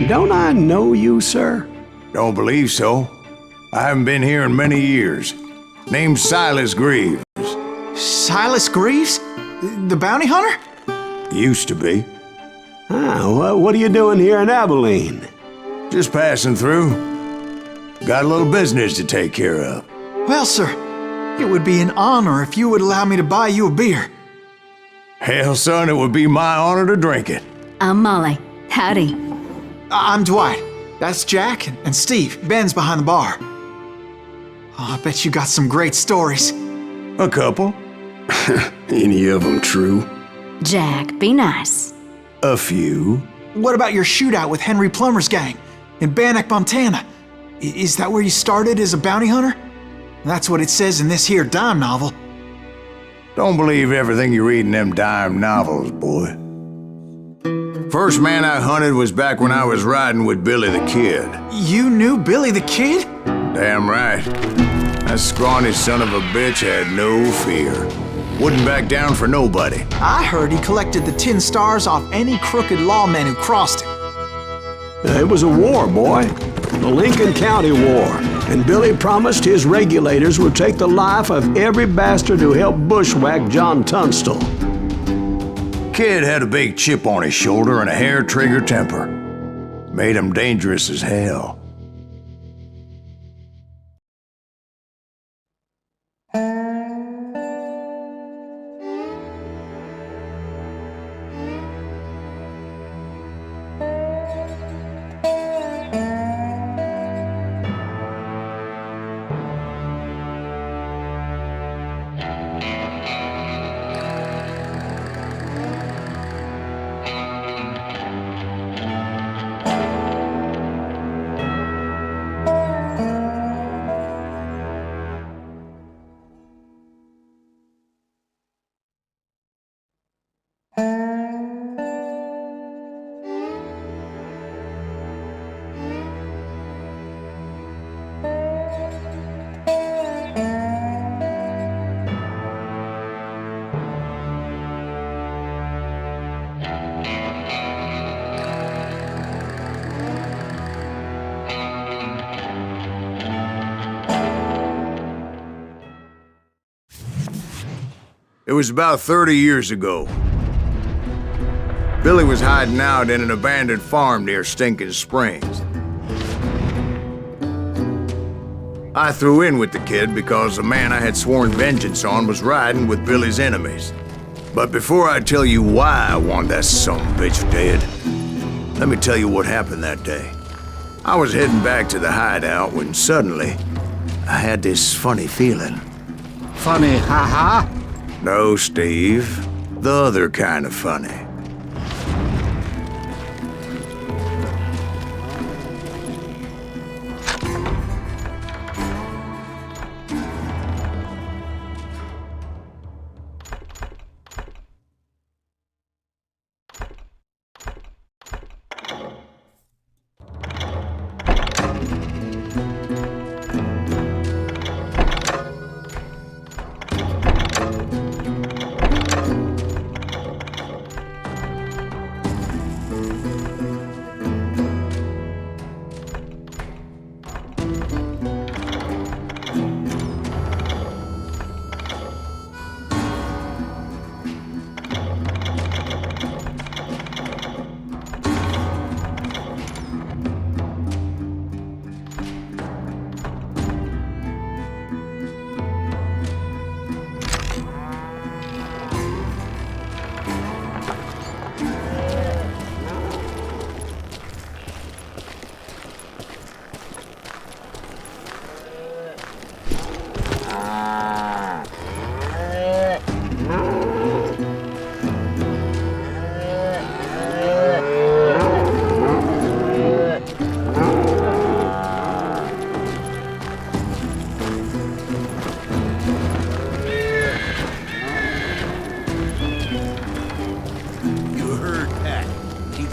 Don't I know you, sir? Don't believe so. I haven't been here in many years. Name's Silas Greaves. Silas Greaves? The bounty hunter? Used to be. Ah, what are you doing here in Abilene? Just passing through. Got a little business to take care of. Well, sir, it would be an honor if you would allow me to buy you a beer. Hell, son, it would be my honor to drink it. I'm Molly. Howdy. I'm Dwight. That's Jack and Steve. Ben's behind the bar. Oh, I bet you got some great stories. A couple. Any of them true? Jack, be nice. A few. What about your shootout with Henry Plummer's gang in Bannock, Montana? Is that where you started as a bounty hunter? That's what it says in this here dime novel. Don't believe everything you read in them dime novels, boy. First man I hunted was back when I was riding with Billy the Kid. You knew Billy the Kid? Damn right. That scrawny son of a bitch had no fear. Wouldn't back down for nobody. I heard he collected the 10 stars off any crooked lawmen who crossed him. It was a war, boy. The Lincoln County War. And Billy promised his regulators would take the life of every bastard who helped bushwhack John Tunstall. Kid had a big chip on his shoulder and a hair-trigger temper. Made him dangerous as hell. It was about 30 years ago. Billy was hiding out in an abandoned farm near Stinking Springs. I threw in with the kid because the man I had sworn vengeance on was riding with Billy's enemies. But before I tell you why I want that sumbitch dead, let me tell you what happened that day. I was heading back to the hideout when suddenly I had this funny feeling. Funny, ha-ha? No, Steve. The other kind of funny.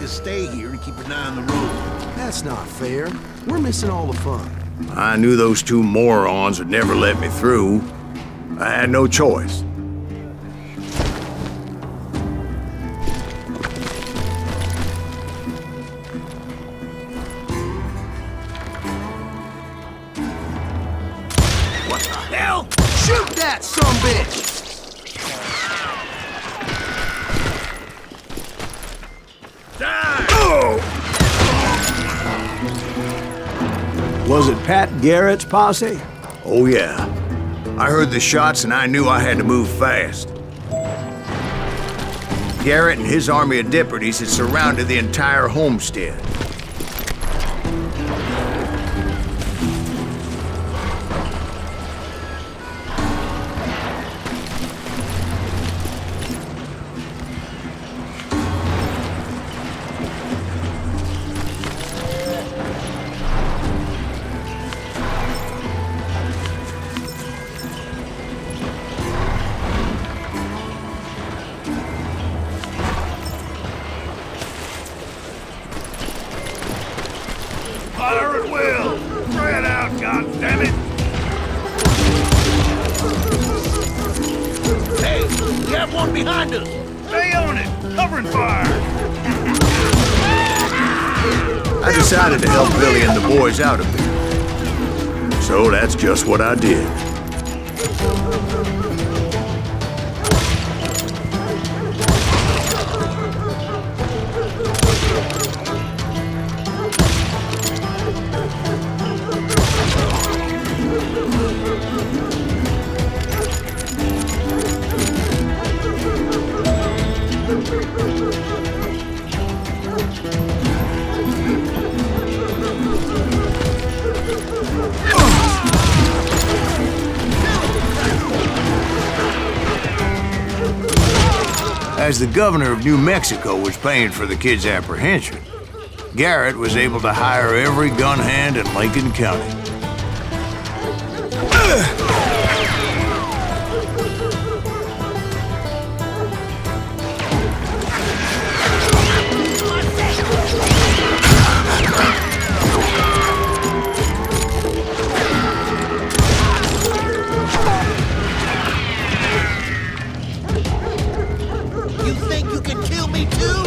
Stay here and keep an eye on the road. That's not fair. We're missing all the fun. I knew those two morons would never let me through. I had no choice. that, sumbitch! Was it Pat Garrett's posse? Oh, yeah. I heard the shots and I knew I had to move fast. Garrett and his army of deputies had surrounded the entire homestead. Fire at will! Spread out, goddammit! Hey, we have one behind us! Stay on it! Covering fire! I decided to help Billy and the boys out a bit. So that's just what I did. As the governor of New Mexico was paying for the kid's apprehension, Garrett was able to hire every gun hand in Lincoln County. You think you can kill me too?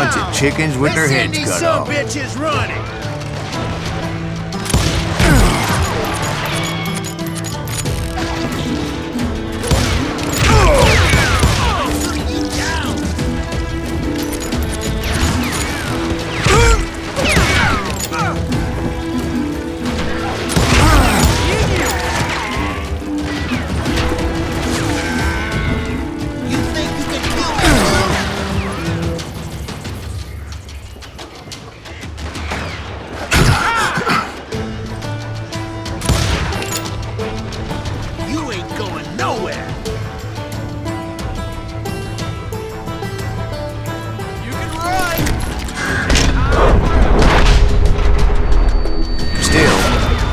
bunch of chickens with their heads these cut some off. bitches running.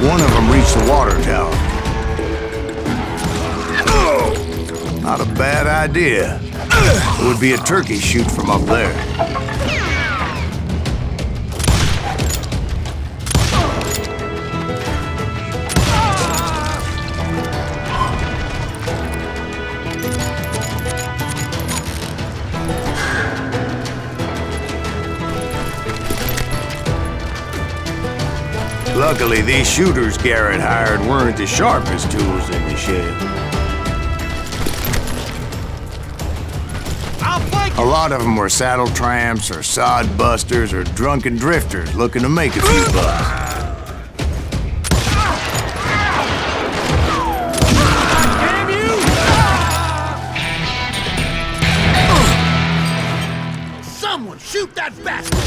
One of them reached the water tower. Not a bad idea. It would be a turkey shoot from up there. Luckily, these shooters Garrett hired weren't the sharpest tools in the shed. A lot of them were saddle tramps or sod busters or drunken drifters looking to make a few bucks. Someone shoot that bastard!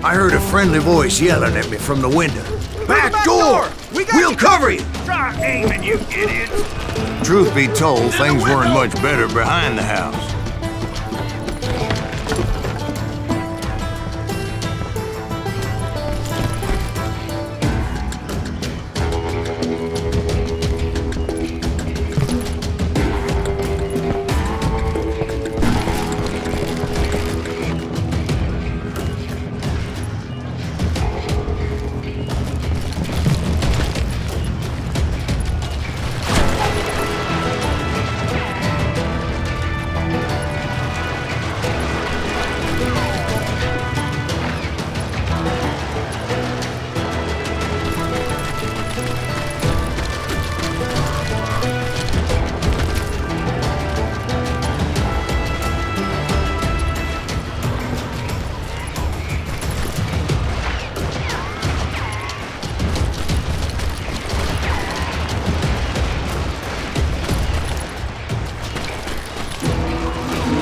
I heard a friendly voice yelling at me from the window. Back door! We'll cover you! Try aiming, you idiots! Truth be told, things weren't much better behind the house.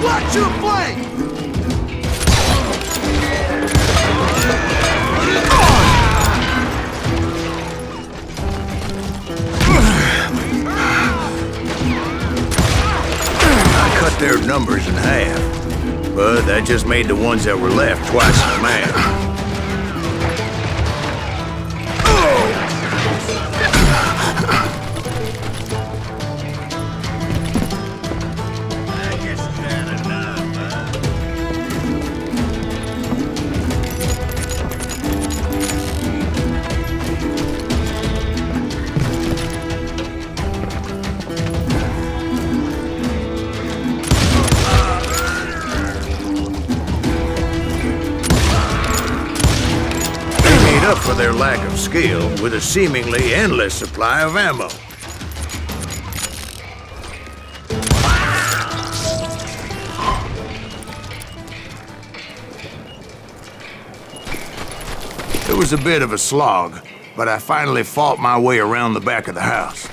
Watch your flank! I cut their numbers in half, but that just made the ones that were left twice as mad. Up for their lack of skill with a seemingly endless supply of ammo. It was a bit of a slog, but I finally fought my way around the back of the house.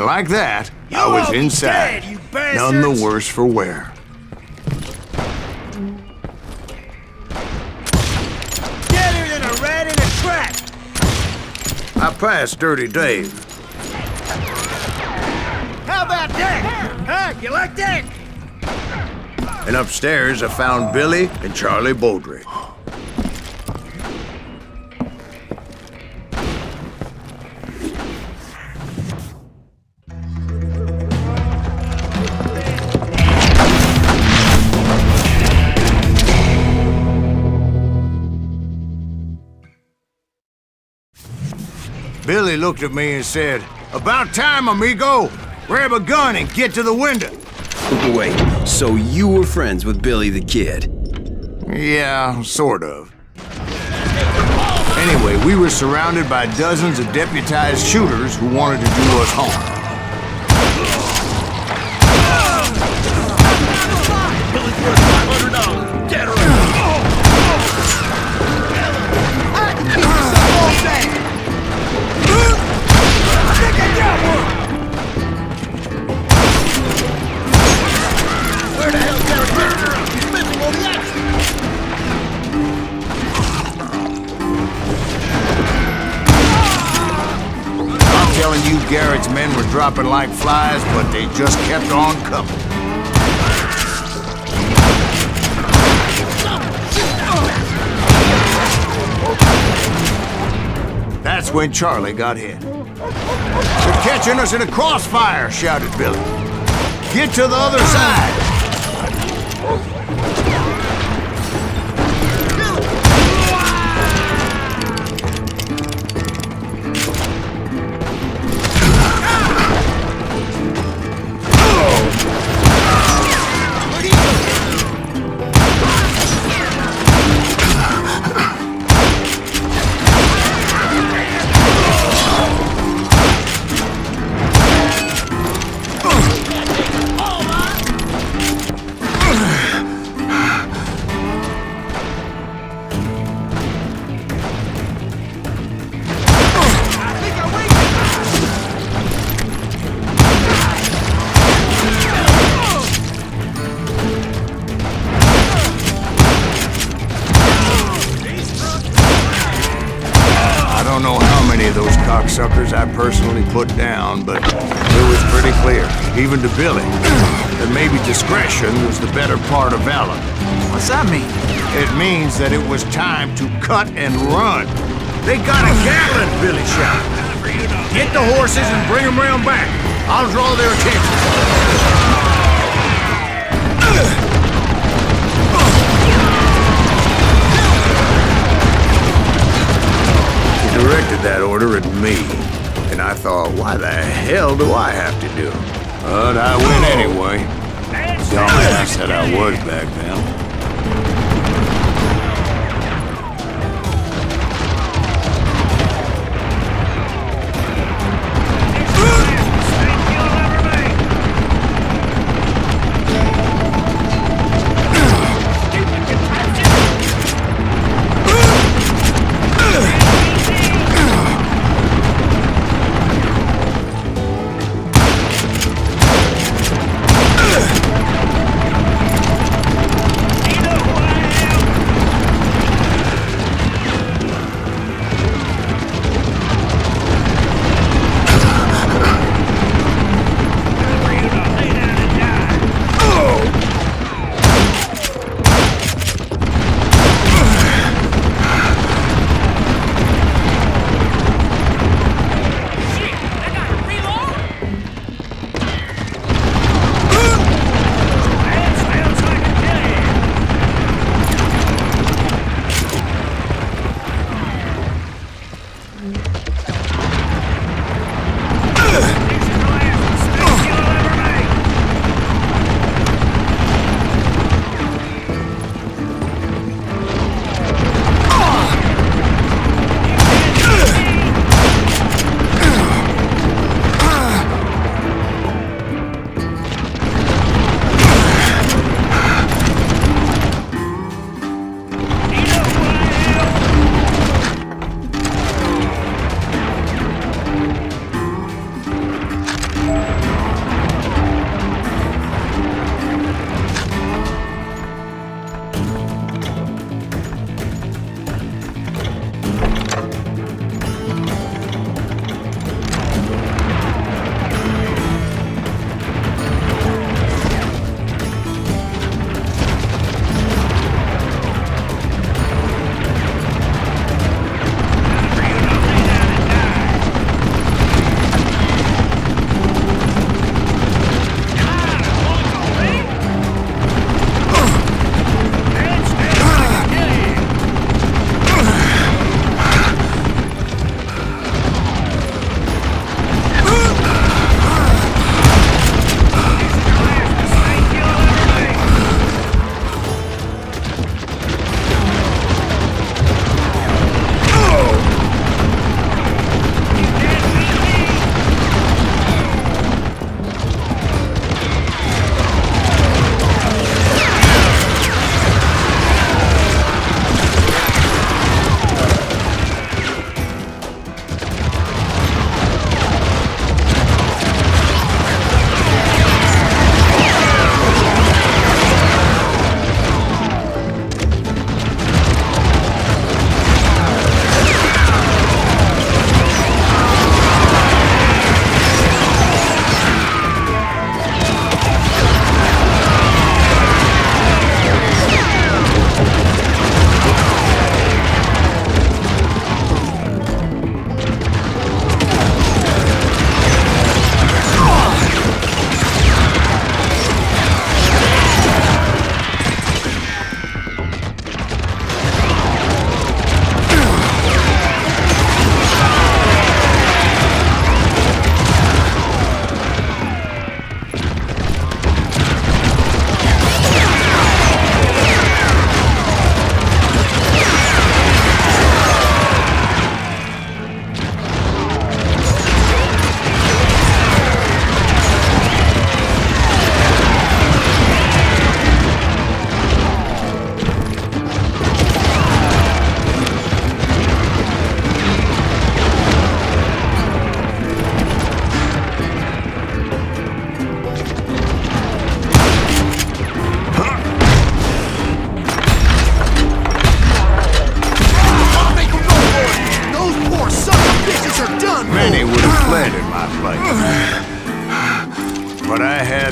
And like that, You I was all be inside. dead, you None the bastards. worse for wear. Deader than a rat in a trap. I passed Dirty Dave. How about that? Huh? You like that? And upstairs, I found Billy and Charlie Bowdre. Billy looked at me and said, "About time, amigo! Grab a gun and get to the window." Wait, so you were friends with Billy the Kid? Yeah, sort of. Anyway, we were surrounded by dozens of deputized shooters who wanted to do us harm. Where the hell's Garrett Richter? He's missing all the action. I'm telling you, Garrett's men were dropping like flies, but they just kept on coming. That's when Charlie got hit. "They're catching us in a crossfire," shouted Billy. "Get to the other side!" I don't know how many of those cocksuckers I personally put down, but it was pretty clear, even to Billy, that maybe discretion was the better part of valor. What's that mean? It means that it was time to cut and run. "They got a Gatling," Billy shouted. "Get the horses and bring them round back. I'll draw their attention." He directed that order at me, and I thought, why the hell do I have to do it? But I went anyway. Dumbass that I was back then.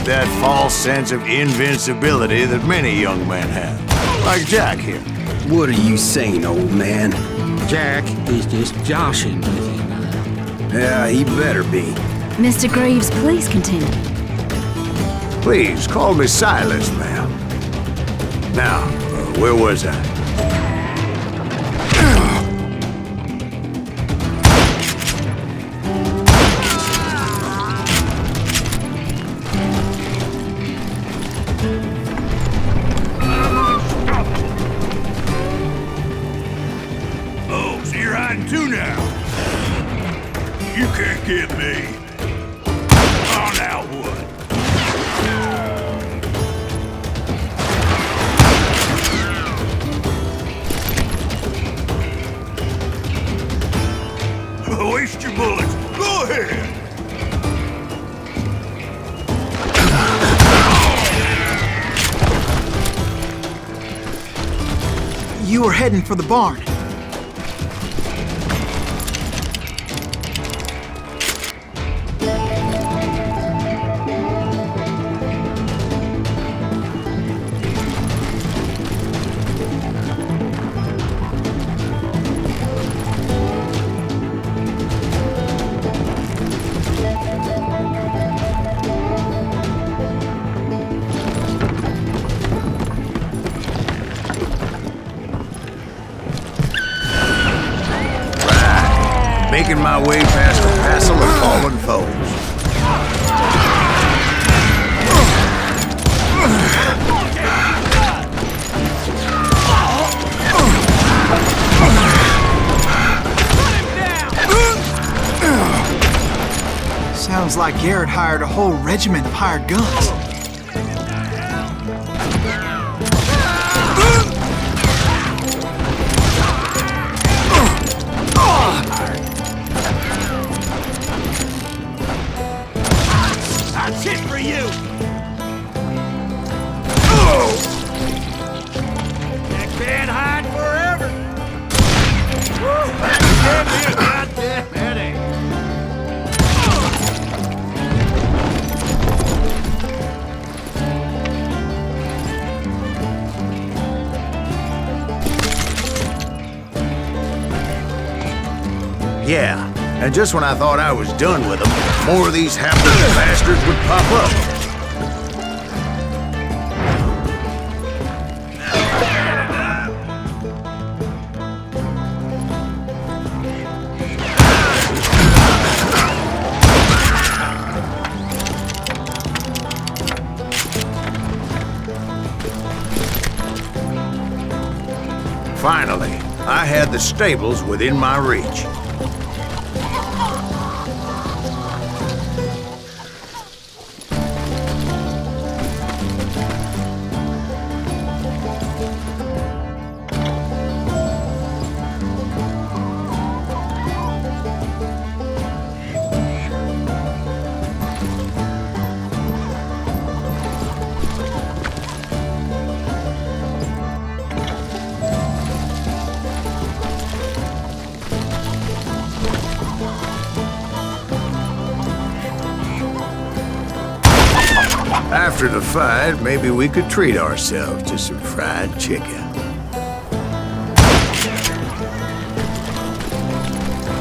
that false sense of invincibility that many young men have. Like Jack here. What are you saying, old man? Jack is just joshing with you now. Yeah, he better be. Mr. Greaves, please continue. Please, call me Silas, ma'am. Now, where was I? Oh, so you're hiding too now? You can't get me. Oh, now what? Waste your bullets. Go ahead. You were heading for the barn. Making my way past a passel of fallen foes. Sounds like Garrett hired a whole regiment of hired guns. That's it for you. You can't hide forever. Woo, that gave me a goddamn headache. Yeah, and just when I thought I was done with them, more of these hapless bastards would pop up. Finally, I had the stables within my reach. After the fight, maybe we could treat ourselves to some fried chicken.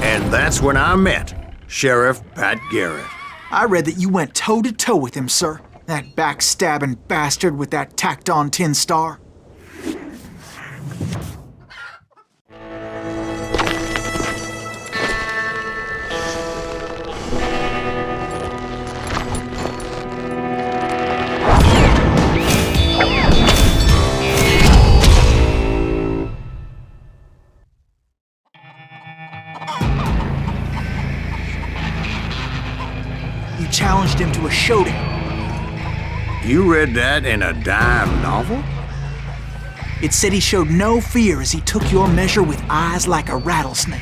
And that's when I met Sheriff Pat Garrett. I read that you went toe-to-toe with him, sir. That backstabbing bastard with that tacked-on tin star. You challenged him to a showdown. You read that in a dime novel? It said he showed no fear as he took your measure with eyes like a rattlesnake.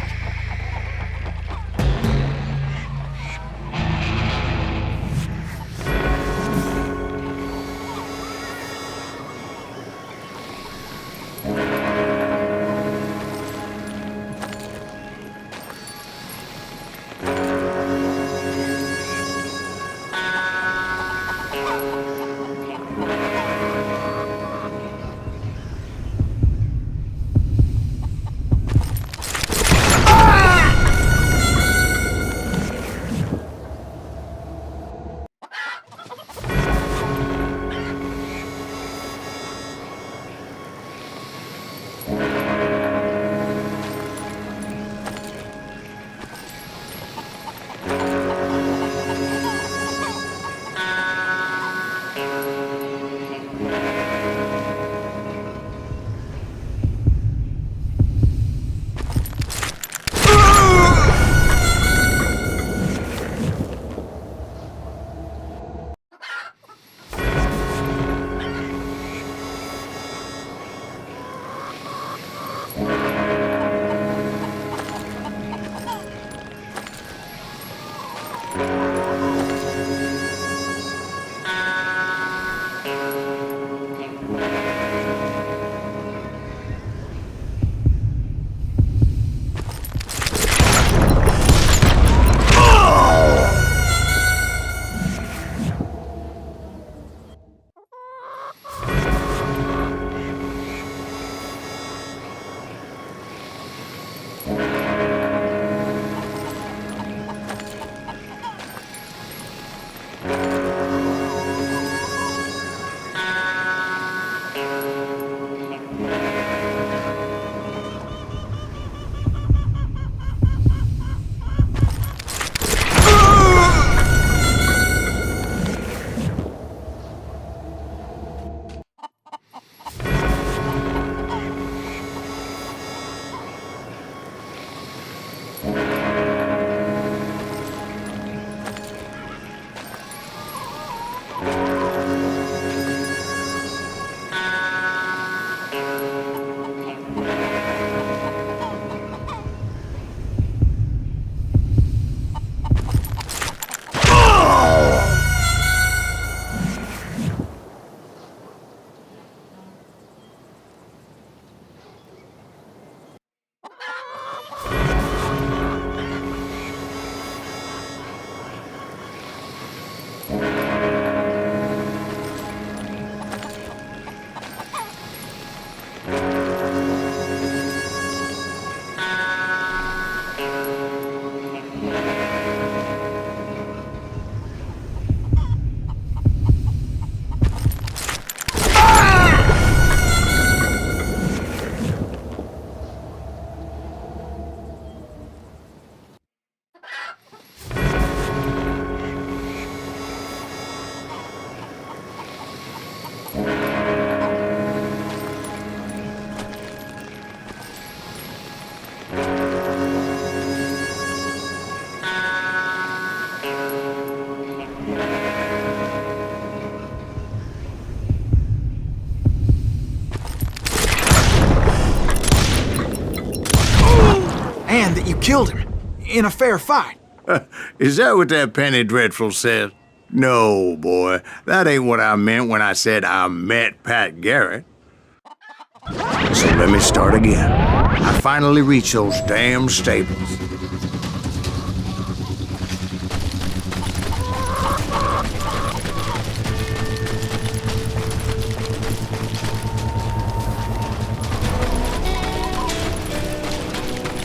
understand that you killed him in a fair fight. Is that what that penny dreadful said? No, boy. That ain't what I meant when I said I met Pat Garrett. So let me start again. I finally reached those damn stables.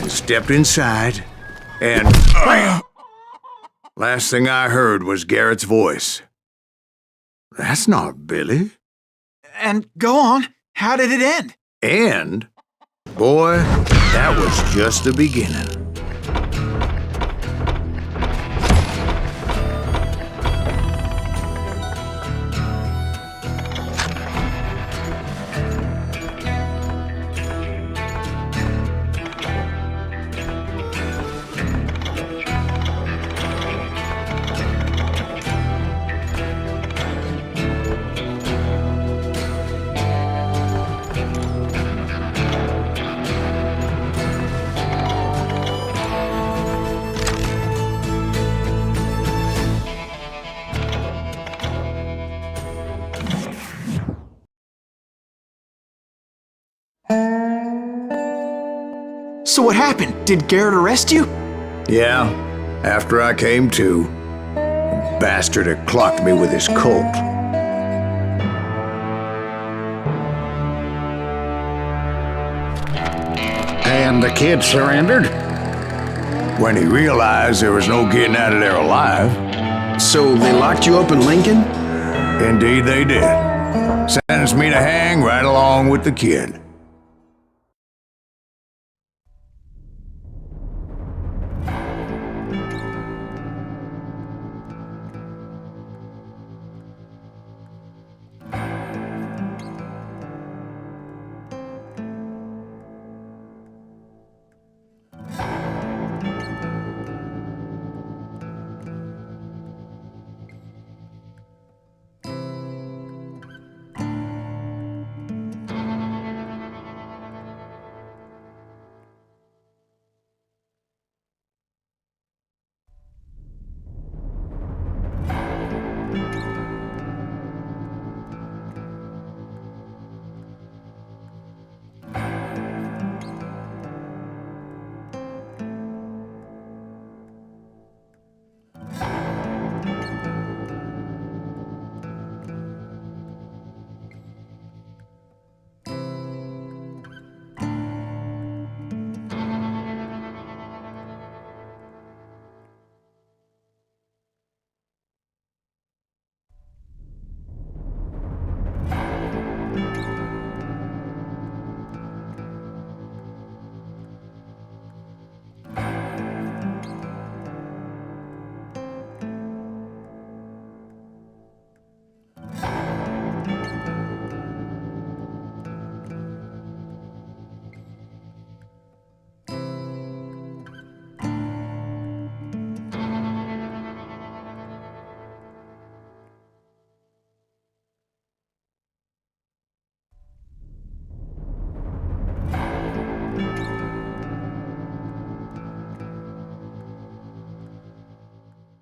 Stepped inside, and bam! Last thing I heard was Garrett's voice. That's not Billy. And go on, how did it end? And, boy, that was just the beginning. So what happened? Did Garrett arrest you? Yeah, after I came to, the bastard had clocked me with his Colt. And the kid surrendered? When he realized there was no getting out of there alive. So they locked you up in Lincoln? Indeed they did. Sentenced me to hang right along with the kid.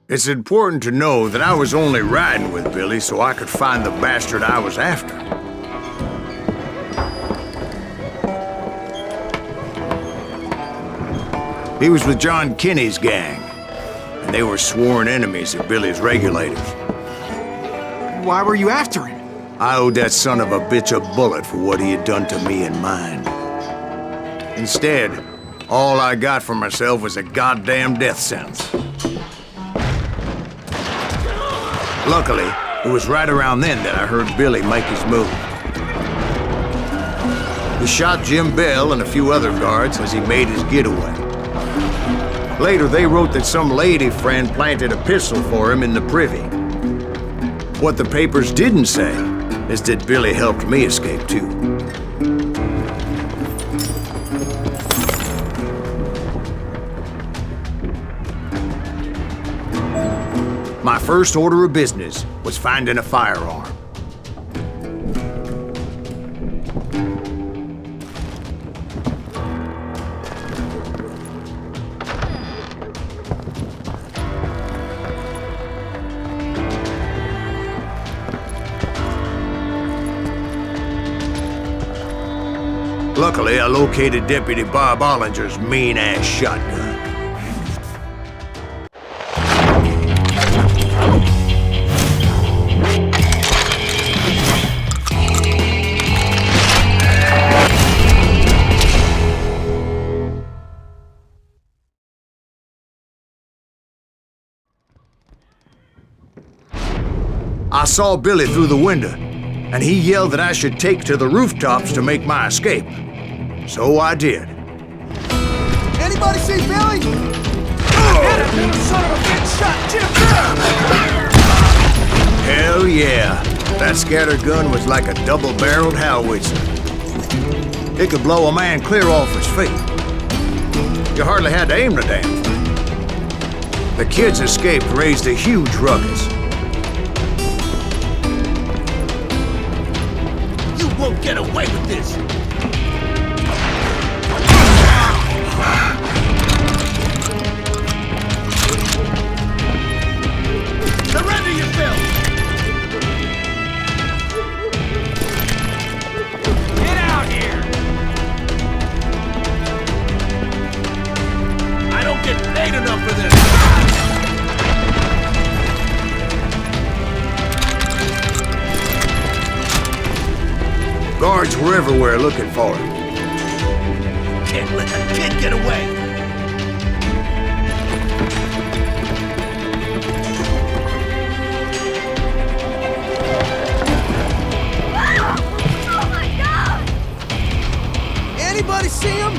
It's important to know that I was only riding with Billy so I could find the bastard I was after. He was with John Kinney's gang, and they were sworn enemies of Billy's regulators. Why were you after him? I owed that son of a bitch a bullet for what he had done to me and mine. Instead, all I got for myself was a goddamn death sentence. Luckily, it was right around then that I heard Billy make his move. He shot Jim Bell and a few other guards as he made his getaway. Later, they wrote that some lady friend planted a pistol for him in the privy. What the papers didn't say is that Billy helped me escape too. My first order of business was finding a firearm. Luckily, I located Deputy Bob Ollinger's mean-ass shotgun. I saw Billy through the window, and he yelled that I should take to the rooftops to make my escape. So I did. Anybody see Billy? Get him, you son of a bitch! Shot Jim! Hell yeah. That scatter gun was like a double-barreled howitzer. It could blow a man clear off his feet. You hardly had to aim the damn thing. The kids' escape raised a huge ruckus. You won't get away with this! Surrender yourself! Get out here! I don't get paid enough for this! Guards were everywhere looking for him. Can't let that kid get away! Oh my God! Anybody see him?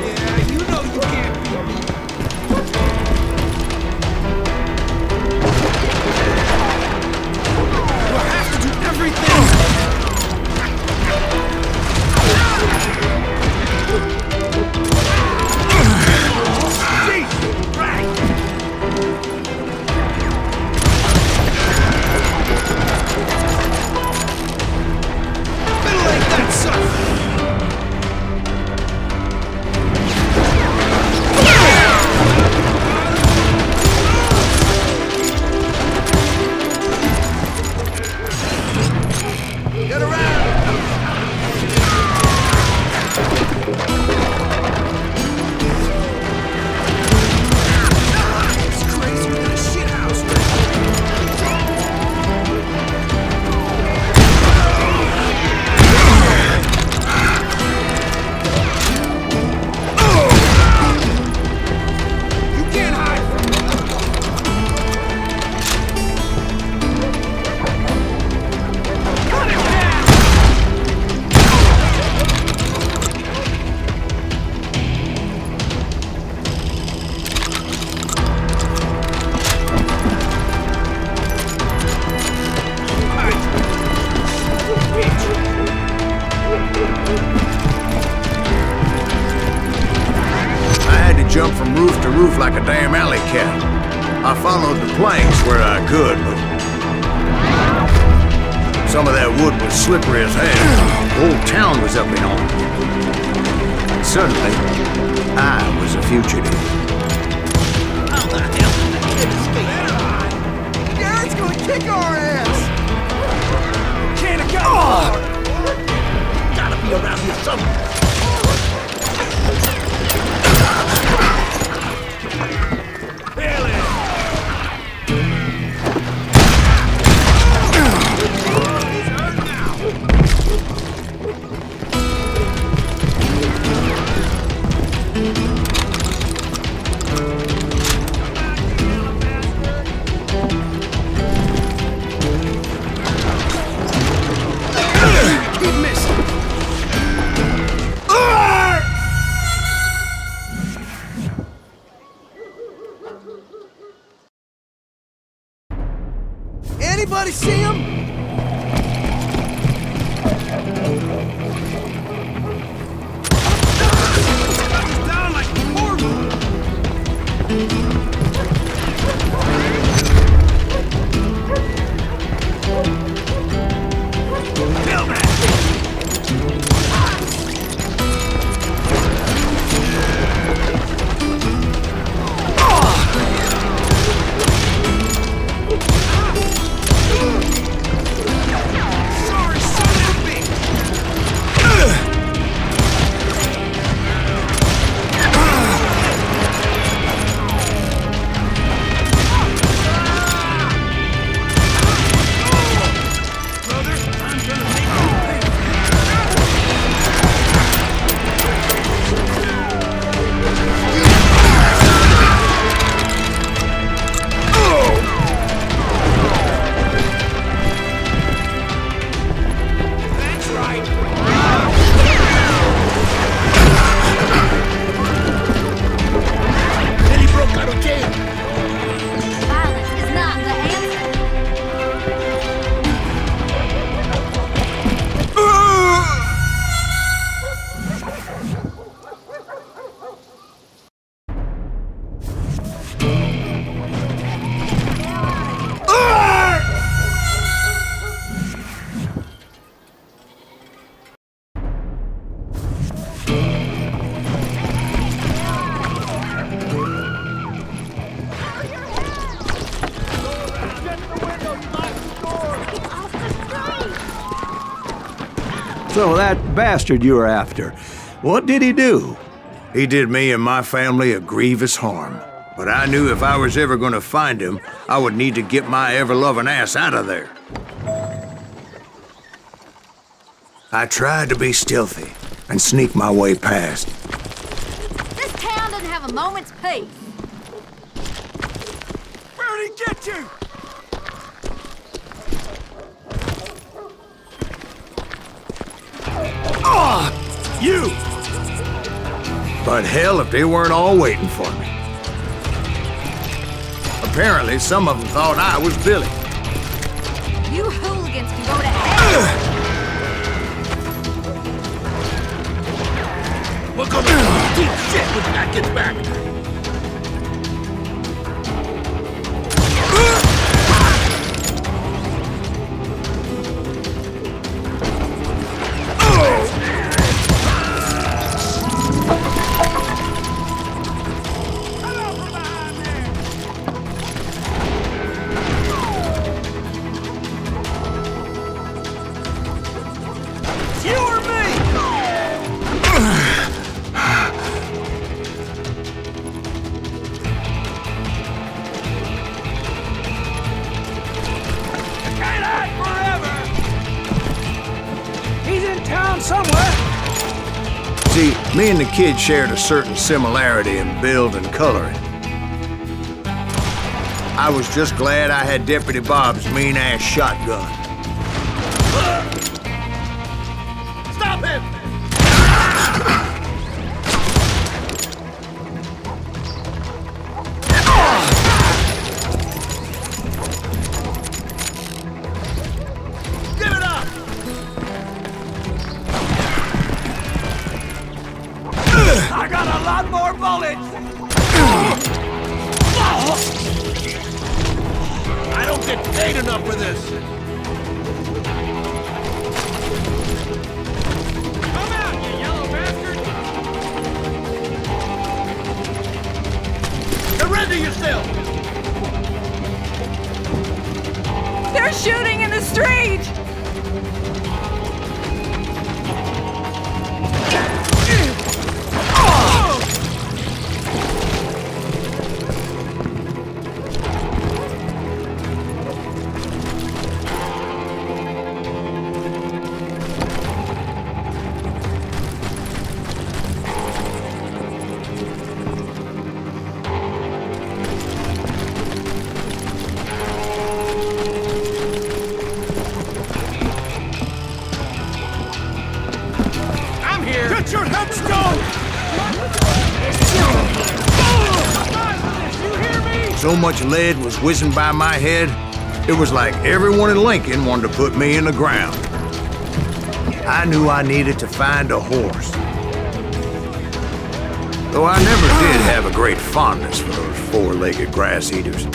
Yeah, you know you can't beat me. We'll have to do everything. Jesus, right. Middle-length that sucker! Get around! It's crazy with that shit house, you can't hide from me. Cut it down! I had to jump from roof to roof like a damn alley cat. I followed the planks where I could, but some of that wood was slippery as hell. The whole town was up in arms. Suddenly, I was a fugitive. How the hell did that kid escape? Garrett's gonna kick our ass! Can't have got far! Gotta be around here somewhere. Billy! He's hurt now! So that bastard you were after, what did he do? He did me and my family a grievous harm. But I knew if I was ever gonna find him, I would need to get my ever-loving ass out of there. I tried to be stealthy and sneak my way past. This town doesn't have a moment's peace. Where'd he get you? You! But hell, if they weren't all waiting for me. Apparently, some of them thought I was Billy. You hooligans can go to hell. We're gonna deep shit when that gets back. See, me and the kid shared a certain similarity in build and coloring. I was just glad I had Deputy Bob's mean-ass shotgun. Stop him! Give it up! I got a lot more bullets! I don't get paid enough for this! Come out, you yellow bastard! Surrender yourself! They're shooting in the street! Get your headstone! You hear me? So much lead was whizzing by my head, it was like everyone in Lincoln wanted to put me in the ground. I knew I needed to find a horse. Though I never did have a great fondness for those four-legged grass eaters.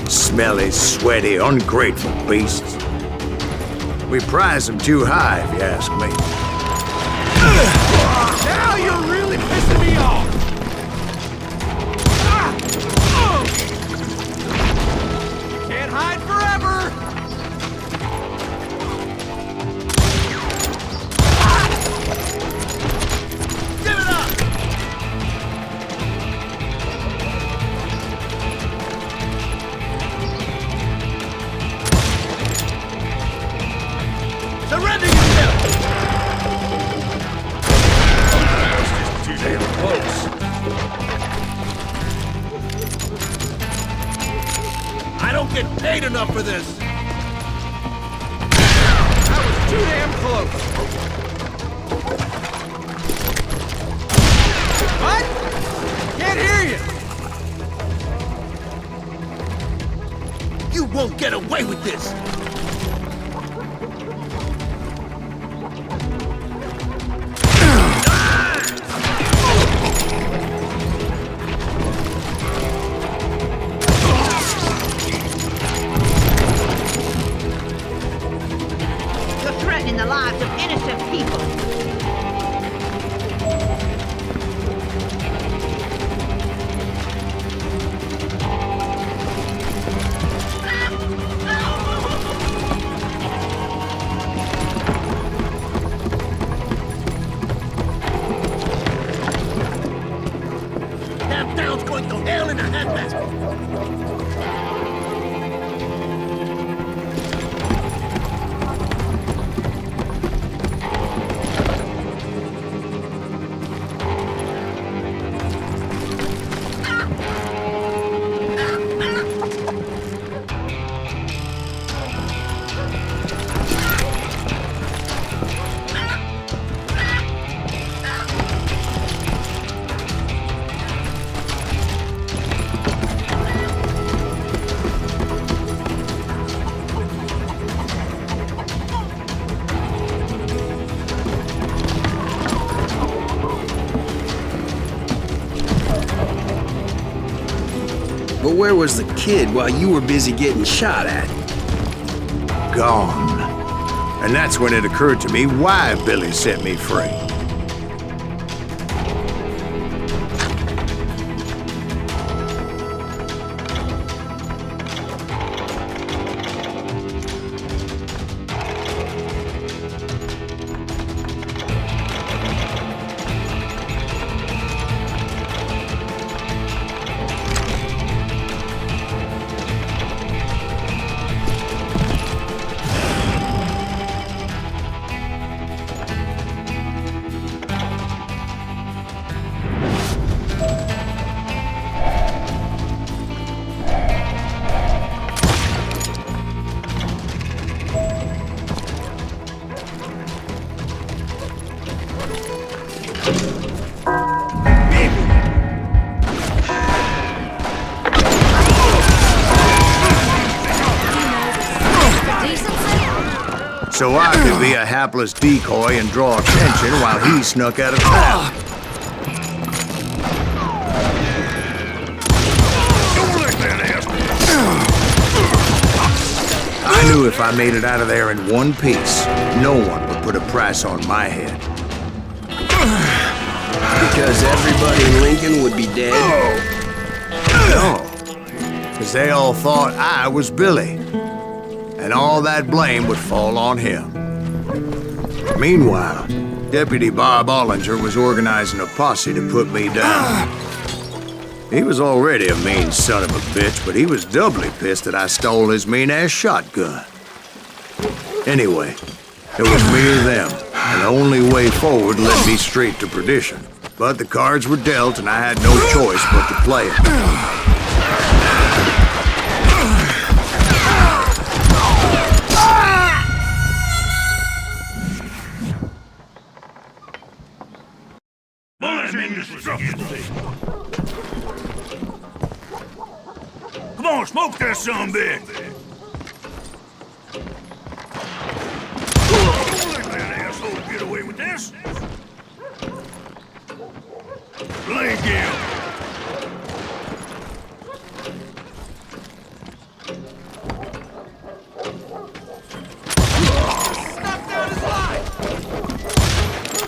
Smelly, sweaty, ungrateful beasts. We prize them too high, if you ask me. Now you're really pissing me off! You can't hide forever! Give it up! Surrender yourself! I don't get paid enough for this! That was too damn close! What? Can't hear you! You won't get away with this! Threatening the lives of innocent people. But where was the kid while you were busy getting shot at? Gone. And that's when it occurred to me why Billy set me free. So I could be a hapless decoy and draw attention while he snuck out of town. I knew if I made it out of there in one piece, no one would put a price on my head. Because everybody in Lincoln would be dead? No, because they all thought I was Billy. And all that blame would fall on him. Meanwhile, Deputy Bob Ollinger was organizing a posse to put me down. He was already a mean son of a bitch, but he was doubly pissed that I stole his mean-ass shotgun. Anyway, it was me or them, and the only way forward led me straight to perdition. But the cards were dealt, and I had no choice but to play it. Come on, smoke that sumbitch! Let that asshole get away with this! Blink him! Knock down his life!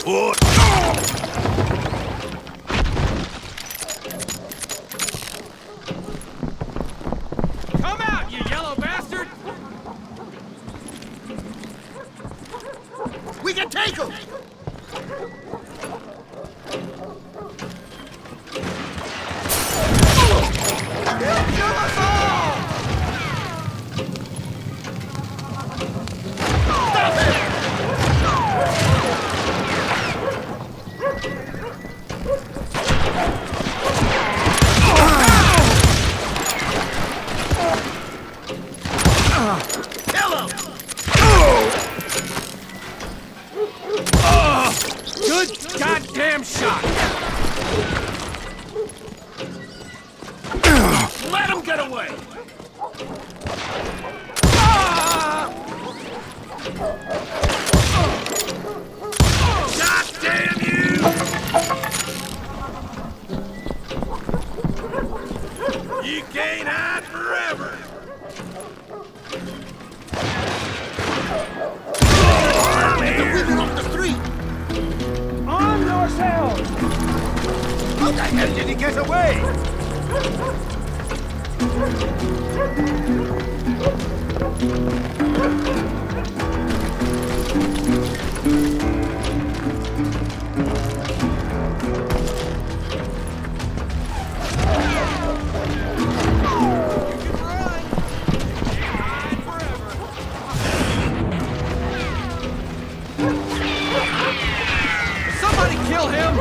What? We can take him! Goddamn shot! Let him get away! God damn you! You can't hide forever! The women off the street! Arm yourselves! How the hell did he get away? Somebody kill him!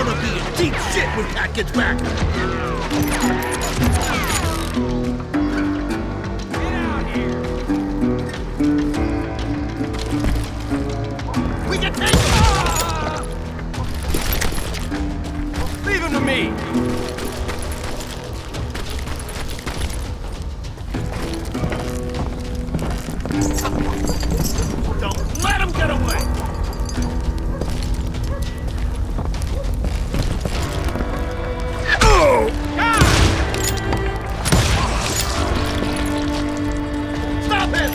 gonna be in deep shit when Cat gets back. We can take him! Leave him to me! Don't let him get away! Oh! Stop him!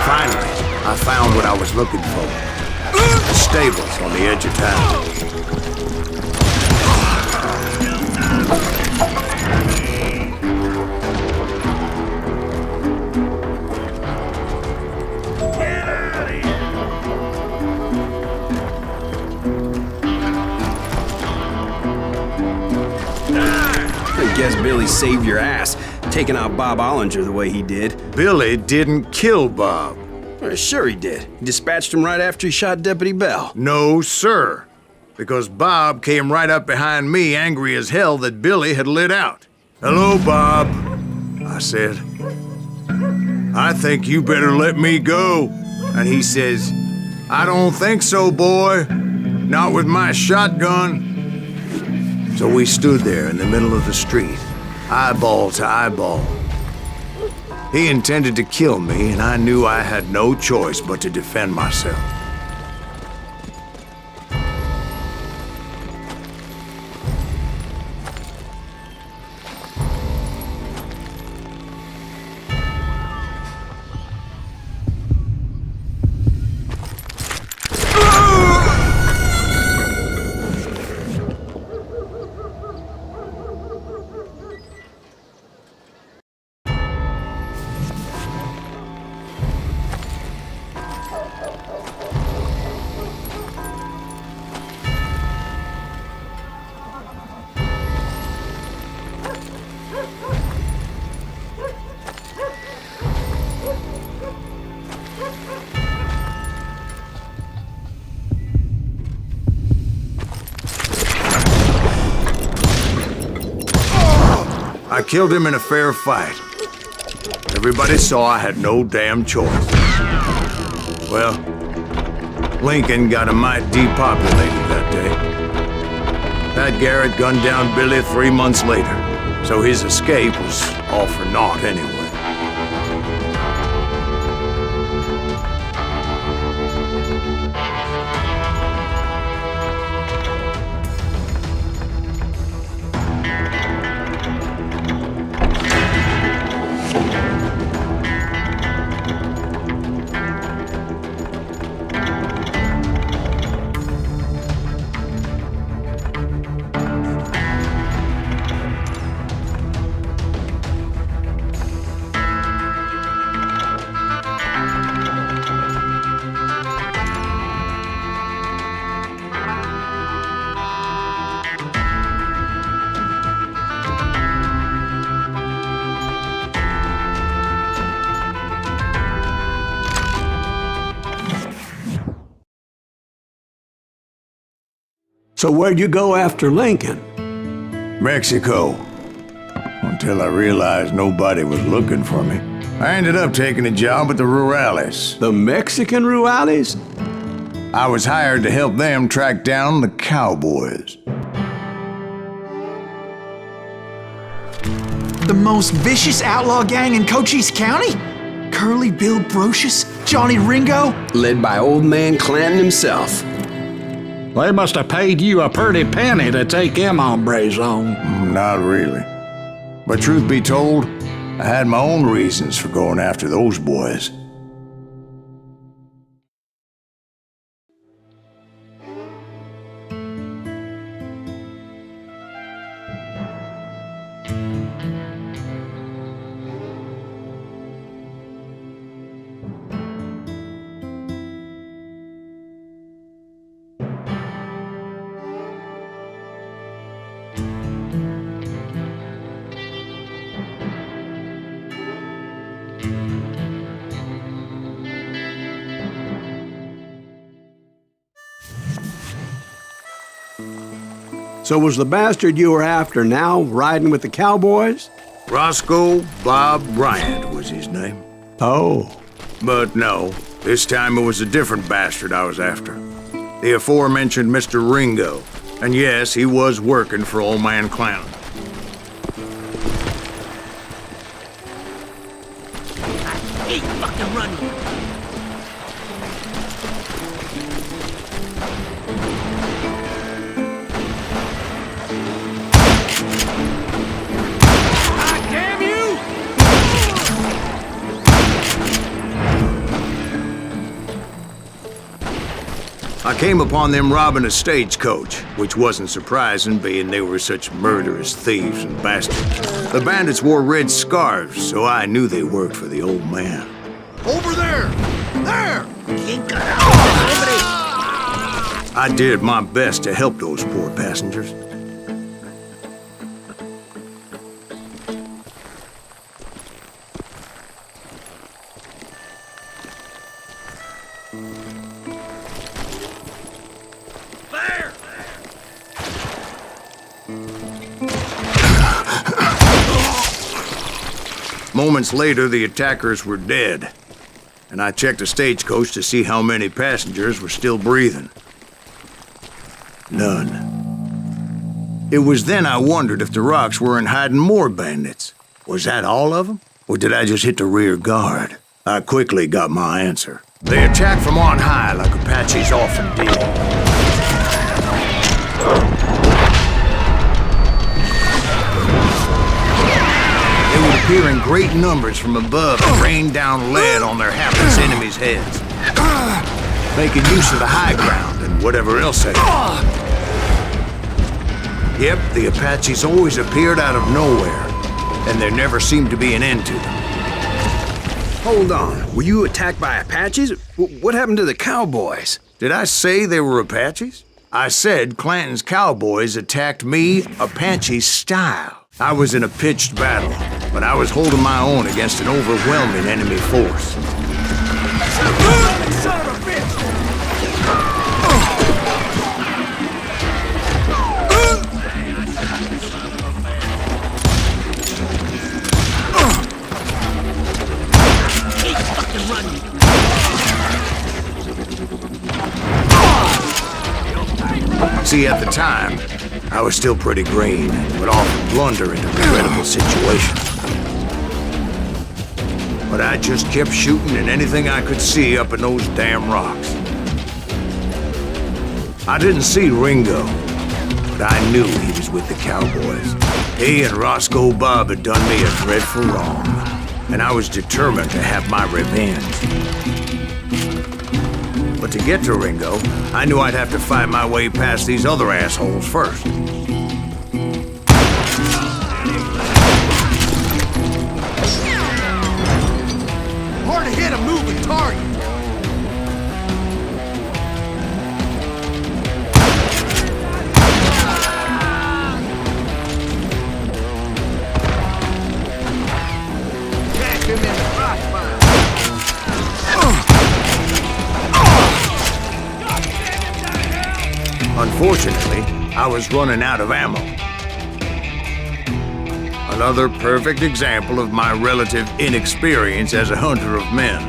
Finally, I found what I was looking for. The stables on the edge of town. I guess Billy saved your ass, taking out Bob Ollinger the way he did. Billy didn't kill Bob. Sure he did. He dispatched him right after he shot Deputy Bell. No, sir. Because Bob came right up behind me, angry as hell that Billy had lit out. "Hello, Bob," I said. "I think you better let me go." And he says, "I don't think so, boy. Not with my shotgun." So we stood there in the middle of the street, eyeball to eyeball. He intended to kill me, and I knew I had no choice but to defend myself. I killed him in a fair fight. Everybody saw I had no damn choice. Well, Lincoln got a mite depopulated that day. Pat Garrett gunned down Billy 3 months later, so his escape was all for naught anyway. So where'd you go after Lincoln? Mexico. Until I realized nobody was looking for me. I ended up taking a job at the Rurales. The Mexican Rurales? I was hired to help them track down the cowboys. The most vicious outlaw gang in Cochise County? Curly Bill Brocious? Johnny Ringo? Led by old man Clanton himself. They must have paid you a pretty penny to take them hombres on. Not really. But truth be told, I had my own reasons for going after those boys. So was the bastard you were after now riding with the cowboys? Roscoe Bob Bryant was his name. Oh. But no, this time it was a different bastard I was after. The aforementioned Mr. Ringo. And yes, he was working for old man Clanton. I hate fucking running. I came upon them robbing a stagecoach, which wasn't surprising, being they were such murderous thieves and bastards. The bandits wore red scarves, so I knew they worked for the old man. Over there! There! I did my best to help those poor passengers. Moments later, the attackers were dead, and I checked the stagecoach to see how many passengers were still breathing. None. It was then I wondered if the rocks weren't hiding more bandits. Was that all of them? Or did I just hit the rear guard? I quickly got my answer. They attacked from on high like Apaches often did. They would appear in great numbers from above and rain down lead on their hapless enemies' heads, making use of the high ground and whatever else they had. Yep, the Apaches always appeared out of nowhere, and there never seemed to be an end to them. Hold on. Were you attacked by Apaches? What happened to the cowboys? Did I say they were Apaches? I said Clanton's cowboys attacked me Apache style. I was in a pitched battle, but I was holding my own against an overwhelming enemy force. Son of a bitch! Keep fucking running! See, at the time, I was still pretty green and would often blunder into regrettable situations. But I just kept shooting at anything I could see up in those damn rocks. I didn't see Ringo, but I knew he was with the cowboys. He and Roscoe Bob had done me a dreadful wrong, and I was determined to have my revenge. But to get to Ringo, I knew I'd have to fight my way past these other assholes first. Hard to hit a moving target. Catch him in the crossfire. Unfortunately, I was running out of ammo. Another perfect example of my relative inexperience as a hunter of men.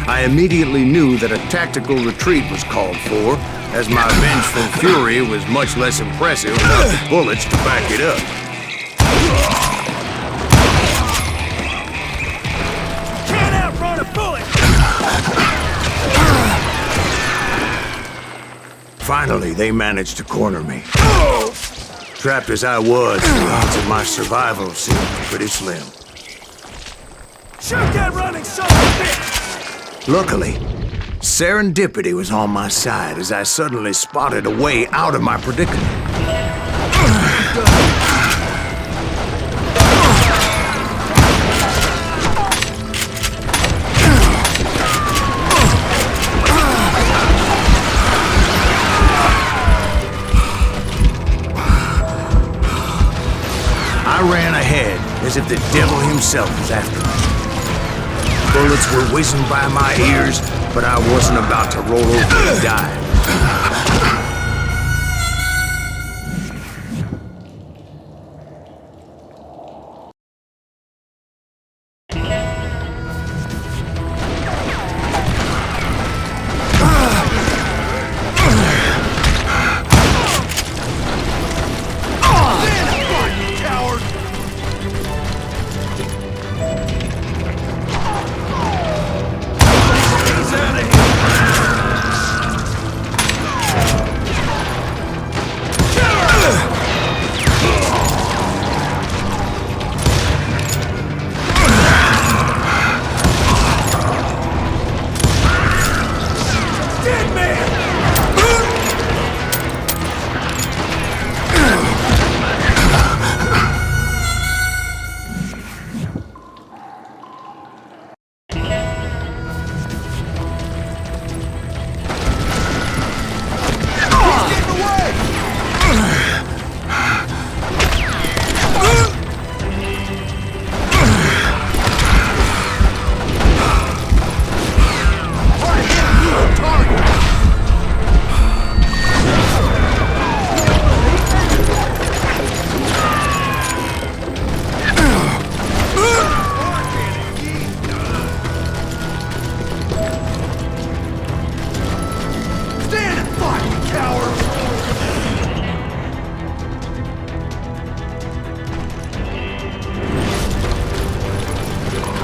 I immediately knew that a tactical retreat was called for, as my vengeful fury was much less impressive without the bullets to back it up. Can't outrun a bullet! Finally, they managed to corner me. Trapped as I was, the odds of my survival seemed pretty slim. Shoot that running son of a bitch! Luckily, serendipity was on my side as I suddenly spotted a way out of my predicament. I ran ahead as if the devil himself was after me. Bullets were whizzing by my ears, but I wasn't about to roll over and die.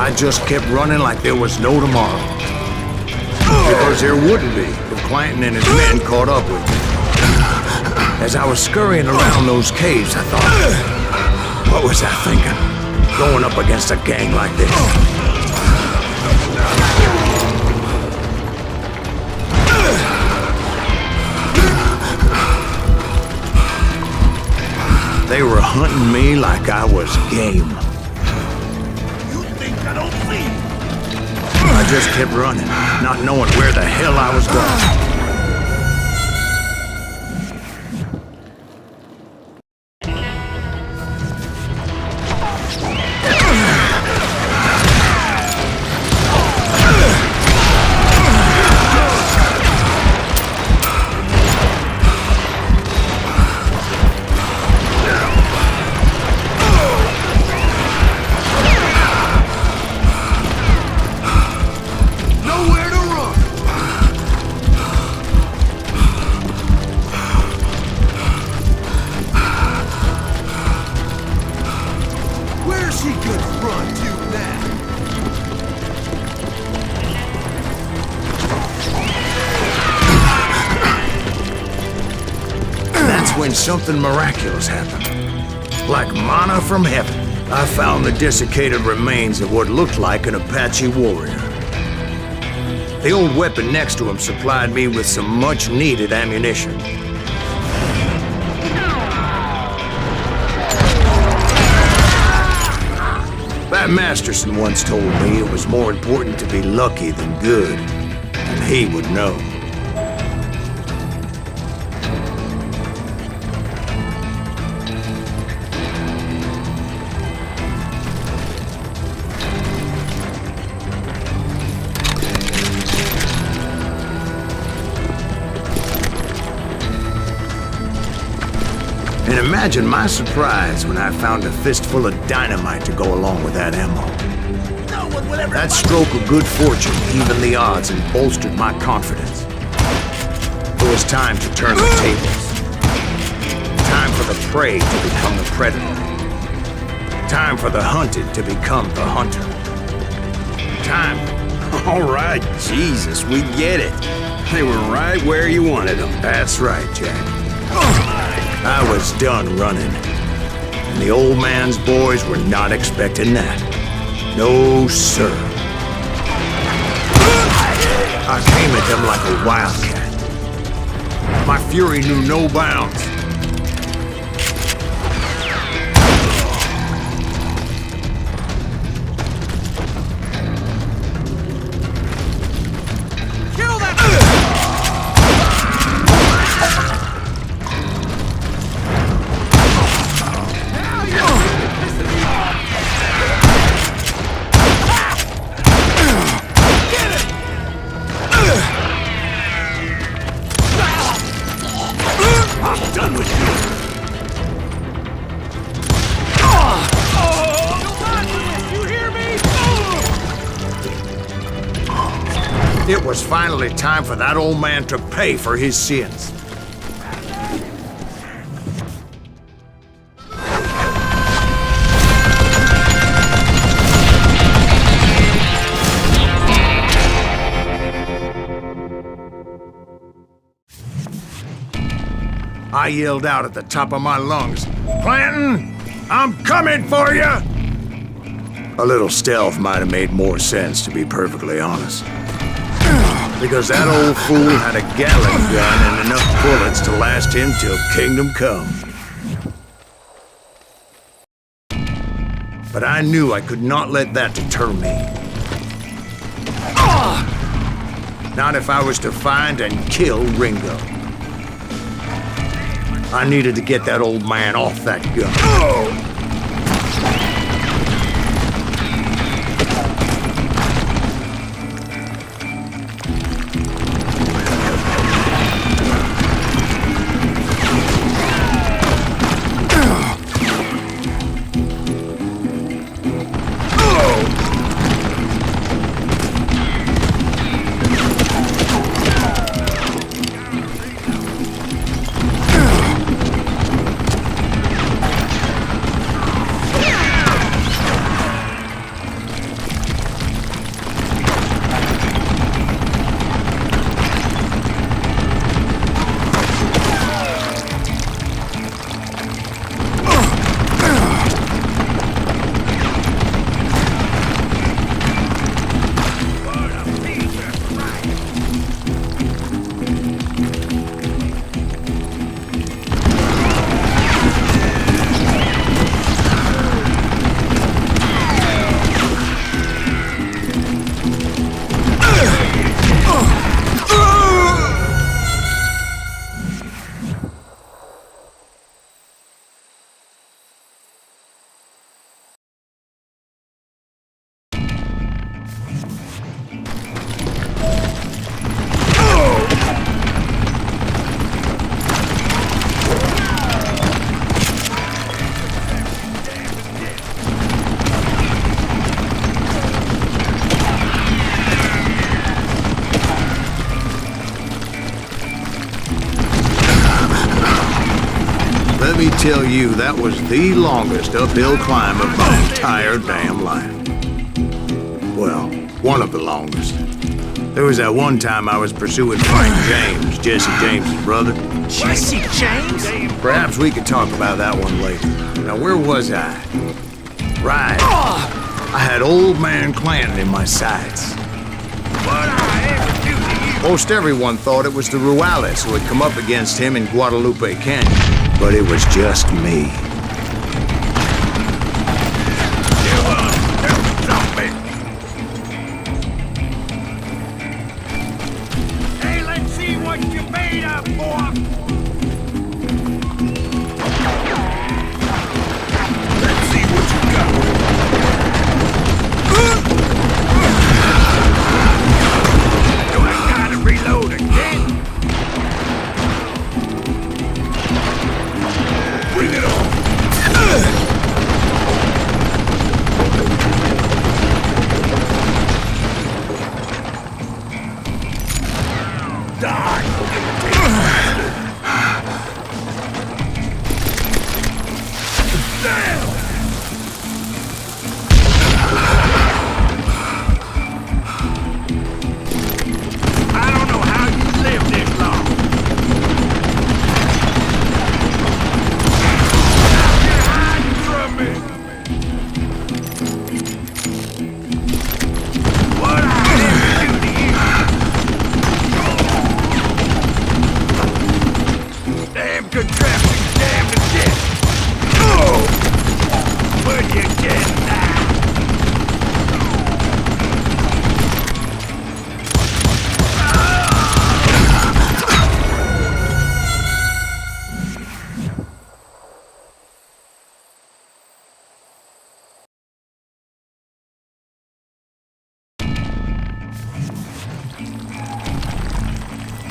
I just kept running like there was no tomorrow. Because there wouldn't be if Clanton and his men caught up with me. As I was scurrying around those caves, I thought, what was I thinking? Going up against a gang like this? They were hunting me like I was game. You think I don't see? I just kept running, not knowing where the hell I was going. When something miraculous happened. Like manna from heaven, I found the desiccated remains of what looked like an Apache warrior. The old weapon next to him supplied me with some much-needed ammunition. That Masterson once told me it was more important to be lucky than good, and he would know. And imagine my surprise when I found a fistful of dynamite to go along with that ammo. That stroke of good fortune evened the odds and bolstered my confidence. It was time to turn the tables. Time for the prey to become the predator. Time for the hunted to become the hunter. Time. All right, Jesus, we get it. They were right where you wanted them. That's right, Jack. I was done running, and the old man's boys were not expecting that. No, sir. I came at them like a wildcat. My fury knew no bounds. It was finally time for that old man to pay for his sins. I yelled out at the top of my lungs, "Clanton, I'm coming for you!" A little stealth might have made more sense, to be perfectly honest. Because that old fool had a Gatling gun and enough bullets to last him till kingdom come. But I knew I could not let that deter me. Not if I was to find and kill Ringo. I needed to get that old man off that gun. Let me tell you, that was the longest uphill climb of my entire damn life. Well, one of the longest. There was that one time I was pursuing Frank James, Jesse James's brother. Jesse James? Perhaps we could talk about that one later. Now, where was I? Right. I had old man Clanton in my sights. Most everyone thought it was the Ruales who had come up against him in Guadalupe Canyon, but it was just me. Hey, let's see what you're made of, boy! Let's see what you got. Do I gotta reload again? Bring it on! I don't know how you lived this long. You're hiding from me. What I ever do to you? Damn good traffic, damn the shit. Oh! But you get now.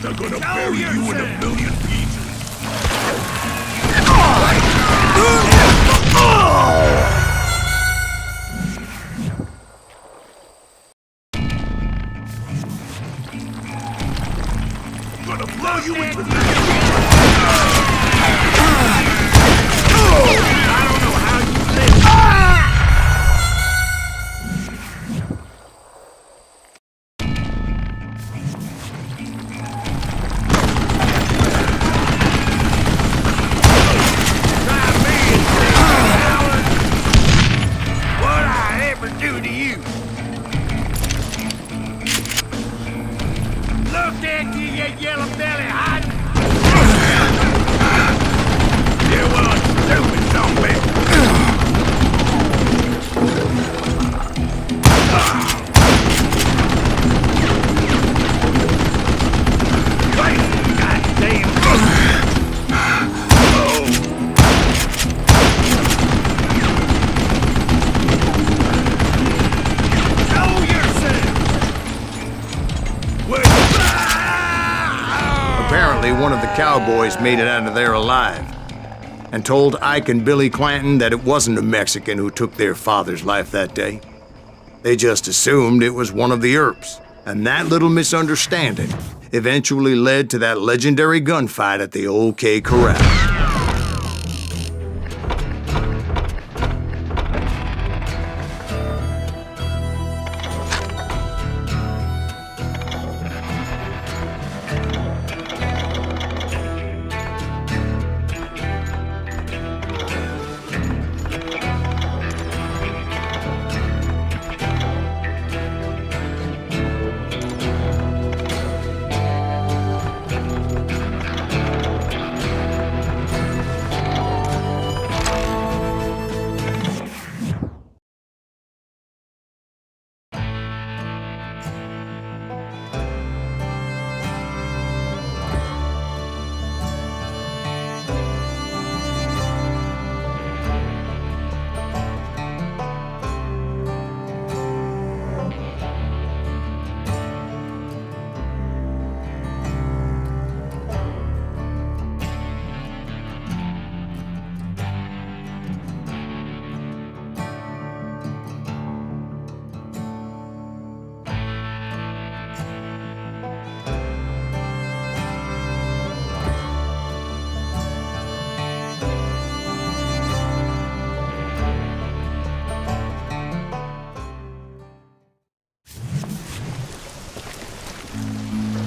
They're gonna bury you in a million pieces. Gonna blow you into the... I don't know how you live. What I ever do to you? Look at you, you yellow belly hot! You want stupid zombie! Goddamn! Apparently, one of the cowboys made it out of there alive and told Ike and Billy Clanton that it wasn't a Mexican who took their father's life that day. They just assumed it was one of the Earps, and that little misunderstanding eventually led to that legendary gunfight at the OK Corral.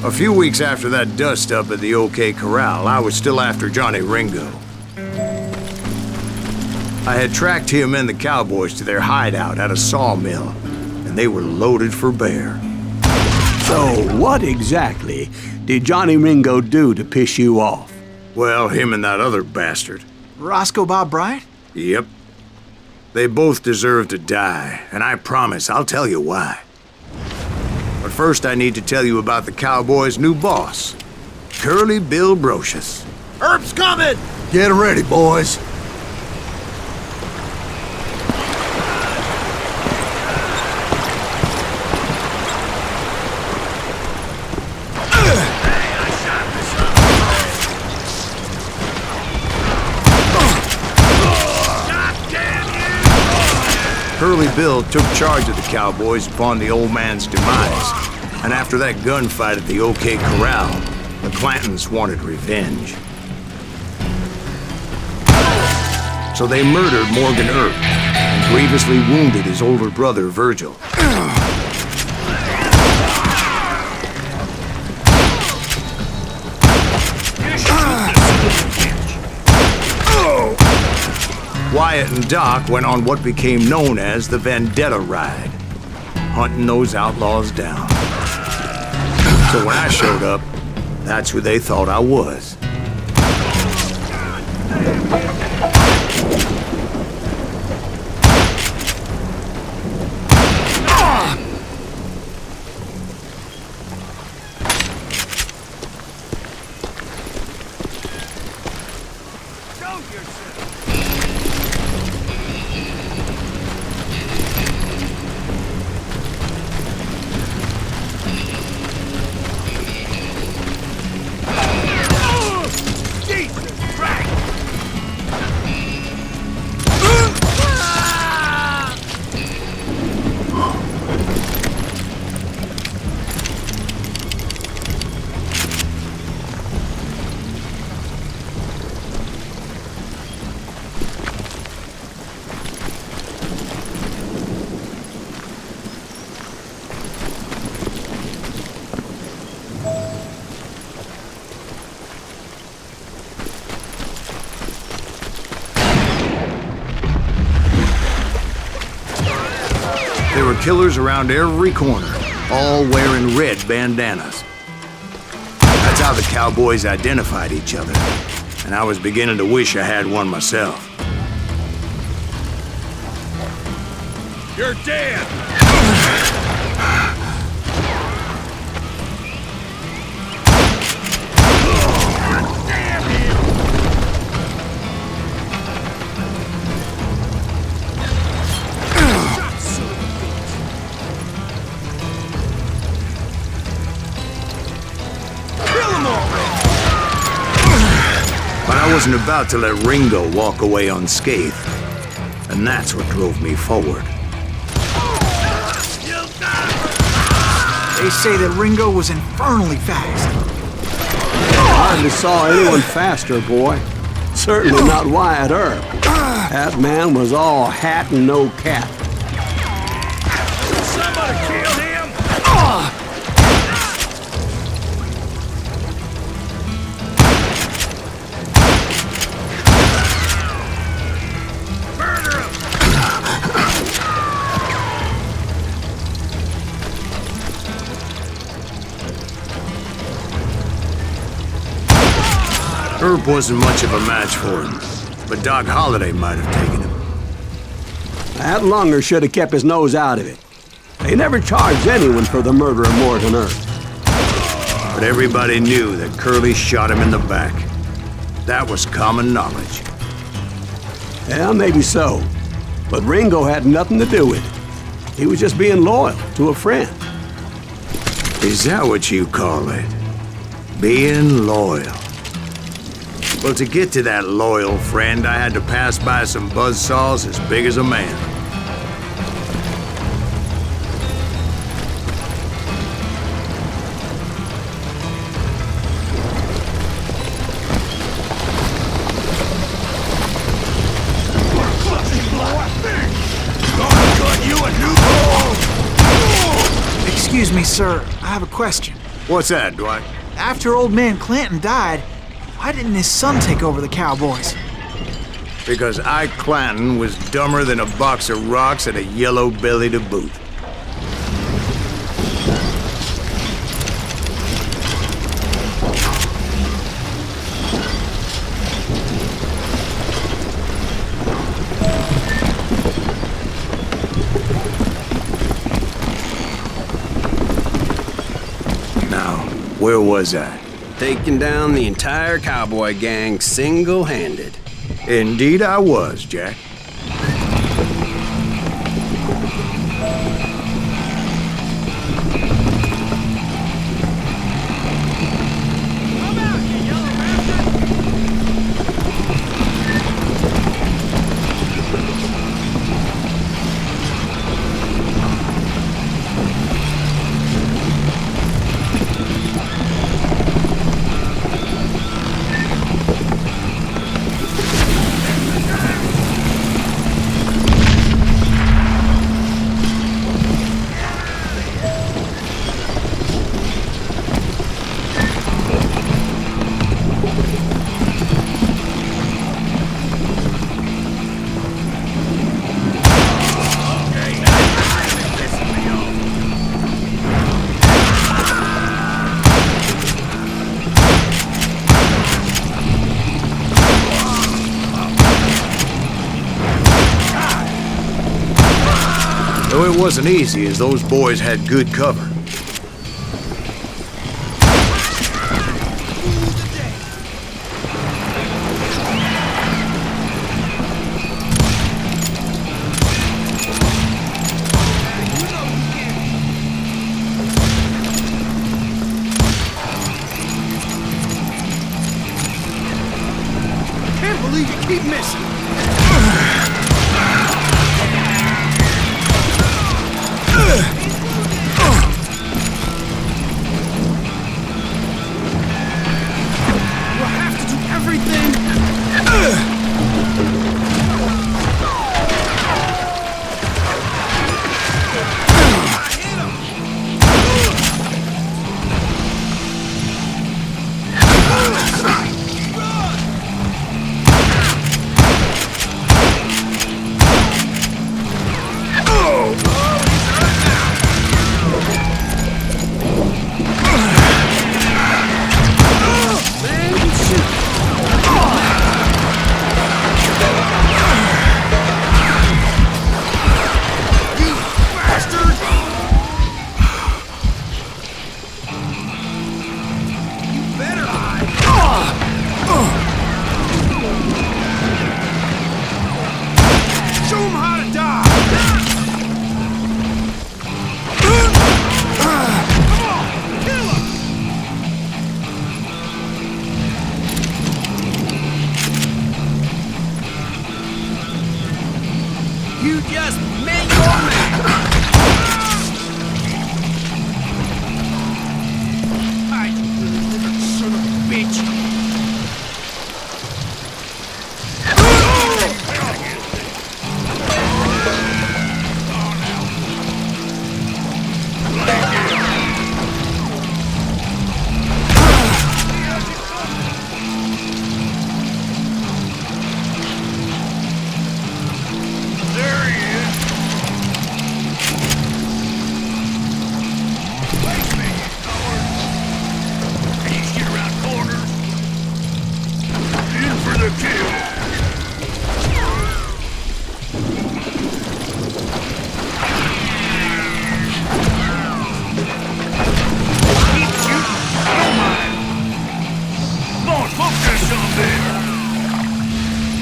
A few weeks after that dust-up at the OK Corral, I was still after Johnny Ringo. I had tracked him and the cowboys to their hideout at a sawmill, and they were loaded for bear. So, what exactly did Johnny Ringo do to piss you off? Well, him and that other bastard. Roscoe Bob Bryant? Yep. They both deserve to die, and I promise I'll tell you why. But first I need to tell you about the cowboys' new boss, Curly Bill Brocious. Herb's coming! Get ready, boys. Curly Bill took charge of the cowboys upon the old man's demise, and after that gunfight at the OK Corral, the Clantons wanted revenge. So they murdered Morgan Earp and grievously wounded his older brother, Virgil. Wyatt and Doc went on what became known as the Vendetta Ride, hunting those outlaws down. So when I showed up, that's who they thought I was. There were killers around every corner, all wearing red bandanas. That's how the cowboys identified each other, and I was beginning to wish I had one myself. You're dead! But I wasn't about to let Ringo walk away unscathed, and that's what drove me forward. They say that Ringo was infernally fast. I hardly saw anyone faster, boy. Certainly not Wyatt Earp. That man was all hat and no cap. Somebody kill him! Murder him! Earp wasn't much of a match for him, but Doc Holliday might have taken him. That lunger should have kept his nose out of it. They never charged anyone for the murder of Morgan Earp. But everybody knew that Curly shot him in the back. That was common knowledge. Yeah, maybe so. But Ringo had nothing to do with it. He was just being loyal to a friend. Is that what you call it? Being loyal? Well, to get to that loyal friend, I had to pass by some buzzsaws as big as a man. Excuse me, sir. I have a question. What's that, Dwight? After old man Clanton died, why didn't his son take over the Cowboys? Because Ike Clanton was dumber than a box of rocks and a yellow belly to boot. Now, where was I? Taking down the entire cowboy gang single-handed. Indeed I was, Jack. Though it wasn't easy, as those boys had good cover. Can't believe you keep missing. You just met your man! I son of a bitch!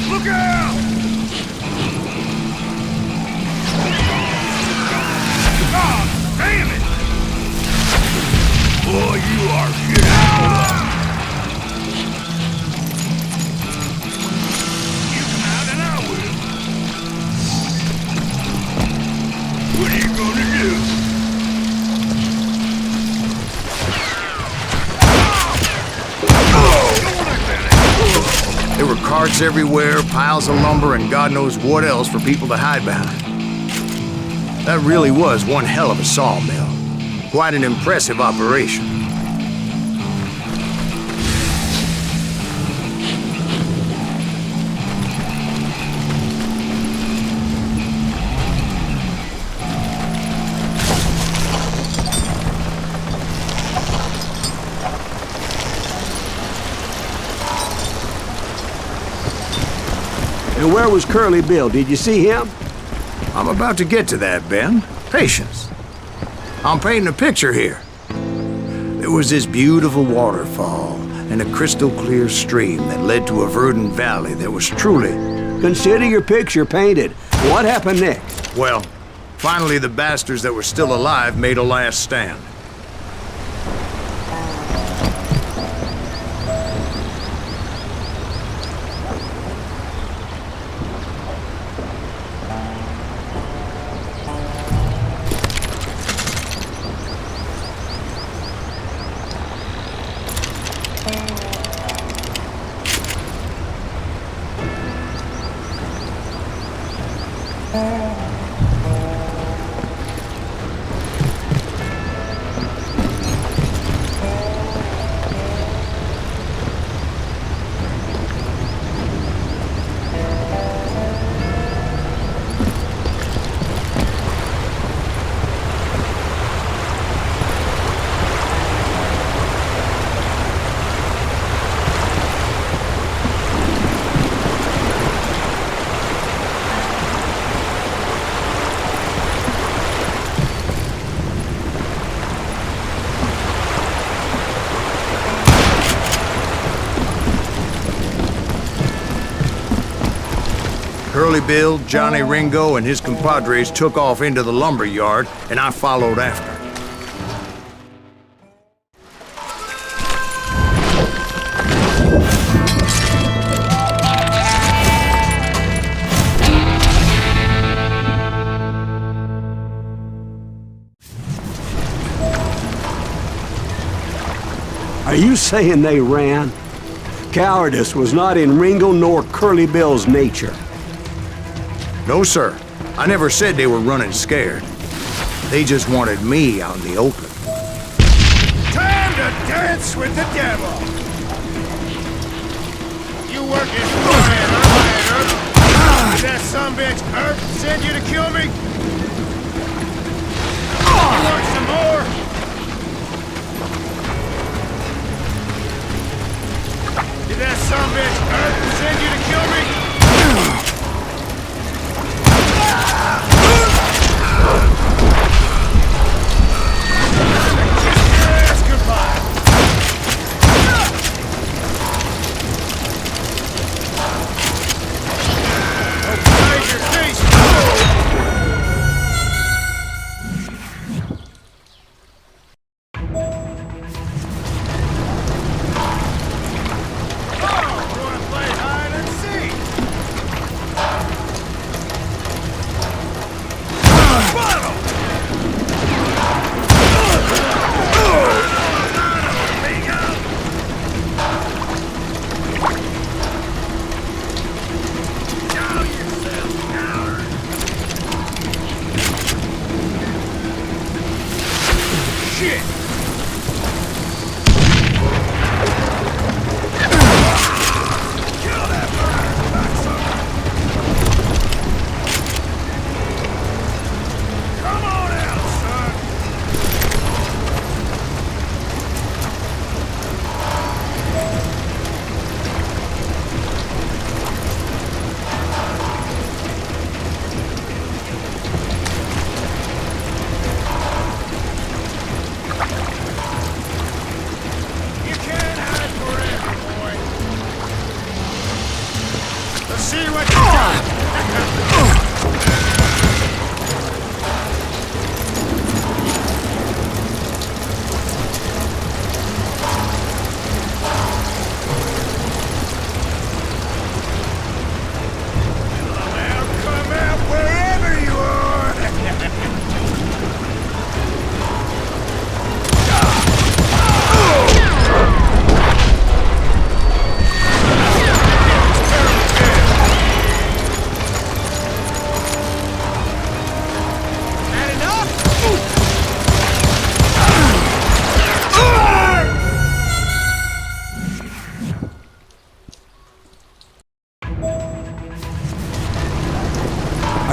Look out! God damn it! Boy, you are shit out! You come out and I will. What are you gonna do? There were carts everywhere, piles of lumber, and God knows what else for people to hide behind. That really was one hell of a sawmill. Quite an impressive operation. And where was Curly Bill? Did you see him? I'm about to get to that, Ben. Patience. I'm painting a picture here. There was this beautiful waterfall and a crystal clear stream that led to a verdant valley that was truly... Consider your picture painted. What happened next? Well, finally the bastards that were still alive made a last stand. Curly Bill, Johnny Ringo, and his compadres took off into the lumber yard, and I followed after. Are you saying they ran? Cowardice was not in Ringo nor Curly Bill's nature. No, sir. I never said they were running scared. They just wanted me out in the open. Time to dance with the devil! You working for me, huh? Did that sumbitch Earth send you to kill me? You want some more? Did that sumbitch Earth send you to kill me?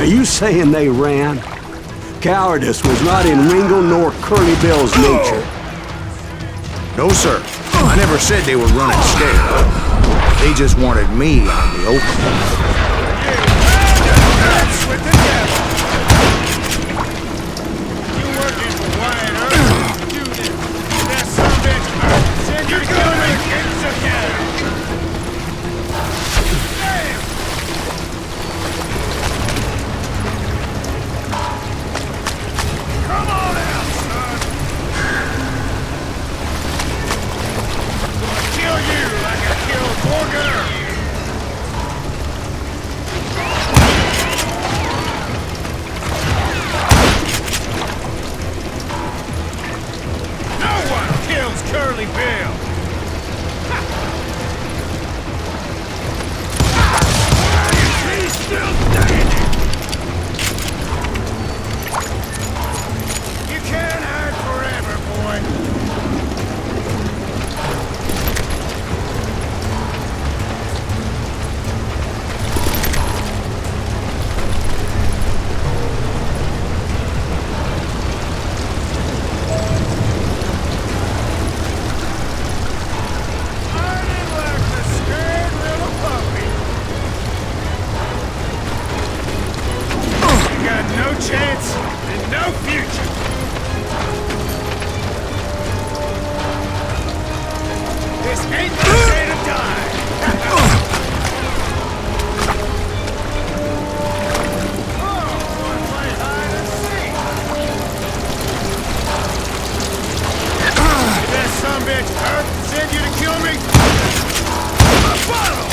Are you saying they ran? Cowardice was not in Ringo nor Curly Bill's nature. No, sir. I never said they were running scared. They just wanted me out in the open. chance and no future. This ain't the day to die. Some bitch Earth sent you to kill me? A bottle!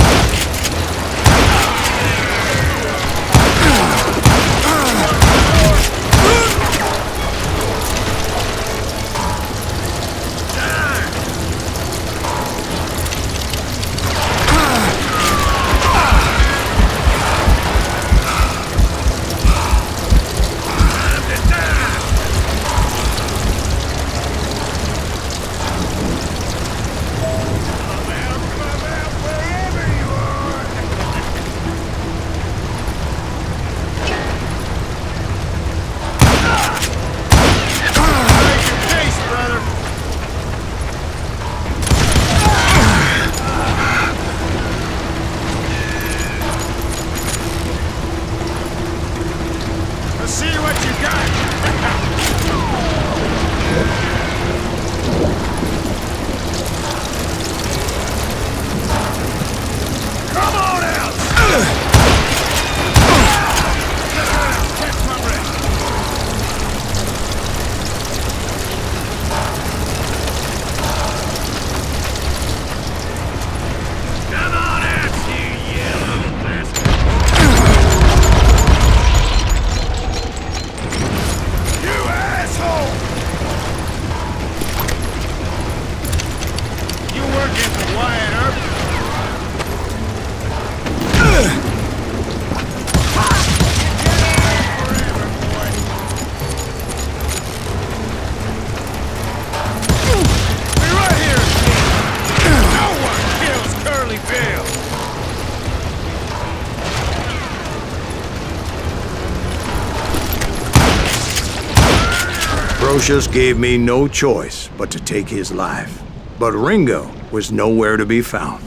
Brocious gave me no choice but to take his life. But Ringo was nowhere to be found.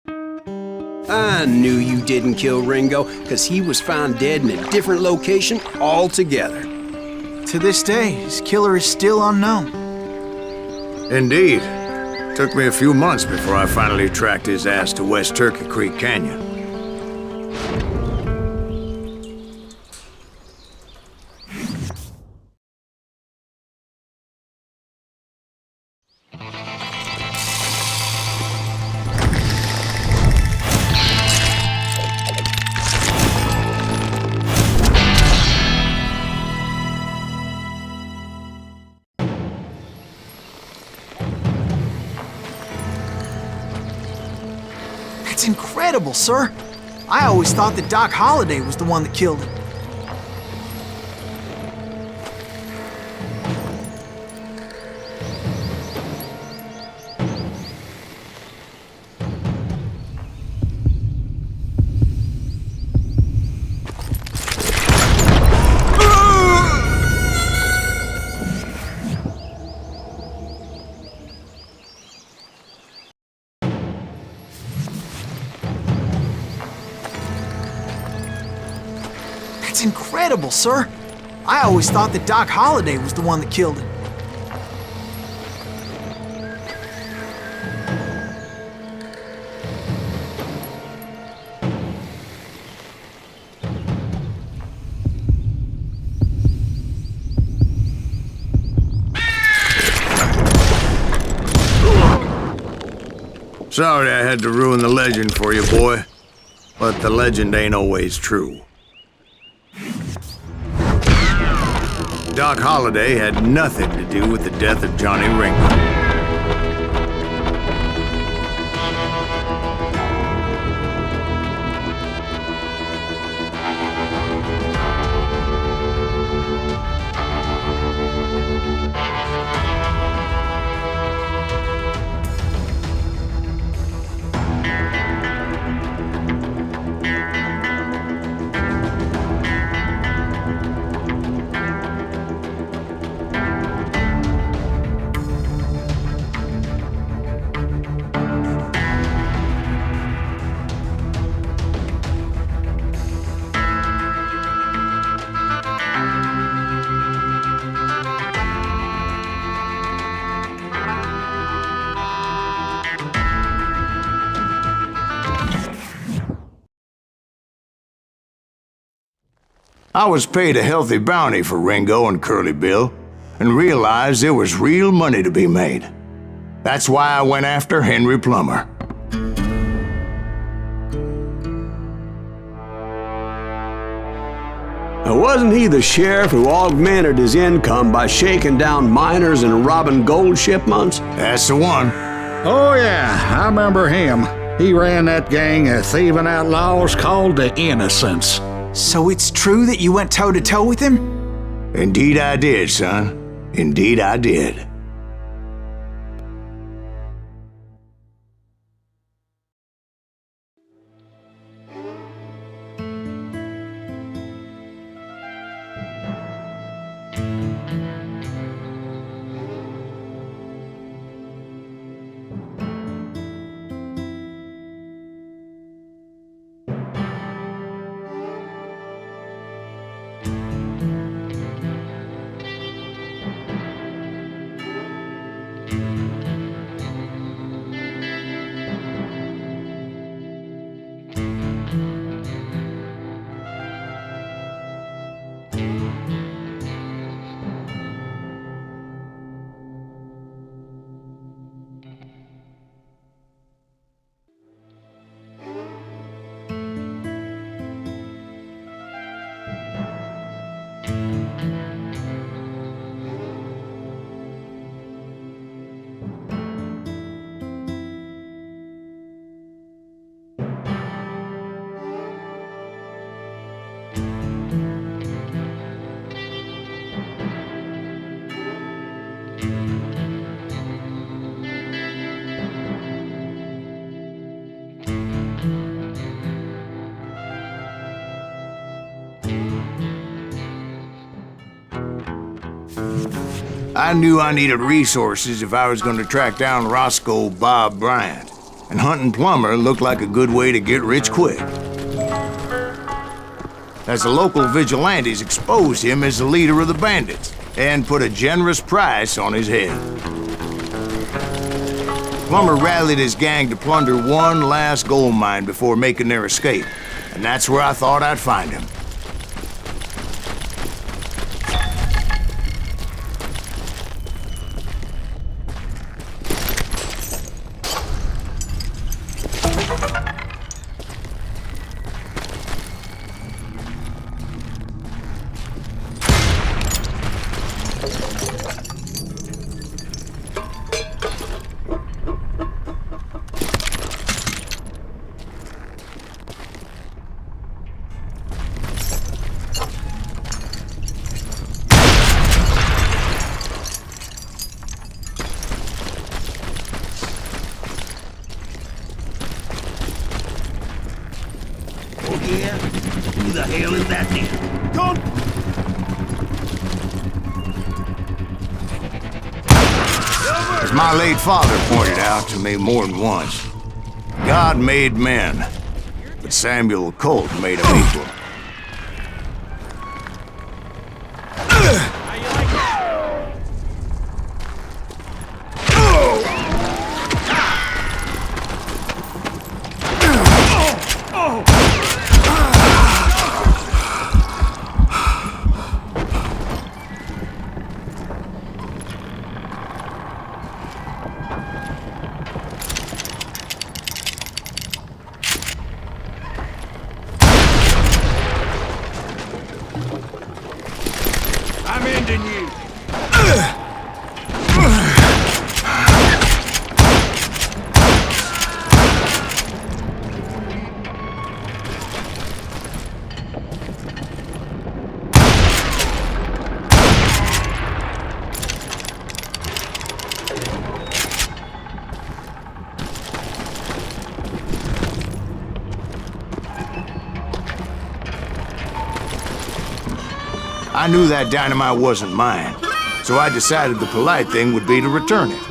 I knew you didn't kill Ringo, because he was found dead in a different location altogether. To this day, his killer is still unknown. Indeed. Took me a few months before I finally tracked his ass to West Turkey Creek Canyon. That's incredible, sir. I always thought that Doc Holliday was the one that killed him. That's incredible, sir. I always thought that Doc Holliday was the one that killed him. Sorry I had to ruin the legend for you, boy. But the legend ain't always true. Doc Holliday had nothing to do with the death of Johnny Ringo. I was paid a healthy bounty for Ringo and Curly Bill, and realized there was real money to be made. That's why I went after Henry Plummer. Wasn't he the sheriff who augmented his income by shaking down miners and robbing gold shipments? That's the one. Oh, yeah, I remember him. He ran that gang of thieving outlaws called the Innocents. So it's true that you went toe-to-toe with him? Indeed I did, son. Indeed I did. I knew I needed resources if I was going to track down Roscoe Bob Bryant, and hunting Plummer looked like a good way to get rich quick. As the local vigilantes exposed him as the leader of the bandits, and put a generous price on his head. Plummer rallied his gang to plunder one last gold mine before making their escape, and that's where I thought I'd find him. Yeah? Who the hell is that then? Don't... As my late father pointed out to me more than once, God made men, but Samuel Colt made them equal. I'm ending you. I knew that dynamite wasn't mine, so I decided the polite thing would be to return it.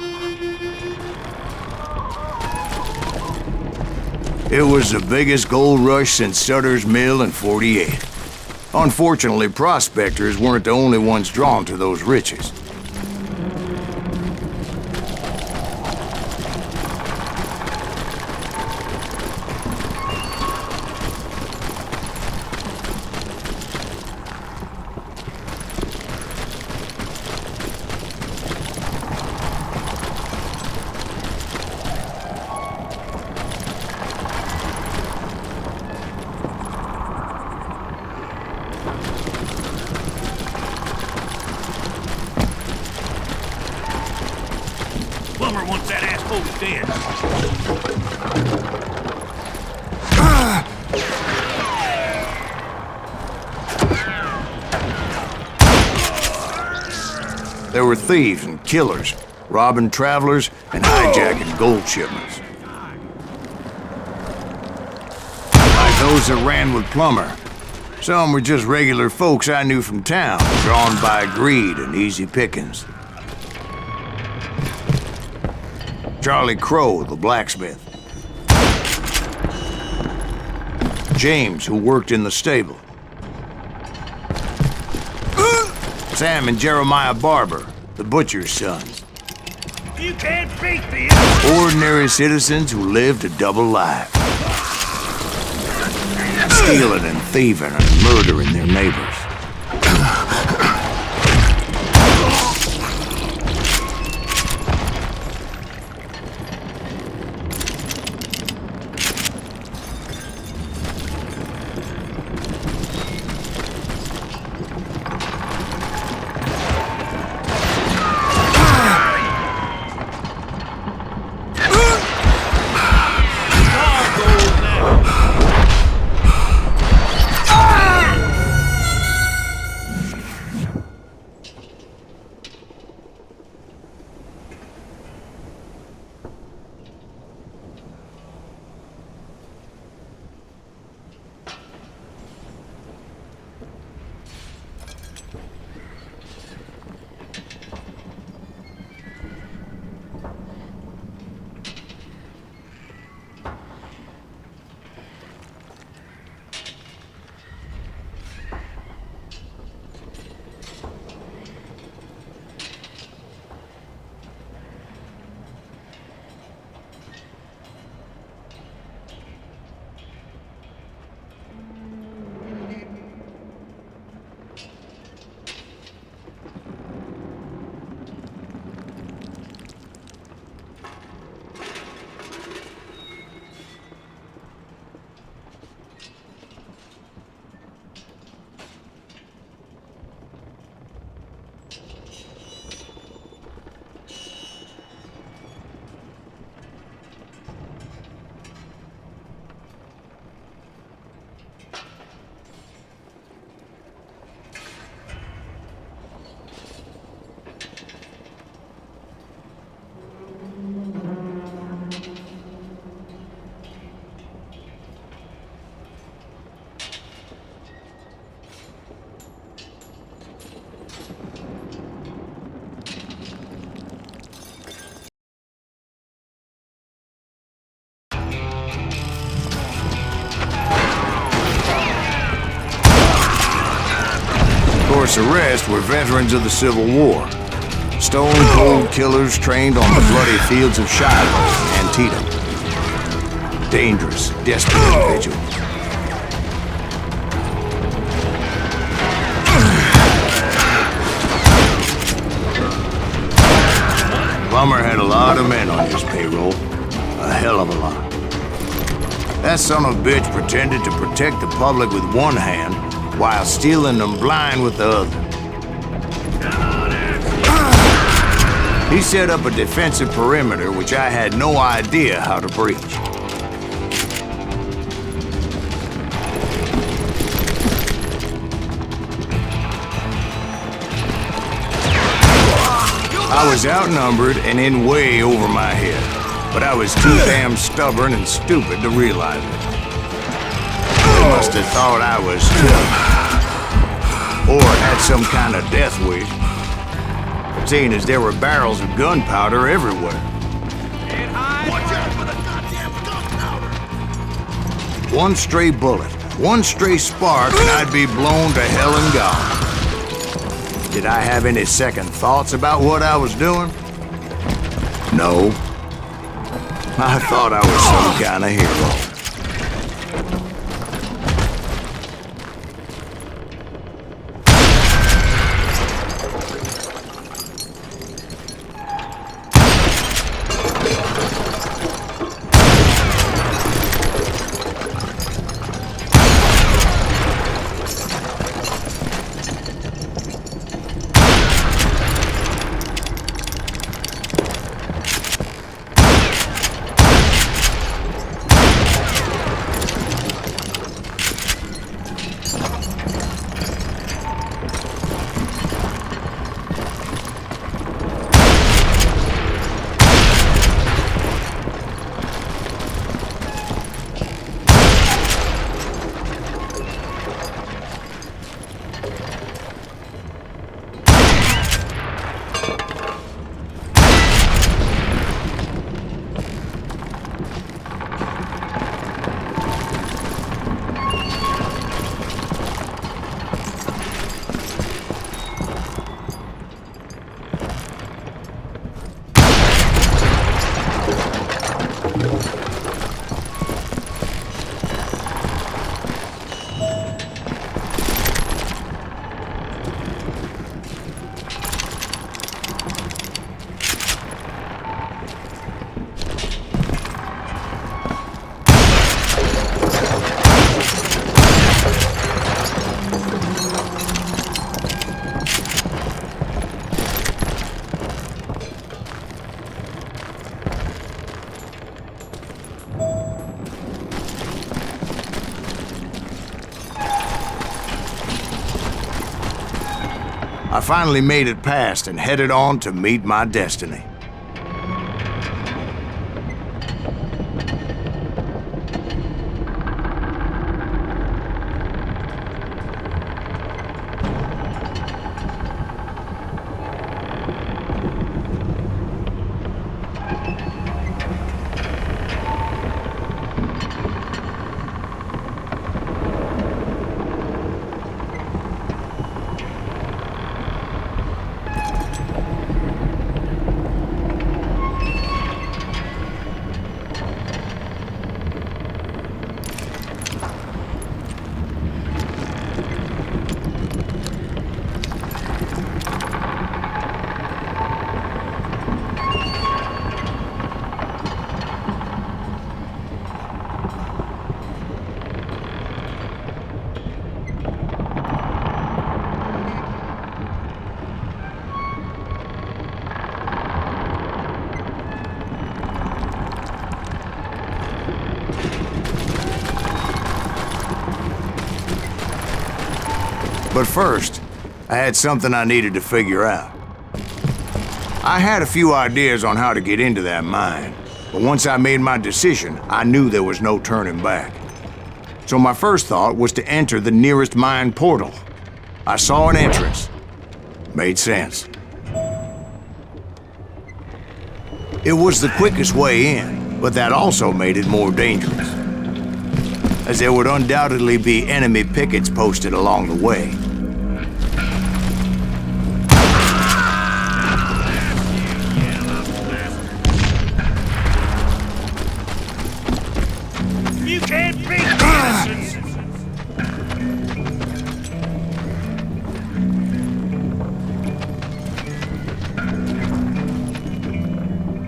It was the biggest gold rush since Sutter's Mill in '48. Unfortunately, prospectors weren't the only ones drawn to those riches. understand. There were thieves and killers, robbing travelers and hijacking gold shipments. Like those that ran with Plummer. Some were just regular folks I knew from town, drawn by greed and easy pickings. Charlie Crow, the blacksmith. James, who worked in the stable. Sam and Jeremiah Barber, the butcher's sons. You can't beat the Ordinary citizens who lived a double life. Stealing and thieving and murdering their neighbors. The rest were veterans of the Civil War. Stone-cold killers trained on the bloody fields of Shiloh and Antietam. Dangerous, desperate individuals. Plummer had a lot of men on his payroll. A hell of a lot. That son of a bitch pretended to protect the public with one hand while stealing them blind with the other. He set up a defensive perimeter which I had no idea how to breach. I was outnumbered and in way over my head, but I was too damn stubborn and stupid to realize it. They must have thought I was tough, or had some kind of death wish, seeing as there were barrels of gunpowder everywhere. Watch out for the goddamn gunpowder! One stray bullet, one stray spark, and I'd be blown to hell and gone. Did I have any second thoughts about what I was doing? No. I thought I was some kind of hero. I finally made it past and headed on to meet my destiny. But first, I had something I needed to figure out. I had a few ideas on how to get into that mine, but once I made my decision, I knew there was no turning back. So my first thought was to enter the nearest mine portal. I saw an entrance. Made sense. It was the quickest way in, but that also made it more dangerous, as there would undoubtedly be enemy pickets posted along the way. You can't beat innocence!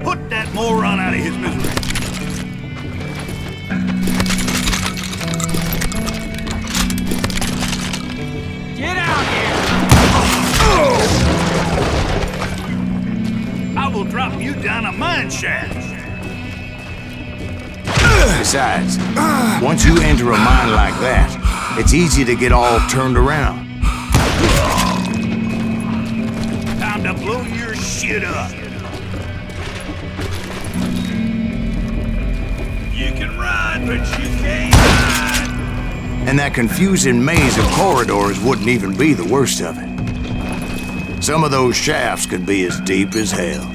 Put that moron out of his misery. Get out here! I will drop you down a mine shaft. Besides, once you enter a mine like that, it's easy to get all turned around. Time to blow your shit up. You can run, but you can't hide. And that confusing maze of corridors wouldn't even be the worst of it. Some of those shafts could be as deep as hell.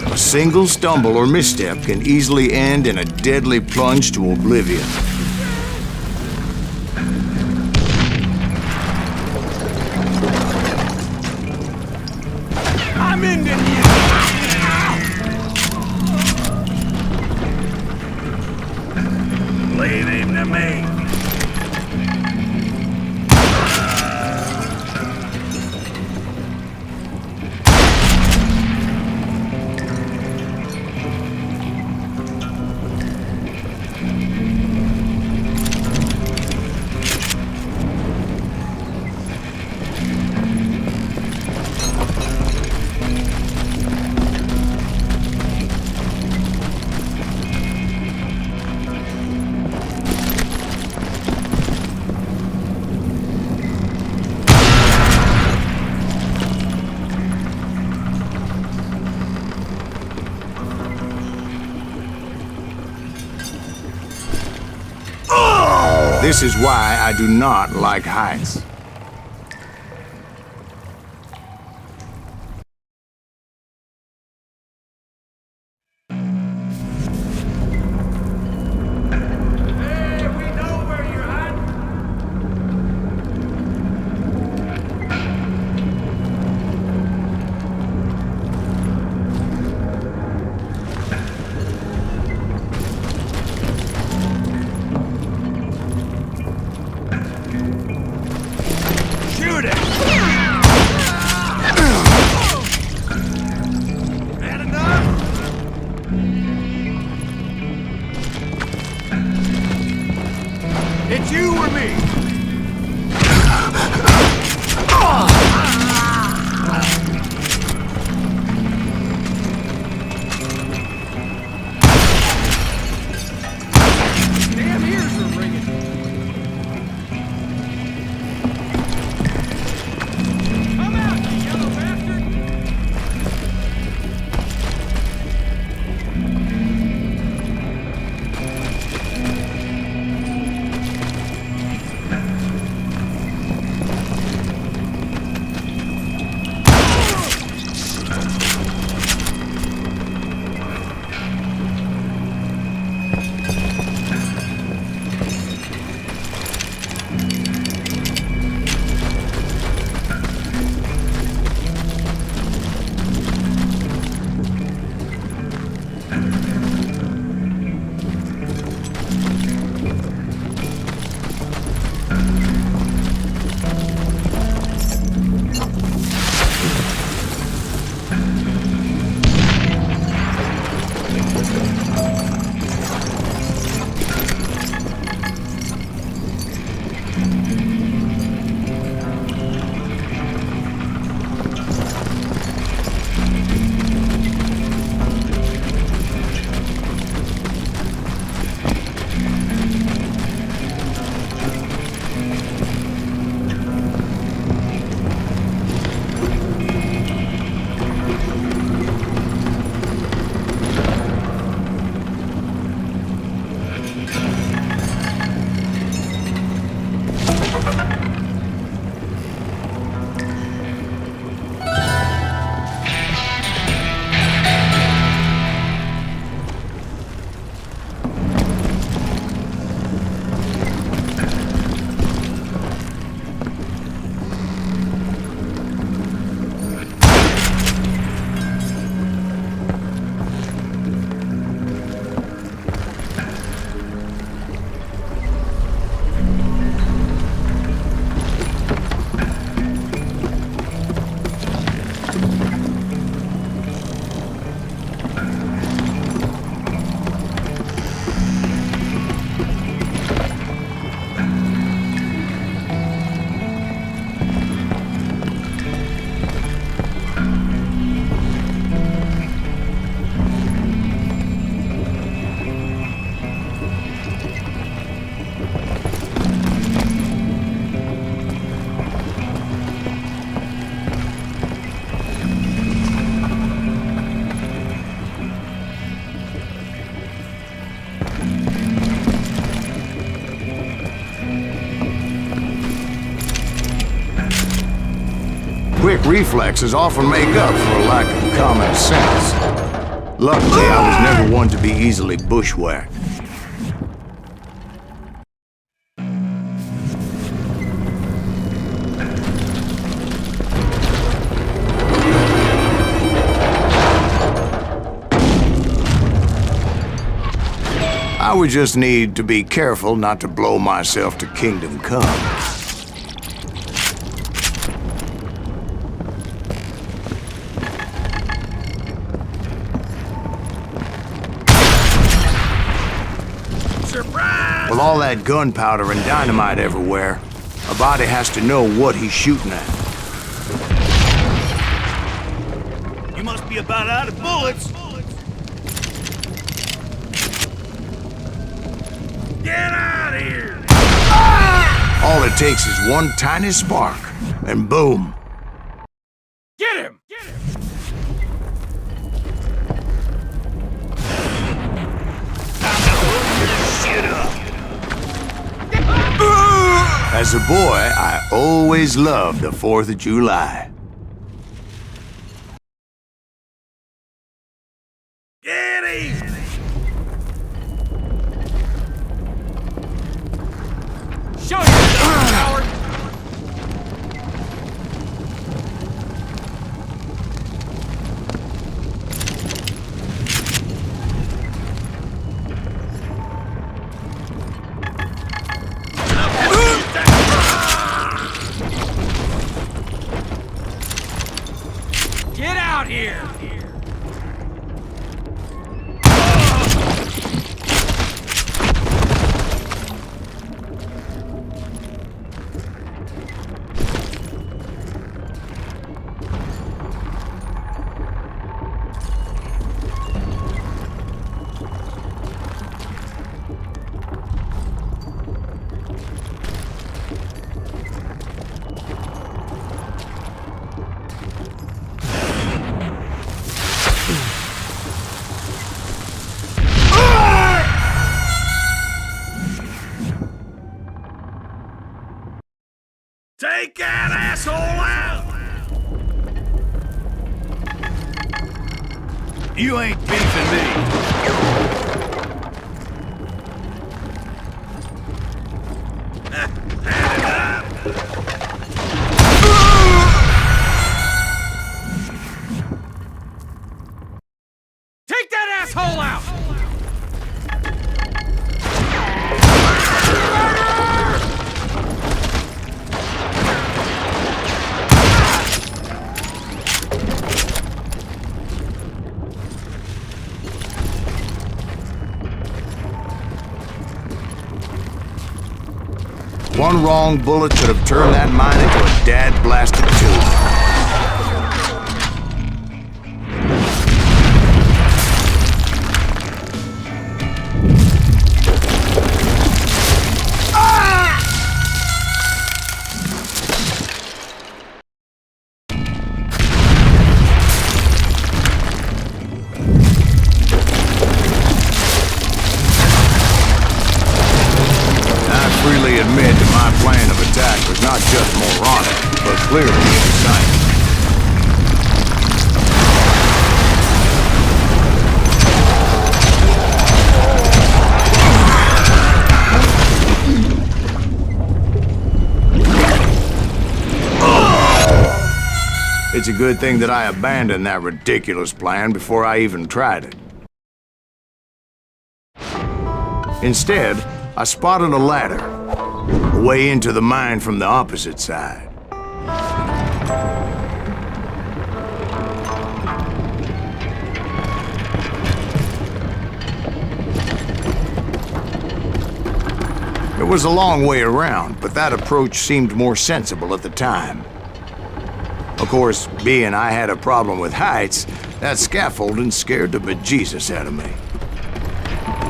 A single stumble or misstep can easily end in a deadly plunge to oblivion. I'm into you! Leave him to me. This is why I do not like heights. Quick reflexes often make up for a lack of common sense. Luckily, I was never one to be easily bushwhacked. I would just need to be careful not to blow myself to kingdom come. Surprise! With all that gunpowder and dynamite everywhere, a body has to know what he's shooting at. You must be about out of bullets. Get out of here! All it takes is one tiny spark, and boom. Get him! Get him! Shit up! As a boy, I always loved the 4th of July. Get him! Show yourself, coward! Get out here! Take that asshole out! You ain't beefing me. Take that asshole out! One wrong bullet could have turned that mine into a dad-blasted tube. Freely admit that my plan of attack was not just moronic, but clearly insane. It's a good thing that I abandoned that ridiculous plan before I even tried it. Instead, I spotted a ladder, a way into the mine from the opposite side. It was a long way around, but that approach seemed more sensible at the time. Of course, being I had a problem with heights, that scaffolding scared the bejesus out of me.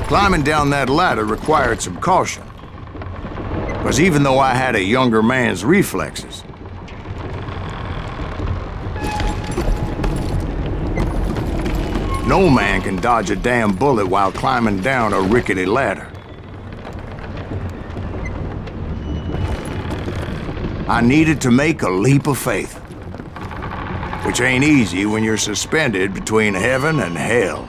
Climbing down that ladder required some caution, because even though I had a younger man's reflexes, no man can dodge a damn bullet while climbing down a rickety ladder. I needed to make a leap of faith. which ain't easy when you're suspended between heaven and hell.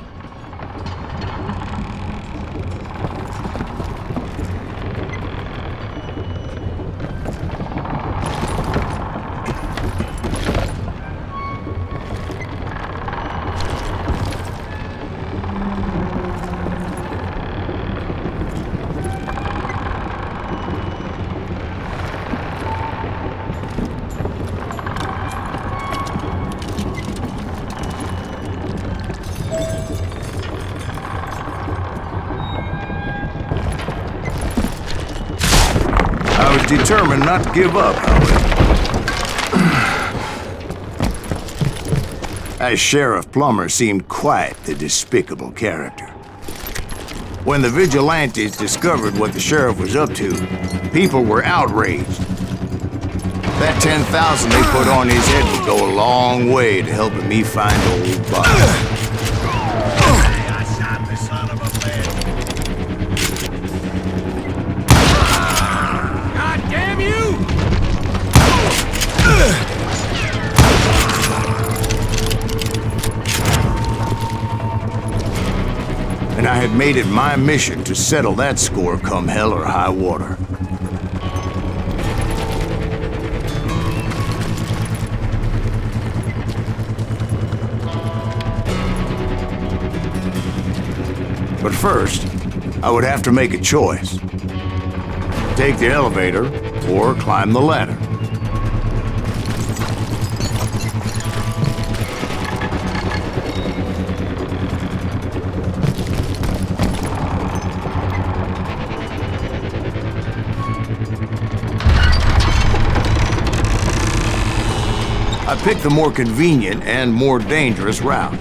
I was determined not to give up, however. As Sheriff Plummer seemed quite the despicable character. When the vigilantes discovered what the sheriff was up to, people were outraged. That 10,000 they put on his head would go a long way to helping me find old Bob. I shot the son of a bitch. God damn you! And I had made it my mission to settle that score come hell or high water. But first, I would have to make a choice. Take the elevator or climb the ladder. I picked the more convenient and more dangerous route.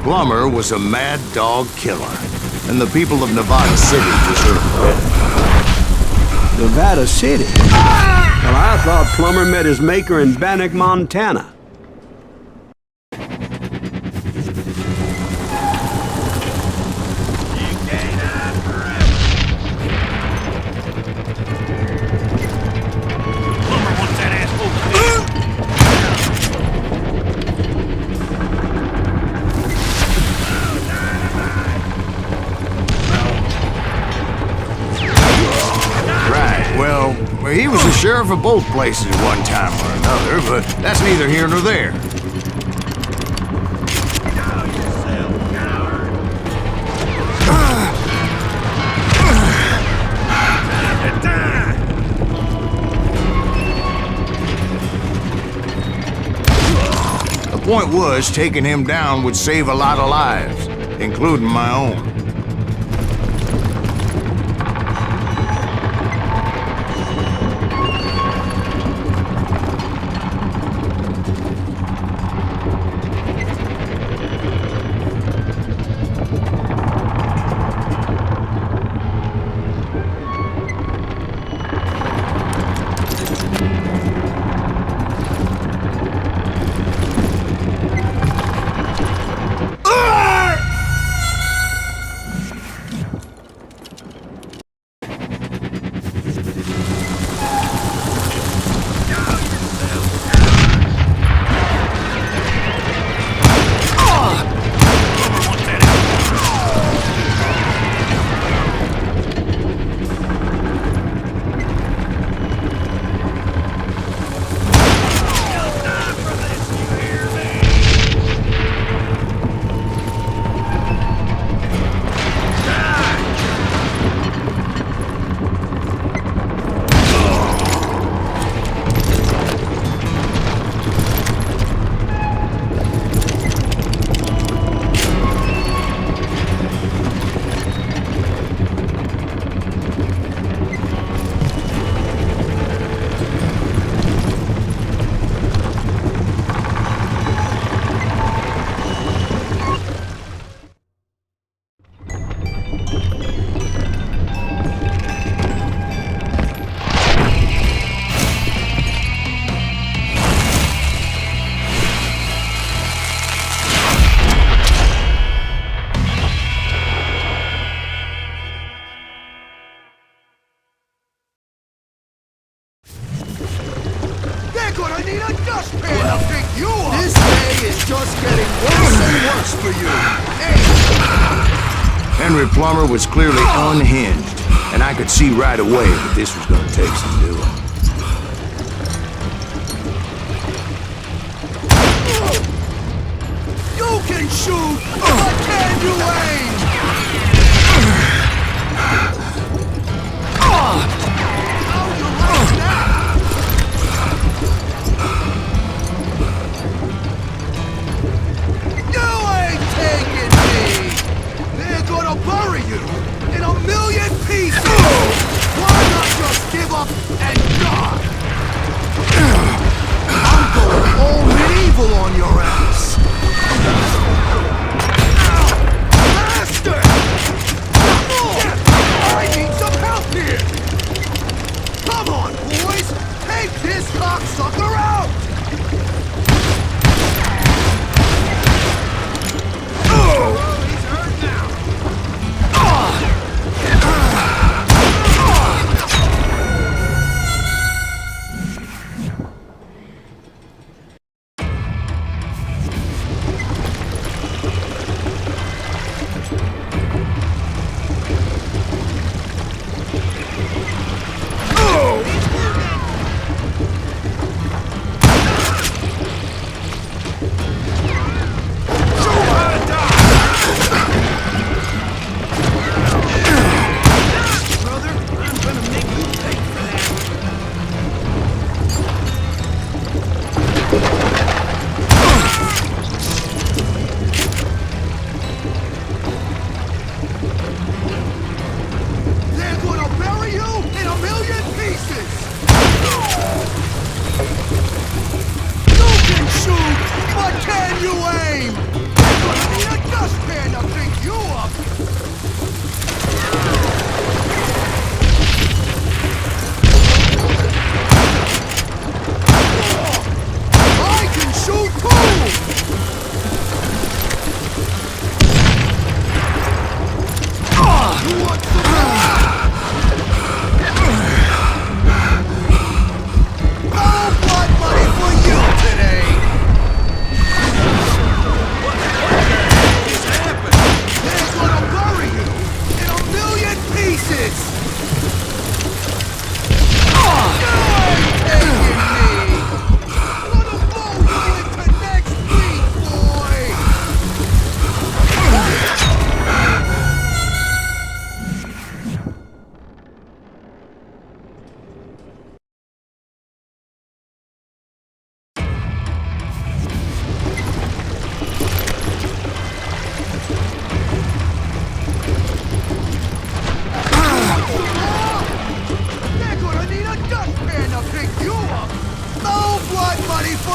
Plummer was a mad dog killer, and the people of Nevada City deserve credit. Nevada City? Well, I thought Plummer met his maker in Bannock, Montana. He was the sheriff of both places at one time or another, but that's neither here nor there. The point was, taking him down would save a lot of lives, including my own. Plummer was clearly unhinged, and I could see right away that this was going to take some doing. You can shoot, but can you aim? How you like that? You ain't taking me! They're gonna bury you in a million pieces! Why not just give up and die? I'm going all medieval on your ass! Master! I need some help here! Come on, boys! Take this cocksucker out!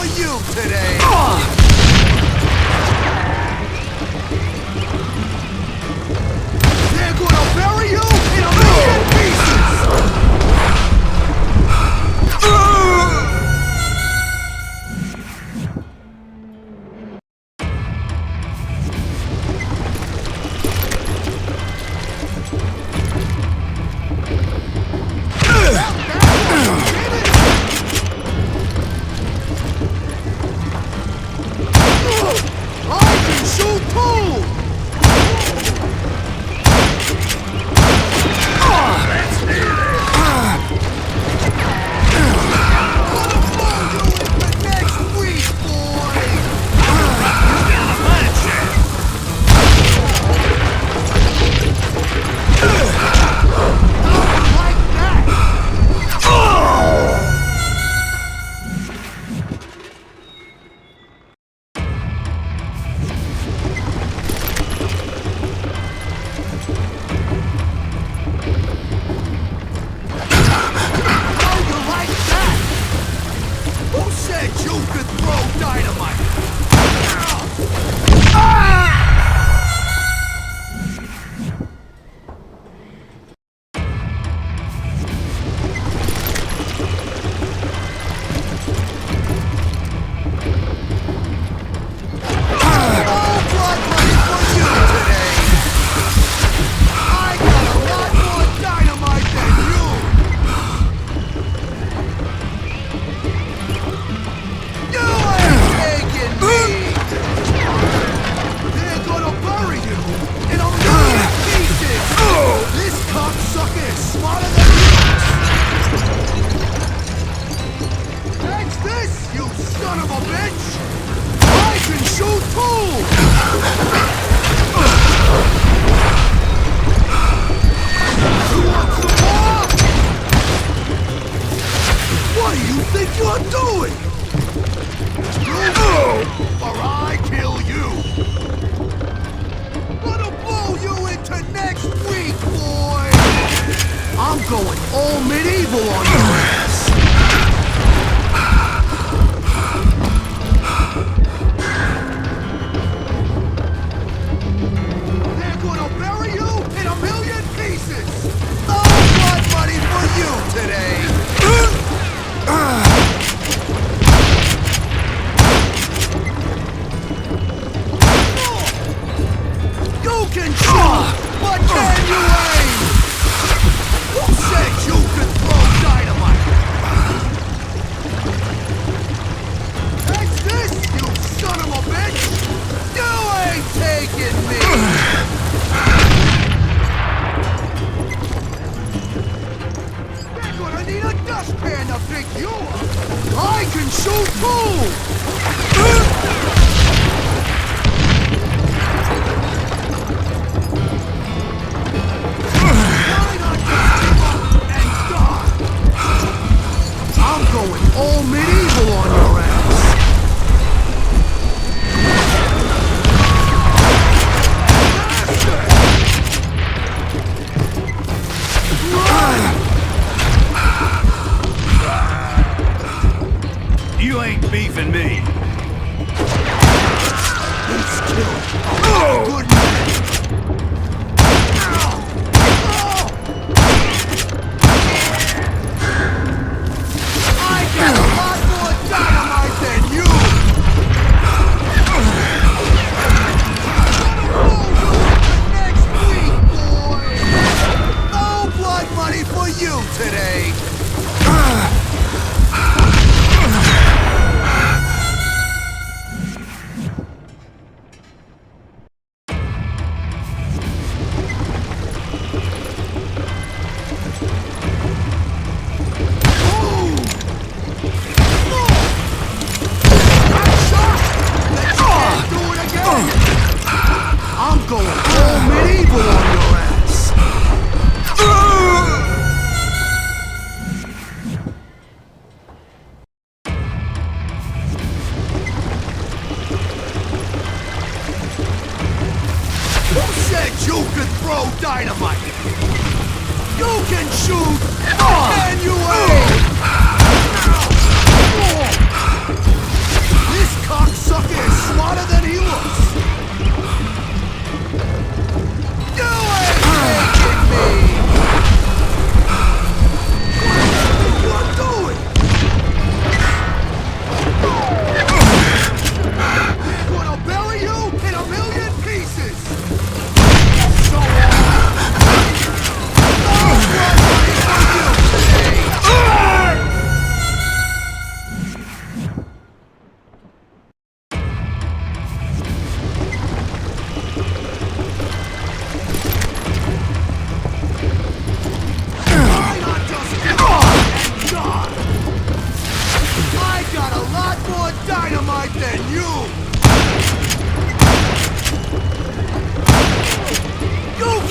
for you today! They're gonna bury you in a million pieces!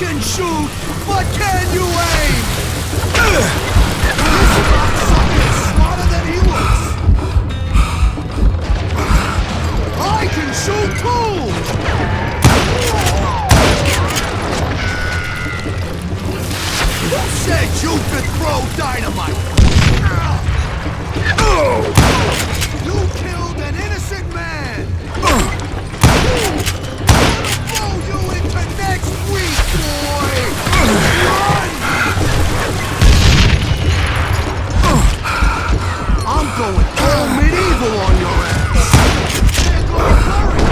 can shoot, but can you aim? This cocksucker's smarter than he looks. I can shoot too! Who said you could throw dynamite? You killed an innocent man! Throw you into next week, boy! Run! I'm going all medieval on your ass! There goes Murray!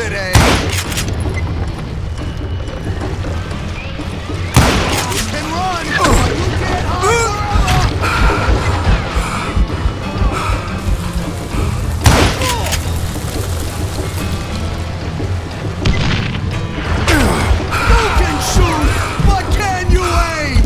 today! You can run, but you can't hide You can shoot, but can you aim?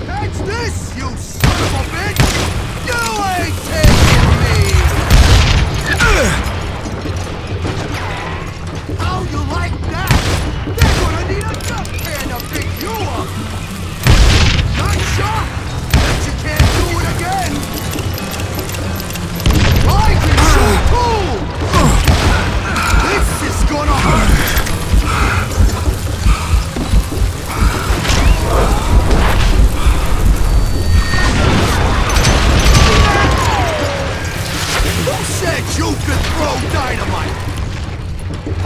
Catch this, you son of a bitch! You ain't taking me! How you like that? They're gonna need a dustpan to pick you up! Nice shot! Bet you can't do it again! I can shoot too! This is gonna hurt! Who said you could throw dynamite?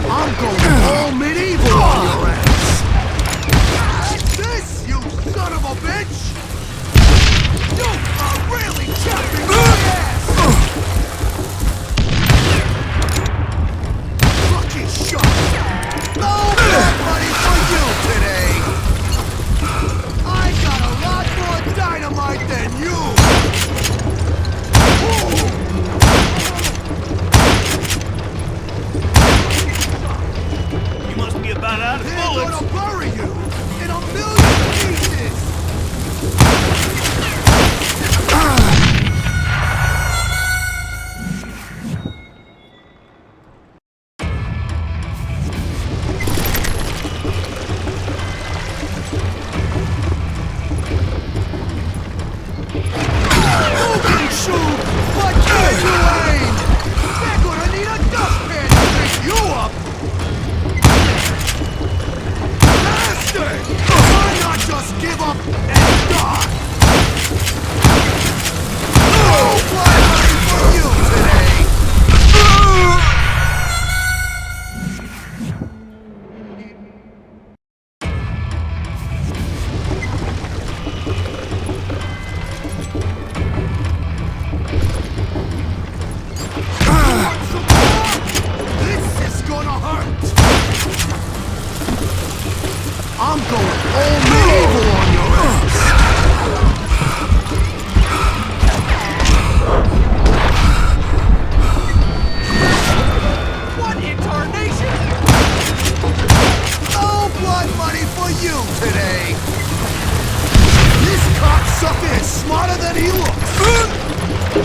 I'm going all medieval on your ass! That's this, you son of a bitch! You are really chopping my ass! Lucky shot! No more money for you today! I got a lot more dynamite than you! You must be about out of They're bullets. gonna bury you in a million pieces! You can shoot, but can you aim? They're gonna need a dustpan to pick you up! Bastard! Why not just give up and die? No flattery for you today! This is gonna hurt! I'm going all medieval on your ass! What in tarnation? No blood money for you today! This cocksucker is smarter than he looks!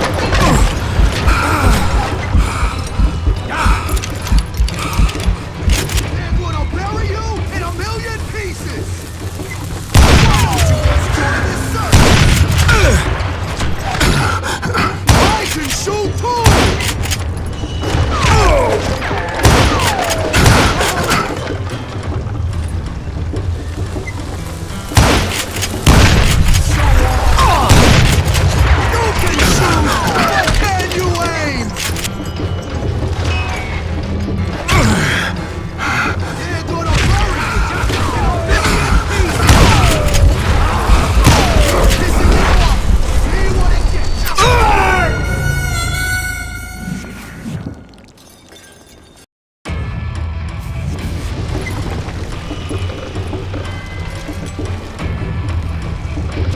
They're gonna bury you in a million pieces! Why don't you just join this circus? I can shoot too! You can shoot, but can you aim? They're gonna bury you in a million pieces! Pissing me off! See what it gets!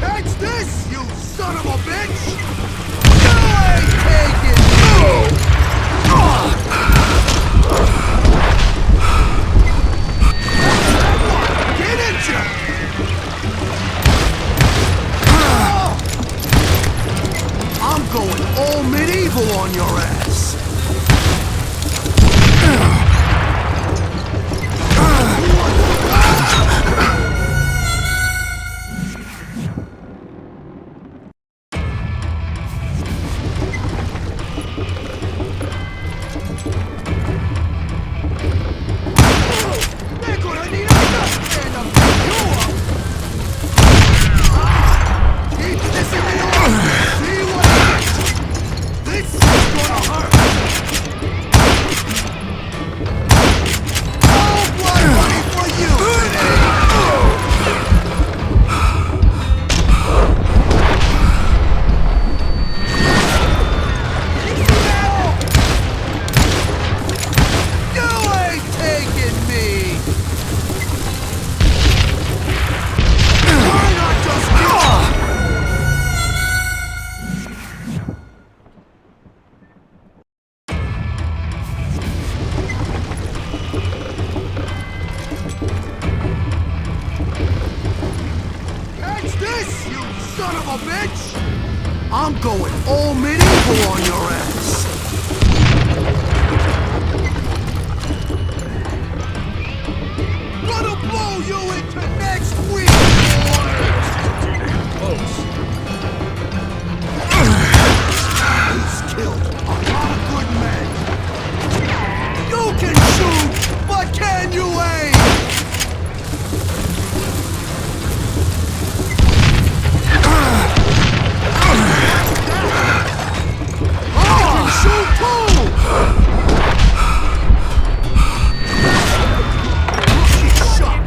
Catch this, you son of a bitch! You ain't taking me! Get it, you! I'm going all medieval on your ass! I'm going all medieval on your ass. Gonna blow you into next week, boys. He's killed a lot of good men. You can shoot, but can you aim? Shoot too! Shot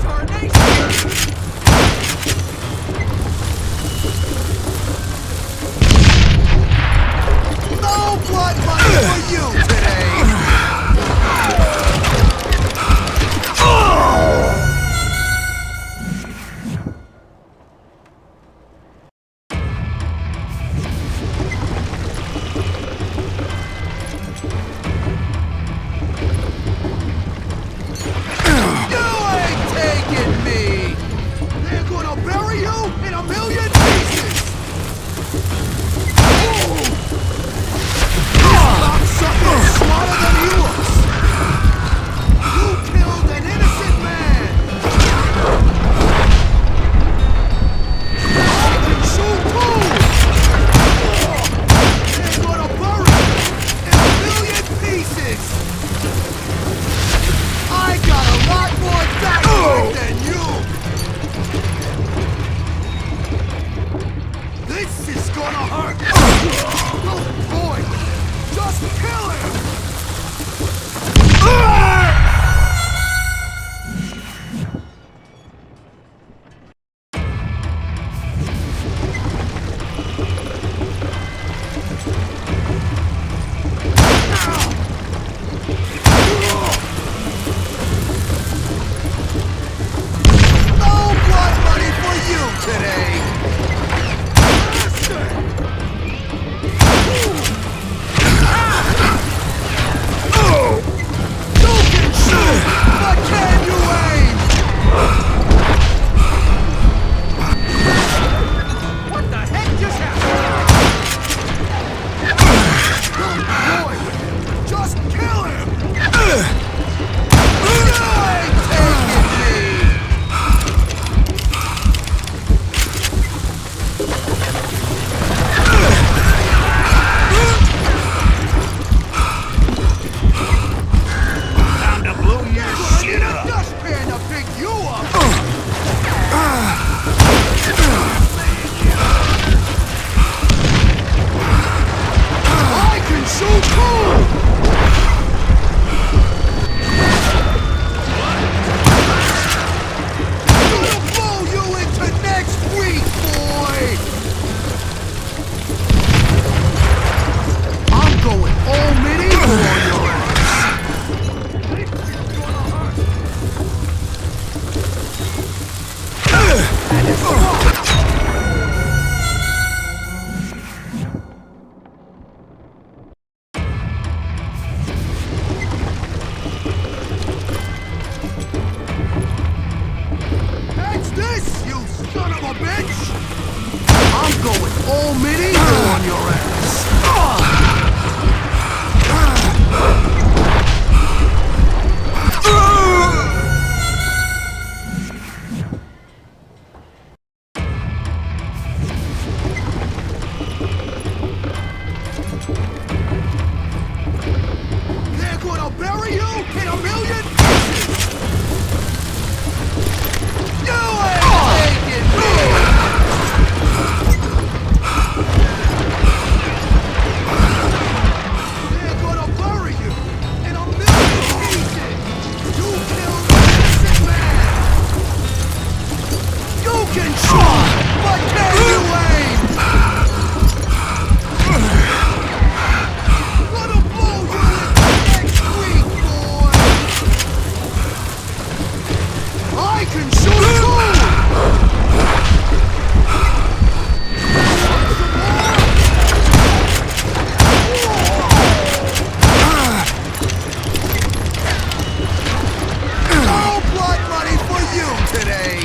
no blood money for you today!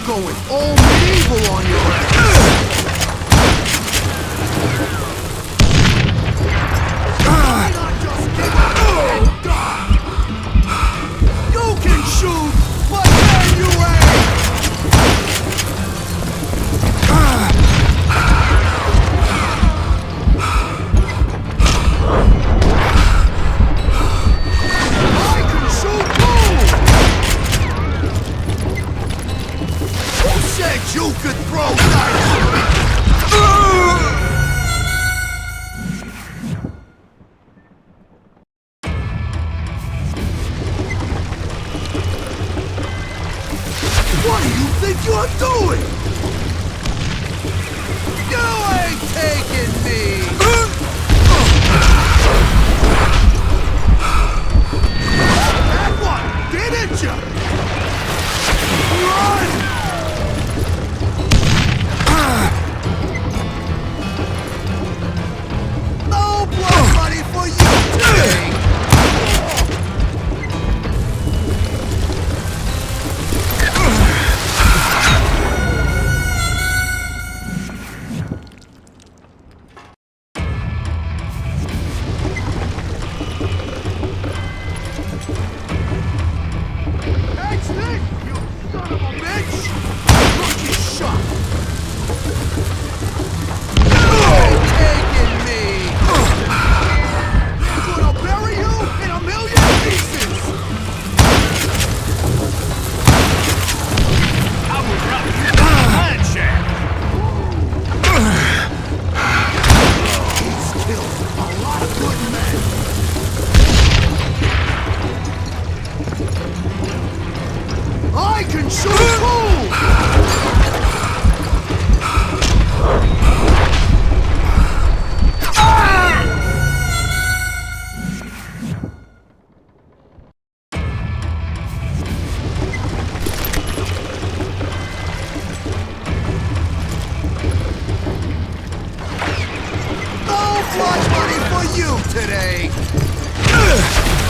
going all medieval on your ass. Why not just give up and die? You can shoot, but can you aim? I can shoot too! Who said you could throw dynamite? What do you think you're doing? You ain't taking me! That one, didn't you? Run! No blood money for you today! That's it, you son of a bitch! Lucky shot! You're taking me! I'm gonna bury you in a million pieces! I will drop you in the mine shaft. He's killed a lot of good men! I can shoot too! No blood money for you today!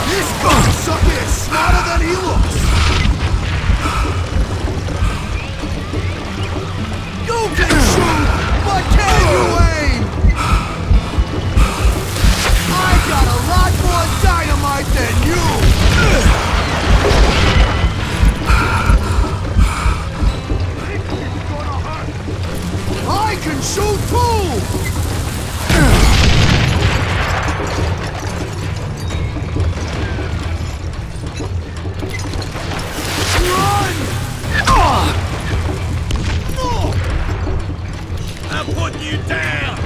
This cocksucker is smarter than he looks! You can shoot, but can you aim? I got a lot more dynamite than you! I can shoot too! Run! I'm putting you down.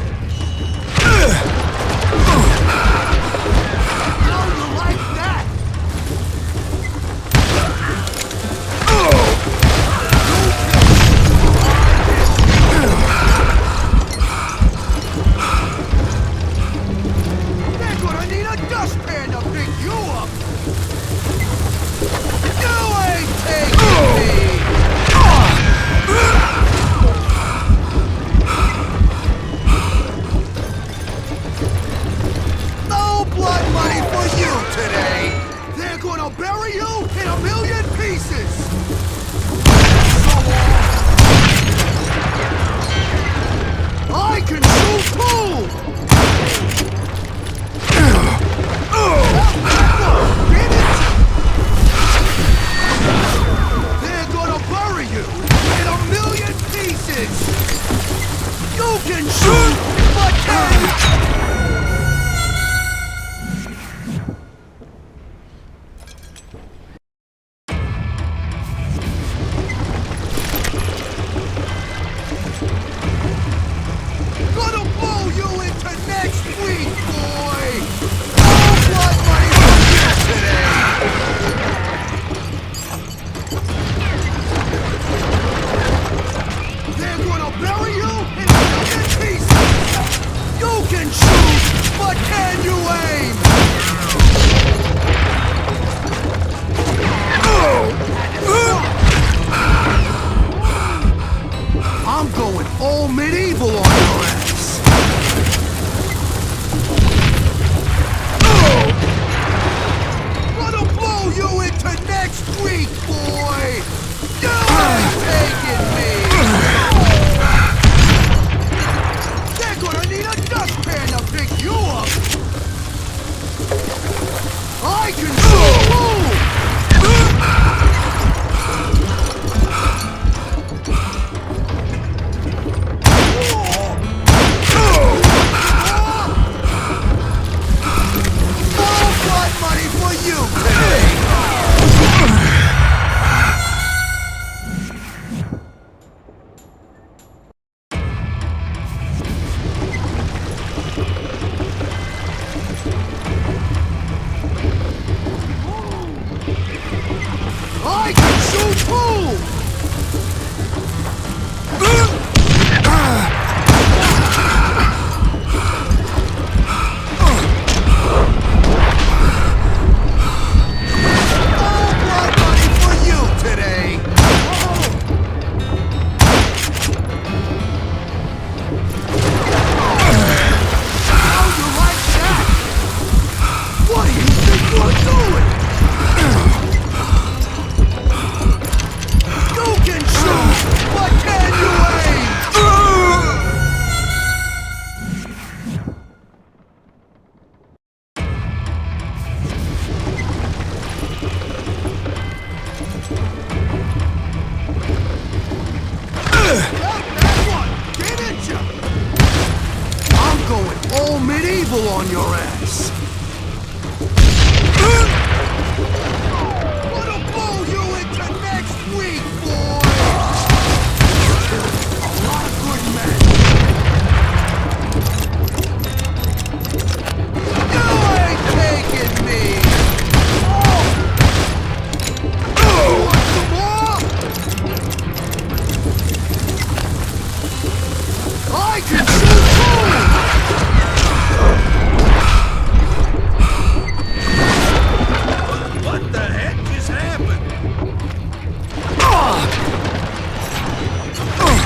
all medieval on your ass. Gonna blow you into next week, boy. A lot of good men. You ain't taking me. Want some more? I can shoot too! What the heck just happened?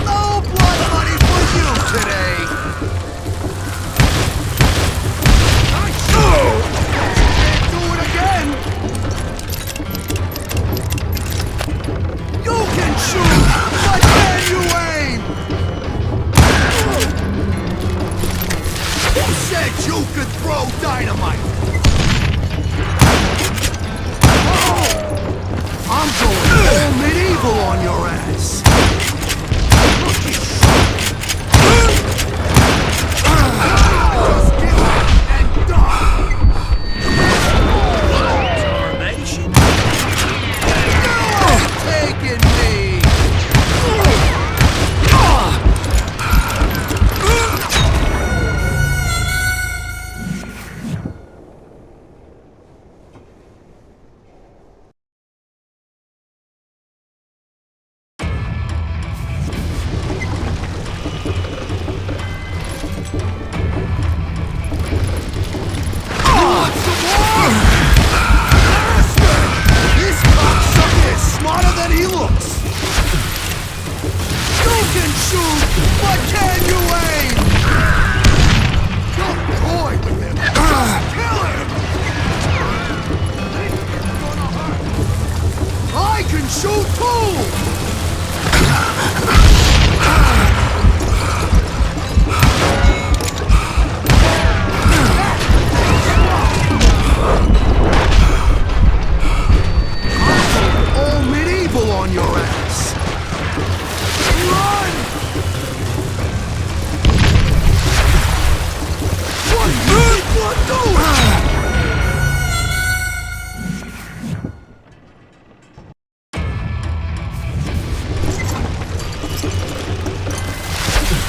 No blood money for you today! Can't do it again! You can shoot, but can you aim? Who said you could throw dynamite? I'm going all medieval on your ass. Just give up and die. Tarnation? You ain't taking me. This cocksucker is smarter than he looks! You can shoot, but can you aim? Don't toy with him! Just kill him! I can shoot too! All medieval on your ass! Run! What do you think you're doing?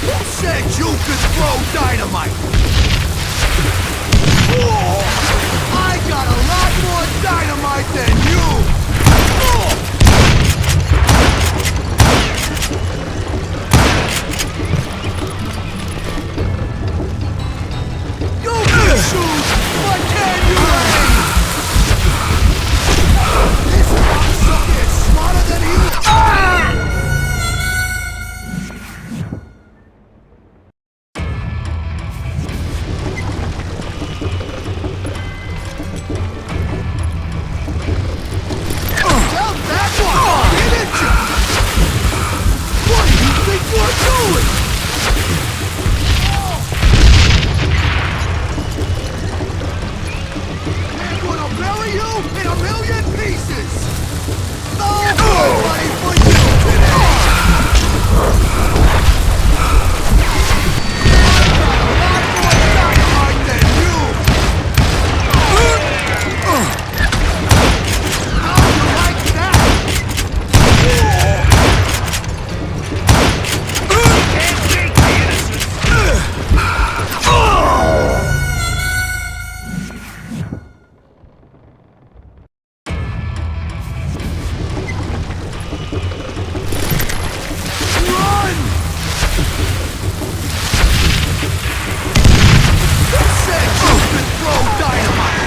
Who said you could throw dynamite? Whoa! I got a lot more dynamite than you! You can shoot, but can you aim? This cocksucker is smarter than he... Well, that one hit you! What do you think you're doing? I'm gonna bury you in a million pieces! No good money for you today! I got a lot more dynamite than you! How do you like that? Can't take the innocents! Run! Who said you could throw dynamite?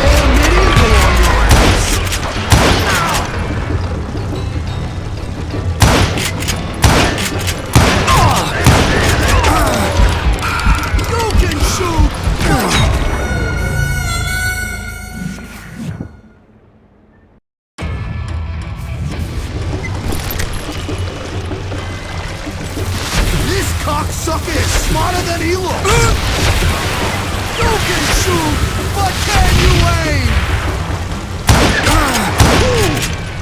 All medieval on your ass! You can shoot! This cocksucker is smarter than he looks! You can shoot, but can you aim?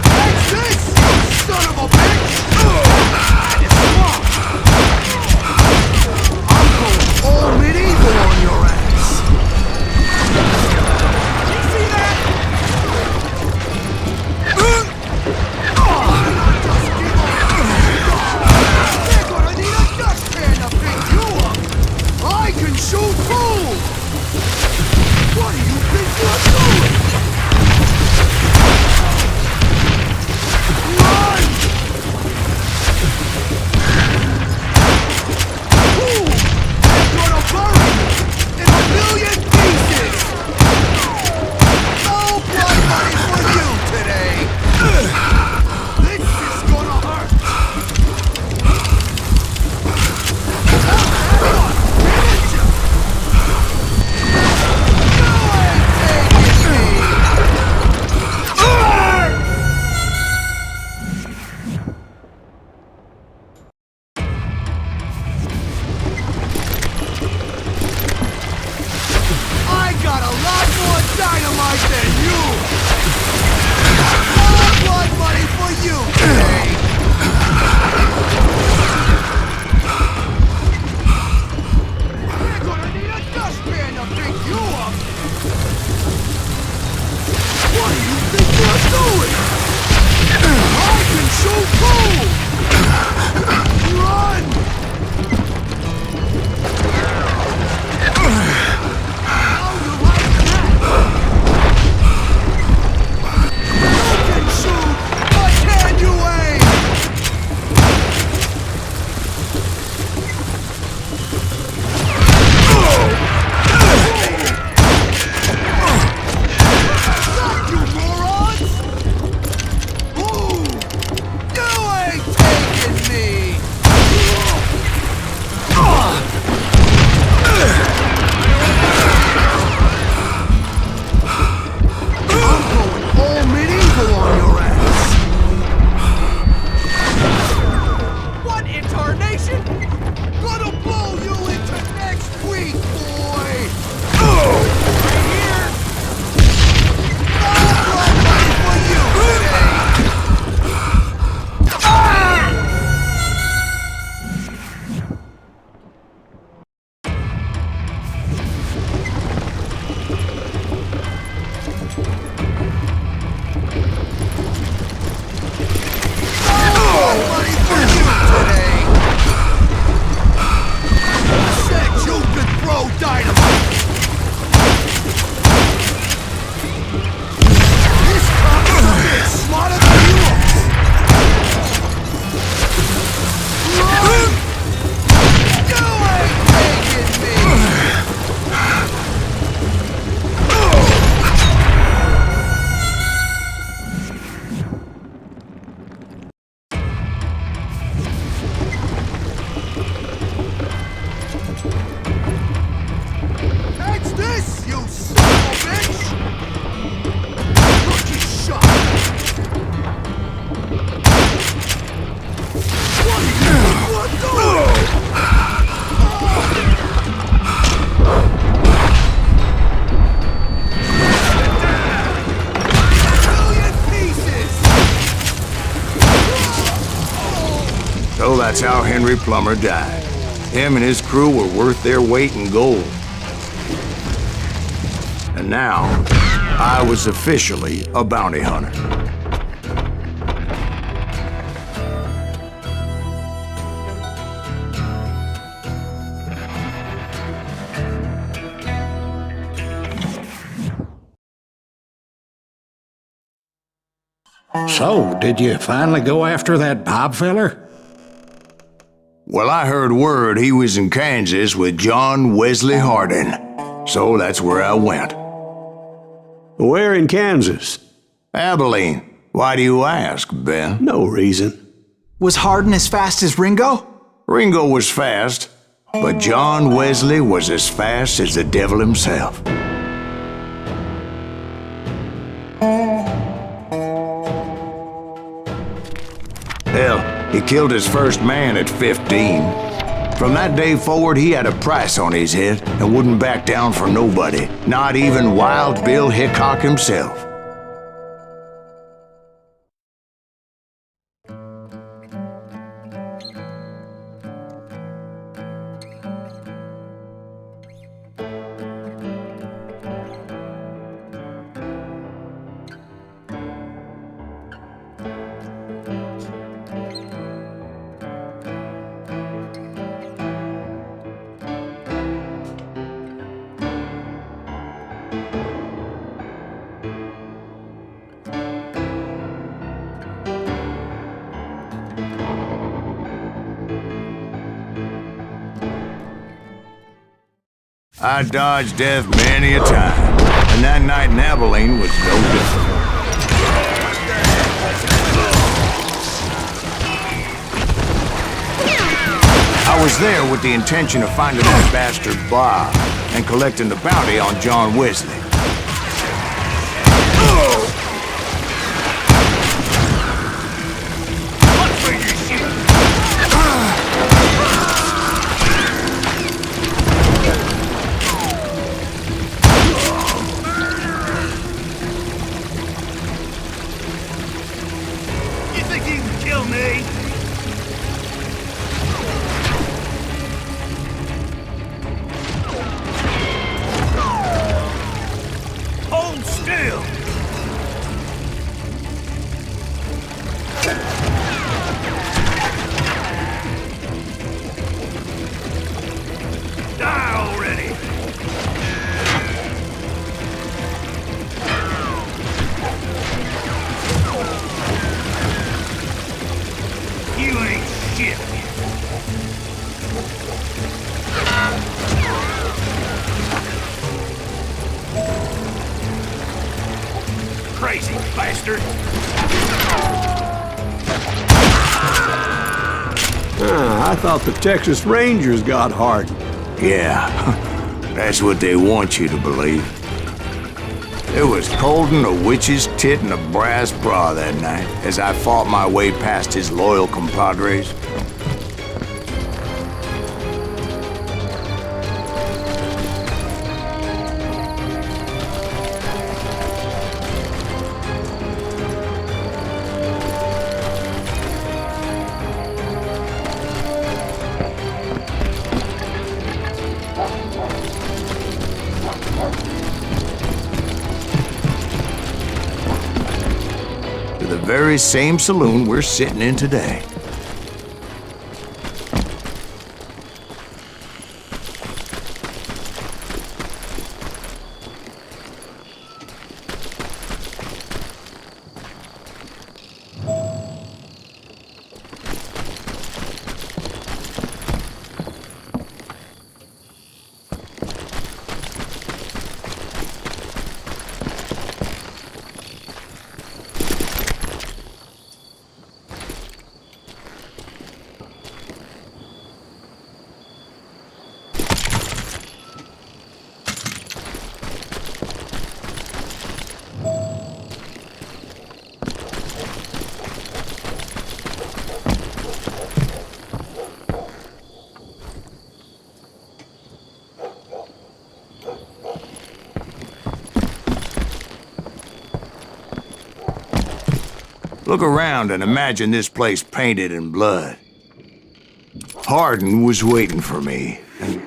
Take this, you son of a bitch! That's how Henry Plummer died. Him and his crew were worth their weight in gold. And now, I was officially a bounty hunter. So, did you finally go after that Bob feller? Well, I heard word he was in Kansas with John Wesley Hardin, so that's where I went. Where in Kansas? Abilene. Why do you ask, Ben? No reason. Was Hardin as fast as Ringo? Ringo was fast, but John Wesley was as fast as the devil himself. Hell, he killed his first man at 15. From that day forward, he had a price on his head and wouldn't back down for nobody, not even Wild Bill Hickok himself. I dodged death many a time, and that night in Abilene was no different. I was there with the intention of finding that bastard Bob and collecting the bounty on John Wesley. Crazy bastard! I thought the Texas Rangers got Hardin. Yeah, that's what they want you to believe. It was holding a witch's tit and a brass bra that night as I fought my way past his loyal compadres. The very same saloon we're sitting in today. Look around and imagine this place painted in blood. Hardin was waiting for me, and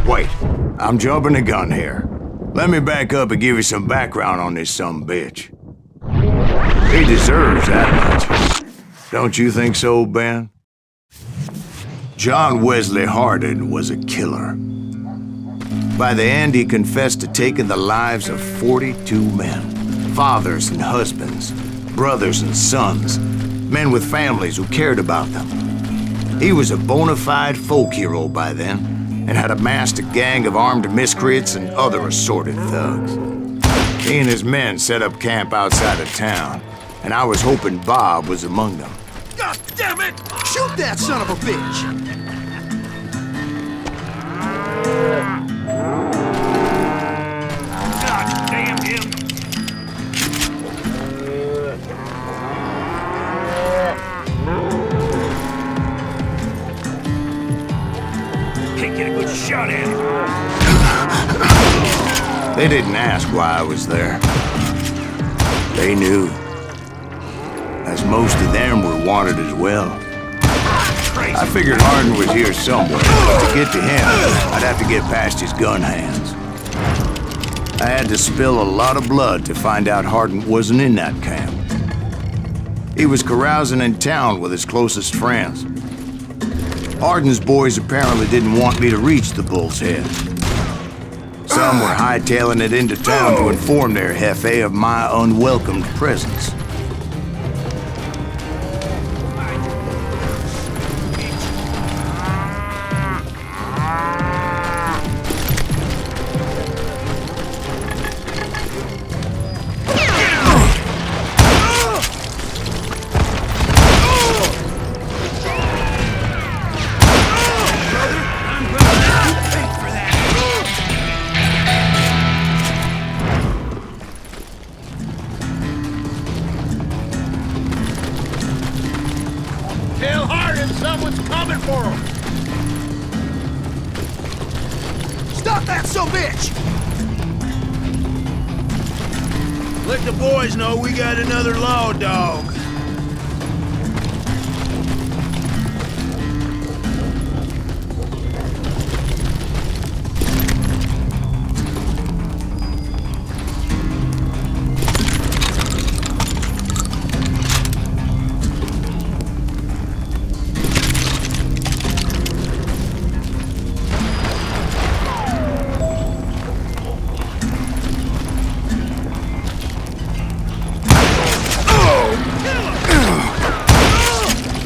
wait, I'm jumping the gun here. Let me back up and give you some background on this sumbitch. He deserves that much. Don't you think so, Ben? John Wesley Hardin was a killer. By the end, he confessed to taking the lives of 42 men. Fathers and husbands, brothers and sons, men with families who cared about them. He was a bona fide folk hero by then, and had amassed a gang of armed miscreants and other assorted thugs. He and his men set up camp outside of town, and I was hoping Bob was among them. God damn it! Shoot that son of a bitch! God damn him! Can't get a good shot at him. They didn't ask why I was there. They knew. As most of them were wanted as well. I figured Hardin was here somewhere, but to get to him, I'd have to get past his gun hands. I had to spill a lot of blood to find out Hardin wasn't in that camp. He was carousing in town with his closest friends. Hardin's boys apparently didn't want me to reach the Bull's Head. Some were hightailing it into town to inform their jefe of my unwelcomed presence. Tell Hardin someone's coming for him! Stop that sumbitch! Let the boys know we got another law dog.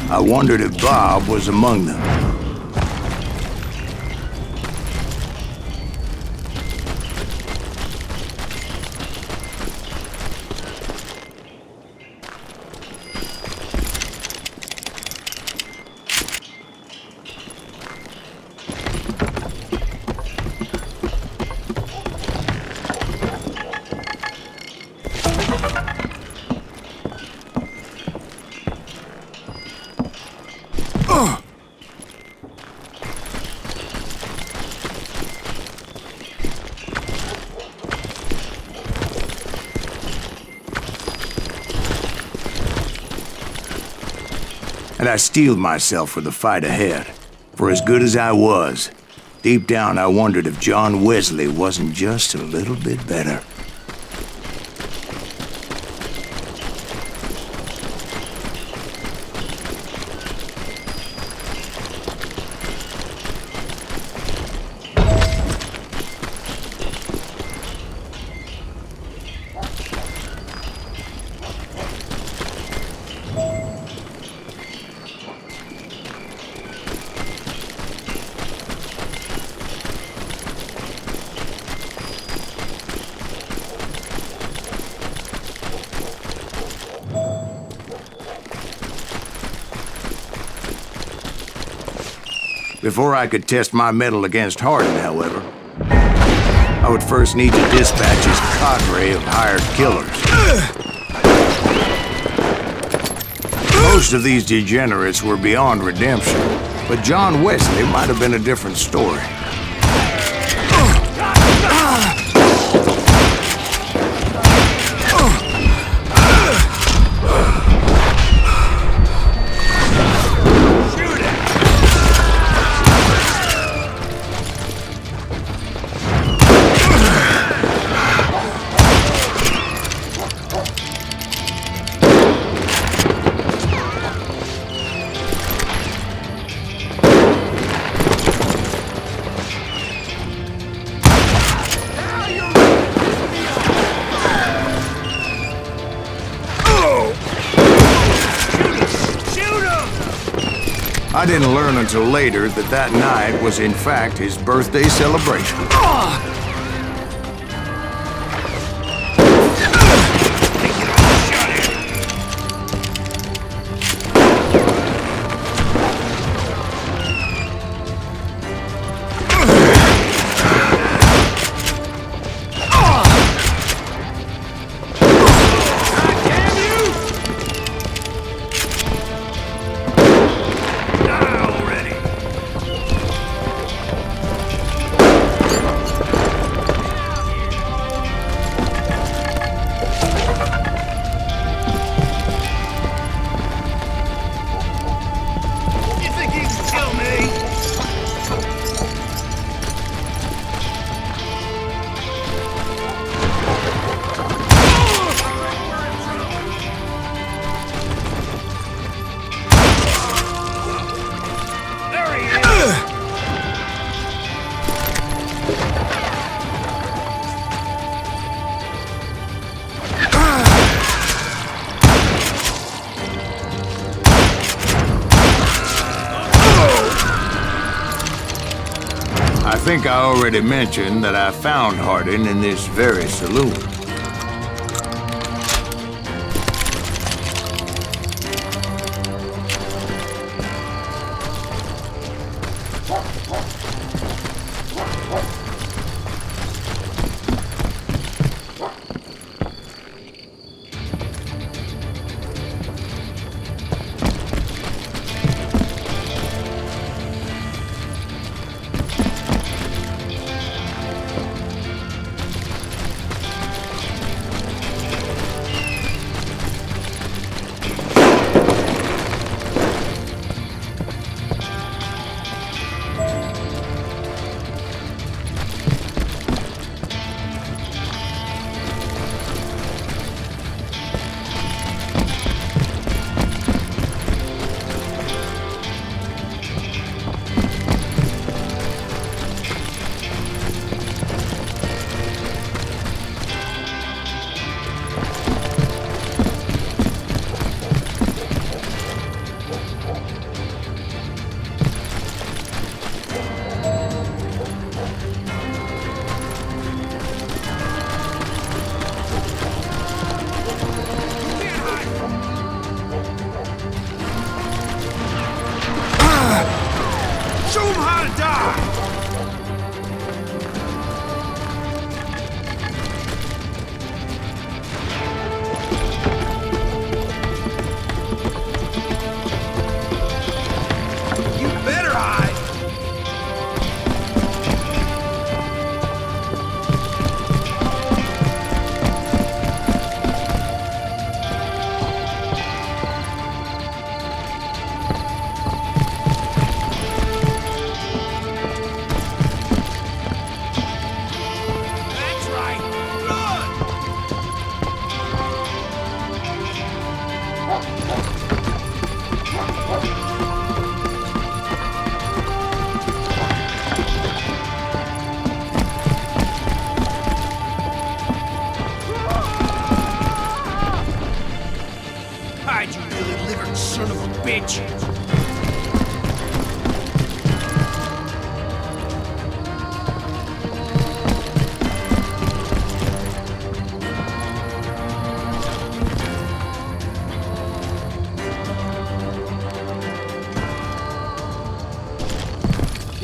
I wondered if Bob was among them. And I steeled myself for the fight ahead. For as good as I was, deep down I wondered if John Wesley wasn't just a little bit better. Before I could test my mettle against Hardin, however, I would first need to dispatch his cadre of hired killers. Most of these degenerates were beyond redemption, but John Wesley might have been a different story. I didn't learn until later that that night was in fact his birthday celebration. I think I already mentioned that I found Hardin in this very saloon.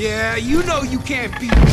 Yeah, you know you can't beat me.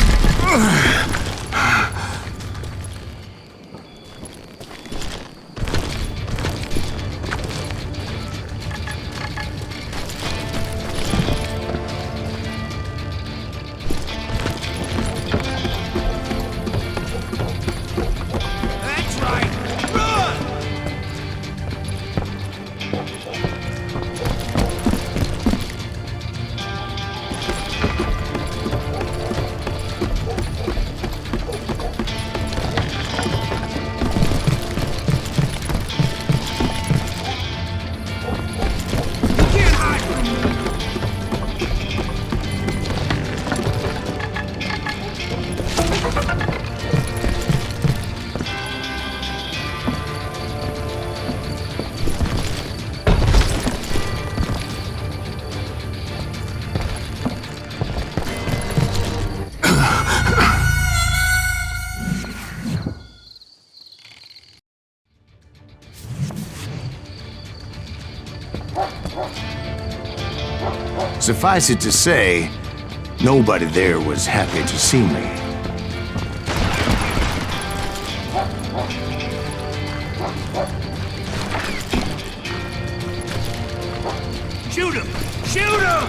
Suffice it to say, nobody there was happy to see me. Shoot him! Shoot him!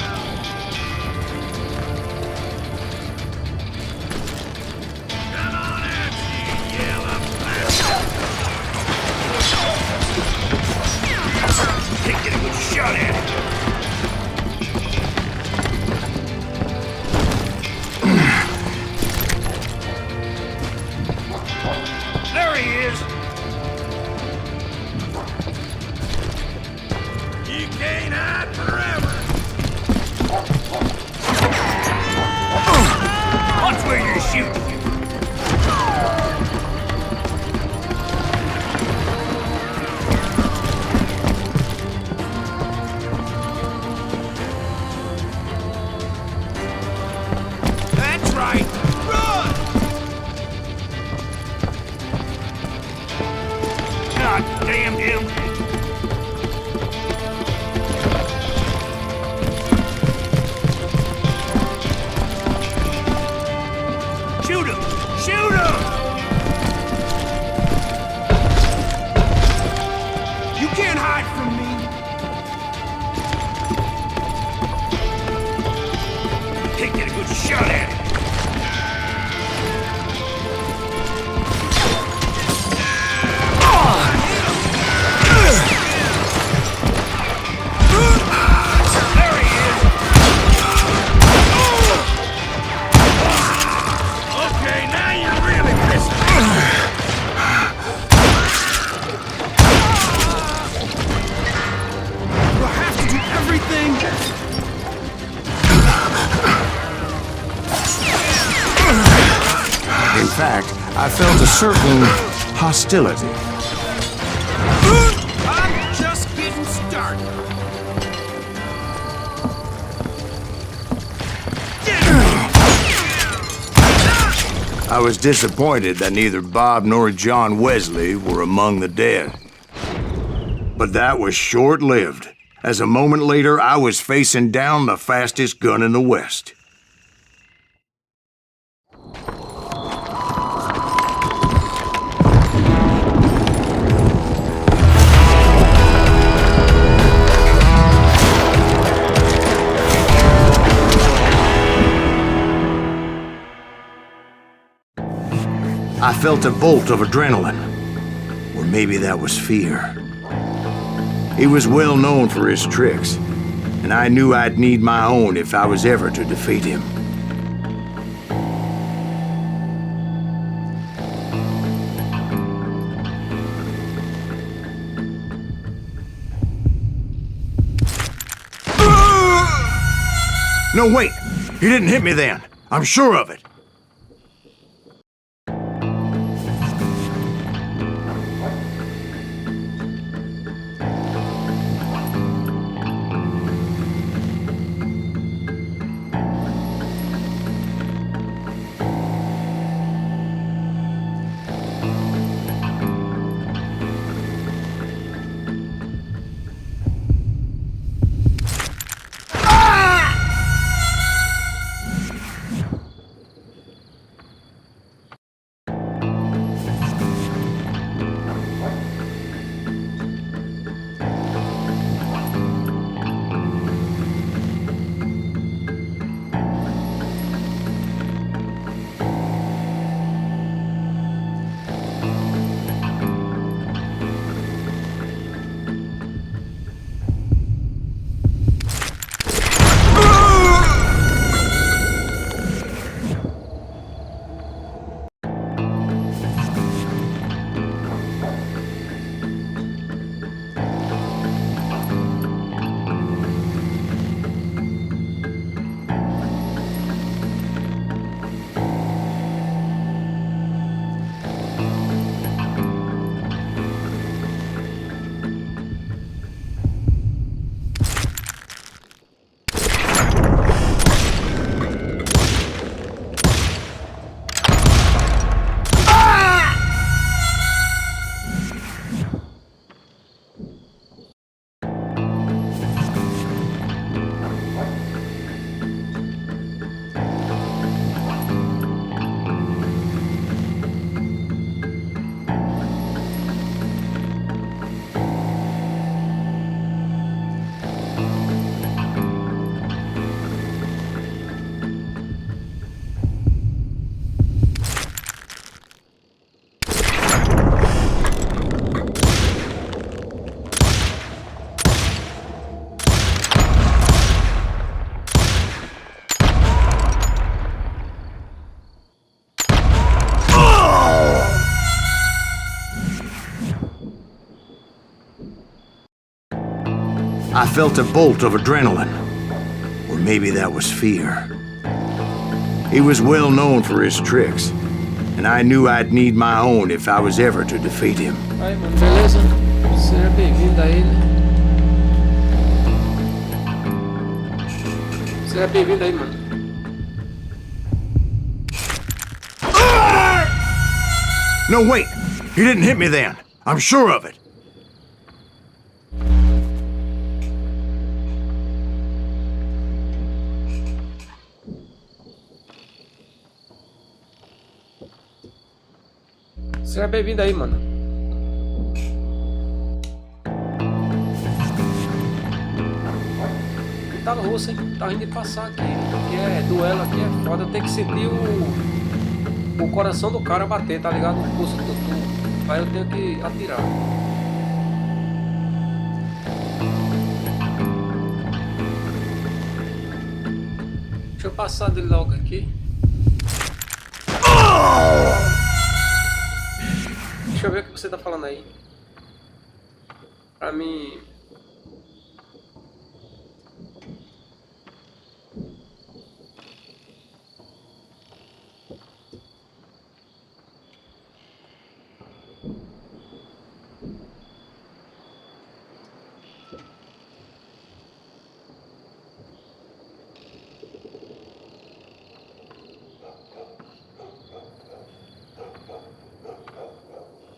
Come on out, you yellow bastard! Can't get a good shot at it. There he is! You can't hide forever! Watch where you're shooting! That's right! Run! God damn him! Shoot him! Shoot him! You can't hide from me! Can't get a good shot at it! There he is! Okay, now you're really pissing me. Do I have to do everything? In fact, I felt a certain hostility. I'm just getting started. I was disappointed that neither Bob nor John Wesley were among the dead. But that was short-lived, as a moment later I was facing down the fastest gun in the West. I felt a bolt of adrenaline, or maybe that was fear. He was well known for his tricks, and I knew I'd need my own if I was ever to defeat him. No, wait! He didn't hit me then. I'm sure of it. I felt a bolt of adrenaline. Or maybe that was fear. He was well known for his tricks, and I knew I'd need my own if I was ever to defeat him. Aí, mano, beleza? Seja bem-vindo a ele. Seja bem-vindo aí, mano. No, wait! He didn't hit me then. I'm sure of it. Seja bem-vindo aí, mano. Tá no russo, hein? Tá indo de passar aqui. Porque é duelo aqui, é foda. Tem que sentir o coração do cara bater, tá ligado? O pulso do. Aí eu tenho que atirar. Deixa eu passar dele logo aqui. Deixa eu ver o que você tá falando aí. Pra mim...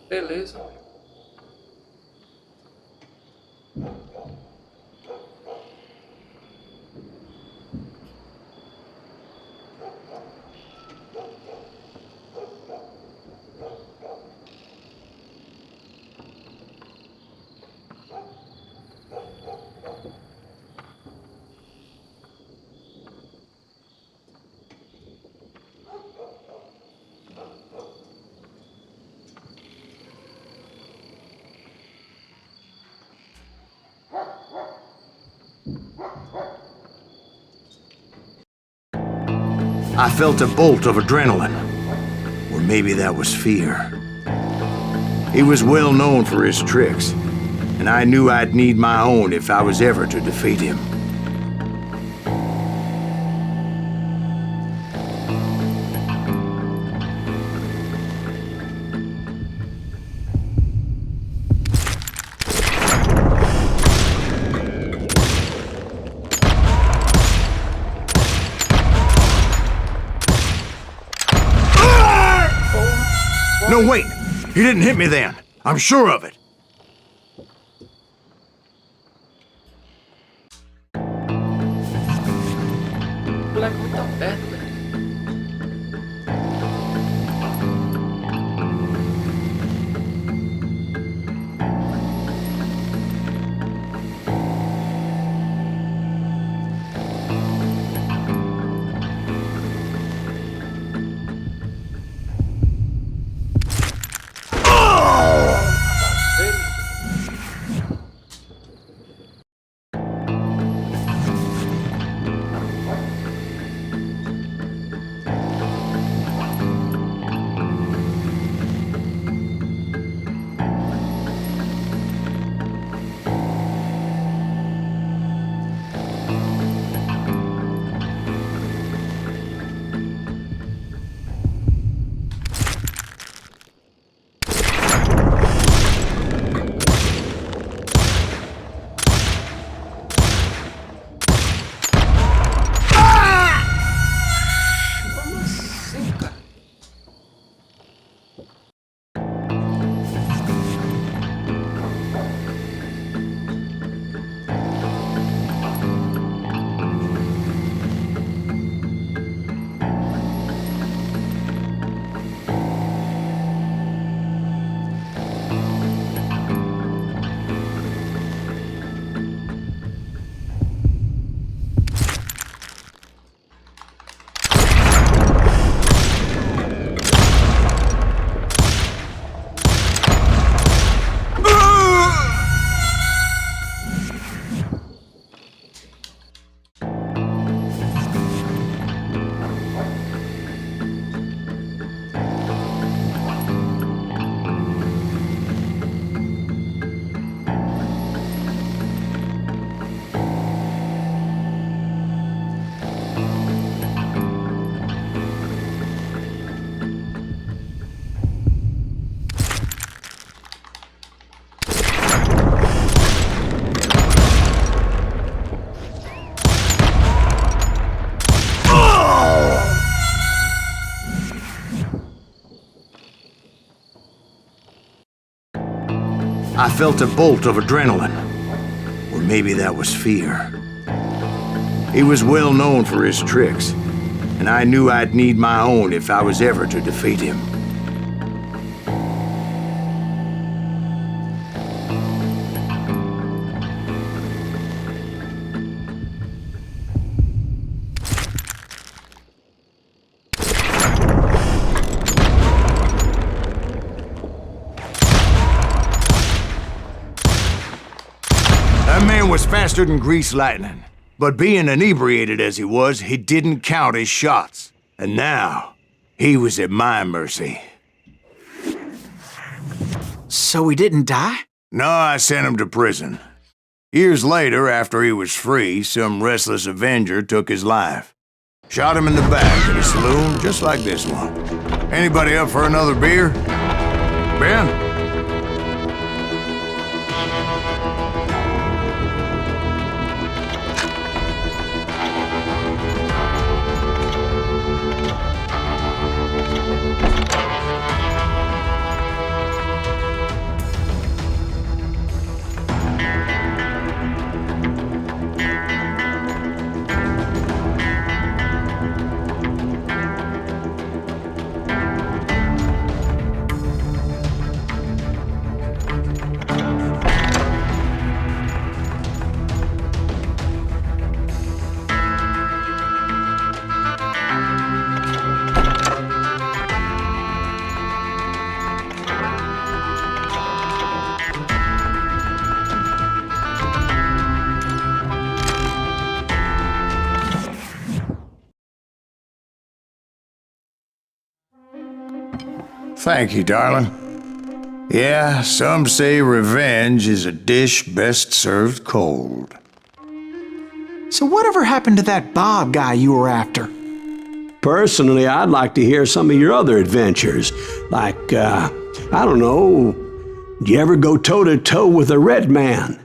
Beleza. I felt a bolt of adrenaline. Or maybe that was fear. He was well known for his tricks, and I knew I'd need my own if I was ever to defeat him. No, wait! He didn't hit me then. I'm sure of it. O moleque muito perto, velho. I felt a bolt of adrenaline. Or maybe that was fear. He was well known for his tricks, and I knew I'd need my own if I was ever to defeat him. That man was faster than greased lightning. But being inebriated as he was, he didn't count his shots. And now, he was at my mercy. So he didn't die? No, I sent him to prison. Years later, after he was free, some restless Avenger took his life. Shot him in the back at a saloon just like this one. Anybody up for another beer? Ben? Thank you, darling. Yeah, some say revenge is a dish best served cold. So whatever happened to that Bob guy you were after? Personally, I'd like to hear some of your other adventures. Like, I don't know, did you ever go toe-to-toe with a red man?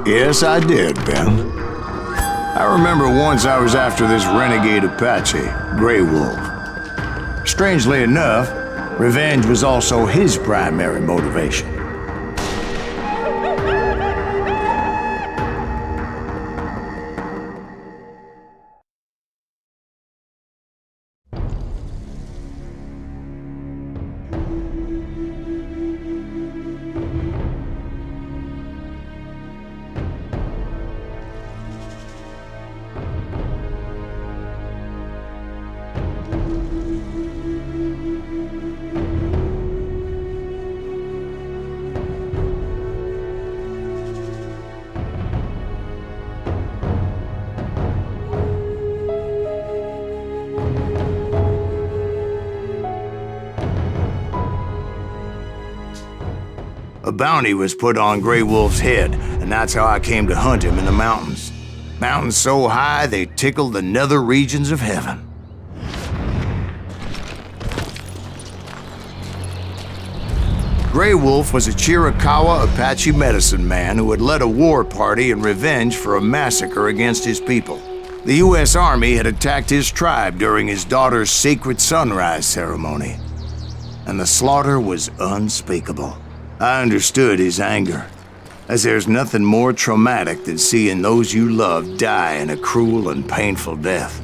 Yes, I did, Ben. I remember once I was after this renegade Apache, Grey Wolf. Strangely enough, revenge was also his primary motivation. A bounty was put on Grey Wolf's head, and that's how I came to hunt him in the mountains. Mountains so high they tickled the nether regions of heaven. Grey Wolf was a Chiricahua Apache medicine man who had led a war party in revenge for a massacre against his people. The U.S. Army had attacked his tribe during his daughter's sacred sunrise ceremony, and the slaughter was unspeakable. I understood his anger, as there's nothing more traumatic than seeing those you love die in a cruel and painful death.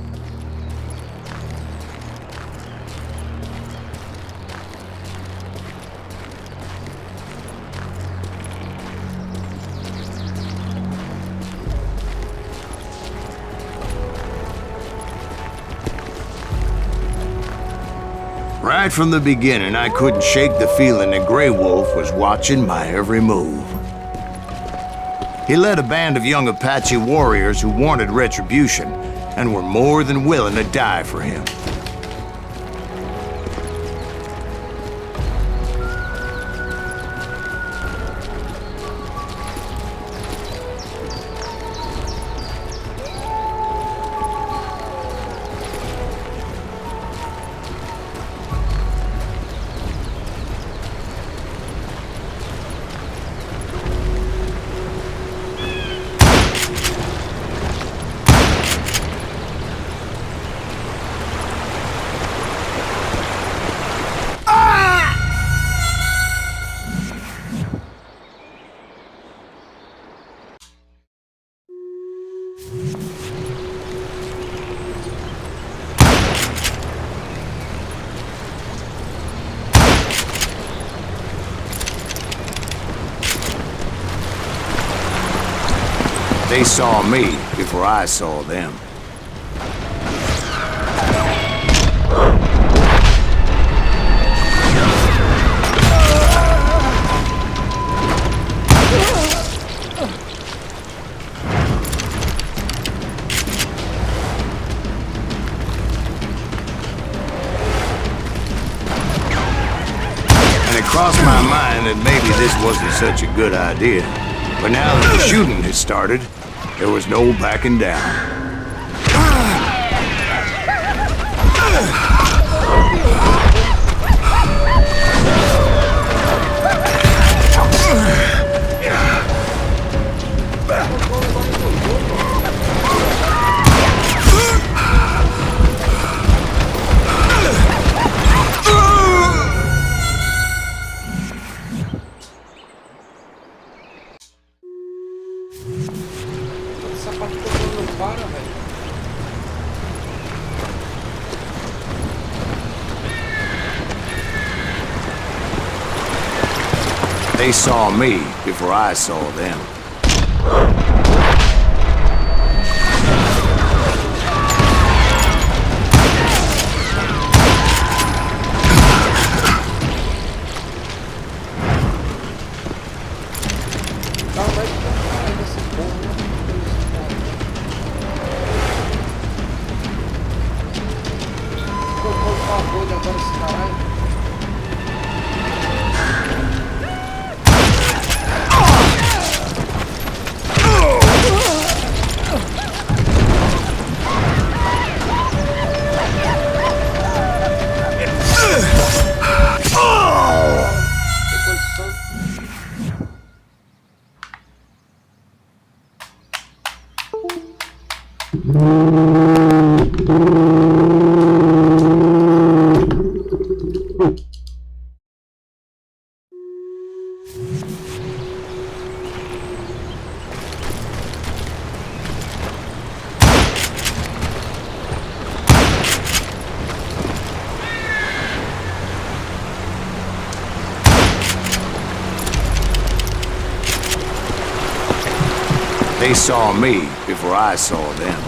Right from the beginning, I couldn't shake the feeling that Grey Wolf was watching my every move. He led a band of young Apache warriors who wanted retribution and were more than willing to die for him. They saw me before I saw them. It crossed my mind that maybe this wasn't such a good idea. But now that the shooting had started, there was no backing down. Essa parte não para, velho. They saw me before I saw them. They saw me before I saw them.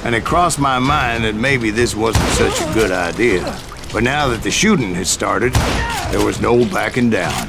And it crossed my mind that maybe this wasn't such a good idea. But now that the shooting had started, there was no backing down.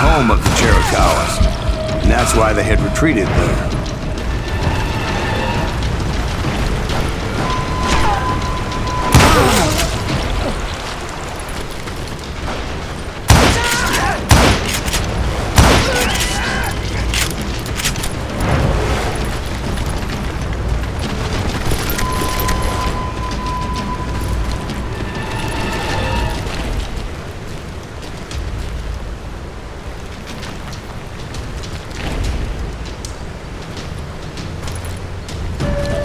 home of the Chiricahuas, and that's why they had retreated there.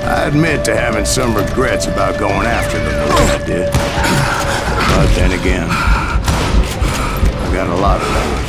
I admit to having some regrets about going after them the way I did. But then again, I've got a lot of those.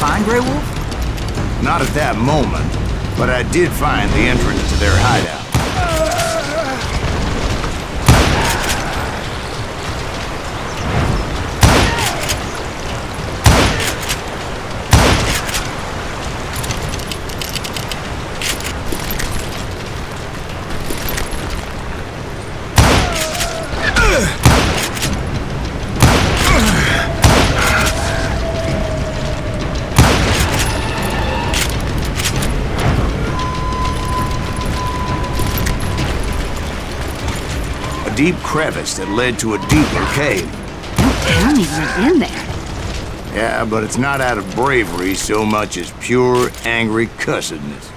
Find Grey Wolf? Not at that moment, but I did find the entrance to their hideout. Deep crevice that led to a deeper cave. Don't tell me you're in there. Yeah, but it's not out of bravery so much as pure, angry cussedness.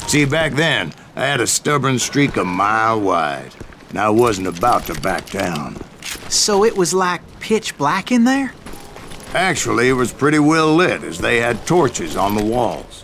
See, back then, I had a stubborn streak a mile wide, and I wasn't about to back down. So it was like pitch black in there? Actually, it was pretty well lit, as they had torches on the walls.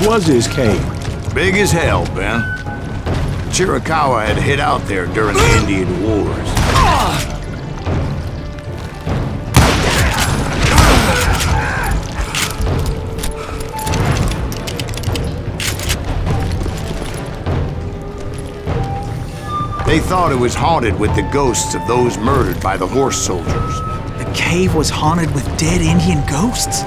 was his cave? Big as hell, Ben. Chiricahua had hid out there during the Indian Wars. They thought it was haunted with the ghosts of those murdered by the horse soldiers. The cave was haunted with dead Indian ghosts?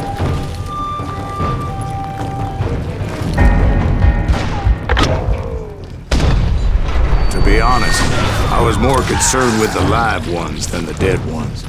To be honest, I was more concerned with the live ones than the dead ones.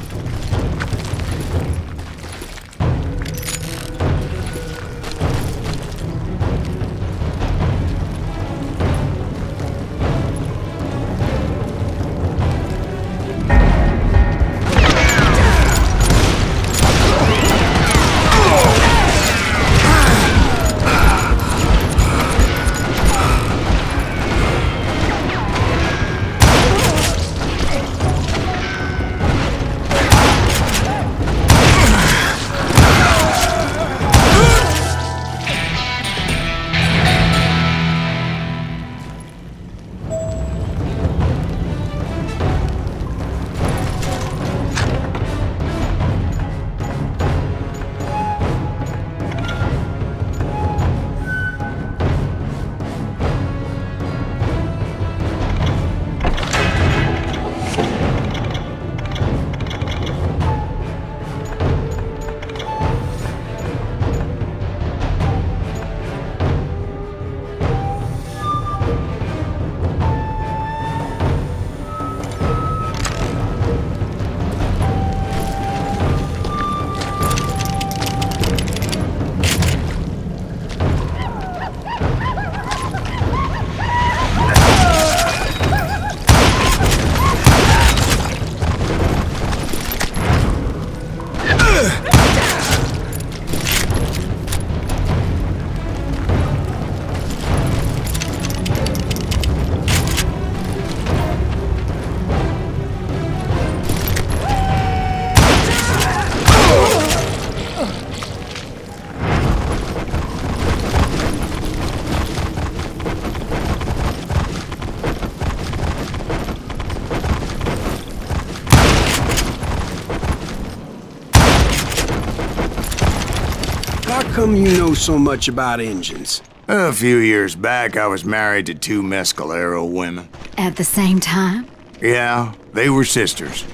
How come you know so much about engines? A few years back, I was married to 2 Mescalero women. At the same time? Yeah, they were sisters.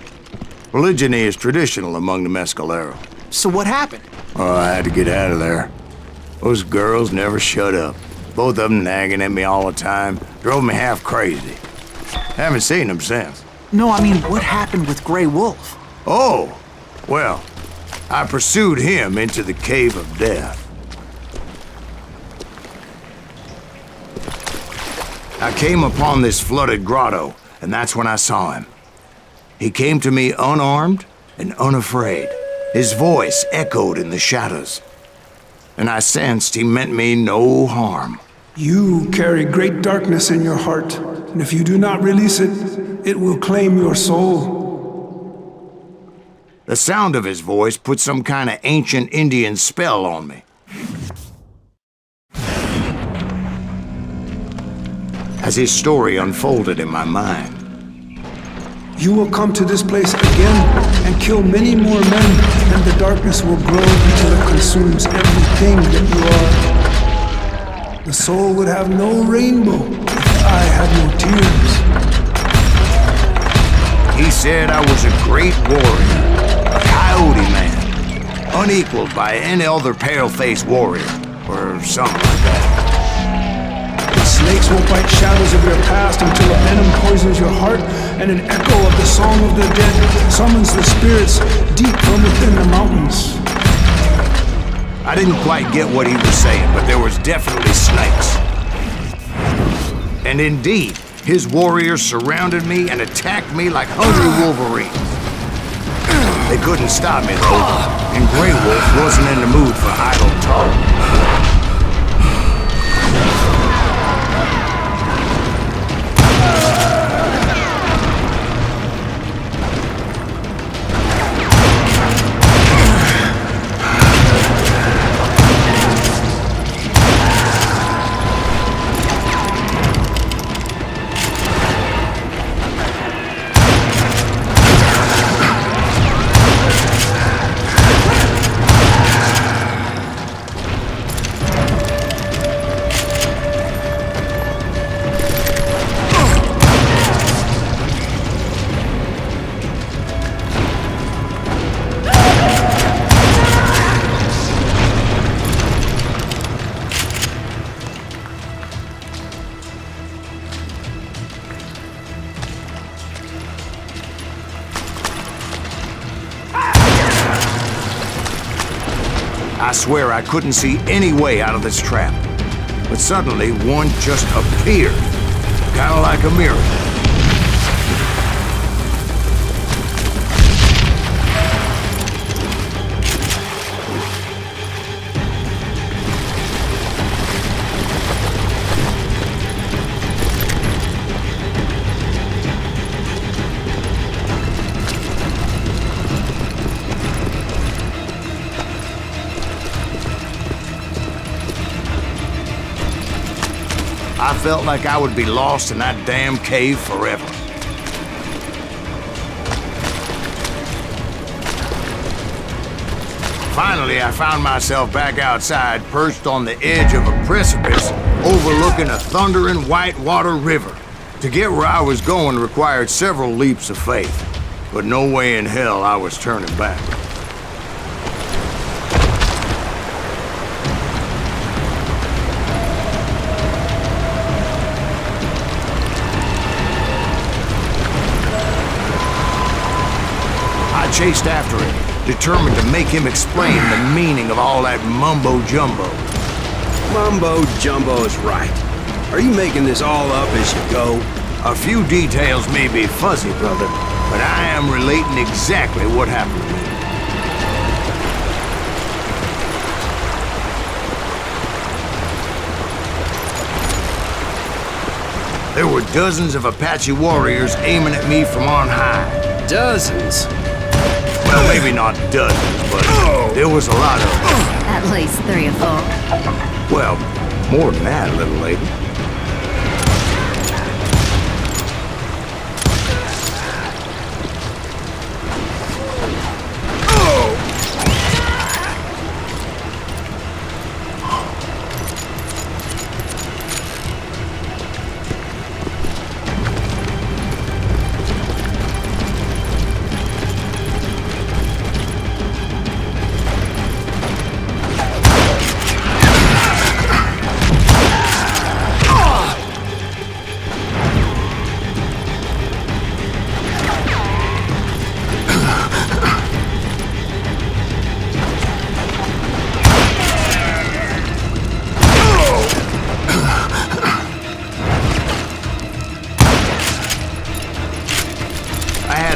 Polygyny is traditional among the Mescalero. So what happened? Oh, I had to get out of there. Those girls never shut up. Both of them nagging at me all the time. Drove me half crazy. Haven't seen them since. No, I mean, what happened with Grey Wolf? Oh, well, I pursued him into the Cave of Death. I came upon this flooded grotto, and that's when I saw him. He came to me unarmed and unafraid. His voice echoed in the shadows, and I sensed he meant me no harm. You carry great darkness in your heart, and if you do not release it, it will claim your soul. The sound of his voice put some kind of ancient Indian spell on me. As his story unfolded in my mind, You will come to this place again and kill many more men, and the darkness will grow until it consumes everything that you are. The soul would have no rainbow if I had no tears. he said I was a great warrior, a coyote man, unequaled by any other pale-faced warrior, or something like that. The snakes will bite shadows of your past until a venom poisons your heart, and an echo of the song of the dead summons the spirits deep from within the mountains. I didn't quite get what he was saying, but there was definitely snakes. And indeed, his warriors surrounded me and attacked me like hungry wolverines. They couldn't stop me, though, and Grey Wolf wasn't in the mood for idle talk. swear I couldn't see any way out of this trap. But suddenly, one just appeared. Kinda like a miracle. I felt like I would be lost in that damn cave forever. Finally, I found myself back outside, perched on the edge of a precipice, overlooking a thundering whitewater river. To get where I was going required several leaps of faith, but no way in hell I was turning back. I chased after him, determined to make him explain the meaning of all that mumbo-jumbo. Mumbo-jumbo is right. Are you making this all up as you go? A few details may be fuzzy, brother, but I am relating exactly what happened to me. There were dozens of Apache warriors aiming at me from on high. Dozens? Well, maybe not dozens, but there was a lot of them. At least 3 or 4. Well, more than that, little lady.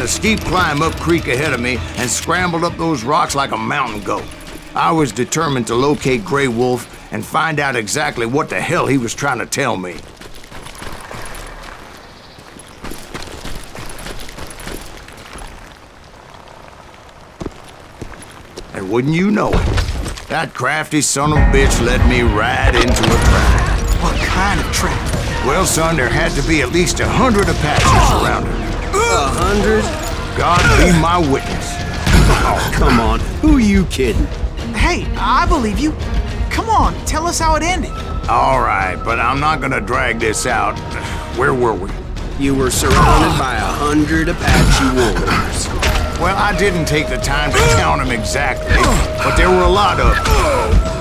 Steep climb up creek ahead of me and scrambled up those rocks like a mountain goat. I was determined to locate Grey Wolf and find out exactly what the hell he was trying to tell me. And wouldn't you know it, that crafty son of a bitch led me right into a trap. What kind of trap? Well, son, there had to be at least 100 Apaches around her. 100? God be my witness. Oh, come on. Who are you kidding? Hey, I believe you. Come on, tell us how it ended. All right, but I'm not gonna drag this out. Where were we? You were surrounded by 100 Apache warriors. Well, I didn't take the time to count them exactly, but there were a lot of them.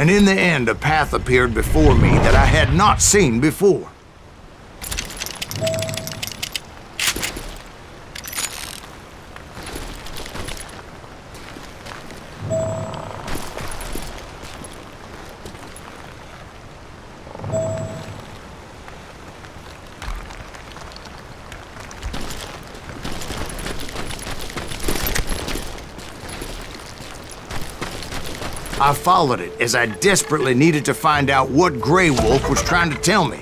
And in the end, a path appeared before me that I had not seen before. I followed it as I desperately needed to find out what Grey Wolf was trying to tell me.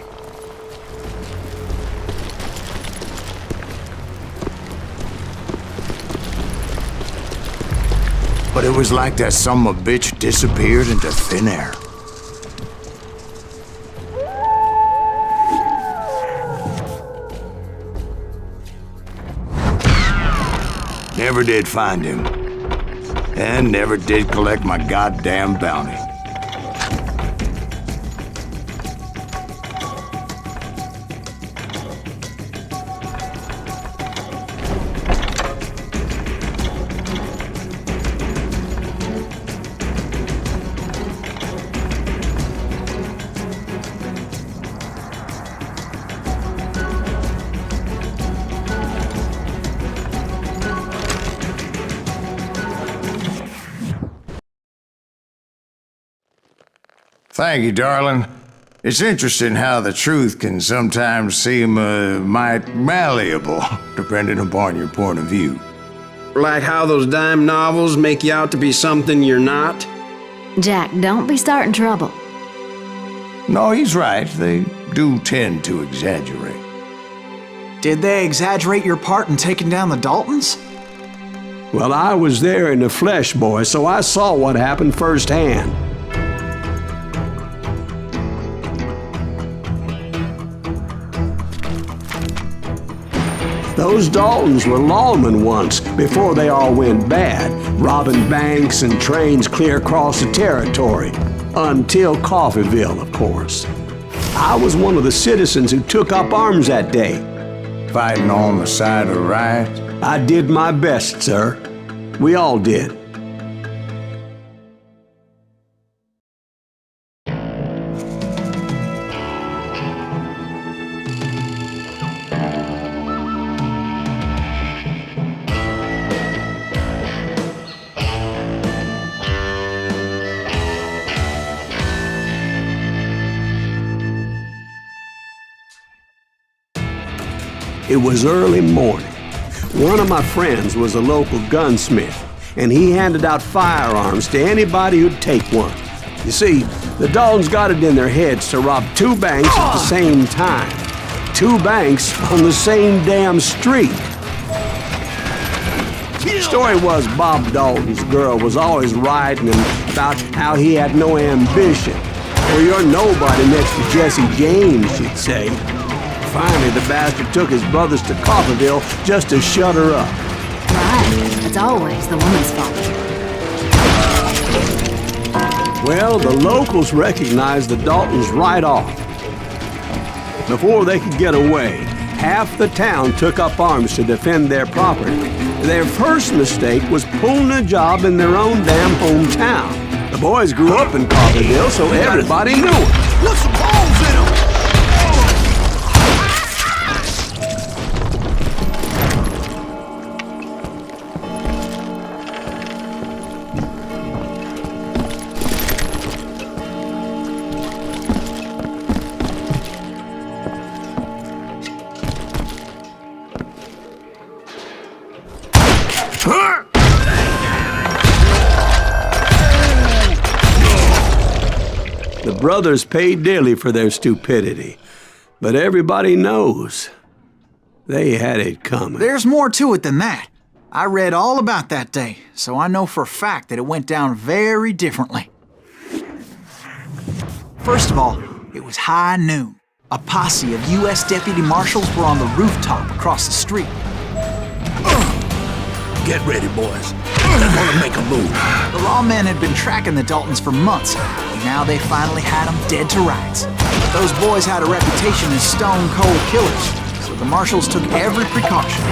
But it was like that son of a bitch disappeared into thin air. Never did find him. And never did collect my goddamn bounty. Thank you, darling. It's interesting how the truth can sometimes seem might malleable, depending upon your point of view. Like how those dime novels make you out to be something you're not? Jack, don't be starting trouble. No, he's right. They do tend to exaggerate. Did they exaggerate your part in taking down the Daltons? Well, I was there in the flesh, boy, so I saw what happened firsthand. Those Daltons were lawmen once, before they all went bad, robbing banks and trains clear across the territory. Until Coffeeville, of course. I was one of the citizens who took up arms that day. Fighting on the side of right? I did my best, sir. We all did. It was early morning. One of my friends was a local gunsmith, and he handed out firearms to anybody who'd take one. You see, the Daltons got it in their heads to rob 2 banks at the same time. 2 banks on the same damn street. The story was Bob Dalton's girl was always writing about how he had no ambition. Well, you're nobody next to Jesse James, she'd say. Finally, the bastard took his brothers to Coffeeville just to shut her up. Right. It's always the woman's fault. Well, the locals recognized the Daltons right off. Before they could get away, half the town took up arms to defend their property. Their first mistake was pulling a job in their own damn hometown. The boys grew up in Coffeeville, so everybody knew them. Look some holes in them! The brothers paid dearly for their stupidity, but everybody knows they had it coming. There's more to it than that. I read all about that day, so I know for a fact that it went down very differently. First of all, it was high noon. A posse of U.S. deputy marshals were on the rooftop across the street. Get ready, boys. They're gonna make a move. The lawmen had been tracking the Daltons for months, and now they finally had them dead to rights. Those boys had a reputation as stone-cold killers, so the marshals took every precaution,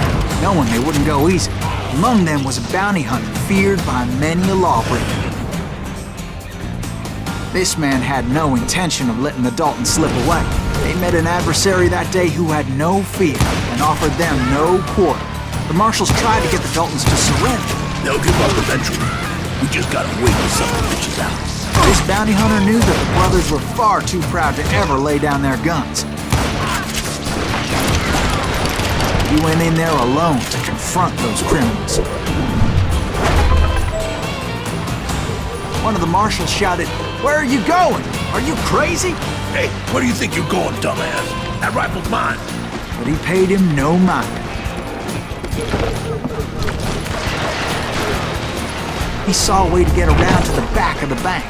knowing they wouldn't go easy. Among them was a bounty hunter feared by many a lawbreaker. This man had no intention of letting the Daltons slip away. They met an adversary that day who had no fear and offered them no quarter. The marshals tried to get the Daltons to surrender. They'll give up eventually. We just gotta wait till something bitches out. This bounty hunter knew that the brothers were far too proud to ever lay down their guns. He went in there alone to confront those criminals. One of the marshals shouted, "Where are you going? Are you crazy?" Hey, where do you think you're going, dumbass? That rifle's mine. But he paid him no mind. He saw a way to get around to the back of the bank.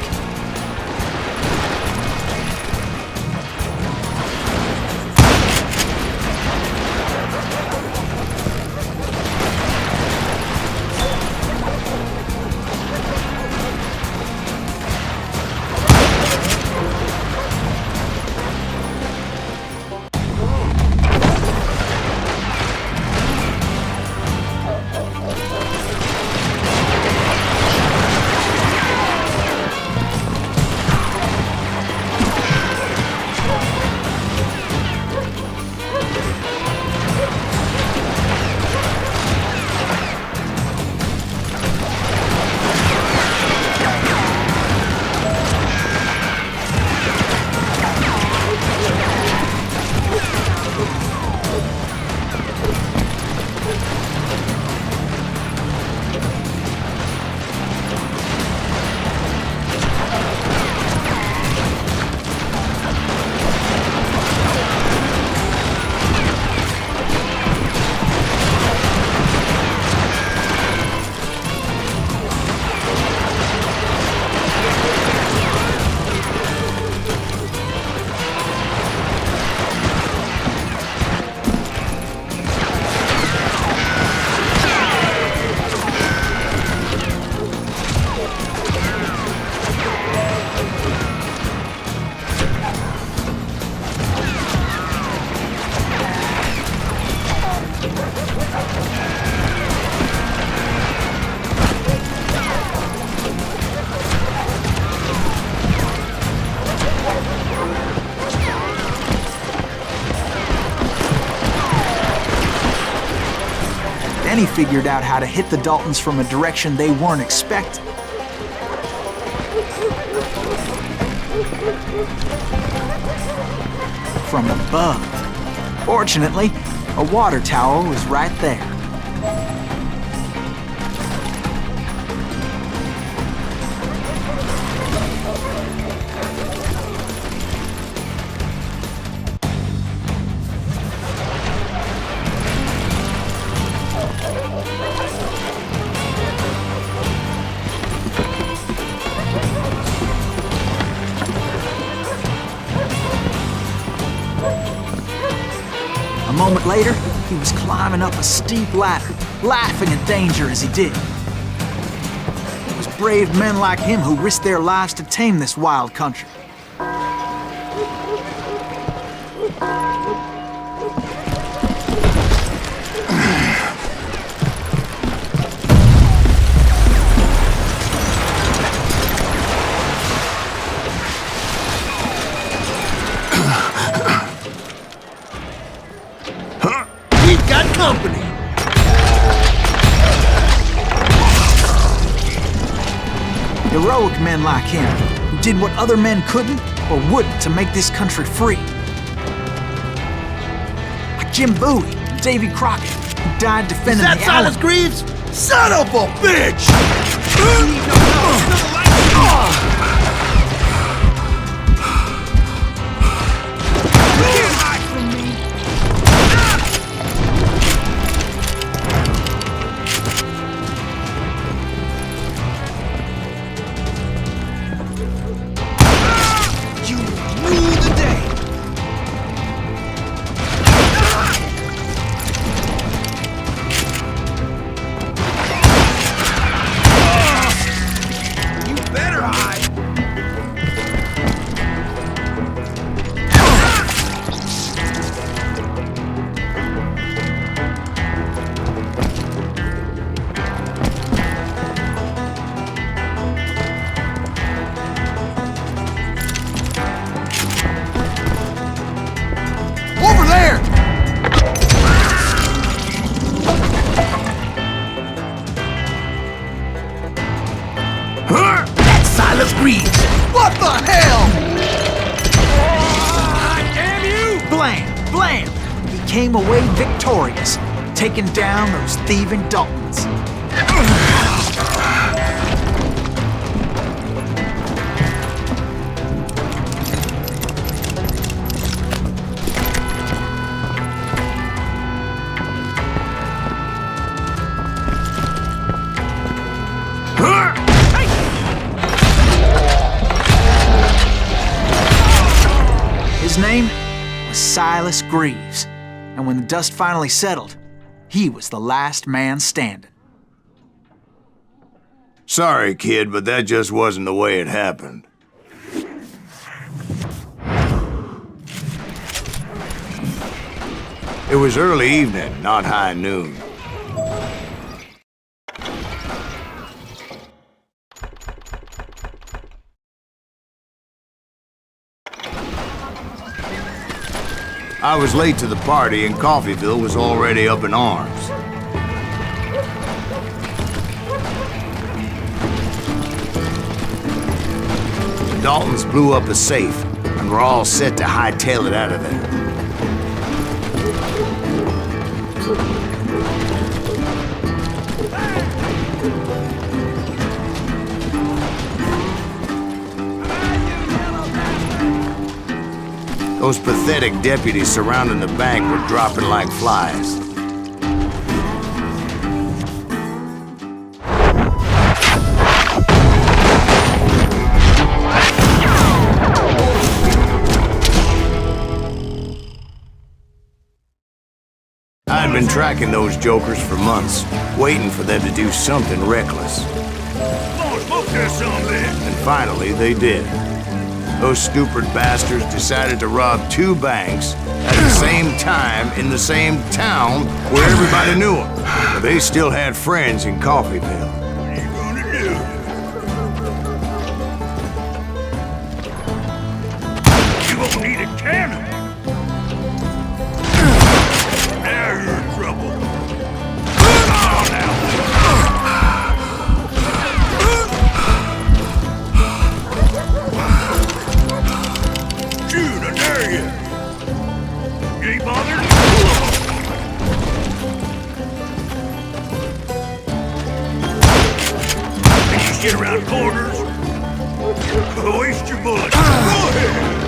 Then he figured out how to hit the Daltons from a direction they weren't expecting. From above. Fortunately, a water tower was right there. A moment later, he was climbing up a steep ladder, laughing at danger as he did. It was brave men like him who risked their lives to tame this wild country. Company. Heroic men like him, who did what other men couldn't or wouldn't to make this country free. Like Jim Bowie and Davy Crockett, who died defending the Silas Alamo. Greaves? Son of a bitch! Silas Greaves. What the hell? Damn you! Blam! Blam! He came away victorious, taking down those thieving Daltons. His name was Silas Greaves, and when the dust finally settled, he was the last man standing. Sorry, kid, but that just wasn't the way it happened. It was early evening, not high noon. I was late to the party and Coffeyville was already up in arms. The Daltons blew up a safe and were all set to hightail it out of there. Those pathetic deputies surrounding the bank were dropping like flies. I'd been tracking those jokers for months, waiting for them to do something reckless. Come on, smoke that some then. And finally, they did. Those stupid bastards decided to rob 2 banks at the same time in the same town where everybody knew them. But they still had friends in Coffeyville. What are you gonna do? You won't need a cannon. Now you're in trouble. Oh, now. Shoot, I dare you. You ain't bothered? You get around corners. Waste your bullets. Go ahead.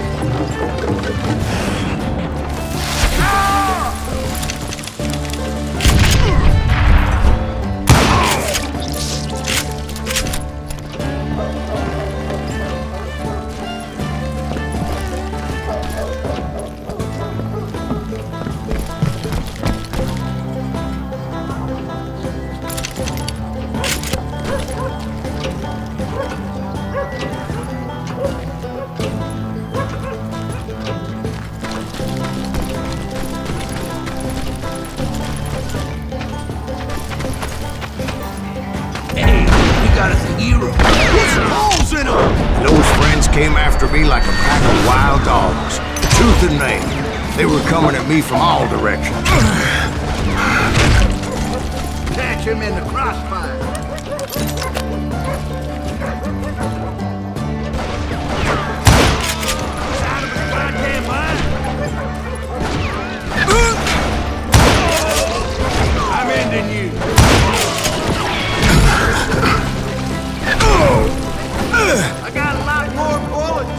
Came after me like a pack of wild dogs, tooth and nail. They were coming at me from all directions. Catch him in the crossfire. Out of the goddamn line. I'm ending you. I got a lot more bullets.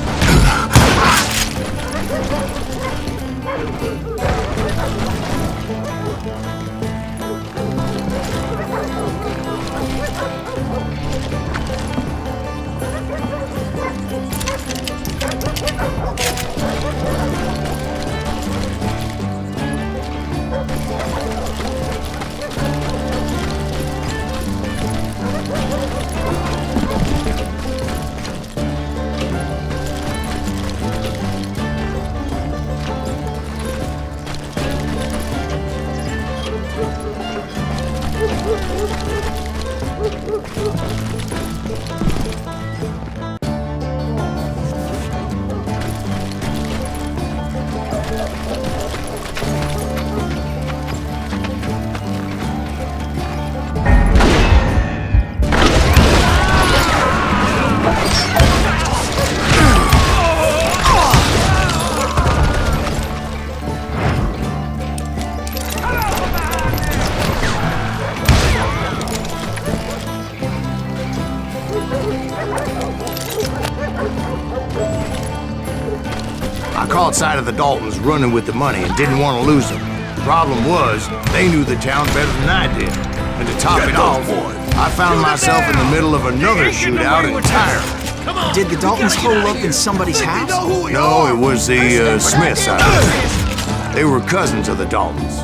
I caught sight of the Daltons running with the money and didn't want to lose them. Problem was, they knew the town better than I did. And to top it off, I found myself in the middle of another shootout entirely. Did the Daltons hole up in somebody's house? No, it was the Smiths out there. They were cousins of the Daltons,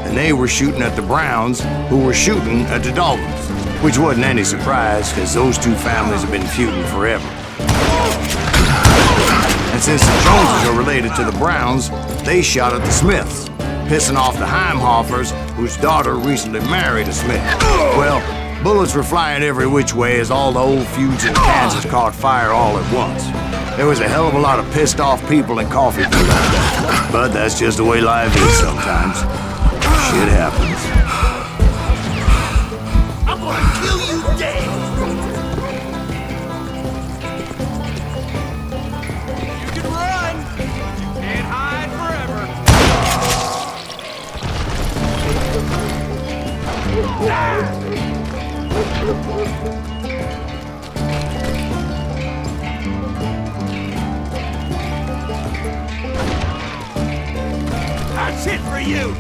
and they were shooting at the Browns, who were shooting at the Daltons, which wasn't any surprise, because those two families have been feuding forever. And since the Joneses are related to the Browns, they shot at the Smiths, pissing off the Heimhoffers, whose daughter recently married a Smith. Well, bullets were flying every which way as all the old feuds in Kansas caught fire all at once. There was a hell of a lot of pissed off people in Coffeyville that day. But that's just the way life is sometimes. Shit happens. I'm gonna kill you dead! You can run! You can't hide forever! That's it for you!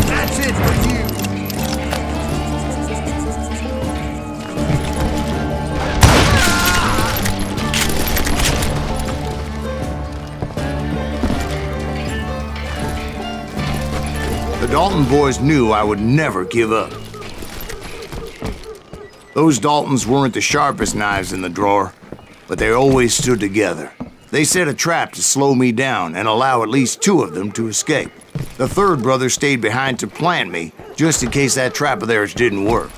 That's it for you! The Dalton boys knew I would never give up. Those Daltons weren't the sharpest knives in the drawer, but they always stood together. They set a trap to slow me down and allow at least two of them to escape. The third brother stayed behind to plant me, just in case that trap of theirs didn't work.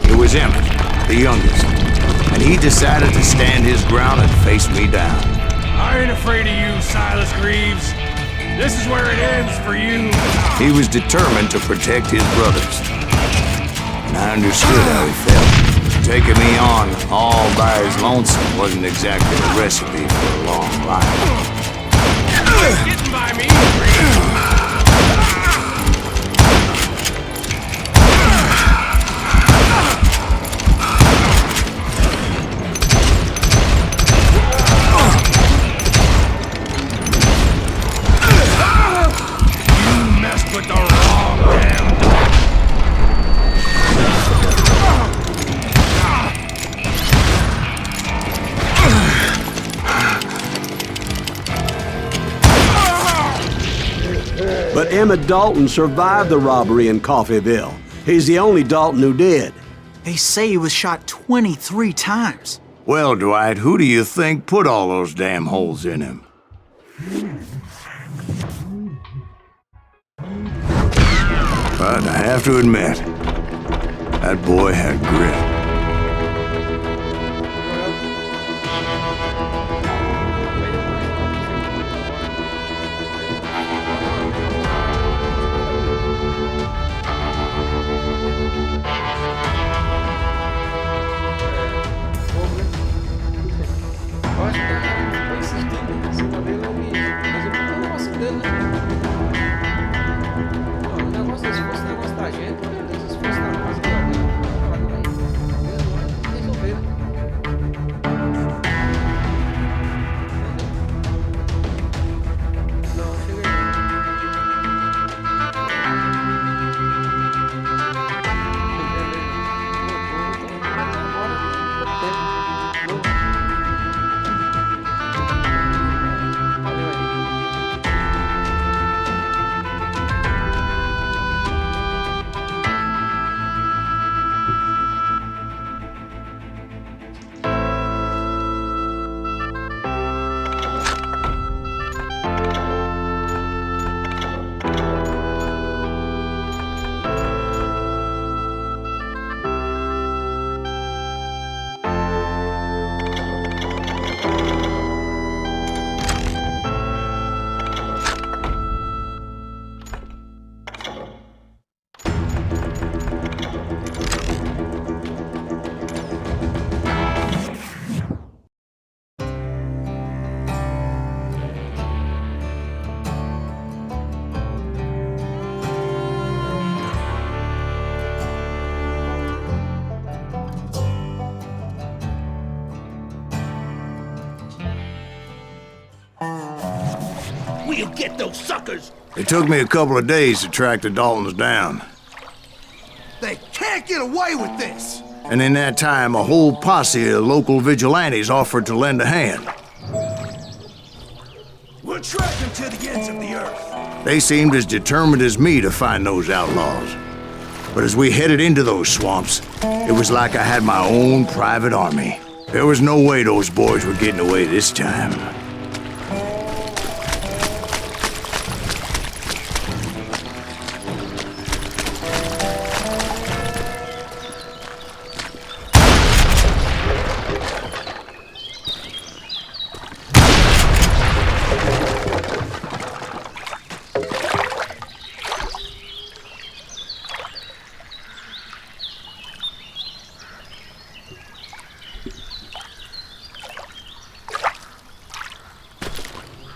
It was Emmett, the youngest, and he decided to stand his ground and face me down. I ain't afraid of you, Silas Greaves. This is where it ends for you. He was determined to protect his brothers. And I understood how he felt. Taking me on all by his lonesome wasn't exactly a recipe for a long life. Getting by me, Greaves. With the wrong damn. But Emmett Dalton survived the robbery in Coffeyville. He's the only Dalton who did. They say he was shot 23 times. Well, Dwight, who do you think put all those damn holes in him? But I have to admit, that boy had grit. We'll get those suckers! It took me a couple of days to track the Daltons down. They can't get away with this! And in that time, a whole posse of local vigilantes offered to lend a hand. We'll track them to the ends of the earth. They seemed as determined as me to find those outlaws. But as we headed into those swamps, it was like I had my own private army. There was no way those boys were getting away this time.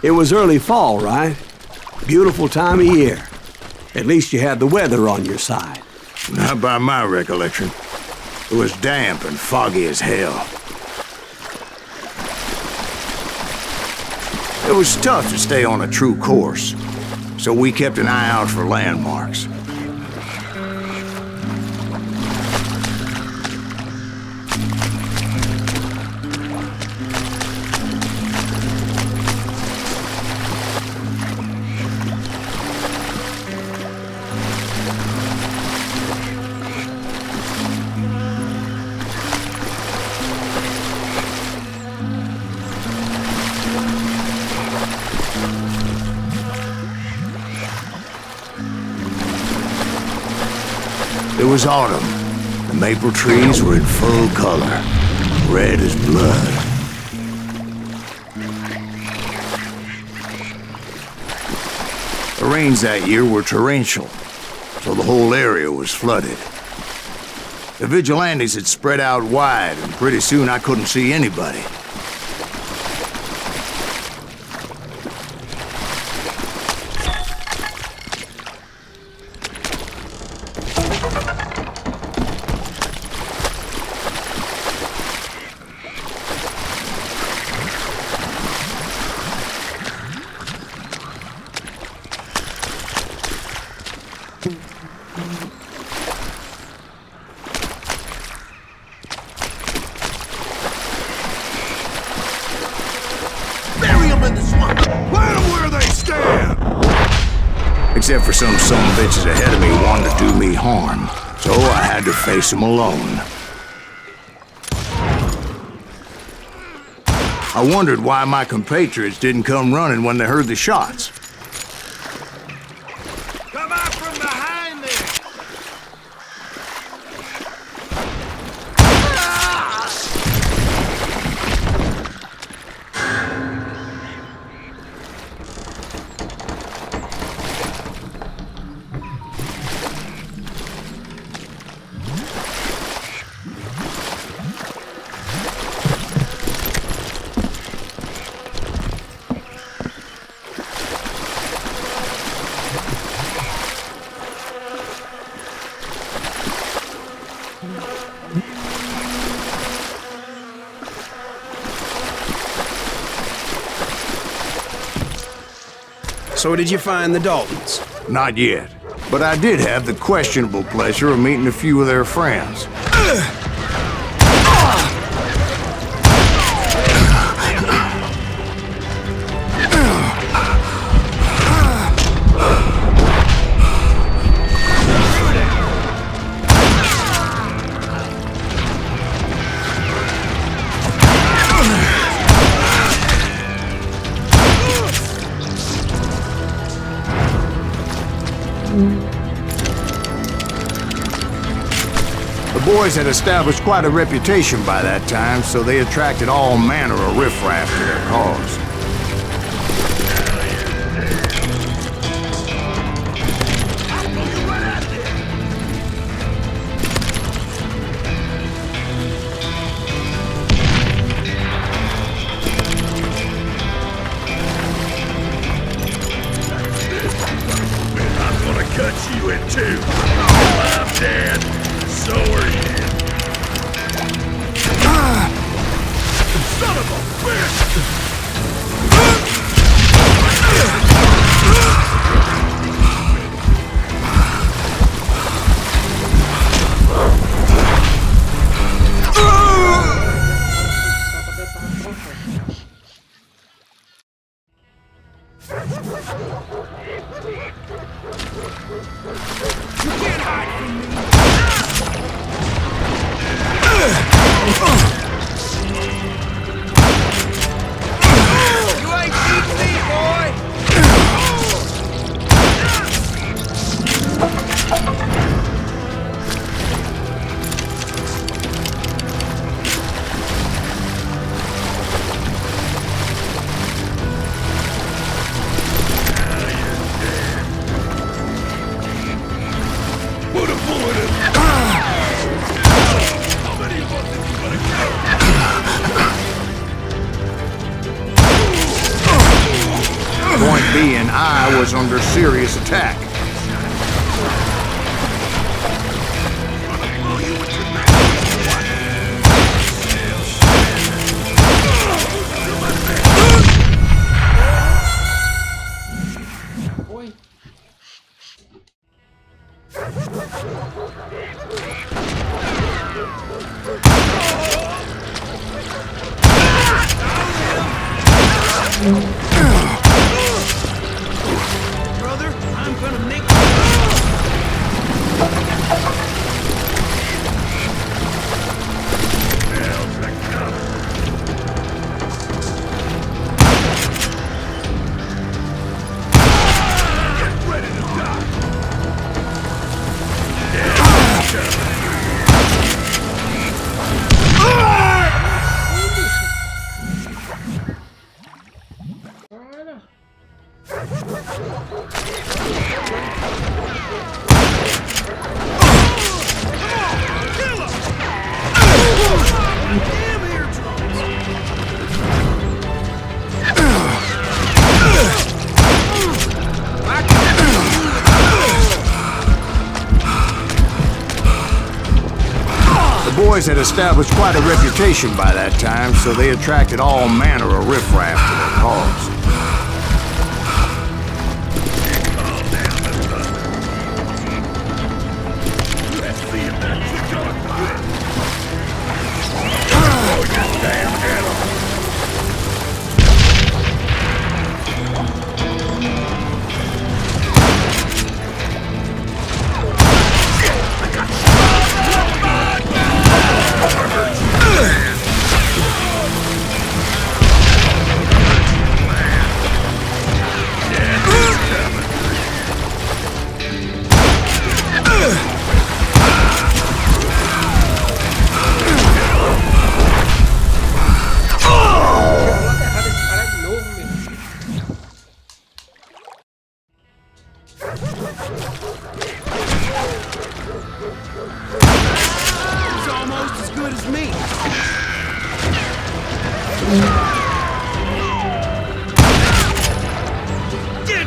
It was early fall, right? Beautiful time of year. At least you had the weather on your side. Not by my recollection. It was damp and foggy as hell. It was tough to stay on a true course, so we kept an eye out for landmarks. It was autumn. The maple trees were in full color, red as blood. The rains that year were torrential, so the whole area was flooded. The vigilantes had spread out wide, and pretty soon I couldn't see anybody. Except for some bitches ahead of me wanted to do me harm. So I had to face them alone. I wondered why my compatriots didn't come running when they heard the shots. Come out from behind there! So did you find the Daltons? Not yet, but I did have the questionable pleasure of meeting a few of their friends. The boys had established quite a reputation by that time, so they attracted all manner of riffraff to their cause. I'm gonna cut you in two. I'm dead. So are you. Son of a bitch! You can't hide from me! You ain't beating me, boy! Put a bullet in. How many of us is he gonna kill? Point being, I was under serious attack. Oi. Brother, I'm gonna make The boys had established quite a reputation by that time, so they attracted all manner of riffraff to their cause. Let's see if that chick's gonna quit. Oh, you damn animal!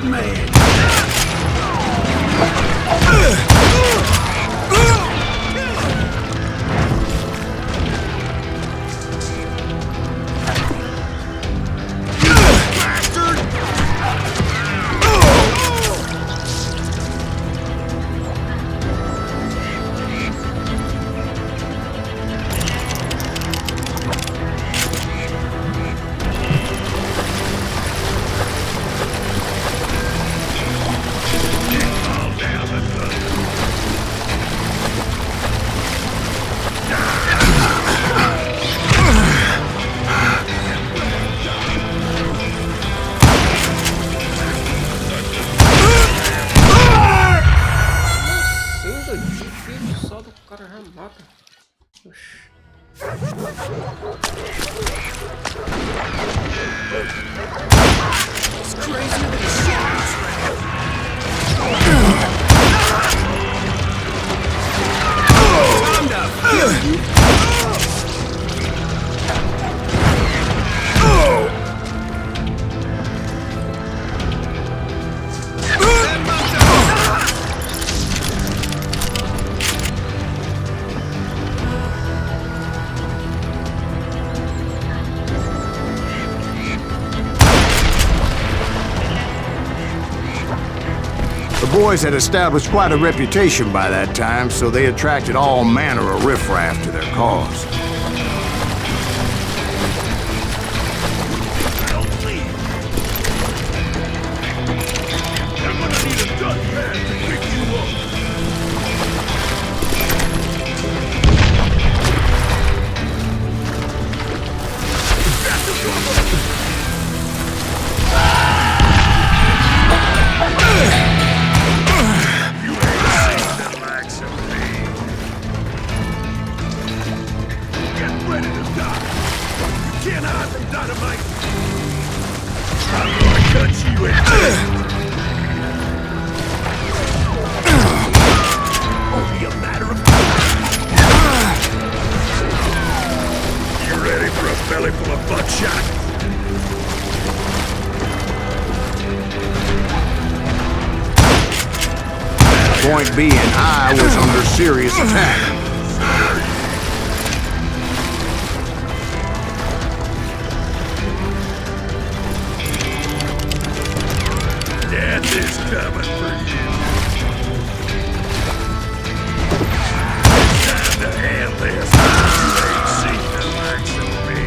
man. The boys had established quite a reputation by that time, so they attracted all manner of riffraff to their cause. Point being, I was under serious attack. Death is coming for you. It's time to end this. You ain't seen the likes of me.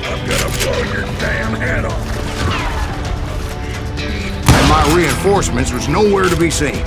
I'm gonna blow your damn head off. And my reinforcements was nowhere to be seen.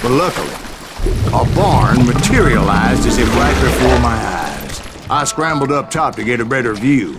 But luckily, a barn materialized as if right before my eyes. I scrambled up top to get a better view.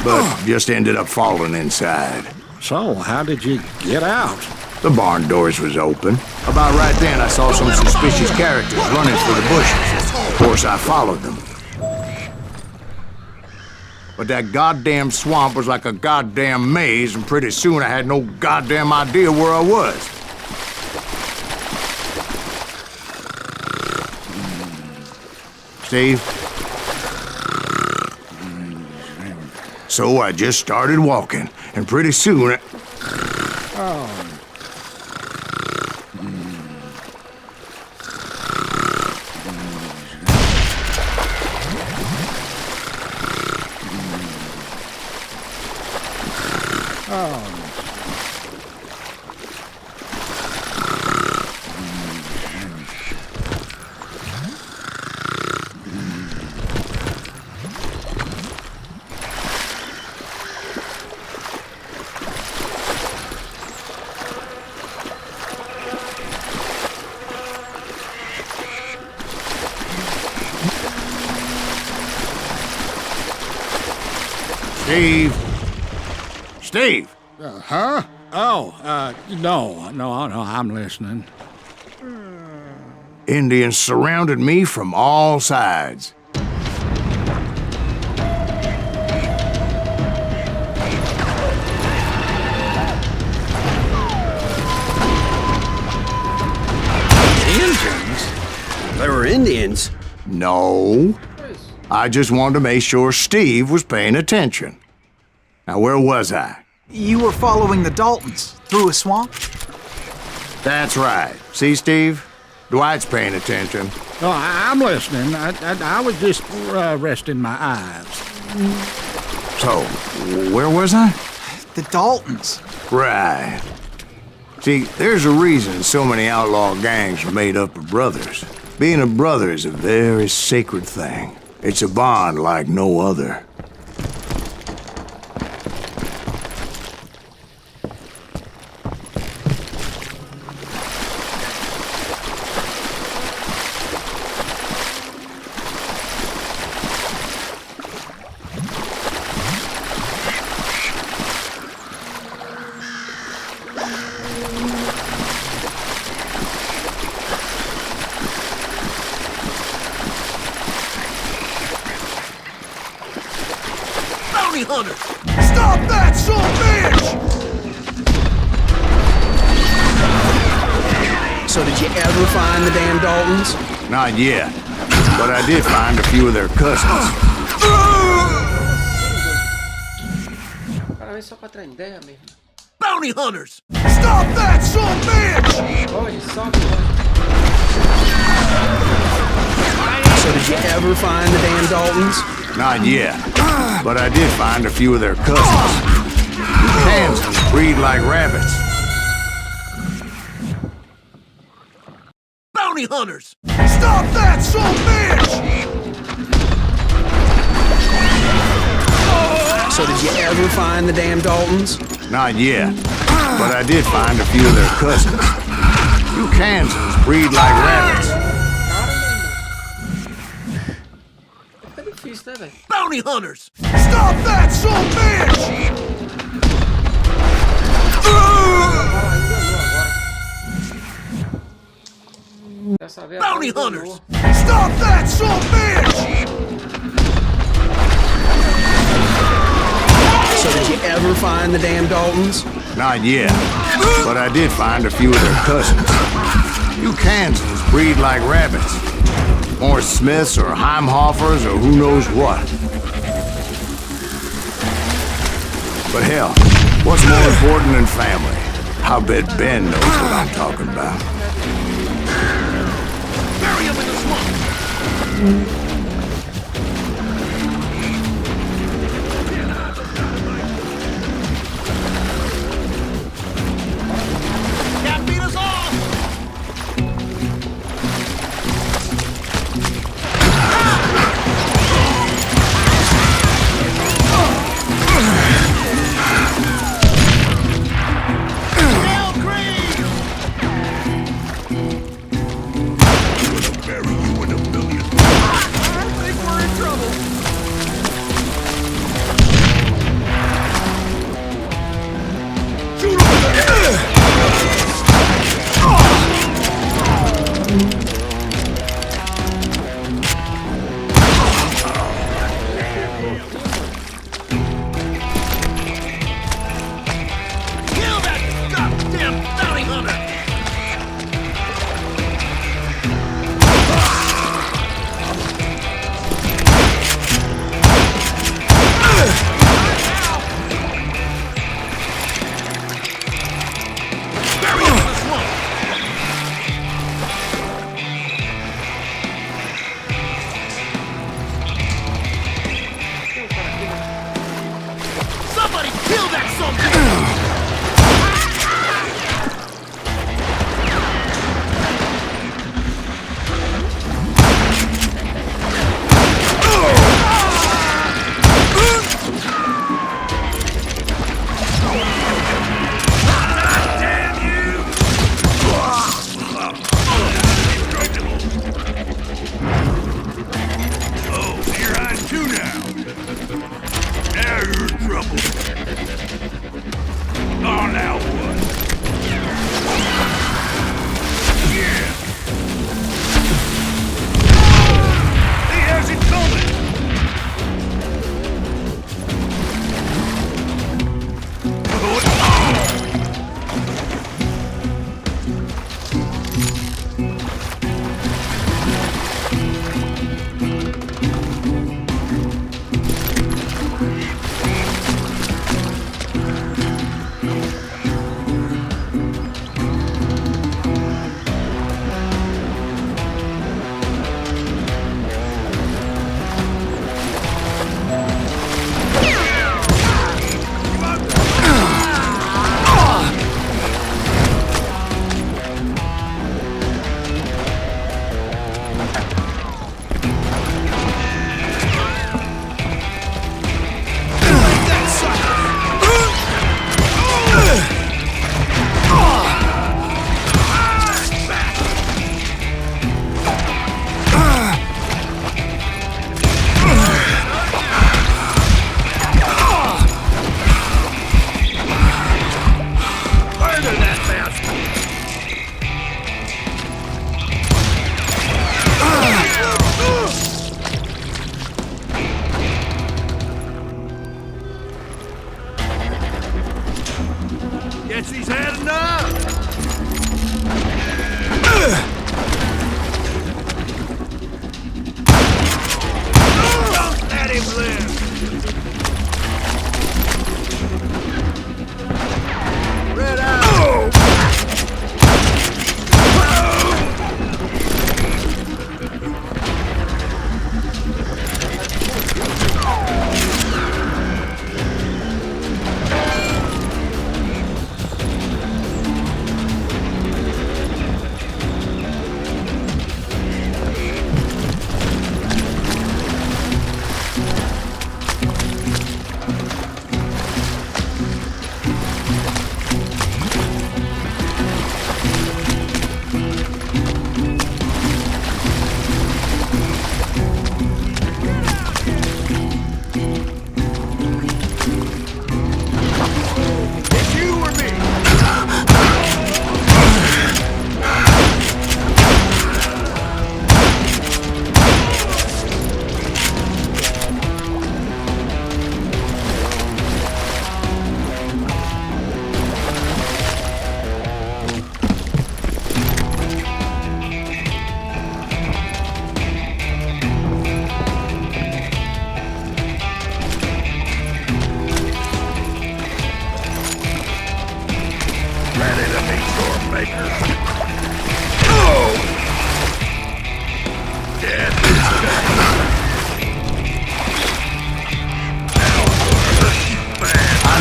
But just ended up falling inside. So, how did you get out? The barn doors was open. About right then, I saw some suspicious characters running for the bushes. Of course, I followed them. But that goddamn swamp was like a goddamn maze, and pretty soon I had no goddamn idea where I was. Steve? So I just started walking, and pretty soon Steve! Huh? Oh, no, I'm listening. Indians surrounded me from all sides. Indians? They were Indians? No. I just wanted to make sure Steve was paying attention. Now, where was I? You were following the Daltons through a swamp? That's right. See, Steve? Dwight's paying attention. No, I'm listening. I was just resting my eyes. So, where was I? The Daltons. Right. See, there's a reason so many outlaw gangs are made up of brothers. Being a brother is a very sacred thing. It's a bond like no other. Hunter! Stop that, son bitch! So did you ever find the damn Daltons? Not yet, but I did find a few of their cousins. Cara, vem só pra trás ideia mesmo. Bounty hunters! Stop that, son bitch! Pode, sobe, So did you ever find the damn Daltons? Not yet, but I did find a few of their cousins. Kansans breed like rabbits. Bounty hunters! Stop that, son bitch! So did you ever find the damn Daltons? Not yet, but I did find a few of their cousins. You Kansans breed like rabbits. Bounty hunters! Stop that, son bitch! Bounty hunters! Stop that, son bitch! So did you ever find the damn Daltons? Not yet, but I did find a few of their cousins. You Kansans breed like rabbits. More Smiths or Heimhoffers or who knows what. But hell, what's more important than family? I'll bet Ben knows what I'm talking about. Bury him in the swamp! Can't beat us all!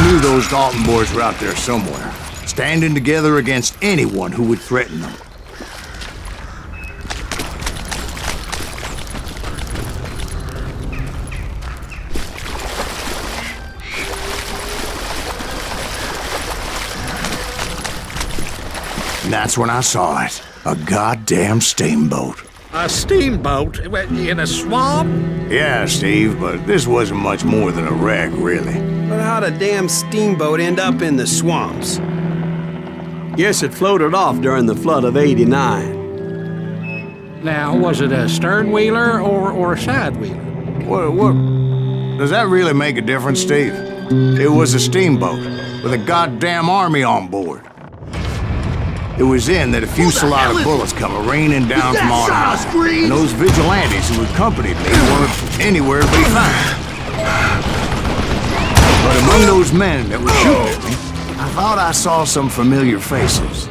knew those Dalton boys were out there somewhere, standing together against anyone who would threaten them. And that's when I saw it. A goddamn steamboat. A steamboat in a swamp? Yeah, Steve, but this wasn't much more than a wreck, really. But how'd a damn steamboat end up in the swamps? Yes, it floated off during the flood of '89. Now, was it a stern wheeler or a side wheeler? What? Does that really make a difference, Steve? It was a steamboat with a goddamn army on board. It was then that a fusillade of bullets come raining down from on high, and those vigilantes who accompanied me weren't anywhere to be found. But among those men that were shooting at me, I thought I saw some familiar faces.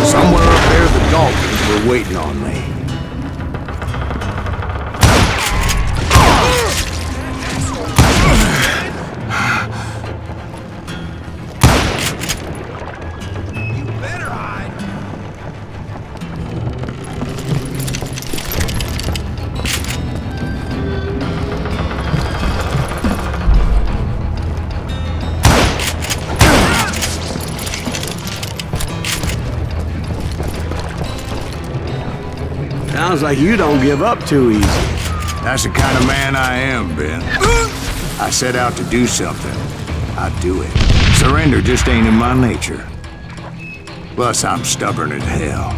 Somewhere up there, the Daltons were waiting on me. Sounds like you don't give up too easy. That's the kind of man I am, Ben. I set out to do something. I do it. Surrender just ain't in my nature. Plus, I'm stubborn as hell.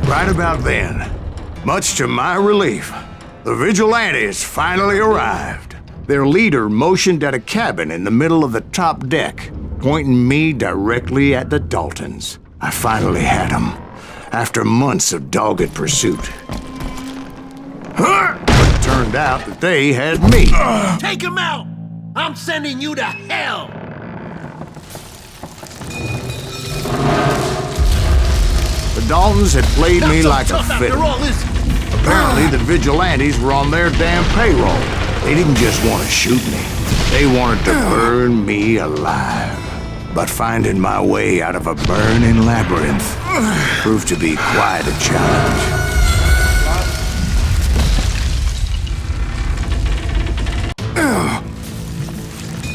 Right about then, much to my relief, the vigilantes finally arrived. Their leader motioned at a cabin in the middle of the top deck. pointing me directly at the Daltons. I finally had them, after months of dogged pursuit. But it turned out that they had me. Take him out! I'm sending you to hell! The Daltons had played me like a After fiddle. all this, Apparently, the vigilantes were on their damn payroll. They didn't just want to shoot me. They wanted to burn me alive. But finding my way out of a burning labyrinth proved to be quite a challenge.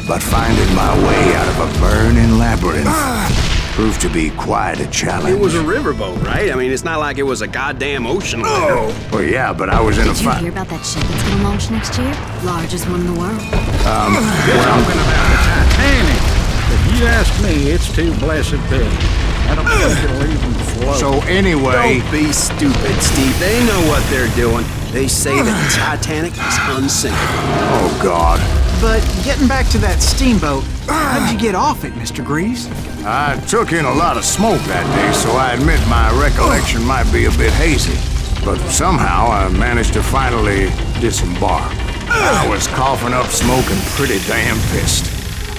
But finding my way out of a burning labyrinth proved to be quite a challenge. It was a riverboat, right? I mean, it's not like it was a goddamn ocean liner. Well, yeah, but I was in a Did you fight. hear about that ship that's gonna launch next year? Largest one in the world. You're talking about the Titanic. If you ask me, it's too blessed big. I don't think it'll even float. So anyway, Don't be stupid, Steve. They know what they're doing. They say that the Titanic is unsinkable. oh God. But getting back to that steamboat, how'd you get off it, Mr. Greaves? I took in a lot of smoke that day, so I admit my recollection might be a bit hazy. But somehow I managed to finally disembark. I was coughing up smoke and pretty damn pissed.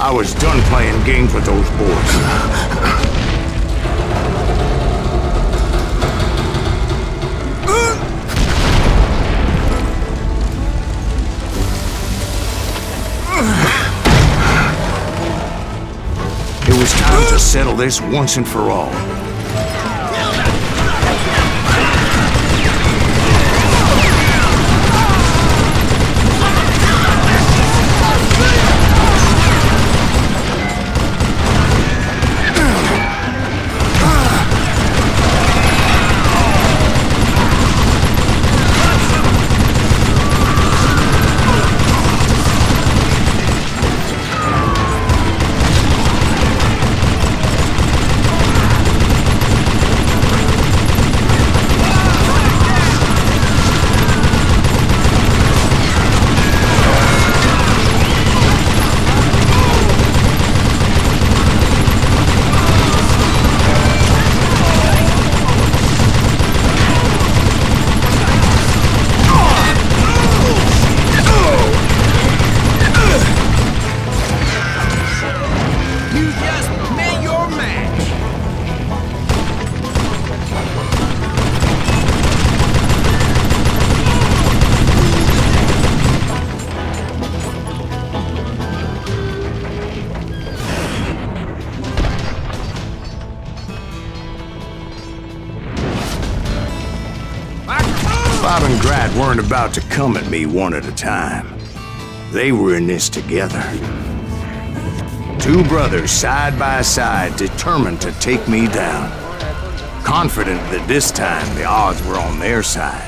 I was done playing games with those boys. It was time to settle this once and for all. Bob and Grad weren't about to come at me one at a time. They were in this together. Two brothers side by side, determined to take me down. Confident that this time the odds were on their side.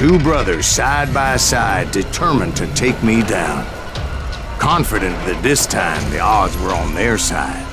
Two brothers side by side, determined to take me down. Confident that this time the odds were on their side.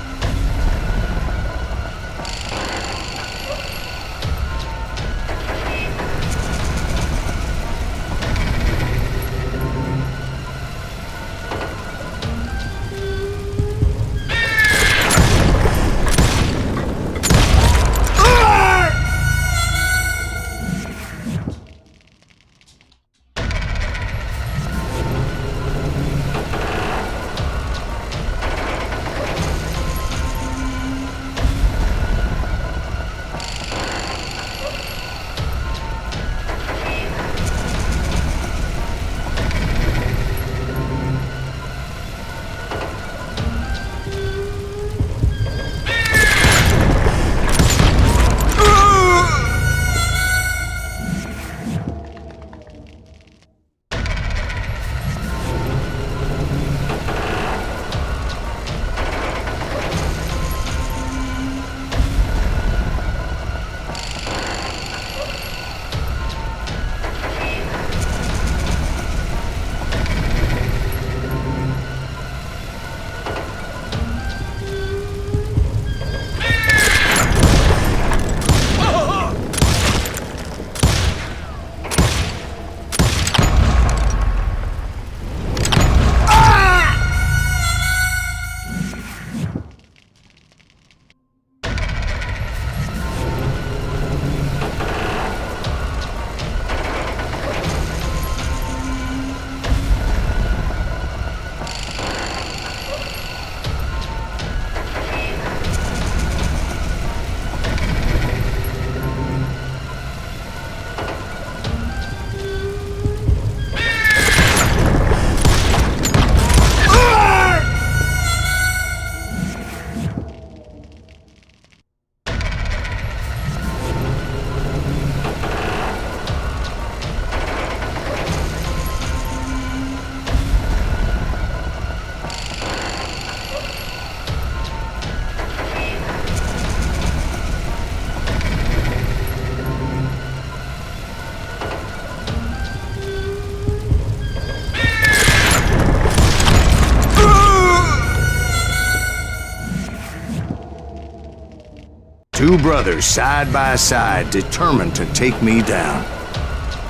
Two brothers side by side, determined to take me down.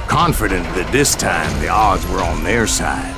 Confident that this time the odds were on their side.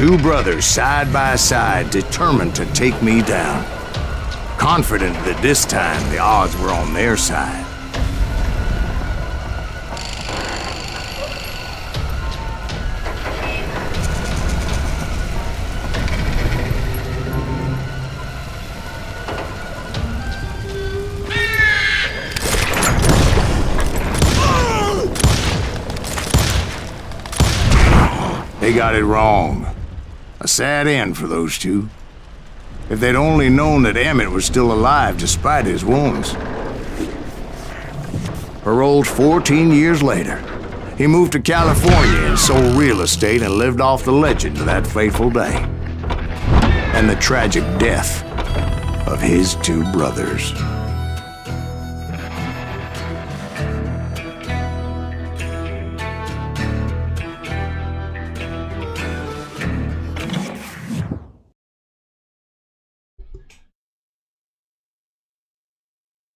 Two brothers side by side, determined to take me down. Confident that this time the odds were on their side. They got it wrong. A sad end for those two. If they'd only known that Emmett was still alive despite his wounds. Paroled 14 years later, he moved to California and sold real estate and lived off the legend of that fateful day. And the tragic death of his two brothers.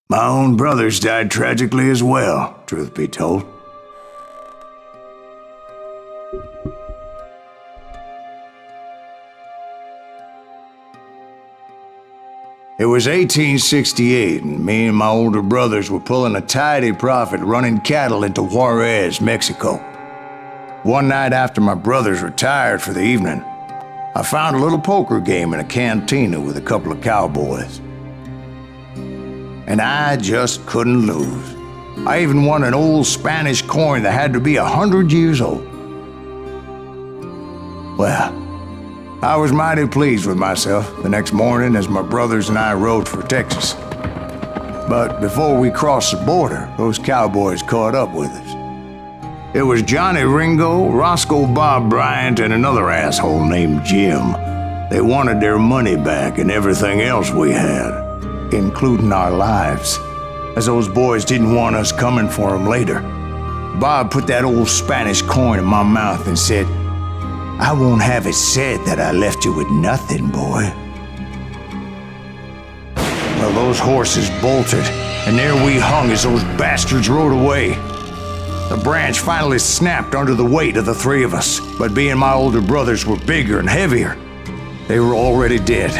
My own brothers died tragically as well, truth be told. It was 1868, and me and my older brothers were pulling a tidy profit running cattle into Juarez, Mexico. One night after my brothers retired for the evening, I found a little poker game in a cantina with a couple of cowboys. And I just couldn't lose. I even won an old Spanish coin that had to be 100 years old. Well, I was mighty pleased with myself the next morning as my brothers and I rode for Texas. But before we crossed the border, those cowboys caught up with us. It was Johnny Ringo, Roscoe Bob Bryant, and another asshole named Jim. They wanted their money back and everything else we had, including our lives, as those boys didn't want us coming for them later. Bob put that old Spanish coin in my mouth and said, "I won't have it said that I left you with nothing, boy." Well, those horses bolted, and there we hung as those bastards rode away. The branch finally snapped under the weight of the three of us, but being my older brothers were bigger and heavier, they were already dead.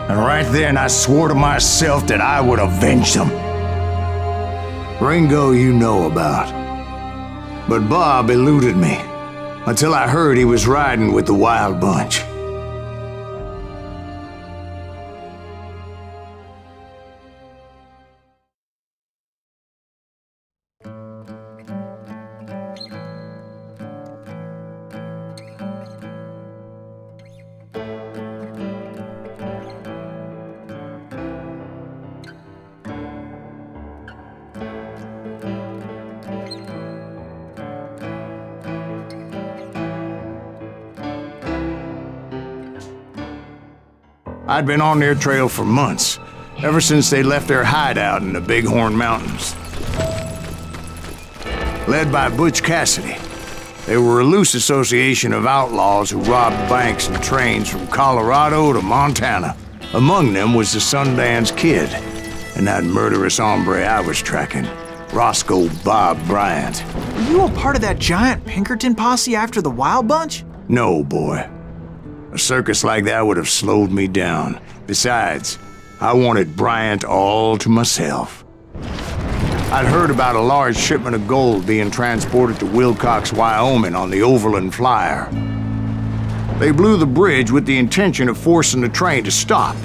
And right then I swore to myself that I would avenge them. Ringo you know about. But Bob eluded me, until I heard he was riding with the Wild Bunch. I'd been on their trail for months, ever since they left their hideout in the Bighorn Mountains. Led by Butch Cassidy, they were a loose association of outlaws who robbed banks and trains from Colorado to Montana. Among them was the Sundance Kid, and that murderous hombre I was tracking, Roscoe Bob Bryant. Were you a part of that giant Pinkerton posse after the Wild Bunch? No, boy. A circus like that would have slowed me down. Besides, I wanted Bryant all to myself. I'd heard about a large shipment of gold being transported to Wilcox, Wyoming on the Overland Flyer. They blew the bridge with the intention of forcing the train to stop.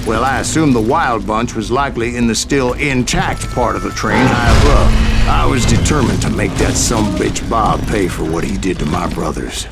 Well, I assumed the Wild Bunch was likely in the still intact part of the train high above. I was determined to make that sumbitch Bob pay for what he did to my brothers.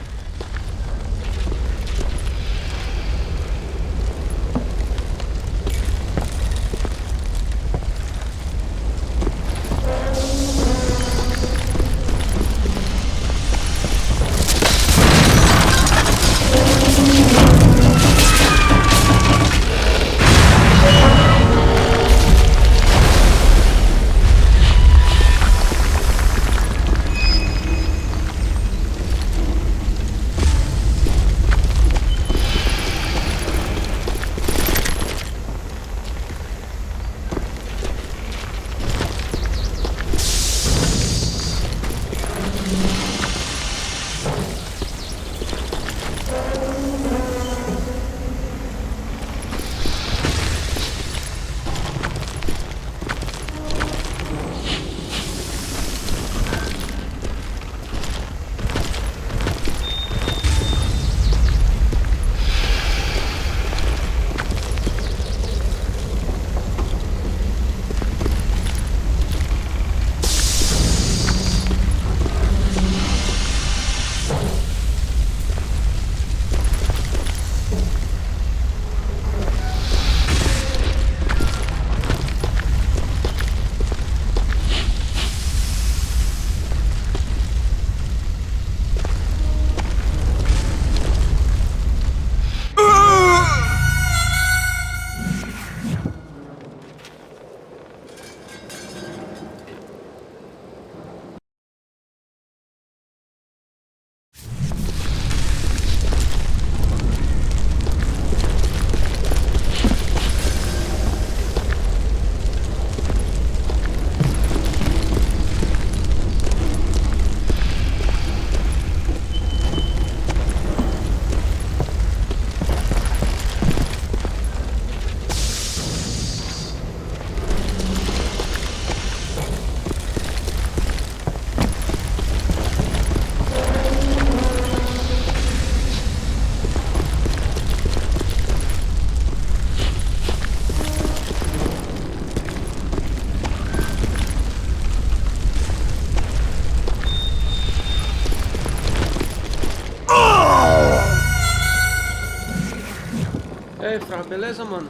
aí, Fra, beleza, mano?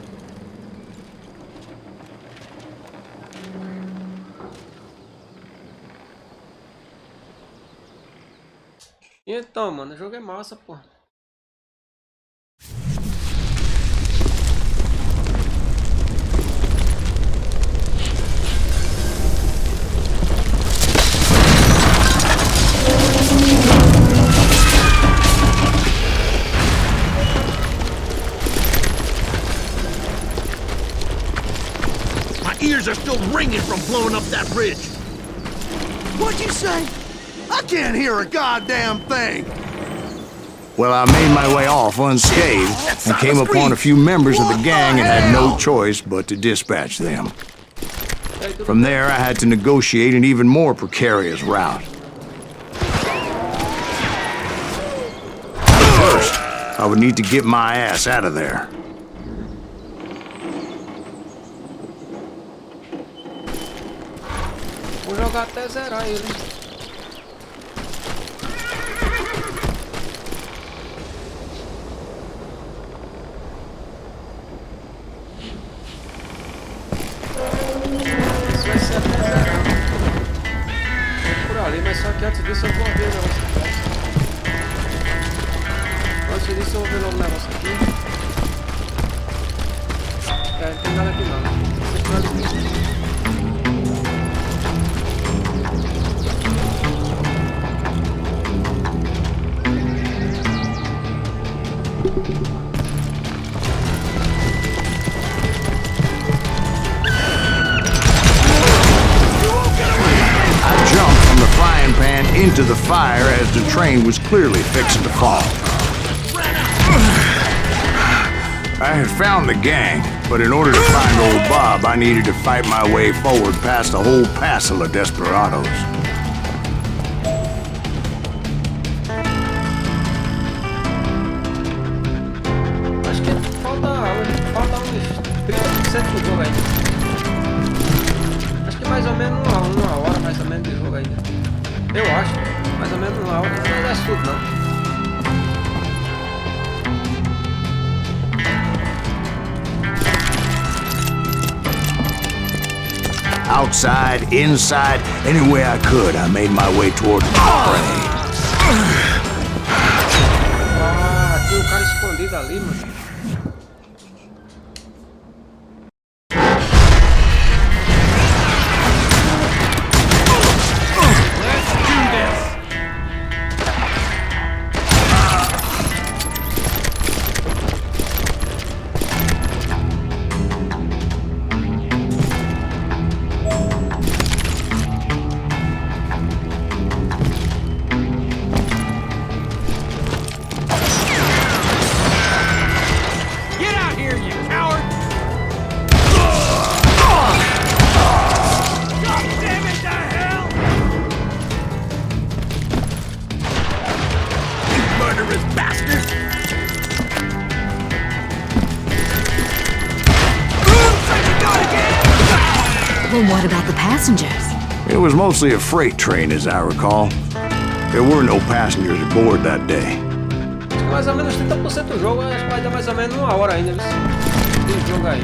E então, mano, o jogo é massa, pô. My ears are still ringing from blowing up that ridge. What'd you say? I can't hear a goddamn thing. Well, I made my way off unscathed and came upon a few members of the gang and had no choice but to dispatch them. From there, I had to negotiate an even more precarious route. First, I would need to get my ass out of there. Vou jogar até zerar ele. Isso vai ser até zerar. Por ali, mas só que antes disso eu vou ver o negócio aqui. Antes disso eu vou ver logo o negócio aqui. É, não tem nada aqui não. Você pode ver. Into the fire as the train was clearly fixing to fall. I had found the gang, but in order to find old Bob, I needed to fight my way forward past a whole passel of desperados. Acho que falta uns 30% do jogo ainda. Acho que mais ou menos uma hora mais ou menos de jogo ainda. Eu acho, mais ou menos uma hora, não é tudo não. Outside, inside, any way I could, I made my way toward the prey. Ah, tem um cara escondido ali, mano. Well, what about the passengers? It was mostly a freight train, as I recall. There were no passengers aboard that day. Acho que mais ou menos 30% do jogo, acho que vai dar mais ou menos uma hora ainda, viu? Tem jogo aí.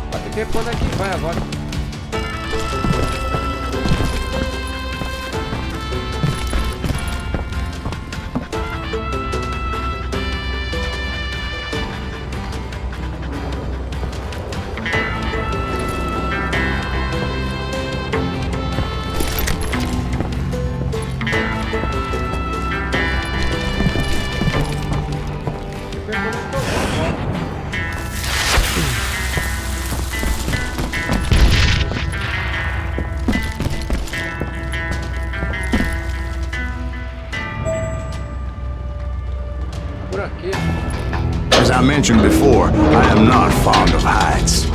Vai ter que ver quando é que vai agora. I mentioned before, I am not fond of heights.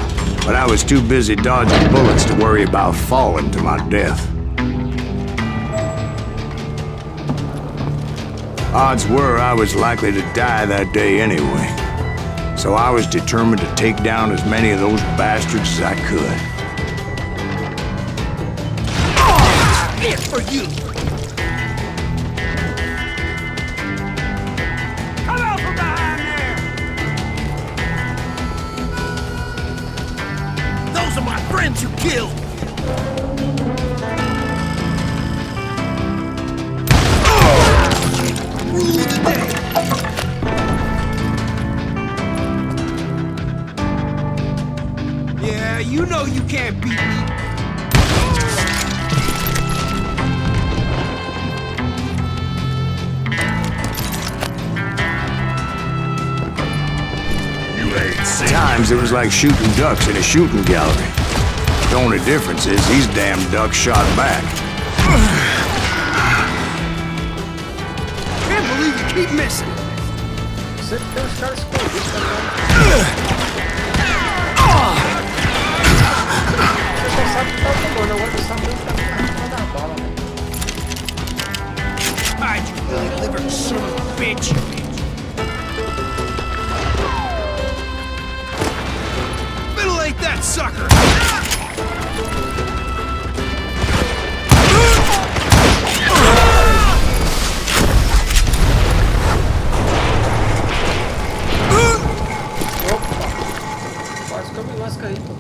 But I was too busy dodging bullets to worry about falling to my death. Odds were I was likely to die that day anyway. So I was determined to take down as many of those bastards as I could. It for you! Come out from behind there! Those are my friends you killed! Rule the day! Yeah, you know you can't beat me. Times it was like shooting ducks in a shooting gallery. The only difference is these damn ducks shot back. Can't believe you keep missing. Sempre tem uns caras escondidos, tá ligado? Você só sabe que tá tomando, agora você sabe que tá na bala, velho. Hide, you lily-livered son of a bitch! Middle-ate that sucker! Quase que eu me lasco aí, pô.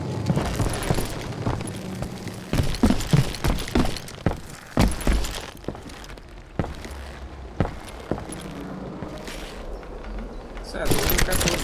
Certo, vou ficar todo.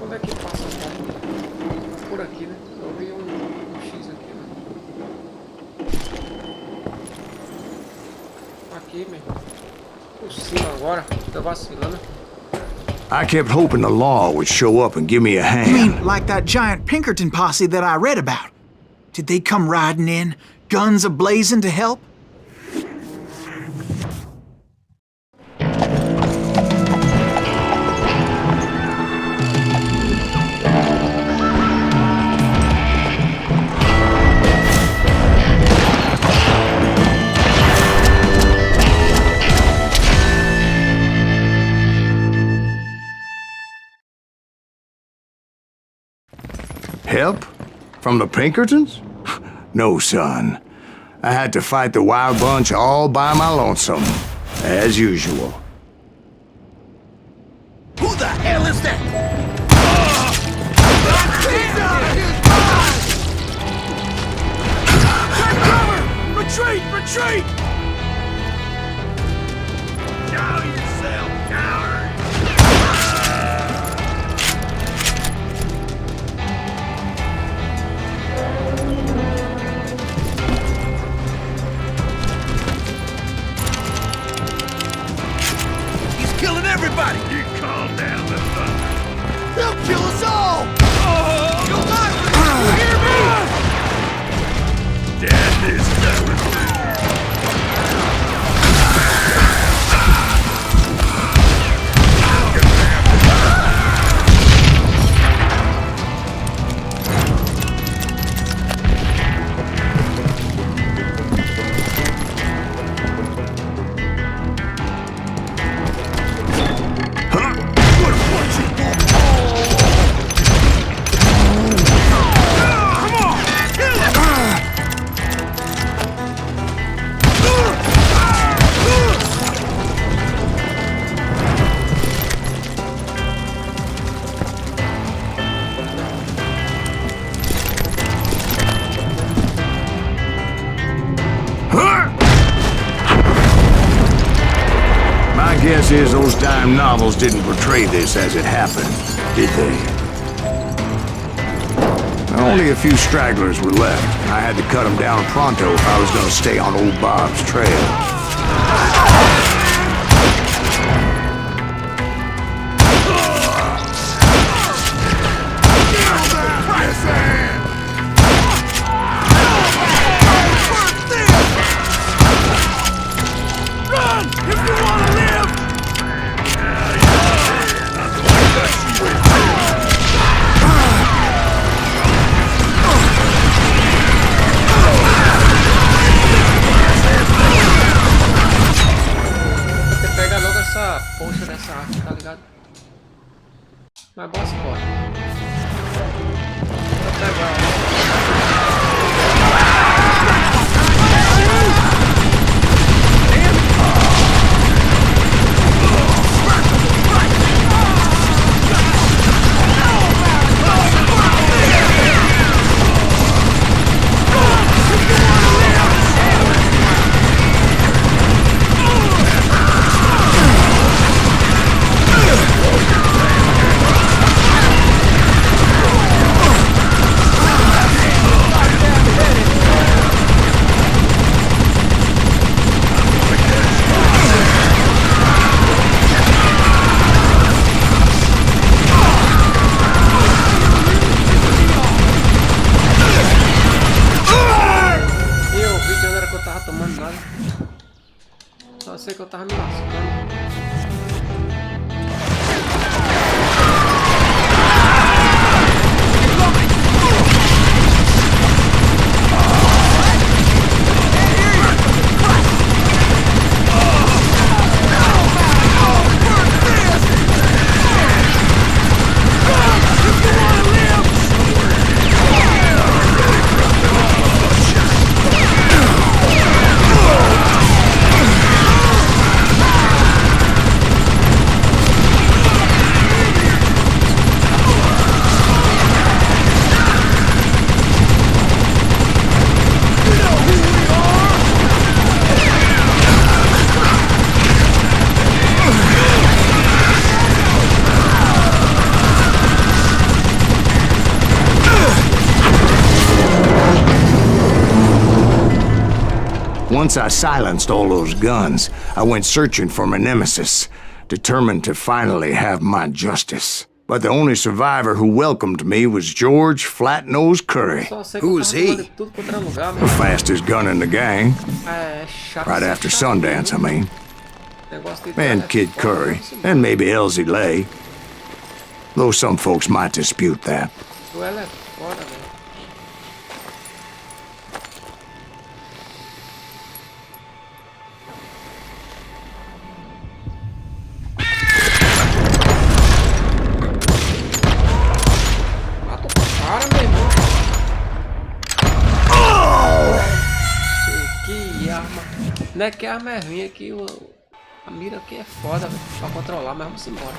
Onde é que passa a porta? Por aqui, né? Eu vi um X aqui, né? Aqui, meu. Por cima agora. Tá vacilando. I kept hoping the law would show up and give me a hand. You mean like that giant Pinkerton posse that I read about? Did they come riding in, guns a-blazing to help? Help? From the Pinkertons? No, son. I had to fight the wild bunch all by my lonesome, as usual. Who the hell is that? Take cover! Retreat! Retreat! Show yourself, coward! He's killing everybody! You calm down, the fuck. They'll kill us all! You'll not hear me! Death is done with you. Guess is those dime novels didn't portray this as it happened, did they? Only a few stragglers were left. I had to cut them down pronto if I was going to stay on old Bob's trail. Run! If you want to live! Você pega logo essa poxa dessa arte, tá ligado? Mas boa sorte. Vou pegar ela. Só sei que eu tava me lascando. Once I silenced all those guns, I went searching for my nemesis, determined to finally have my justice. But the only survivor who welcomed me was George Flat-Nosed Curry. Who was he? The fastest gun in the gang. Right after Sundance, I mean. And Kid Curry, and maybe Elsie Lay. Though some folks might dispute that. Não é que a arma é ruim, é que a mira aqui é foda, véio, pra controlar, mas vamos embora.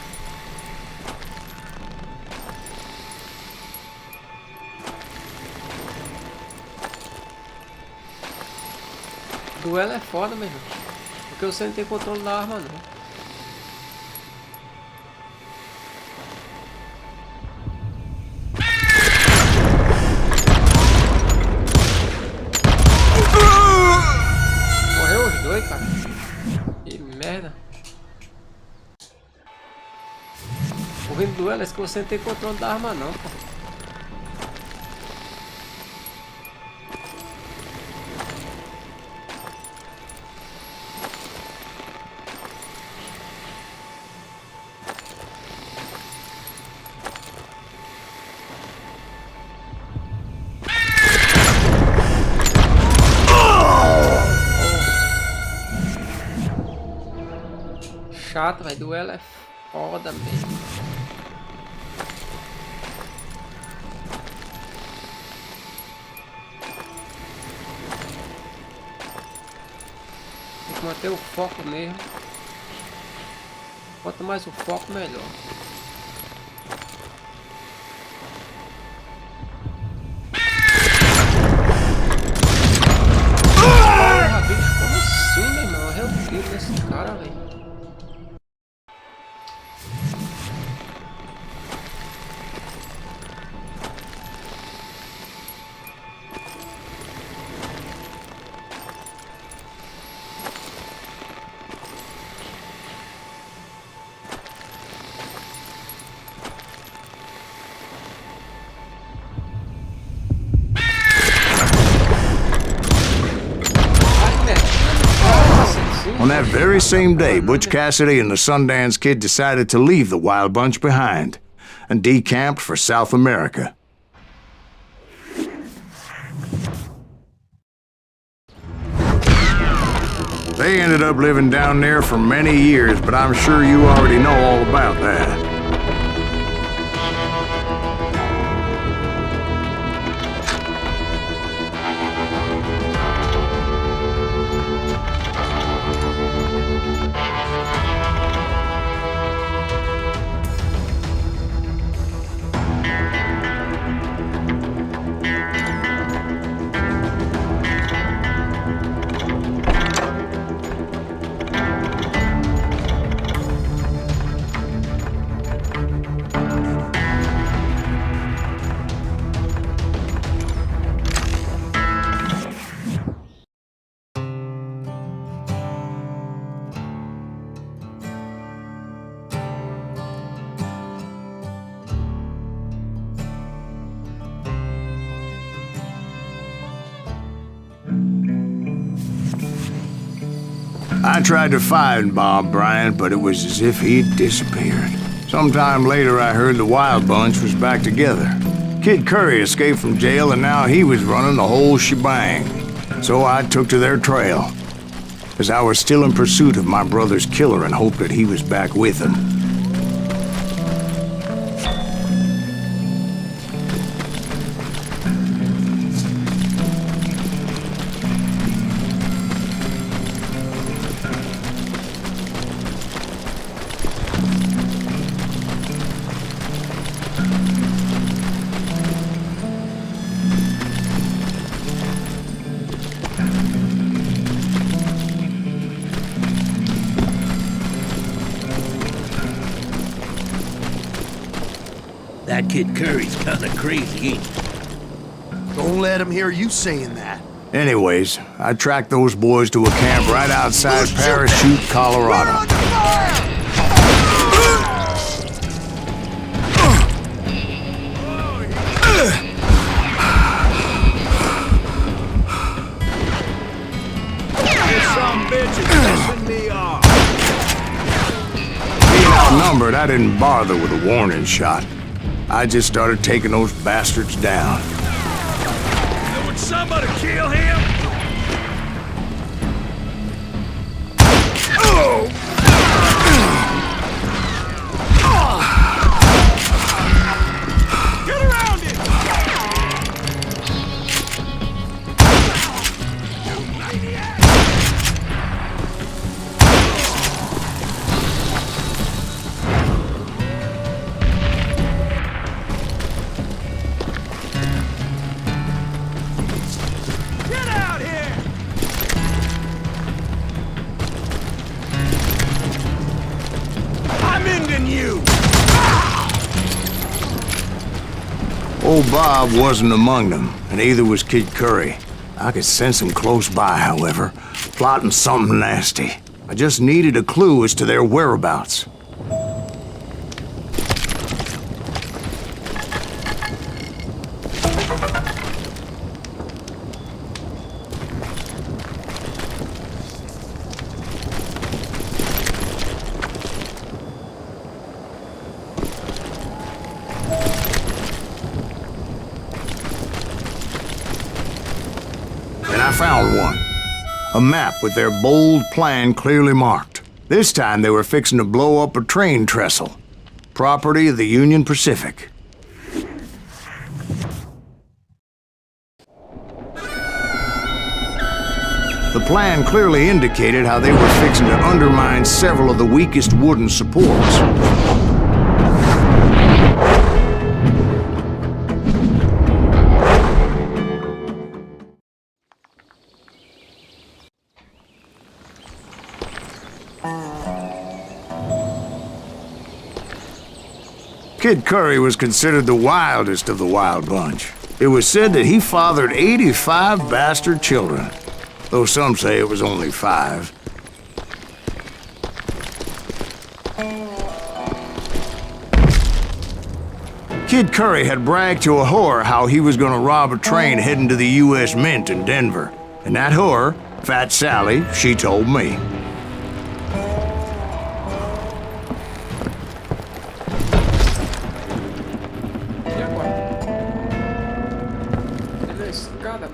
Duelo é foda, meu irmão. Porque você não tem controle da arma, não. Cara, que merda. O ruim do duelo é que você não tem controle da arma não, pô. Chato, velho. Duelo é foda mesmo. Tem que manter o foco mesmo. Quanto mais o foco, melhor. Porra, bicho, como assim, meu irmão? Eu errei o tiro desse cara, velho. On that very same day, Butch Cassidy and the Sundance Kid decided to leave the Wild Bunch behind and decamped for South America. They ended up living down there for many years, but I'm sure you already know all about that. I tried to find Bob Bryant, but it was as if he'd disappeared. Sometime later, I heard the Wild Bunch was back together. Kid Curry escaped from jail, and now he was running the whole shebang. So I took to their trail, as I was still in pursuit of my brother's killer and hoped that he was back with him. That Kid Curry's kinda crazy, ain't he? Don't let him hear you saying that. Anyways, I tracked those boys to a camp right outside Parachute, Colorado. Some bitch is pissing me off. Being outnumbered, I didn't bother with a warning shot. I just started taking those bastards down. Would somebody kill him? Get around him! You maniac! Get out here! I'm ending you! Old Bob wasn't among them, and neither was Kid Curry. I could sense him close by, however, plotting something nasty. I just needed a clue as to their whereabouts. I found one. A map with their bold plan clearly marked. This time they were fixing to blow up a train trestle. Property of the Union Pacific. The plan clearly indicated how they were fixing to undermine several of the weakest wooden supports. Kid Curry was considered the wildest of the Wild Bunch. It was said that he fathered 85 bastard children, though some say it was only 5. Kid Curry had bragged to a whore how he was gonna rob a train heading to the U.S. Mint in Denver. And that whore, Fat Sally, she told me. escada.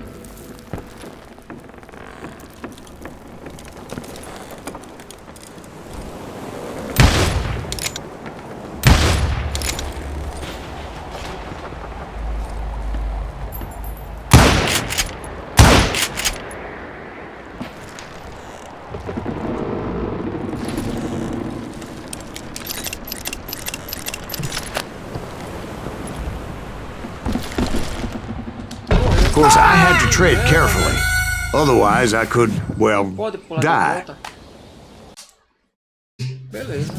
Of course, I had to tread carefully. Otherwise, I could, well, Pode pular de die. volta. Beleza.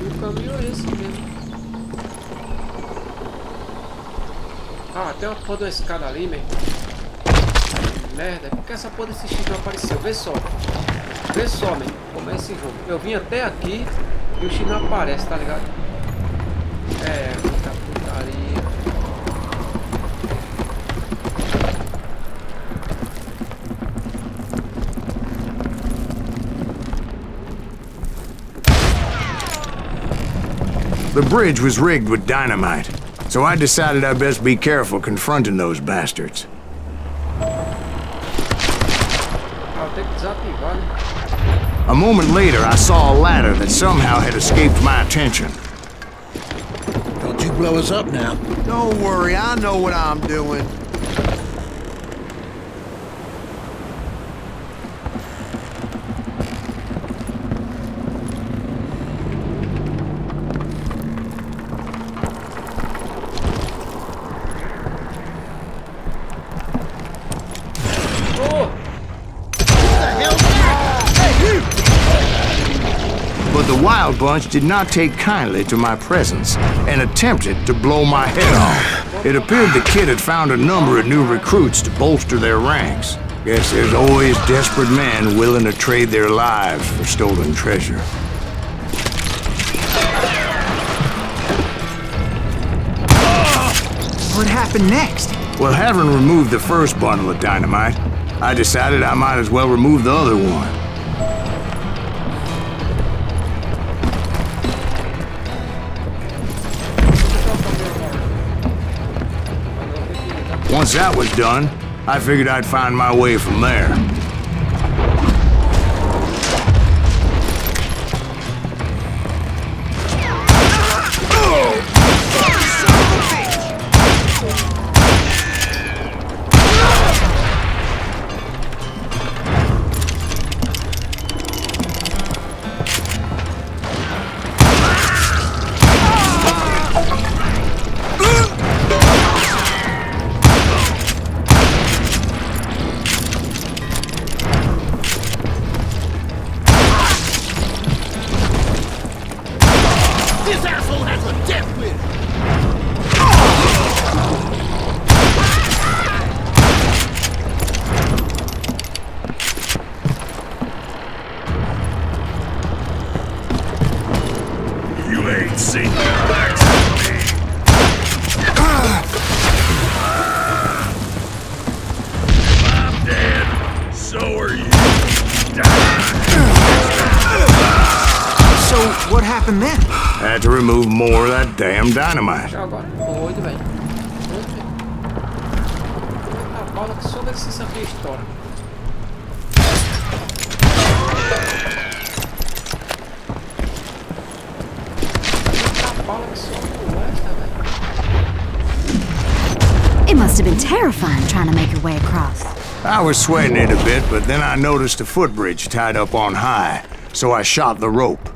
E o caminho é esse mesmo. Ah, tem uma porra de uma escada ali, meu. Merda, por que essa porra desse X não apareceu? Vê só. Vê só, meu. Como é esse jogo. Eu vim até aqui e o X não aparece, tá ligado? É, muita putaria. The bridge was rigged with dynamite, so I decided I'd best be careful confronting those bastards. Ah, tem que desativar, né? A moment later, I saw a ladder that somehow had escaped my attention. Don't you blow us up now. Don't worry, I know what I'm doing. But the Wild Bunch did not take kindly to my presence and attempted to blow my head off. It appeared the kid had found a number of new recruits to bolster their ranks. Guess there's always desperate men willing to trade their lives for stolen treasure. What happened next? Well, having removed the first bundle of dynamite, I decided I might as well remove the other one. Once that was done, I figured I'd find my way from there. This asshole has a death wish! You ain't seen the likes of me. I'm dead. So are you. So, what happened then? Had to remove more of that damn dynamite. Agora, doido, velho. A bala que só deve ser saber a história. A bala que só esta, velho. It must have been terrifying trying to make your way across. I was sweating it a bit, but then I noticed a footbridge tied up on high, so I shot the rope.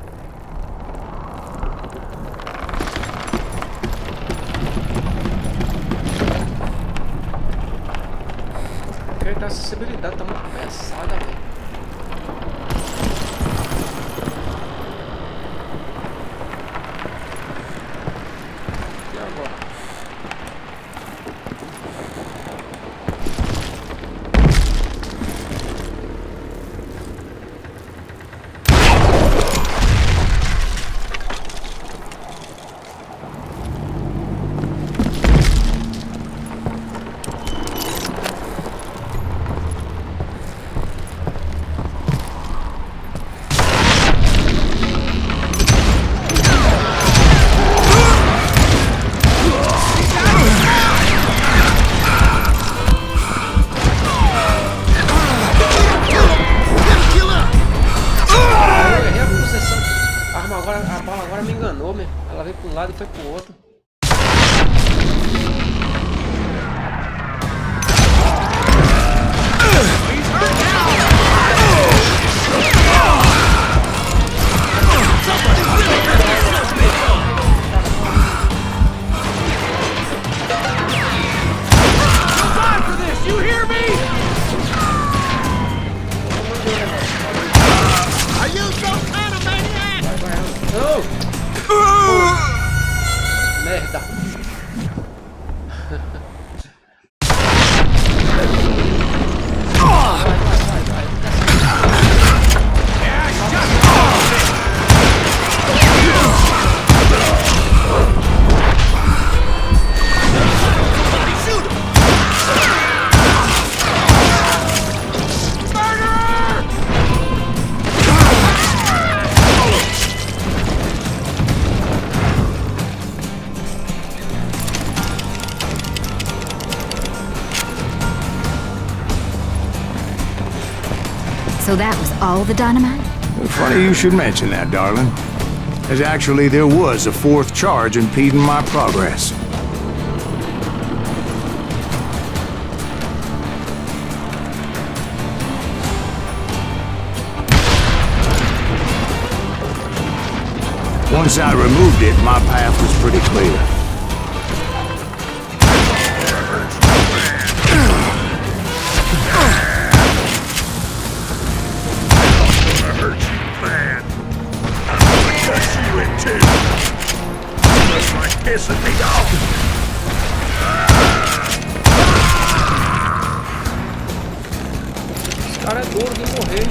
A acessibilidade tá muito pesada, velho. E agora? So that was all the dynamite? Funny you should mention that, darling. As actually there was a fourth charge impeding my progress. Once I removed it, my path was pretty clear. Pissing me off. Esse cara é duro de morrer.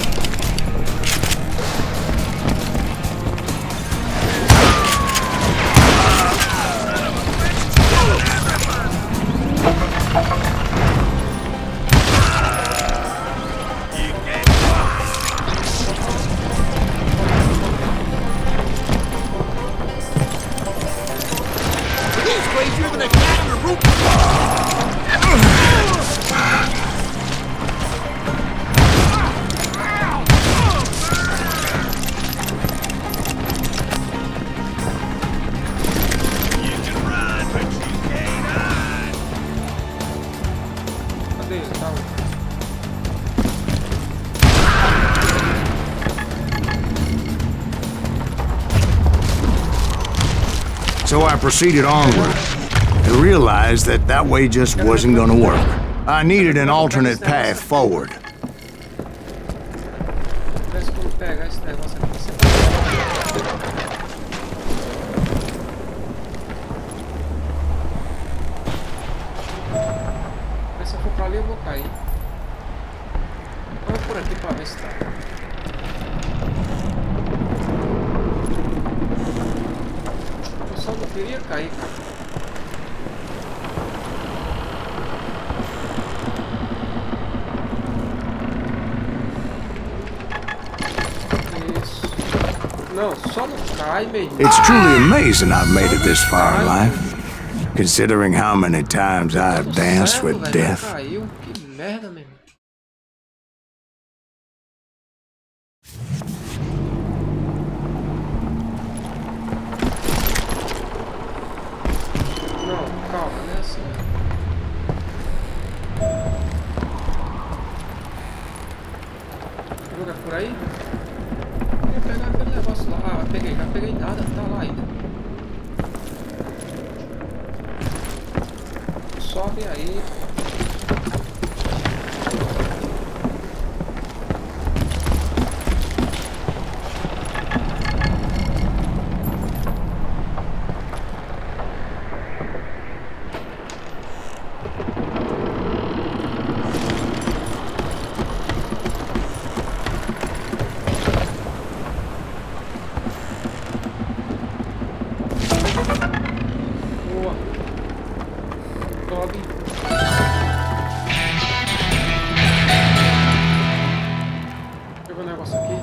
So I proceeded onward and realized that that way just wasn't gonna work. I needed an alternate path forward. Se eu for pra ali eu vou cair. Vamos por aqui pra ver se tá. Eu só não queria cair, cara. Isso. Não, só não cai, meu irmão. It's truly amazing I've made it this far in life, considering how many times I've danced with death. Caiu, que merda, meu irmão. Não, calma, não é assim. Joga por aí? Eu ia pegar aquele negócio lá. Ah, peguei, já peguei nada, tá lá ainda. Sobe aí. Boa. Sobe. Pegou o negócio aqui.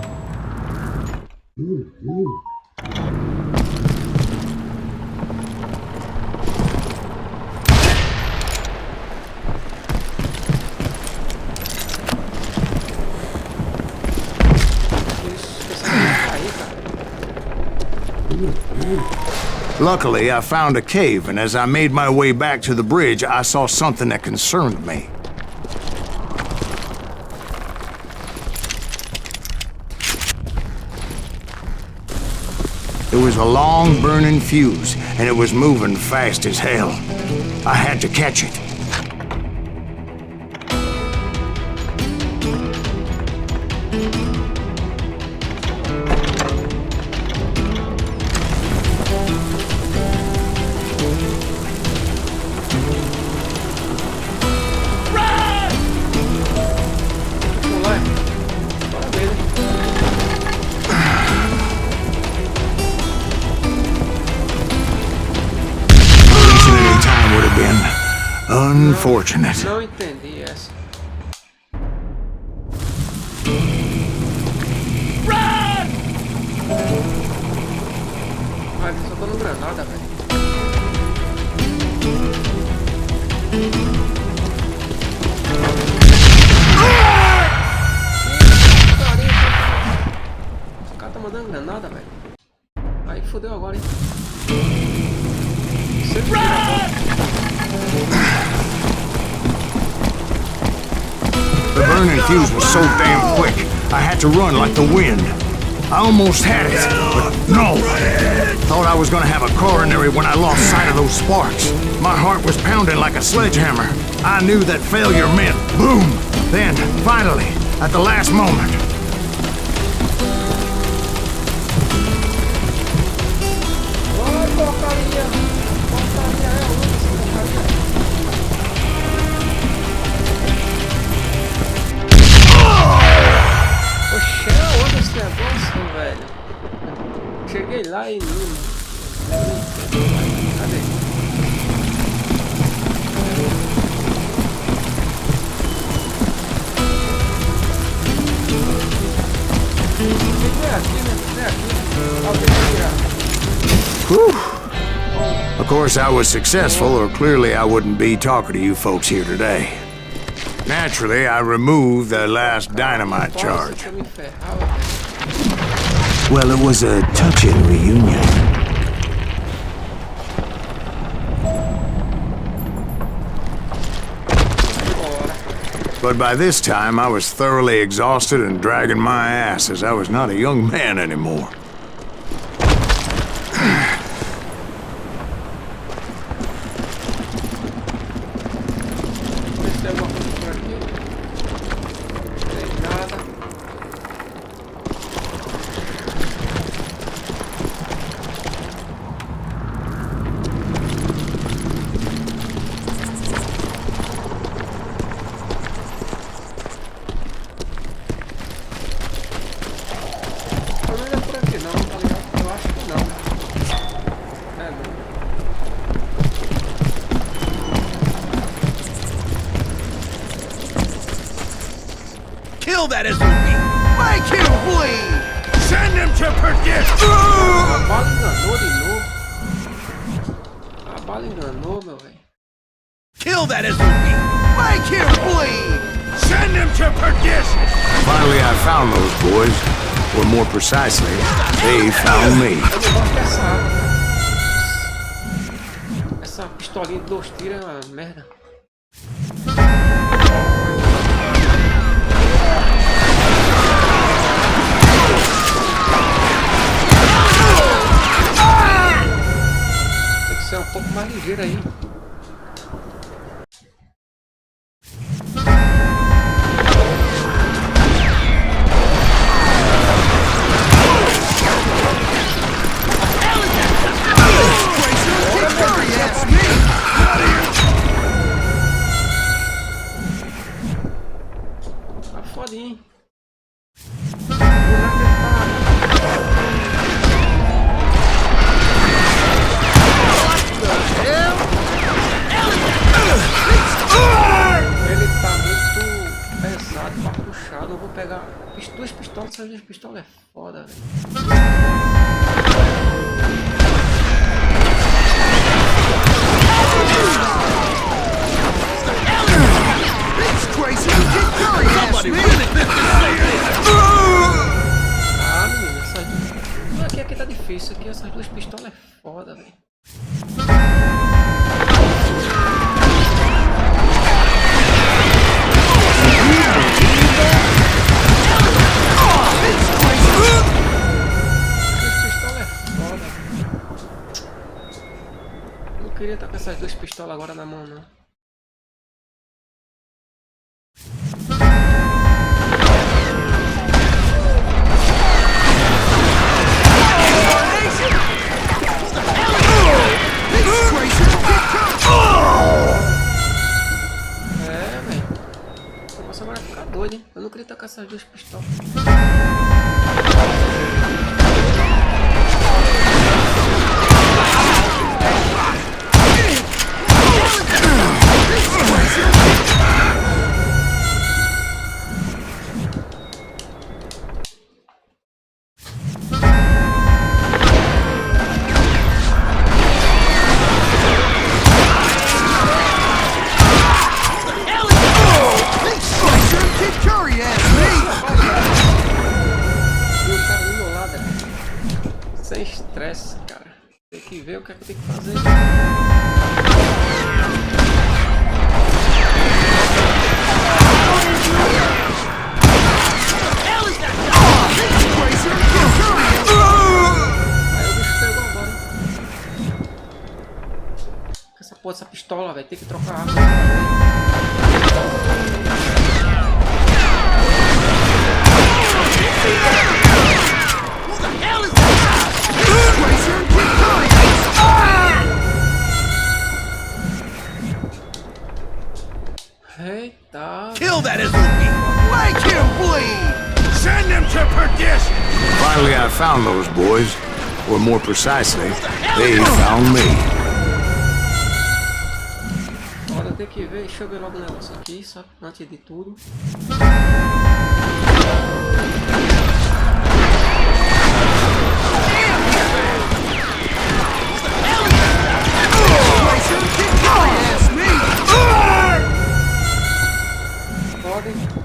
Isso, esse aí, cara. Luckily, I found a cave, and as I made my way back to the bridge, I saw something that concerned me. It was a long burning fuse, and it was moving fast as hell. I had to catch it. Unfortunate. Não entendi essa. Ah, eles estão dando granada, velho. fodeu agora, hein? The burning fuse was so damn quick, I had to run like the wind. I almost had it, but no. Thought I was gonna have a coronary when I lost sight of those sparks. My heart was pounding like a sledgehammer. I knew that failure meant boom. Then, finally, at the last moment. Oxe, é onde esse negócio, velho? Cheguei lá e cadê? É aqui, né? É aqui. Alguém vai tirar. Whew. Of course, I was successful, or clearly I wouldn't be talking to you folks here today. Naturally, I removed the last dynamite charge. Well, it was a touching reunion. But by this time, I was thoroughly exhausted and dragging my ass as I was not a young man anymore. Kill that SOB! Make him bleed! Send him to perdition! A bala enganou de novo. A bala enganou, meu velho. Kill that SOB! Make him bleed! Send him to perdition! Finally, I found those boys. Or more precisely, they found me. Eu não gosto dessa arma, cara. Essa pistolinha de 2 tiros é uma merda. Tem que ser um pouco mais ligeiro aí. Tá foda, hein? Ele tá muito pesado pra puxado. Eu vou pegar 2 pistolas. Essas 2 pistolas é foda, velho. Somebody really lift this thing! Ah, menino, essas duas... Aqui tá difícil. Aqui essas 2 pistolas é foda, velho. Eu não queria estar com essas 2 pistolas agora na mão, não. É, velho. O negócio agora vai ficar doido, hein? Eu não queria estar com essas 2 pistolas. que é que tem que fazer. Pô, essa pistola, velho, tem que trocar a arma. Eita. Kill that Izuki! Make him bleed! Send him to perdition! Finally, I found those boys. Or more precisely, they found me. Tem que ver, deixa eu ver logo o negócio aqui, só antes de tudo. Podem.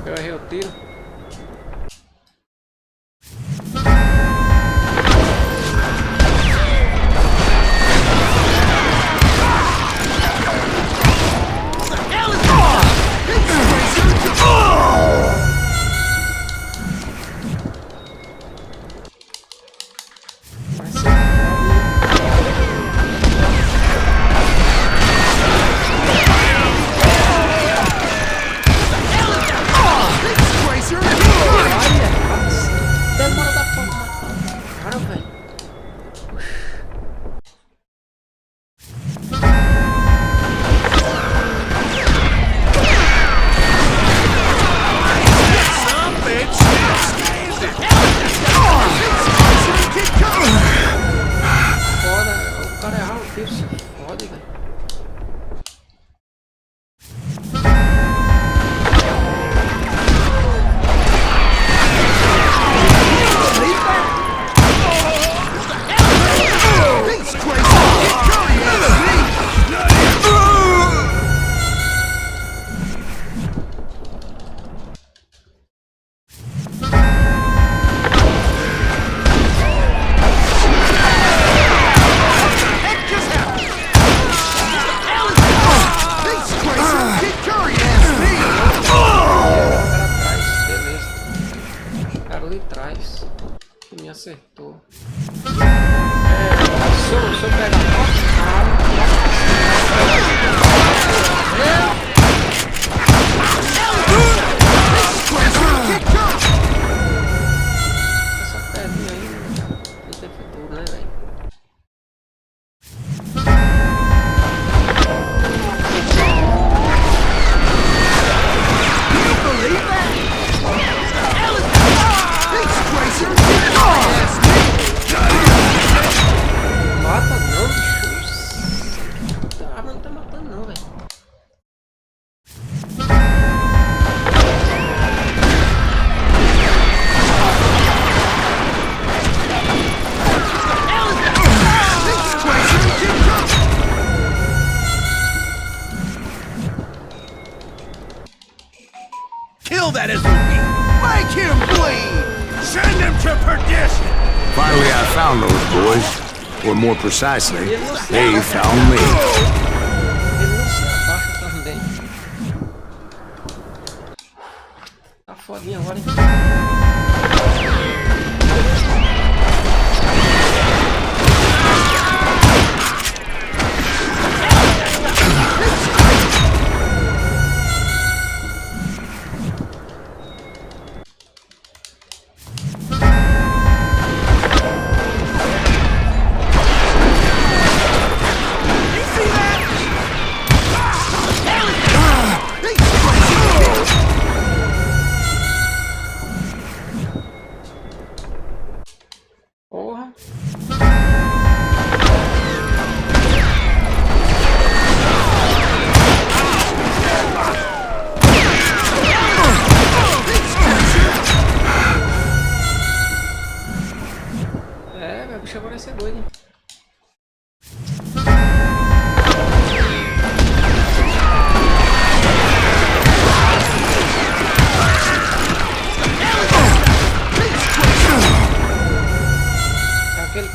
Eu errei o tiro. Acertou. Se eu pegar essa pedrinha aí não tem futuro, né, velho? Mata não, bicho. A arma não tá matando não, velho. Kill that Izuki! Make him bleed! Send him to perdition! Finally, I found those boys. Or more precisely, they found me. Ele não se abaixa também. Tá fodinha agora, hein?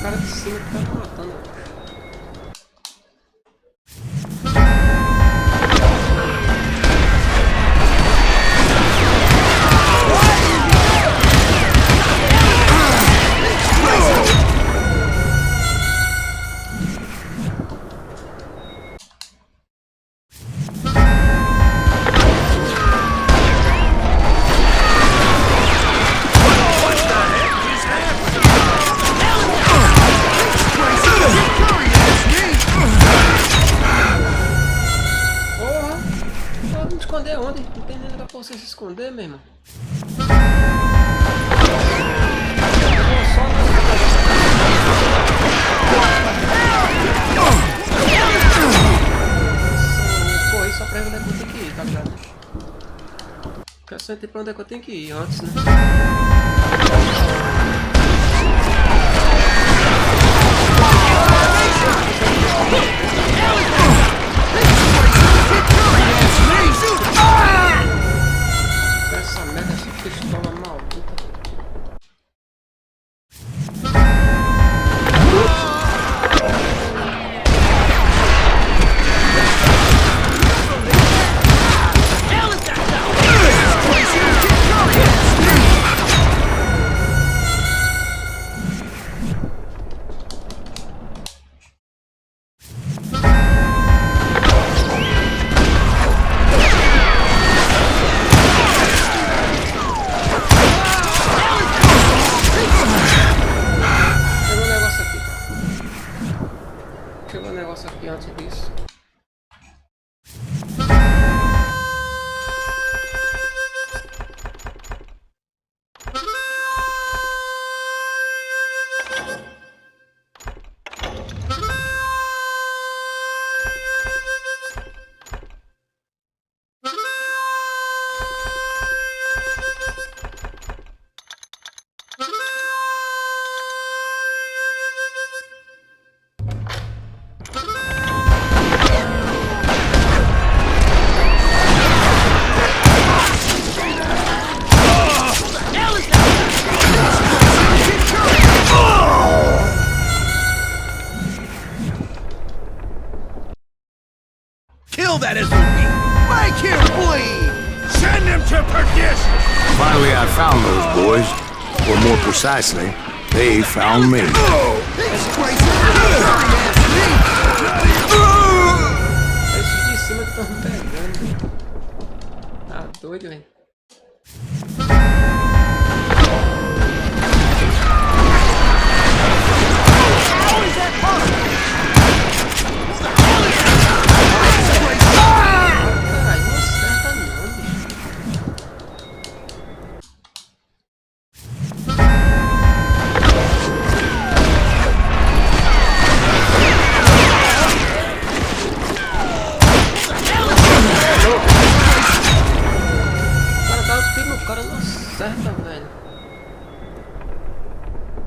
cara de cima que tá me matando. Esconder onde? Não tem nem lugar pra você se esconder, meu irmão. Corri só pra ver onde é que eu tenho que ir, tá ligado? Quero só entender pra onde é que eu tenho que ir antes, né? Essa merda, essa pistola maldita. Antes disso. That is make him bleed! Send him to perdition! Finally, I found those boys. Or more precisely, they found me. Esses de cima que estão me pegando. Tá doido, velho.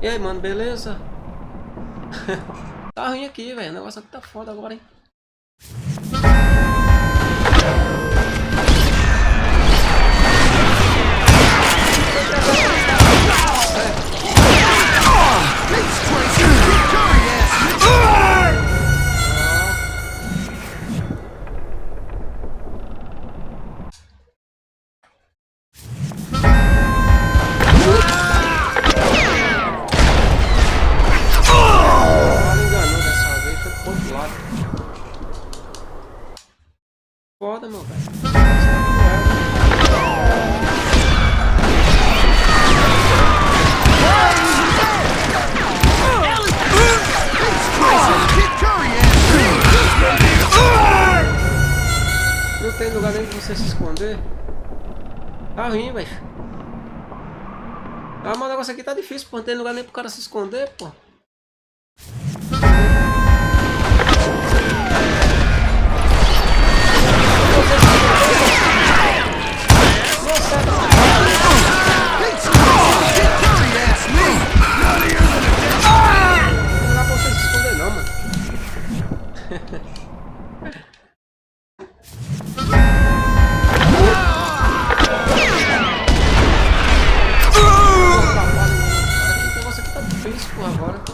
E aí, mano, beleza? Tá ruim aqui, velho. O negócio aqui tá foda agora, hein? Foda, meu velho. Não tem lugar nem pra você se esconder. Tá ruim, velho. Ah, mas o negócio aqui tá difícil, pô. Não tem lugar nem pro cara se esconder, pô. Não dá pra você se esconder não, mano. O negócio aqui tá difícil, pô, agora.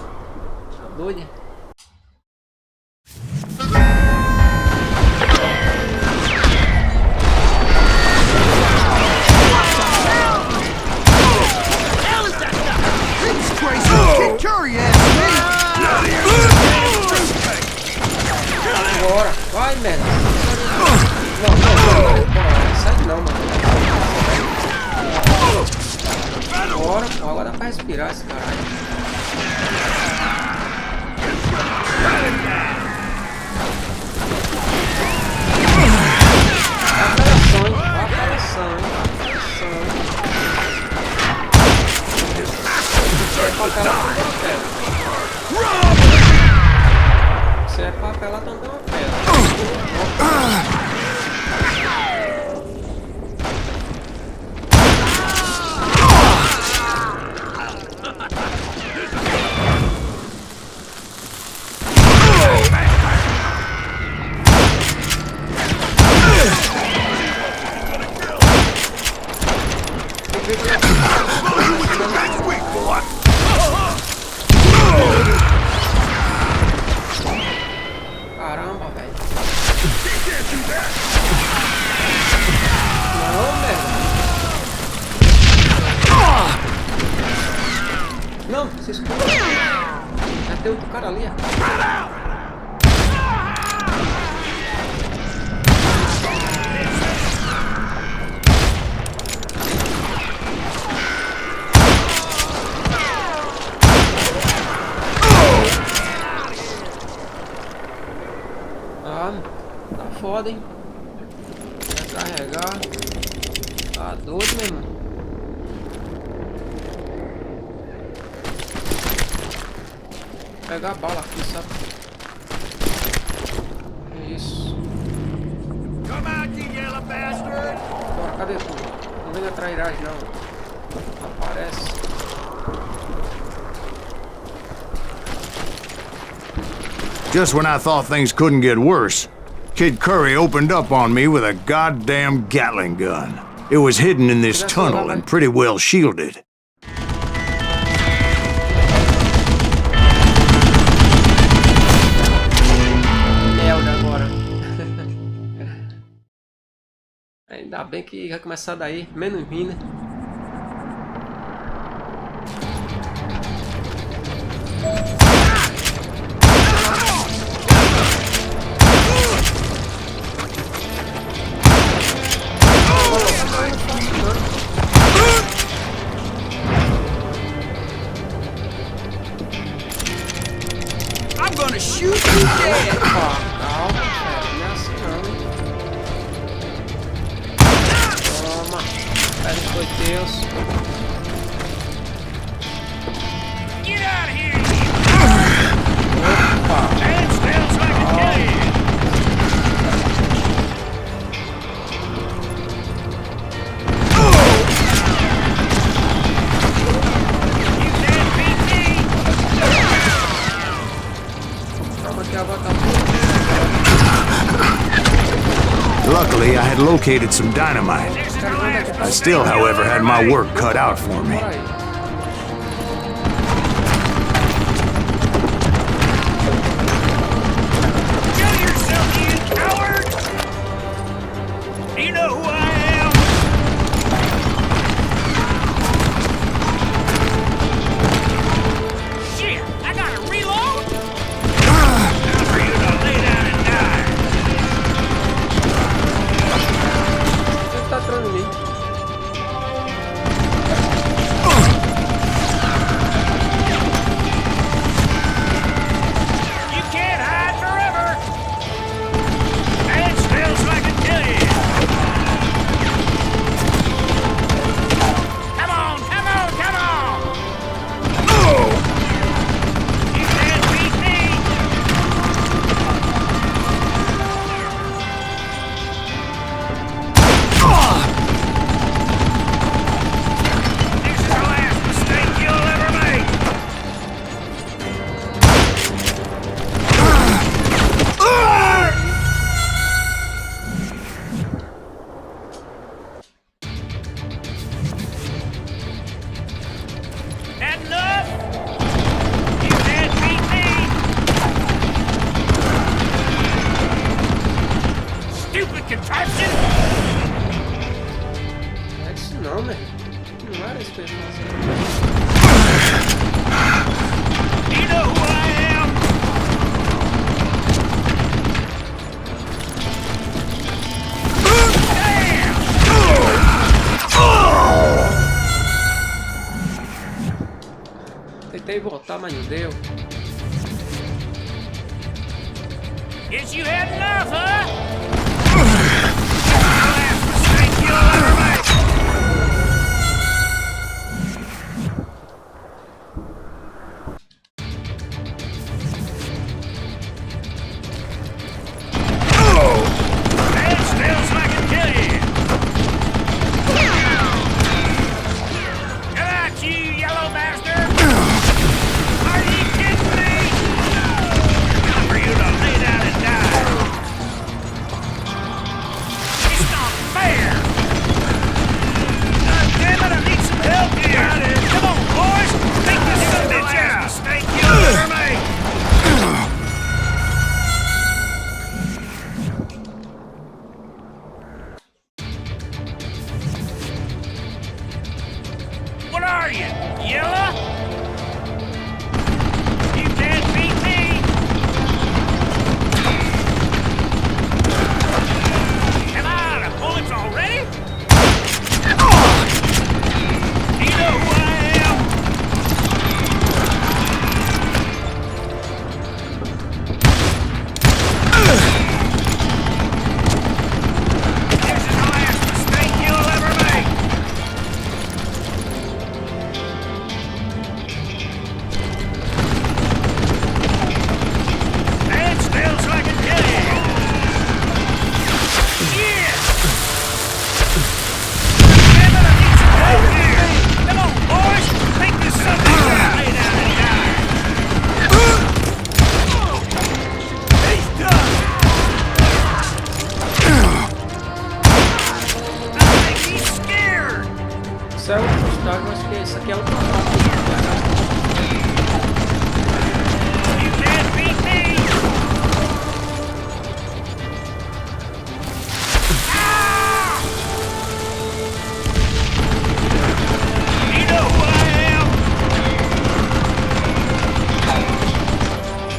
respirar esse caralho. Apelação, hein? Apelação, hein? Você é papel, ela também uma pedra. Você é papel, ela também uma pedra. Caramba, velho. Não, velho. Não, se esconde. Já tem outro cara ali. Tá foda, hein? Vai carregar. Tá doido, meu irmão. Vou pegar a bala aqui, sabe? Isso. Bora, cadê tu? Não vem atrás não. Aparece. Just when I thought things couldn't get worse, Kid Curry opened up on me with a goddamn Gatling gun. It was hidden in this tunnel and pretty well shielded. Merda agora. Ainda bem que vai começar daí, menos mina. I'm gonna shoot you dead. Calma, não é assim não. Toma, pega foi Deus. Get out of here! Opa. Stand still so I can kill you! You can't beat me! Calma que a vaca Luckily, I had located some dynamite. I still, however, had my work cut out for me. Kill yourself, you coward! Do you know who I am? Shit! I gotta reload? Time for you to lay down and die! Ele tá atrás de mim. tamanho deu. Guess you had enough, huh? What are you, Yella? You can't beat me! Am I out of bullets already? Do you know who I am? This is the last mistake you'll ever make! Stand still so I can kill you! Yeah! Damn it, I need some help here! Come on, boys! Take this something down! Lay down and die! He's done! I think he's scared! Isso é outro estágio, acho que esse aqui é outra parte. You can't beat me! Ah! You know who I am?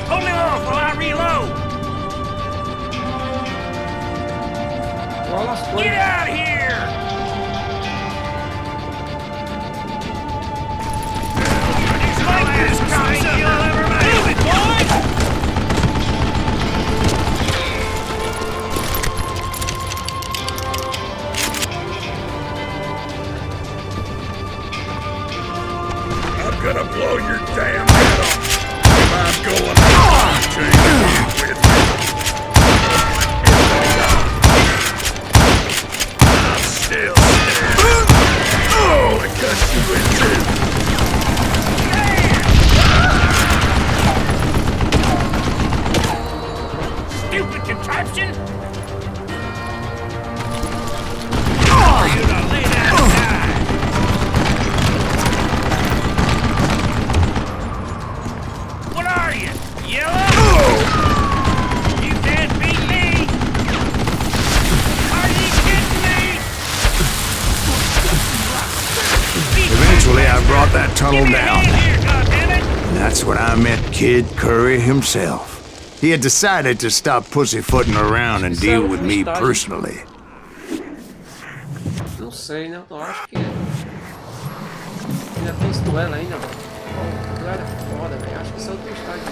Hold me off while I reload! Rola as Get coisas. out of here! It's like this mistake you'll ever make! Do it, boys! I'm gonna blow your damn head off if I'm going to change with you. I'm still scared. Oh, I cut you in two. Stupid contraption! Oh, you done lay down and die! What are you, Yella? You can't beat me! Are you kidding me? Eventually, I brought that tunnel Give me a down. hand here, goddammit! And that's when I met Kid Curry himself. He had decided to stop pussyfooting around and deal with me personally. Não sei, né? Eu acho que ainda tem esse duelo ainda, mano. Pô, o duelo é foda, velho. Acho que isso é outro estágio.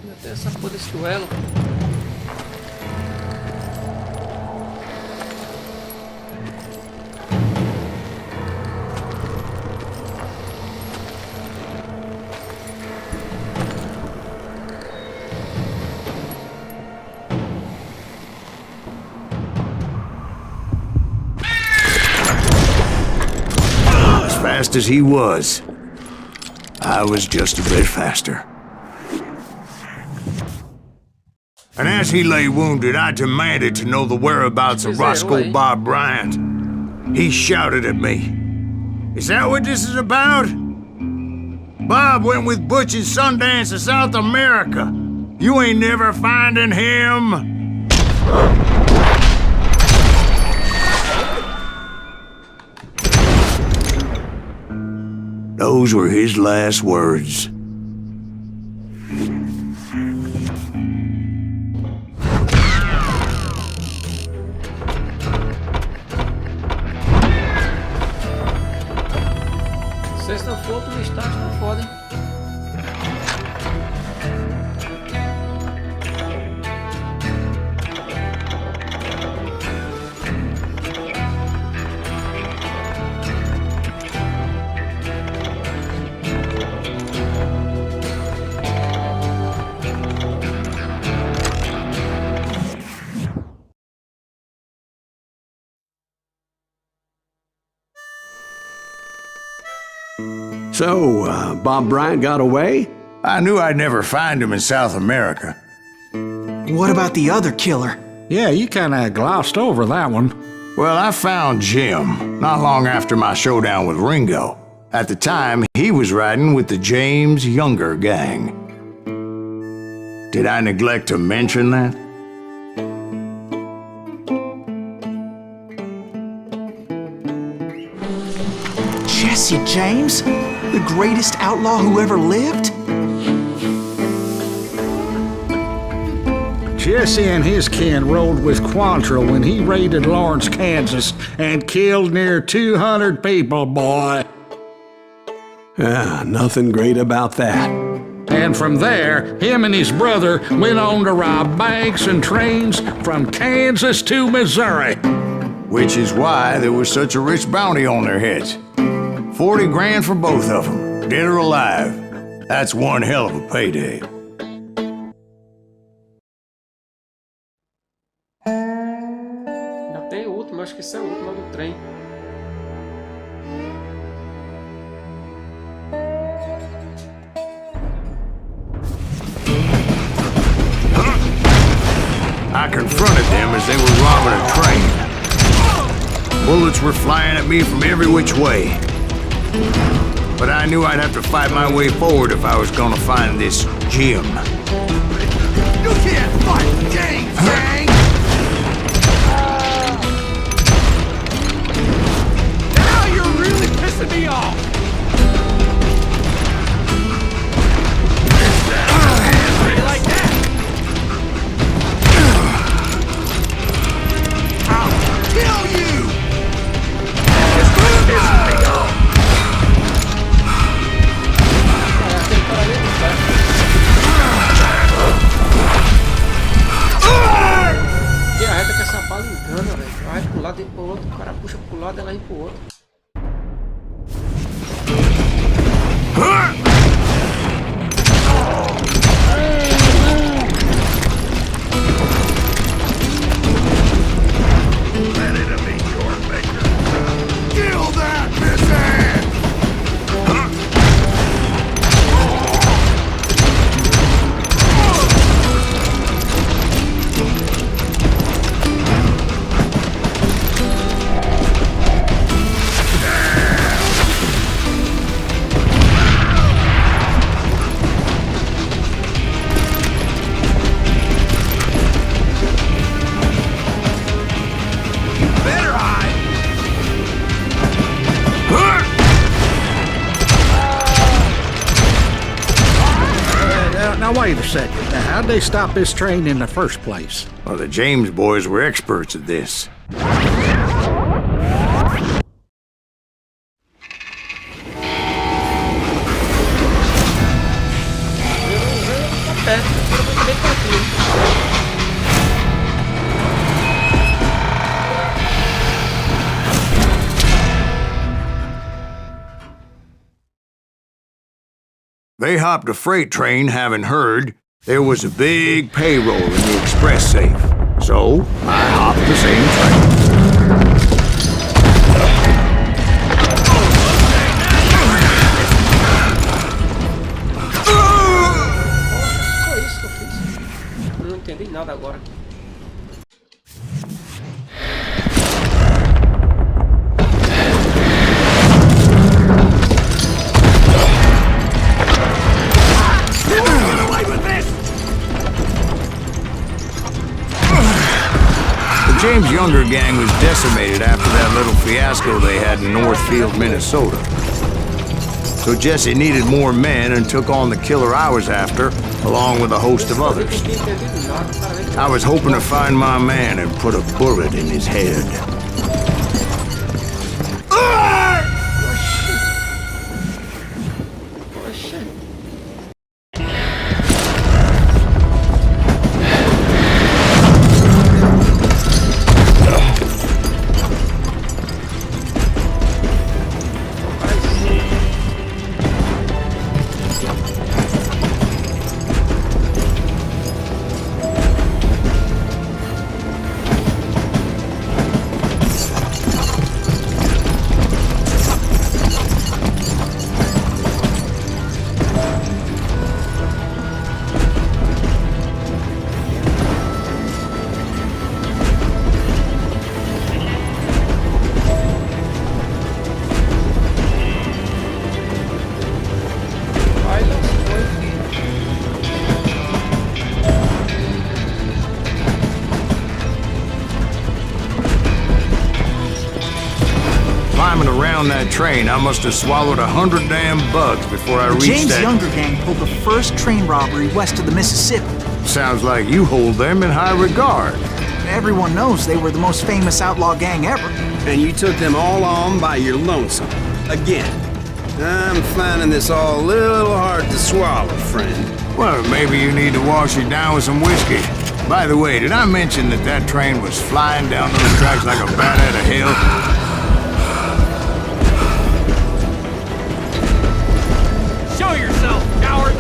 Ainda tem essa porra desse duelo. As fast as he was, I was just a bit faster. And as he lay wounded, I demanded to know the whereabouts of Roscoe Bob Bryant. He shouted at me. Is that what this is about? Bob went with Butch and Sundance to South America. You ain't never finding him. Those were his last words. Vocês estão fogo no estádio, não podem. So, Bob Bryant got away? I knew I'd never find him in South America. What about the other killer? Yeah, you kinda glossed over that one. Well, I found Jim not long after my showdown with Ringo. At the time, he was riding with the James Younger gang. Did I neglect to mention that? Jesse James? The greatest outlaw who ever lived? Jesse and his kin rode with Quantrill when he raided Lawrence, Kansas, and killed near 200 people, boy. Nothing great about that. And from there, him and his brother went on to rob banks and trains from Kansas to Missouri. Which is why there was such a rich bounty on their heads. 40 grand for both of them, dead or alive. That's one hell of a payday. Ainda tem o último, acho que esse é o último do trem. I confronted them as they were robbing a train. Bullets were flying at me from every which way. But I knew I'd have to fight my way forward if I was gonna find this Jim. You can't fight James, gang! Now you're really pissing me off! How you like that? I'll kill you! It's pissing me off! E a reta que essa bala engana, velho. Vai pro lado e pro outro, o cara puxa pro lado e ela vai pro outro. Kill that missing! Now wait a second. Now, how'd they stop this train in the first place? Well, the James boys were experts at this. They hopped a freight train having heard there was a big payroll in the express safe. So, I hopped the same train. Foi isso que eu fiz. Não entendi nada agora. The James Younger gang was decimated after that little fiasco they had in Northfield, Minnesota. So Jesse needed more men and took on the killer I was after, along with a host of others. I was hoping to find my man and put a bullet in his head. Around that train, I must have swallowed 100 damn bugs before I reached James' that... younger gang pulled the first train robbery west of the Mississippi. Sounds like you hold them in high regard. Everyone knows they were the most famous outlaw gang ever. And you took them all on by your lonesome. Again. I'm finding this all a little hard to swallow, friend. Well, maybe you need to wash it down with some whiskey. By the way, did I mention that that train was flying down those tracks like a bat out of hell? Show yourself, coward!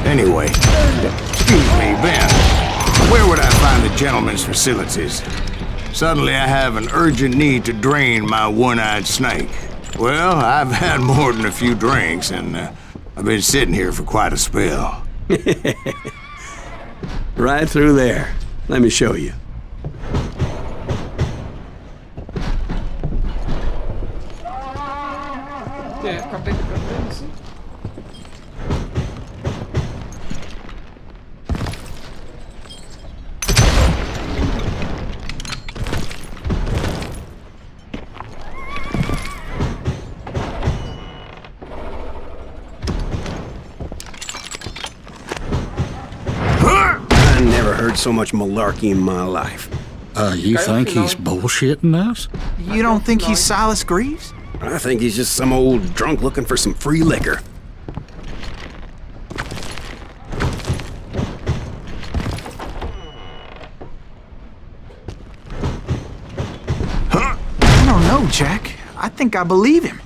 Anyway, excuse me, Ben. Where would I find the gentleman's facilities? Suddenly I have an urgent need to drain my one-eyed snake. Well, I've had more than a few drinks, and I've been sitting here for quite a spell. Right through there. Let me show you. I never heard so much malarkey in my life. You think he's bullshitting us? You don't think he's Silas Greaves? I think he's just some old drunk looking for some free liquor. I don't know, Jack. I think I believe him.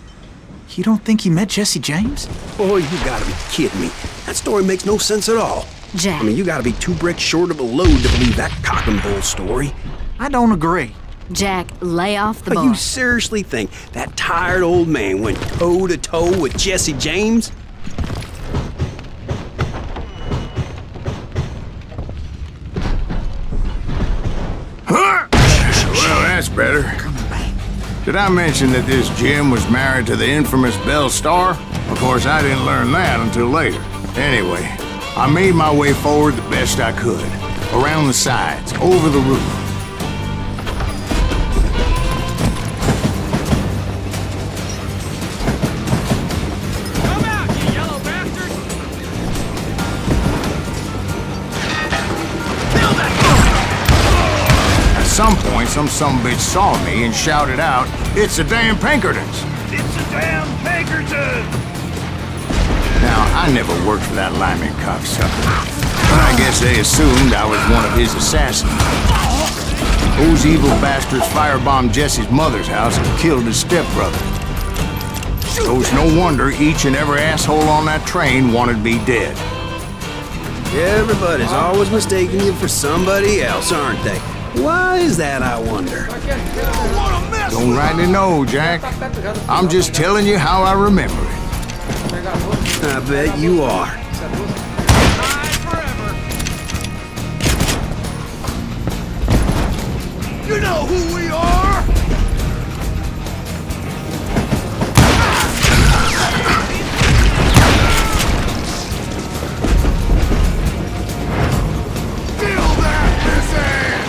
You don't think he met Jesse James? Boy, you gotta be kidding me. That story makes no sense at all. Jack. I mean, you gotta be 2 bricks short of a load to believe that cock and bull story. I don't agree. Jack, lay off the But bar. you seriously think that tired old man went toe-to-toe with Jesse James? Well, that's better. Did I mention that this Jim was married to the infamous Belle Starr? Of course, I didn't learn that until later. Anyway, I made my way forward the best I could. Around the sides, over the roof. Come out, you yellow bastard! At some point, some sumbitch saw me and shouted out, "It's the damn Pinkertons!" It's a damn Pinkerton! Now, I never worked for that lyman cocksucker, but I guess they assumed I was one of his assassins. Those evil bastards firebombed Jesse's mother's house and killed his stepbrother. So it's no wonder each and every asshole on that train wanted me dead. Everybody's always mistaking you for somebody else, aren't they? Why is that, I wonder? Don't rightly know, Jack. I'm just telling you how I remember it. I bet you are. Hide forever! You know who we are! Kill that missing!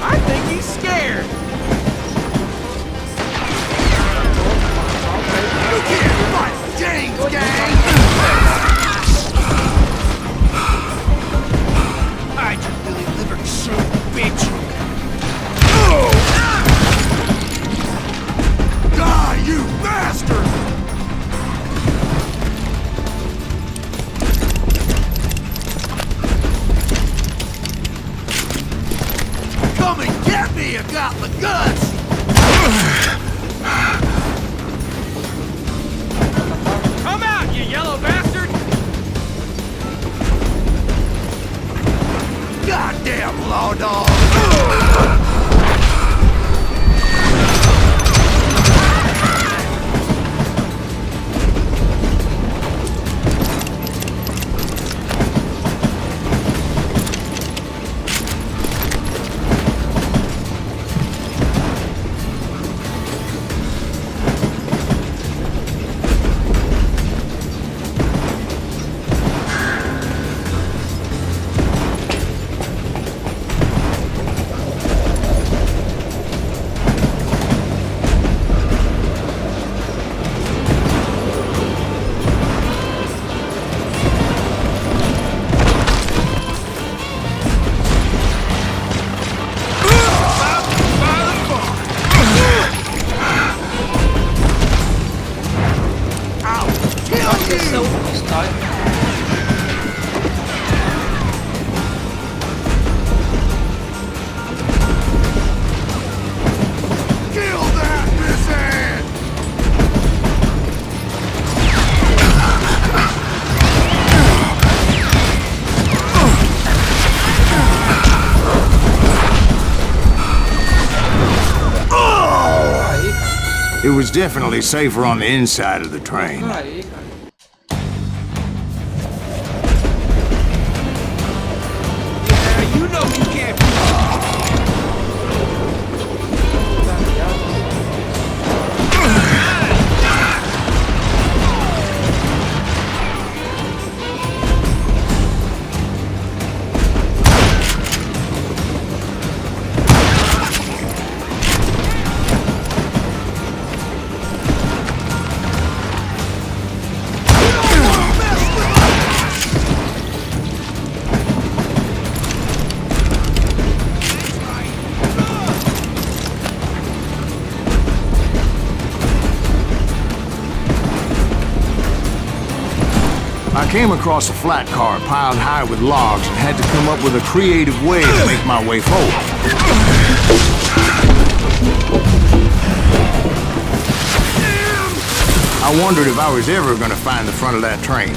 I think he's scared! You can't fight James, gang! I just really livered son of a bitch! Die, you bastard! Come and get me, you got the guts! Come out, you yellow bastard! Goddamn law dog! It was definitely safer on the inside of the train. Aí, cara. Yeah, you know you can't be. I came across a flat car piled high with logs and had to come up with a creative way to make my way forward. I wondered if I was ever gonna find the front of that train.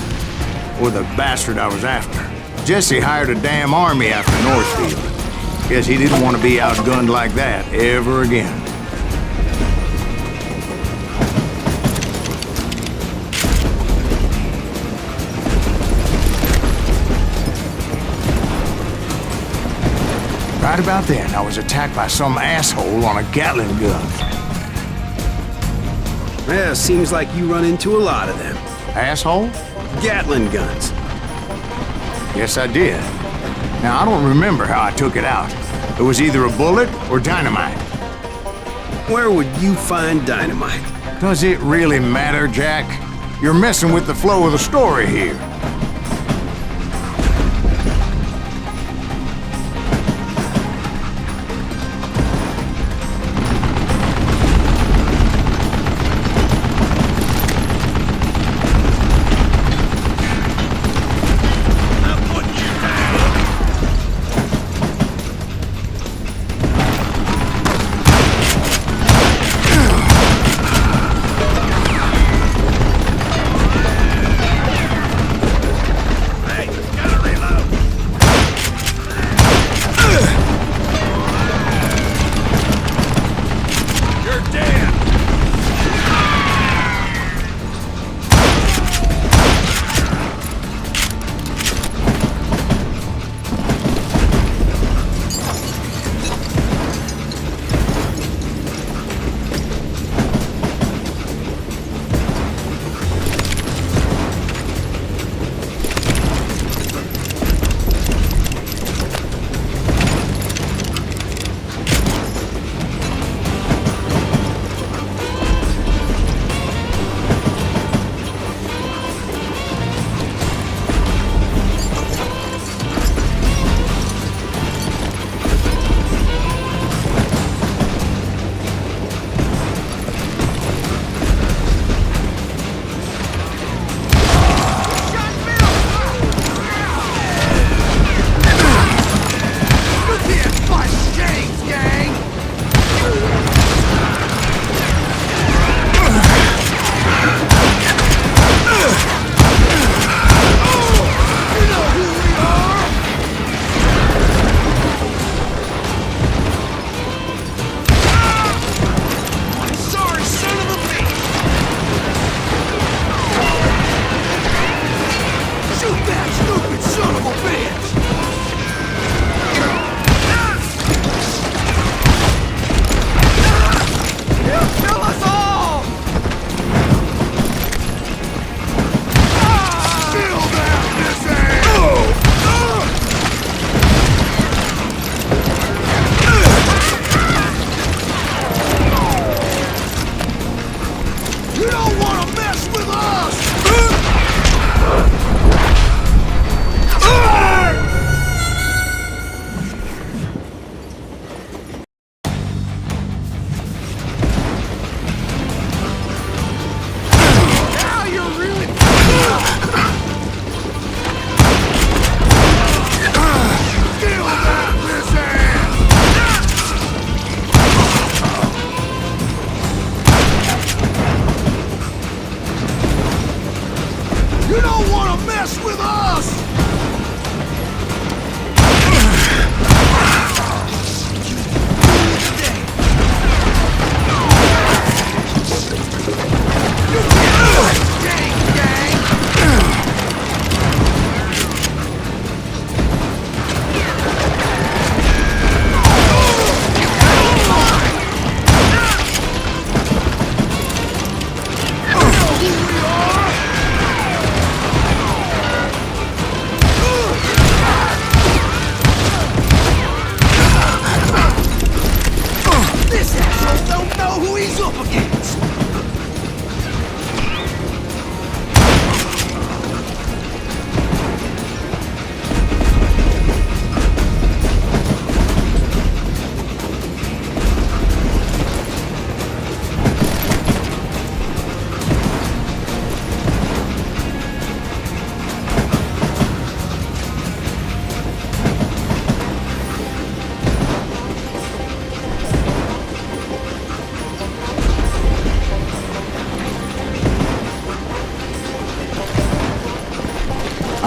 Or the bastard I was after. Jesse hired a damn army after Northfield. Guess he didn't want to be outgunned like that ever again. Right about then, I was attacked by some asshole on a Gatling gun. Well, seems like you run into a lot of them. Asshole? Gatling guns. Yes, I did. Now, I don't remember how I took it out. It was either a bullet or dynamite. Where would you find dynamite? Does it really matter, Jack? You're messing with the flow of the story here.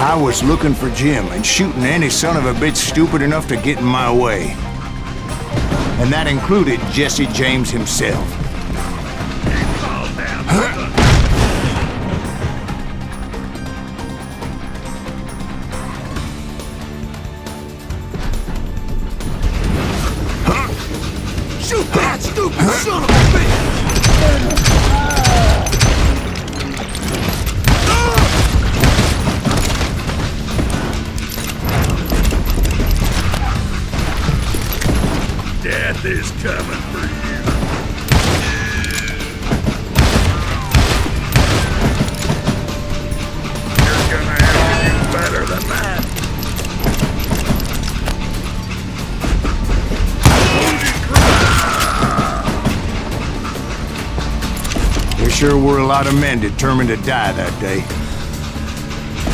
I was looking for Jim and shooting any son of a bitch stupid enough to get in my way. And that included Jesse James himself. Shoot that stupid son of a bitch! Death is coming for you. You're gonna have to do better than that. There sure were a lot of men determined to die that day.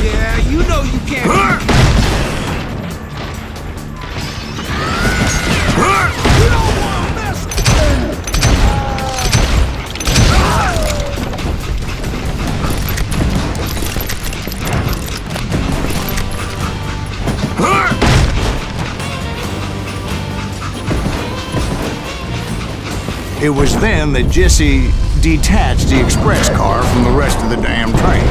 Yeah, you know you can't. You don't want to mess. It was then that Jesse detached the express car from the rest of the damn train.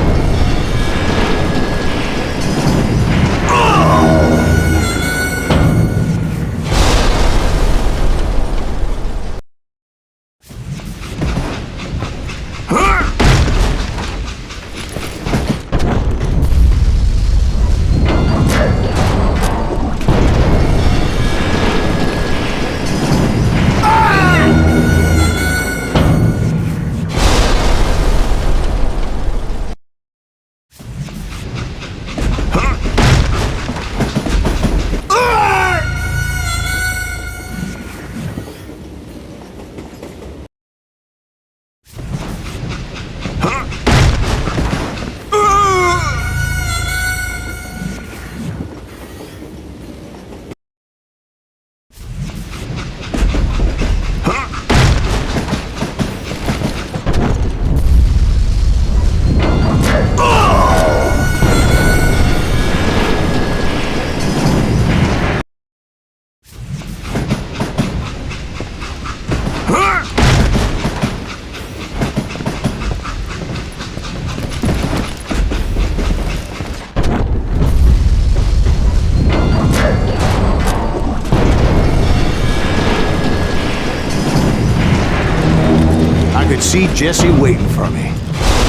I could see Jesse waiting for me,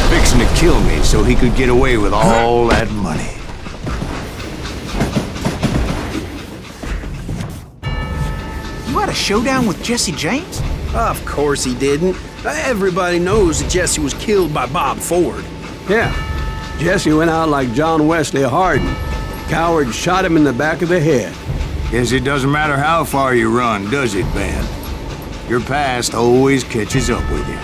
fixing to kill me so he could get away with all that money. You had a showdown with Jesse James? Of course he didn't. Everybody knows that Jesse was killed by Bob Ford. Yeah, Jesse went out like John Wesley Hardin. Coward shot him in the back of the head. Guess it doesn't matter how far you run, does it, Ben? Your past always catches up with you.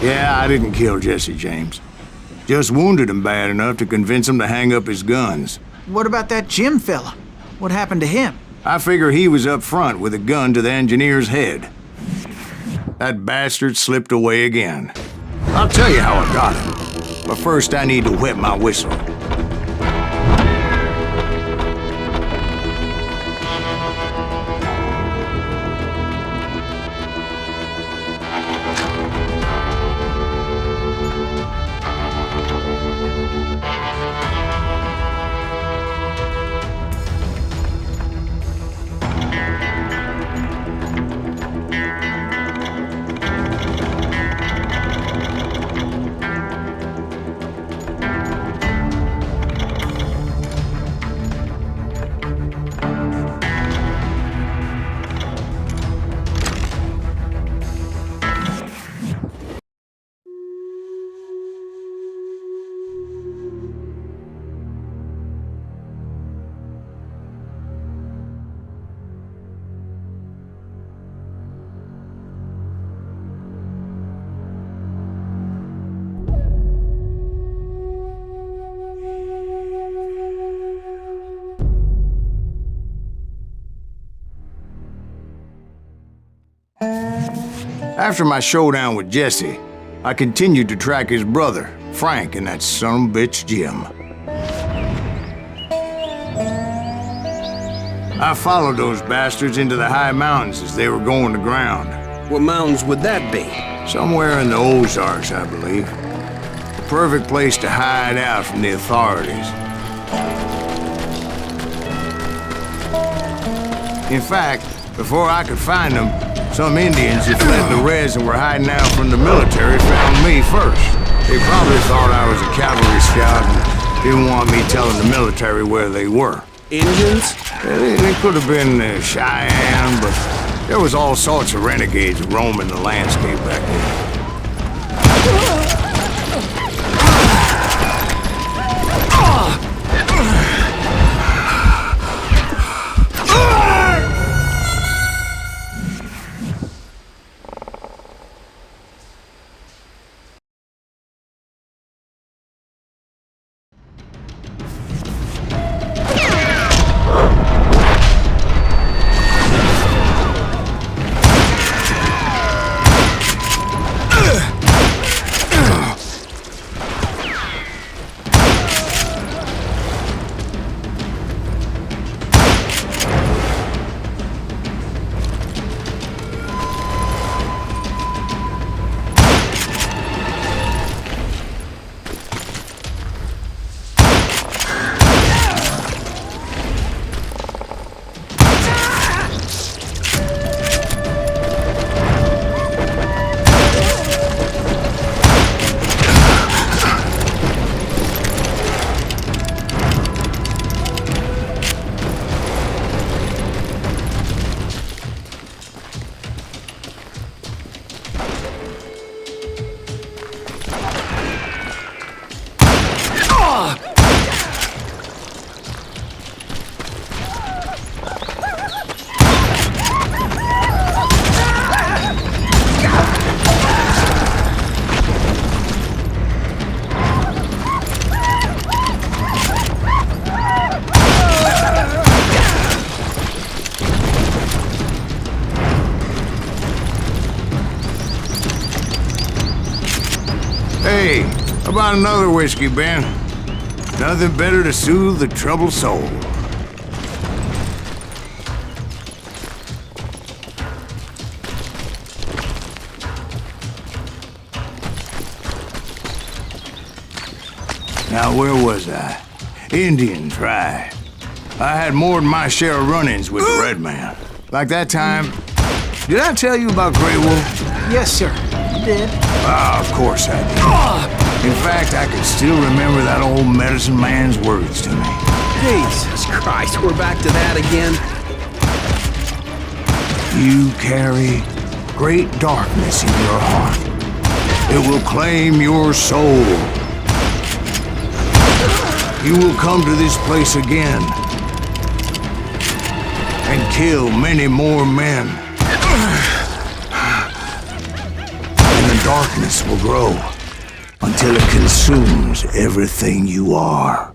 Yeah, I didn't kill Jesse James. Just wounded him bad enough to convince him to hang up his guns. What about that Jim fella? What happened to him? I figure he was up front with a gun to the engineer's head. That bastard slipped away again. I'll tell you how I got him. But first I need to wet my whistle. After my showdown with Jesse, I continued to track his brother, Frank, and that son of a bitch, Jim. I followed those bastards into the high mountains as they were going to ground. What mountains would that be? Somewhere in the Ozarks, I believe. The perfect place to hide out from the authorities. In fact, before I could find them, some Indians who fled the res and were hiding out from the military found me first. They probably thought I was a cavalry scout and didn't want me telling the military where they were. Indians? They could have been Cheyenne, but there was all sorts of renegades roaming the landscape back then. Hey, how about another whiskey, Ben? Nothing better to soothe the troubled soul. Now, where was I? Indians, right. I had more than my share of run-ins with the Red Man. Like that time... Did I tell you about Grey Wolf? Yes, sir. You did. Ah, of course I did. In fact, I can still remember that old medicine man's words to me. Jesus Christ, we're back to that again? You carry great darkness in your heart. It will claim your soul. You will come to this place again and kill many more men. And the darkness will grow until it consumes everything you are.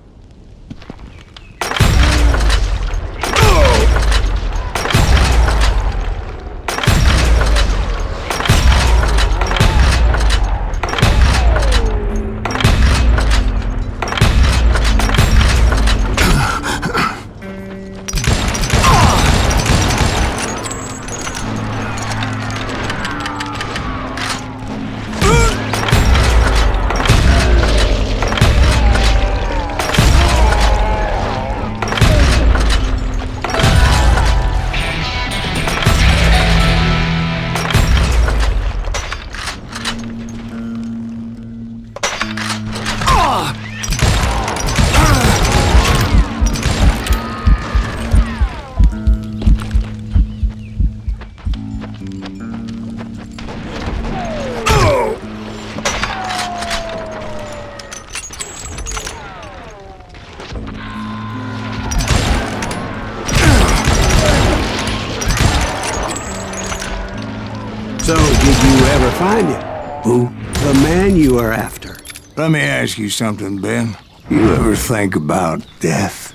So, did you ever find him? Who? The man you are after. Let me ask you something, Ben. You ever think about death?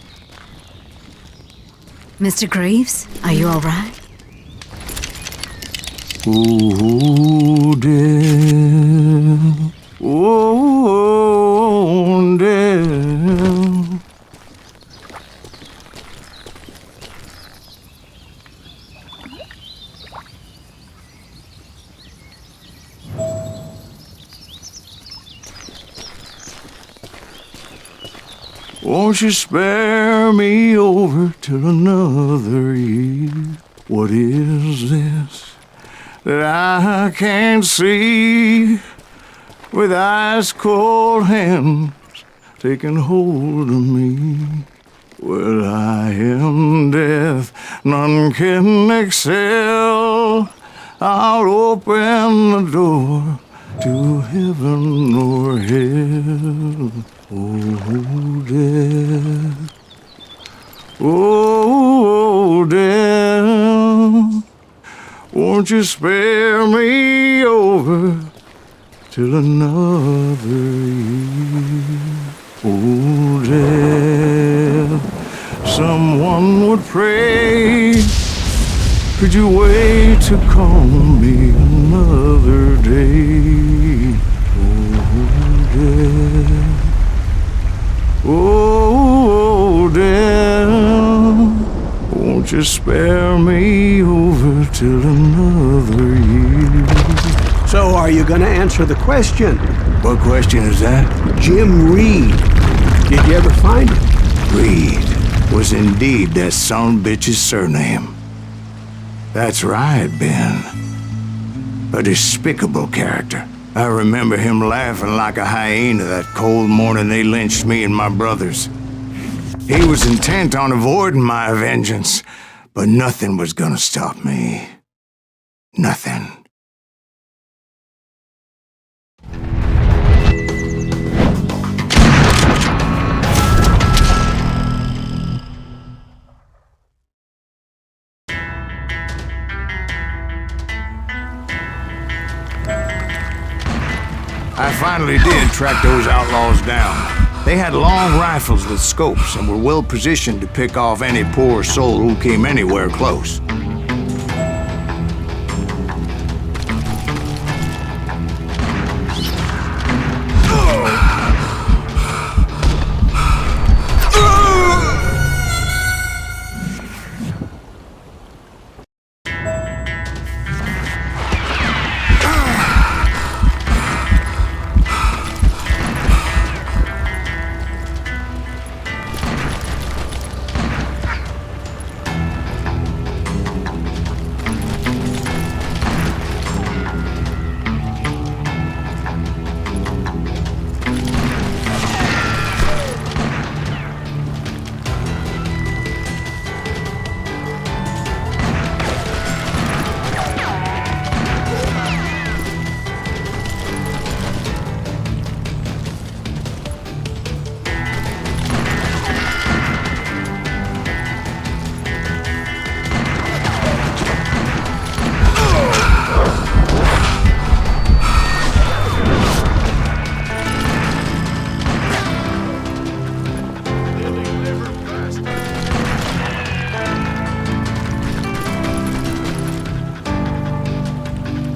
Mr. Greaves, are you all right? Ooh. death. Oh, death. Won't you spare me over till another year? What is this that I can't see with ice cold hands taking hold of me? Well, I am death, none can excel. I'll open the door to heaven or hell. Oh, death. Oh, death. Won't you spare me over till another year? Oh, death. Someone would pray. Could you wait to call me another day? Oh, death. Oh, death, won't you spare me over till another year? So are you gonna answer the question? What question is that? Jim Reed. Did you ever find him? Reed was indeed that son bitch's surname. That's right, Ben. A despicable character. I remember him laughing like a hyena that cold morning they lynched me and my brothers. He was intent on avoiding my vengeance, but nothing was gonna stop me. Nothing. I finally did track those outlaws down. They had long rifles with scopes and were well positioned to pick off any poor soul who came anywhere close.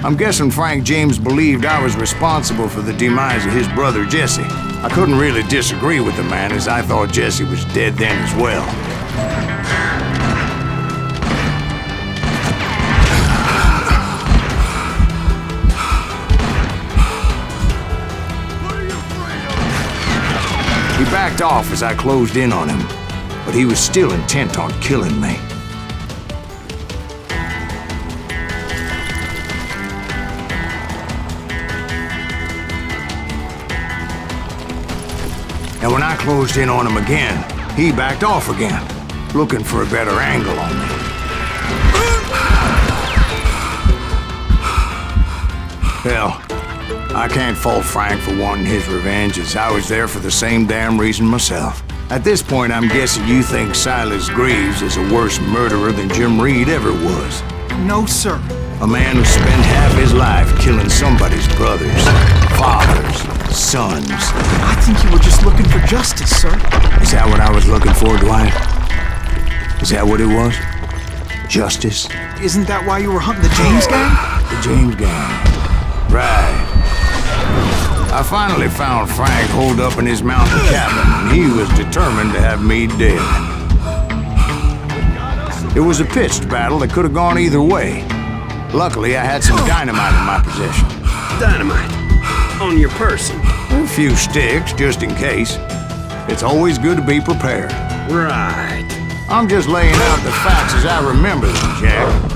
I'm guessing Frank James believed I was responsible for the demise of his brother Jesse. I couldn't really disagree with the man, as I thought Jesse was dead then as well. He backed off as I closed in on him, but he was still intent on killing me. And when I closed in on him again, he backed off again, looking for a better angle on me. Hell, I can't fault Frank for wanting his revenge, as I was there for the same damn reason myself. At this point, I'm guessing you think Silas Greaves is a worse murderer than Jim Reed ever was. No, sir. A man who spent half his life killing somebody's brothers, fathers, sons. I think you were just looking for justice, sir. Is that what I was looking for, Dwight? Is that what it was? Justice? Isn't that why you were hunting the James gang? The James gang. Right. I finally found Frank holed up in his mountain cabin, and he was determined to have me dead. It was a pitched battle that could have gone either way. Luckily, I had some dynamite in my possession. Dynamite? On your person? A few sticks, just in case. It's always good to be prepared. Right. I'm just laying out the facts as I remember them, Jack.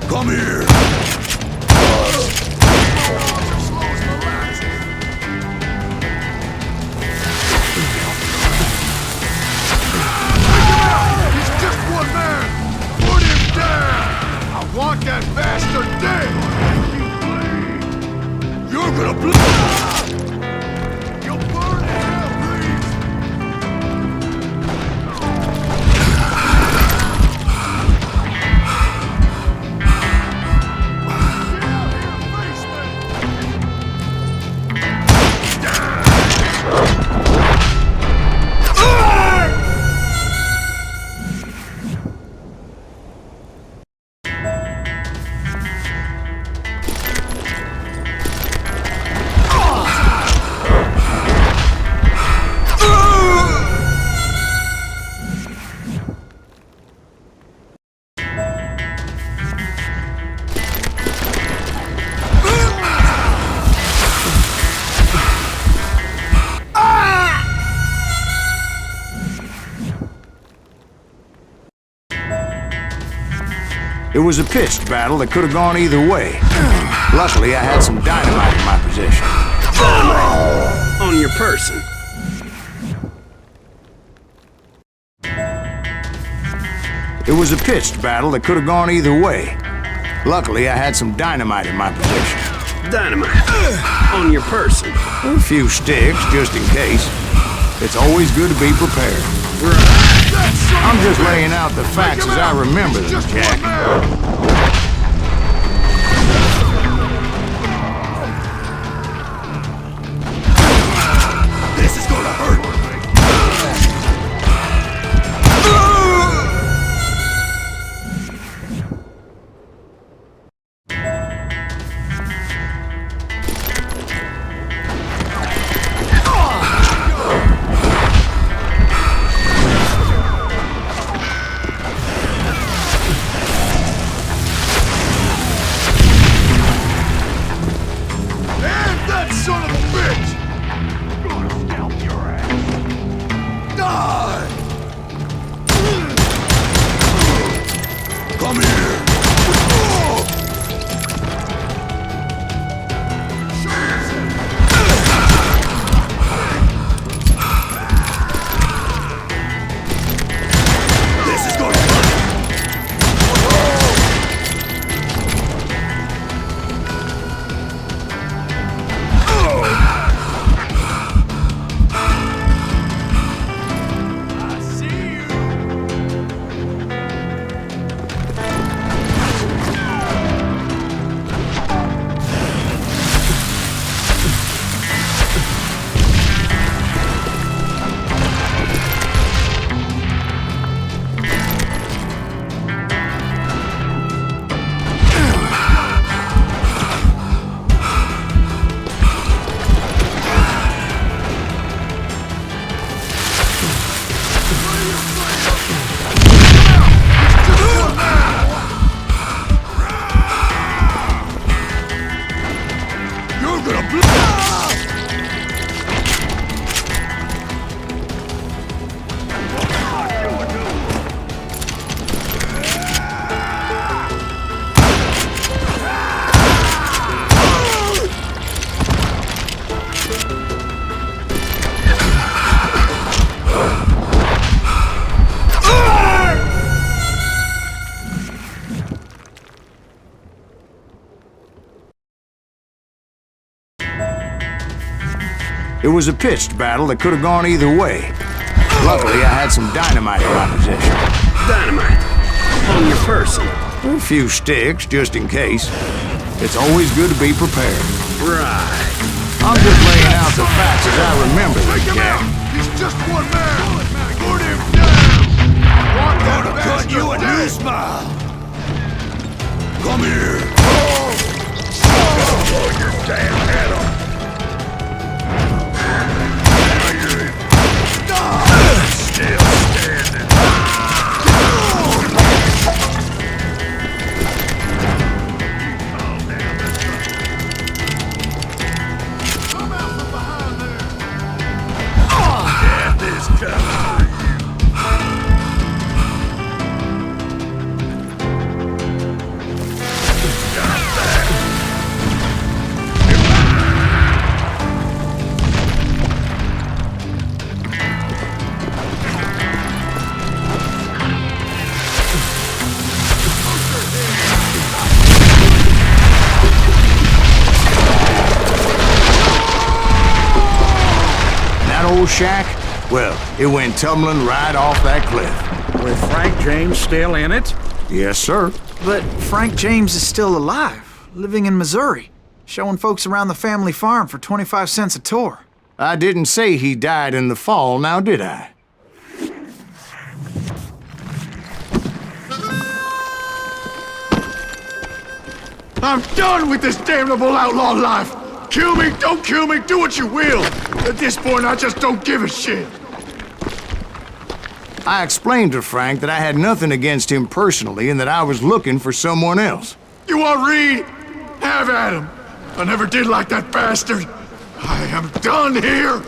Come here! He's just one man! Put him down! I want that bastard dead! You're gonna bleed! You'll burn in hell, please! It was a pitched battle that could have gone either way. Luckily, I had some dynamite in my possession. Dynamite? On your person? It was a pitched battle that could have gone either way. Luckily, I had some dynamite in my possession. Dynamite? On your person? A few sticks, just in case. It's always good to be prepared. Right. I'm just laying out the facts as I remember them, Jack. This is gonna hurt! It was a pitched battle that could have gone either way. Luckily, I had some dynamite in my possession. Dynamite? On your person? A few sticks, just in case. It's always good to be prepared. Right. I'm just laying out the facts as I remember them, Jack. He's just one man! Put him down! I want that cut you a new smile! Come here! Oh, your damn head on! Still standing! Shack? Well, it went tumbling right off that cliff. With Frank James still in it? Yes, sir. But Frank James is still alive, living in Missouri, showing folks around the family farm for 25 cents a tour. I didn't say he died in the fall, now did I? I'm done with this damnable outlaw life! Kill me, don't kill me, do what you will! At this point, I just don't give a shit! I explained to Frank that I had nothing against him personally and that I was looking for someone else. You want Reed? Have at him! I never did like that bastard! I am done here!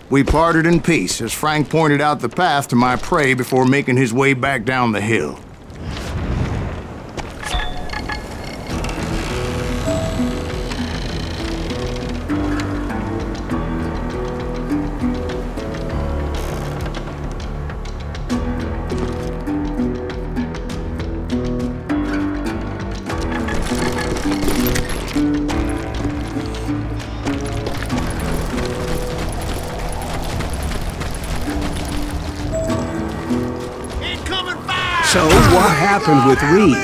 We parted in peace as Frank pointed out the path to my prey before making his way back down the hill. So, what happened with Reed?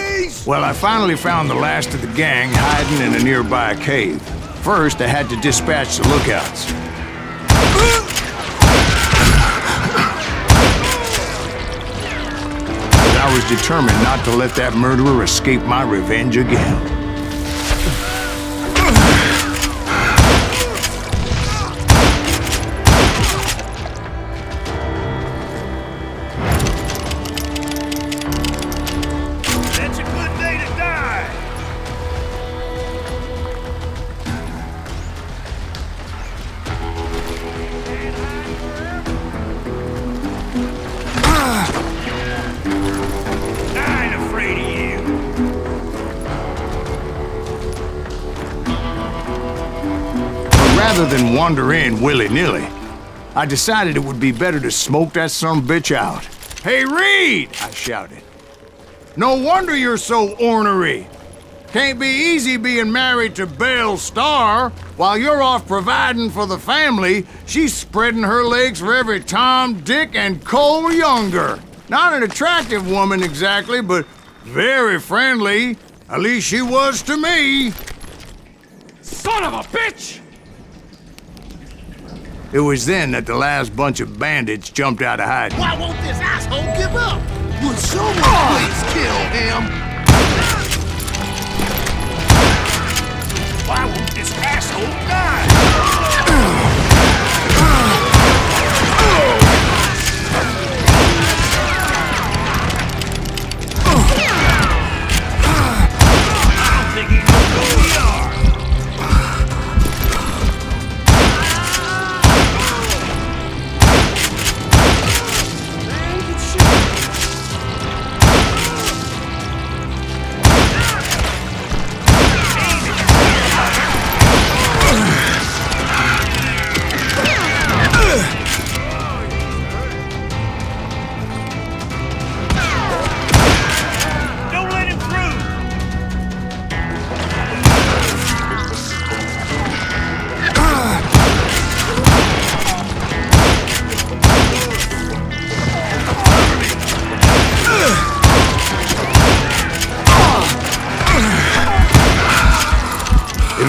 Well, I finally found the last of the gang hiding in a nearby cave. First, I had to dispatch the lookouts. But I was determined not to let that murderer escape my revenge again. Rather than wander in willy-nilly, I decided it would be better to smoke that sumbitch out. "Hey, Reed!" I shouted. "No wonder you're so ornery. Can't be easy being married to Belle Starr. While you're off providing for the family, she's spreading her legs for every Tom, Dick, and Cole Younger. Not an attractive woman exactly, but very friendly. At least she was to me." Son of a bitch! It was then that the last bunch of bandits jumped out of hiding. Why won't this asshole give up? Would someone please kill him? Why won't this asshole die? I don't think he knows who we are.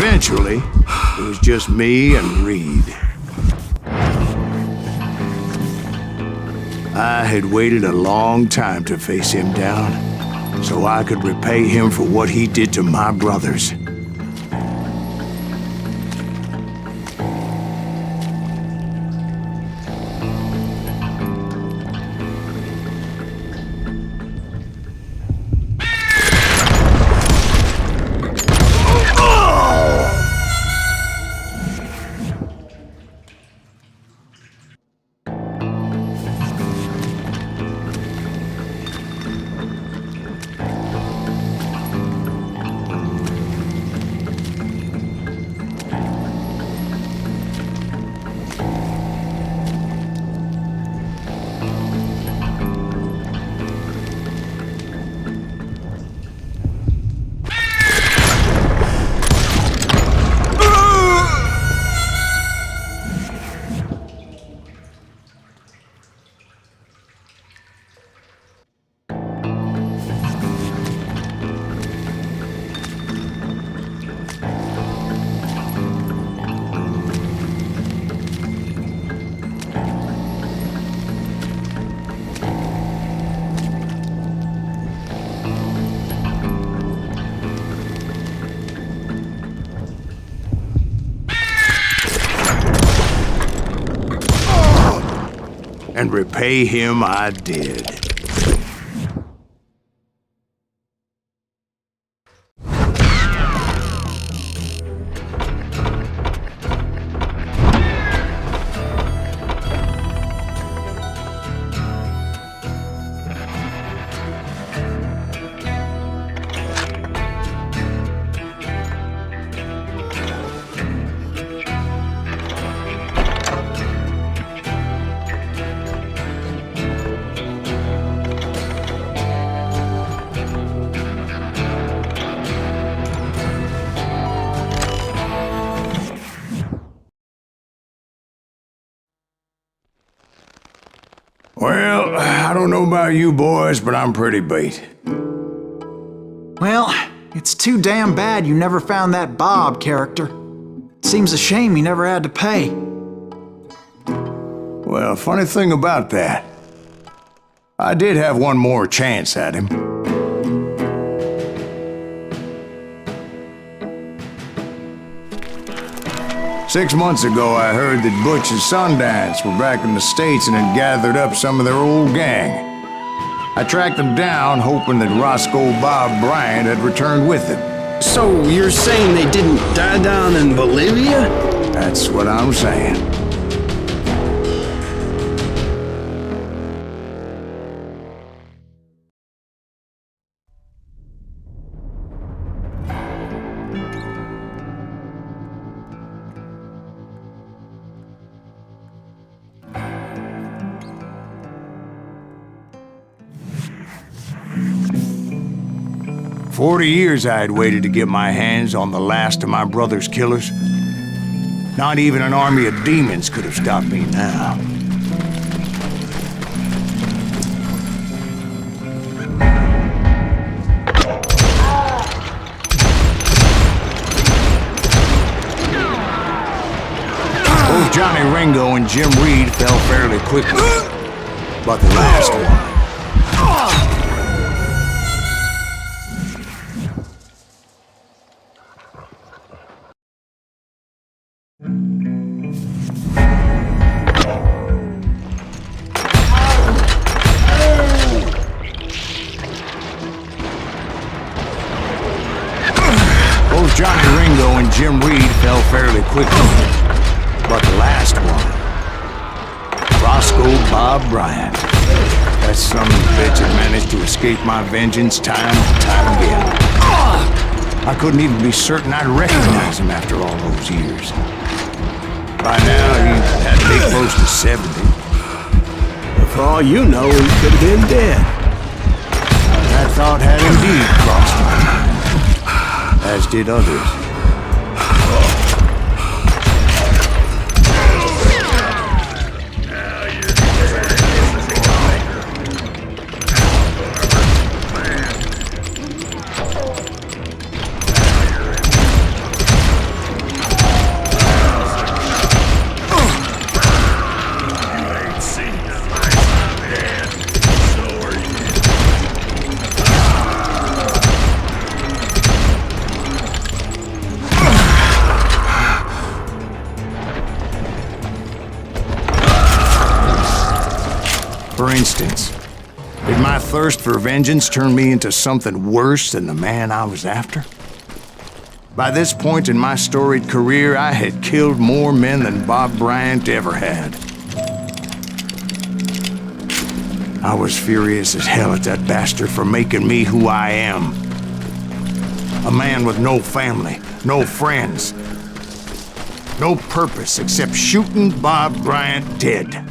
Eventually, it was just me and Reed. I had waited a long time to face him down, so I could repay him for what he did to my brothers. And repay him I did. Well, I don't know about you boys, but I'm pretty beat. Well, it's too damn bad you never found that Bob character. Seems a shame he never had to pay. Well, funny thing about that, I did have one more chance at him. Six months ago, I heard that Butch and Sundance were back in the States and had gathered up some of their old gang. I tracked them down, hoping that Roscoe Bob Bryant had returned with them. So you're saying they didn't die down in Bolivia? That's what I'm saying. "40 years I had waited to get my hands on the last of my brother's killers. Not even an army of demons could have stopped me now. Both Johnny Ringo and Jim Reed fell fairly quickly, but the last one... Both Johnny Ringo and Jim Reed fell fairly quickly, but the last one, Roscoe Bob Bryant, that son of a bitch had managed to escape my vengeance time and time again. I couldn't even be certain I'd recognize him after all those years. By now, he had to be close to 70. For all you know, he could have been dead. That thought had indeed crossed my mind, as did others. For instance, did my thirst for vengeance turn me into something worse than the man I was after? By this point in my storied career, I had killed more men than Bob Bryant ever had. I was furious as hell at that bastard for making me who I am. A man with no family, no friends, no purpose except shooting Bob Bryant dead.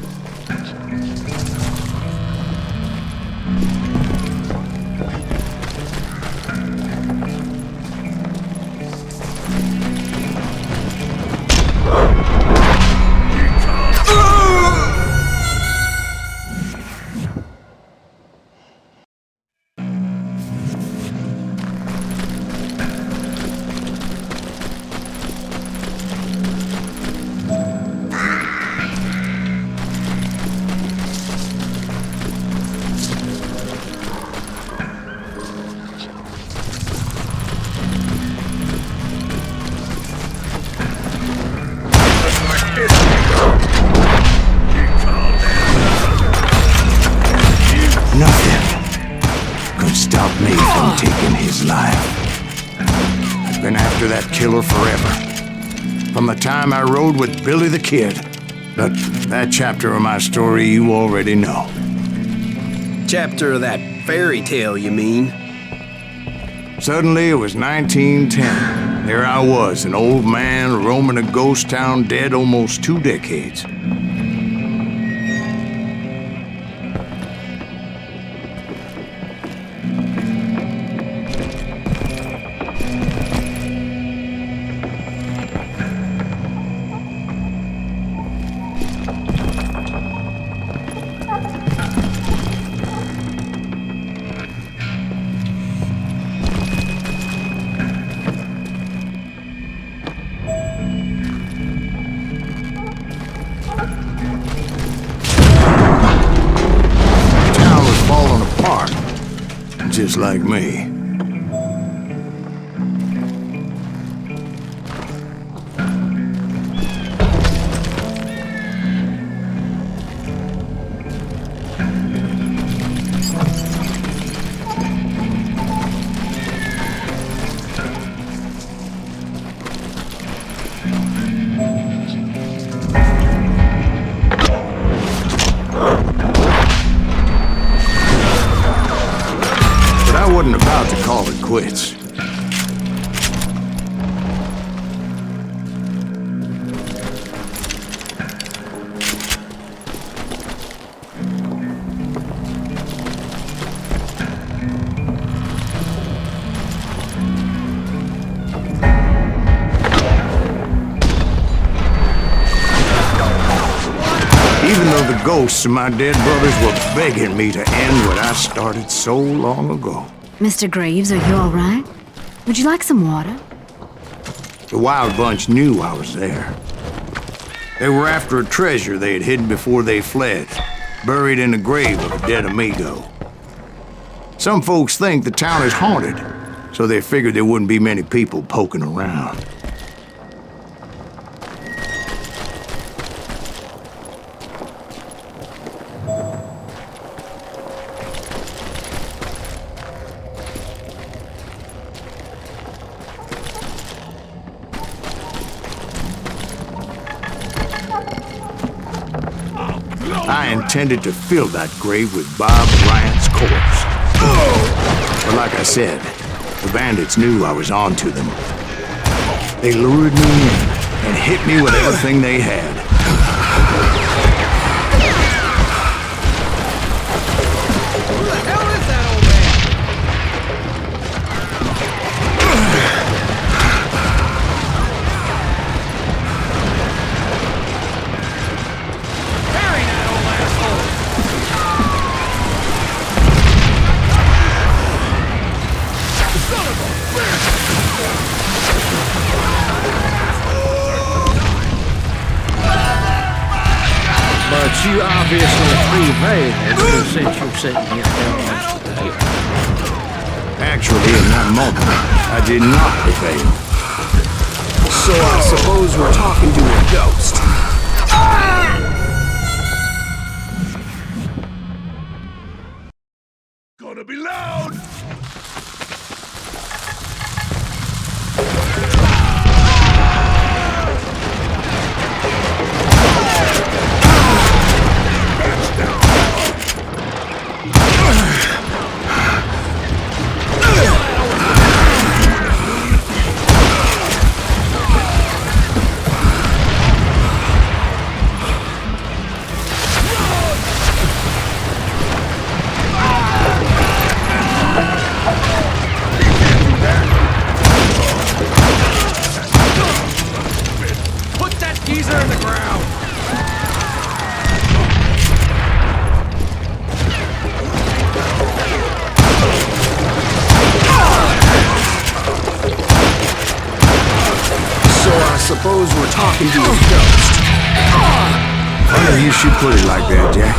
Killer forever. From the time I rode with Billy the Kid. But that chapter of my story you already know. Chapter of that fairy tale, you mean? Suddenly it was 1910. There I was, an old man roaming a ghost town dead almost 2 decades. Just like me. About to call it quits. Even though the ghosts of my dead brothers were begging me to end what I started so long ago. Mr. Graves, are you all right? Would you like some water? The Wild Bunch knew I was there. They were after a treasure they had hidden before they fled, buried in the grave of a dead amigo. Some folks think the town is haunted, so they figured there wouldn't be many people poking around. I intended to fill that grave with Bob Bryant's corpse. But like I said, the bandits knew I was on to them. They lured me in and hit me with everything they had. Who the hell is that old man? Bury that old asshole! Son of a bitch! But you obviously prevailed since you're sitting here telling us today. Actually, in that moment, I did not prevail. So I suppose we're talking to a ghost. geezer in the ground! So I suppose we're talking to a ghost. Funny you should put it like that, Jack.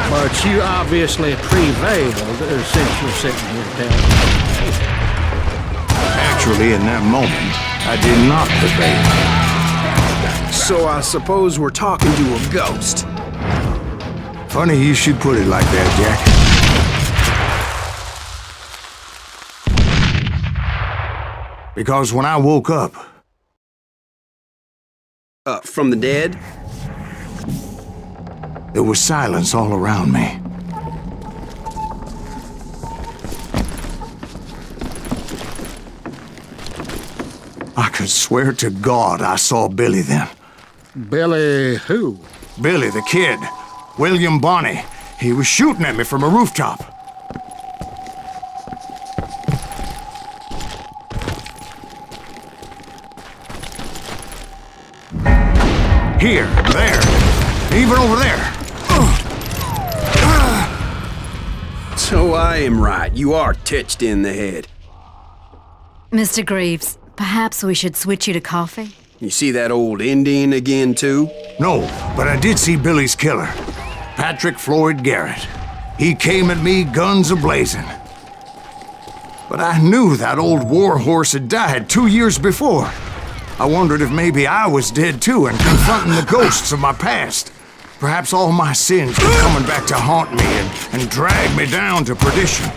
But you obviously prevailed since you're sitting here telling me. Actually, in that moment, I did not prevail. So I suppose we're talking to a ghost. Funny you should put it like that, Jack. Because when I woke up... From the dead? There was silence all around me. I could swear to God I saw Billy then. Billy who? Billy, the kid. William Bonney. He was shooting at me from a rooftop. Here, there, even over there. So I am right. You are titched in the head. Mr. Greaves, perhaps we should switch you to coffee? You see that old Indian again, too? No, but I did see Billy's killer, Patrick Floyd Garrett. He came at me guns a-blazing. But I knew that old war horse had died 2 years before. I wondered if maybe I was dead too and confronting the ghosts of my past. Perhaps all my sins were coming back to haunt me and drag me down to perdition.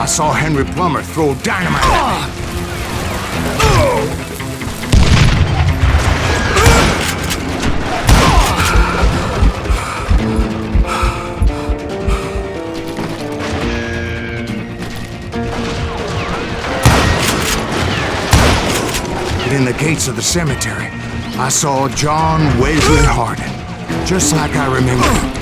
I saw Henry Plummer throw dynamite at me. In the gates of the cemetery, I saw John Wesley Hardin, just like I remember him.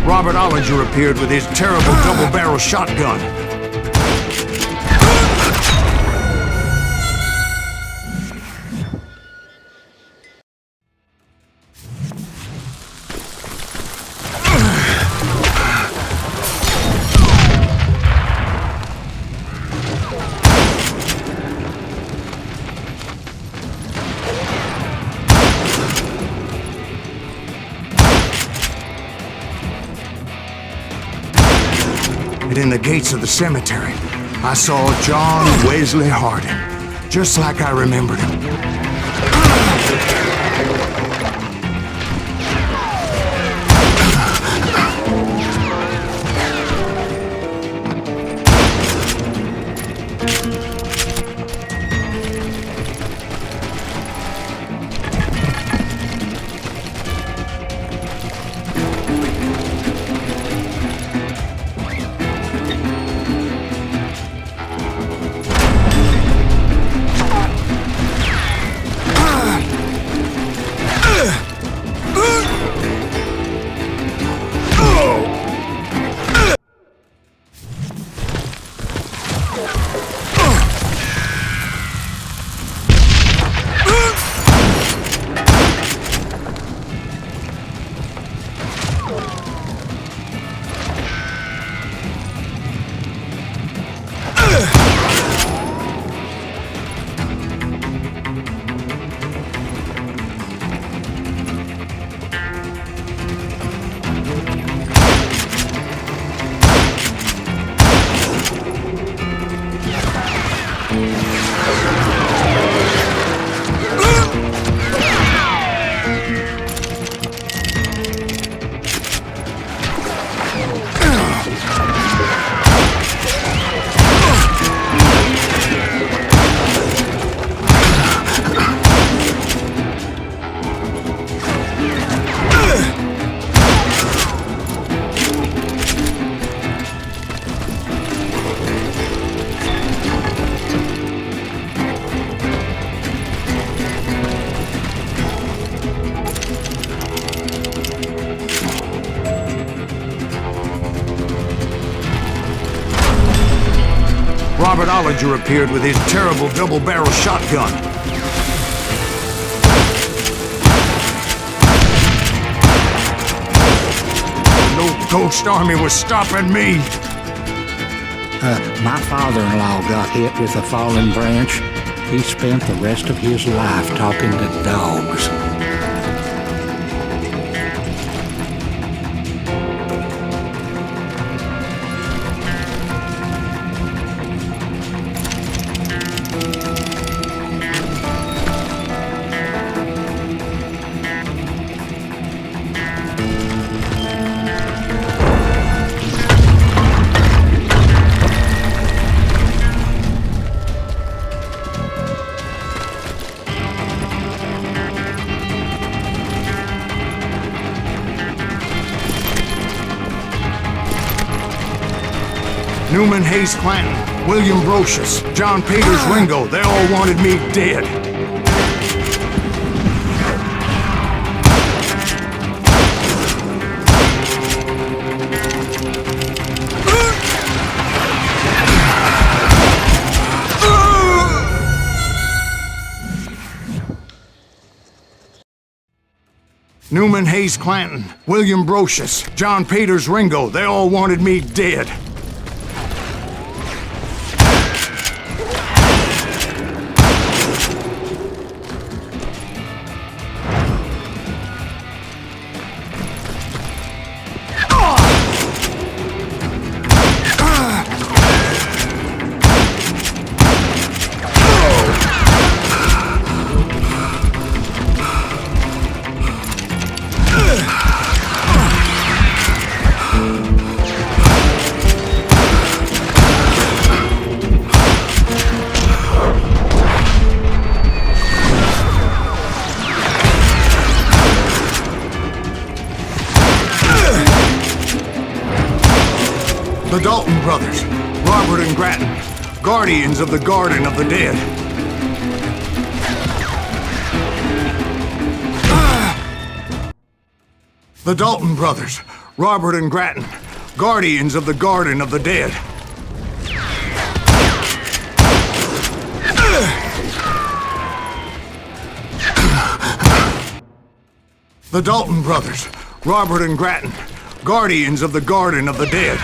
Robert Ollinger appeared with his terrible double-barrel shotgun. And in the gates of the cemetery, I saw John Wesley Hardin, just like I remembered him. Robert Ollinger appeared with his terrible double-barrel shotgun. No ghost army was stopping me. My father-in-law got hit with a fallen branch. He spent the rest of his life talking to dogs. Newman Hayes Clanton, William Brocious, John Peters Ringo, they all wanted me dead. Newman Hayes Clanton, William Brocious, John Peters Ringo, they all wanted me dead. The Dalton brothers, Robert and Grattan, guardians of the Garden of the Dead. The Dalton brothers, Robert and Grattan, guardians of the Garden of the Dead. The Dalton brothers, Robert and Grattan, guardians of the Garden of the Dead.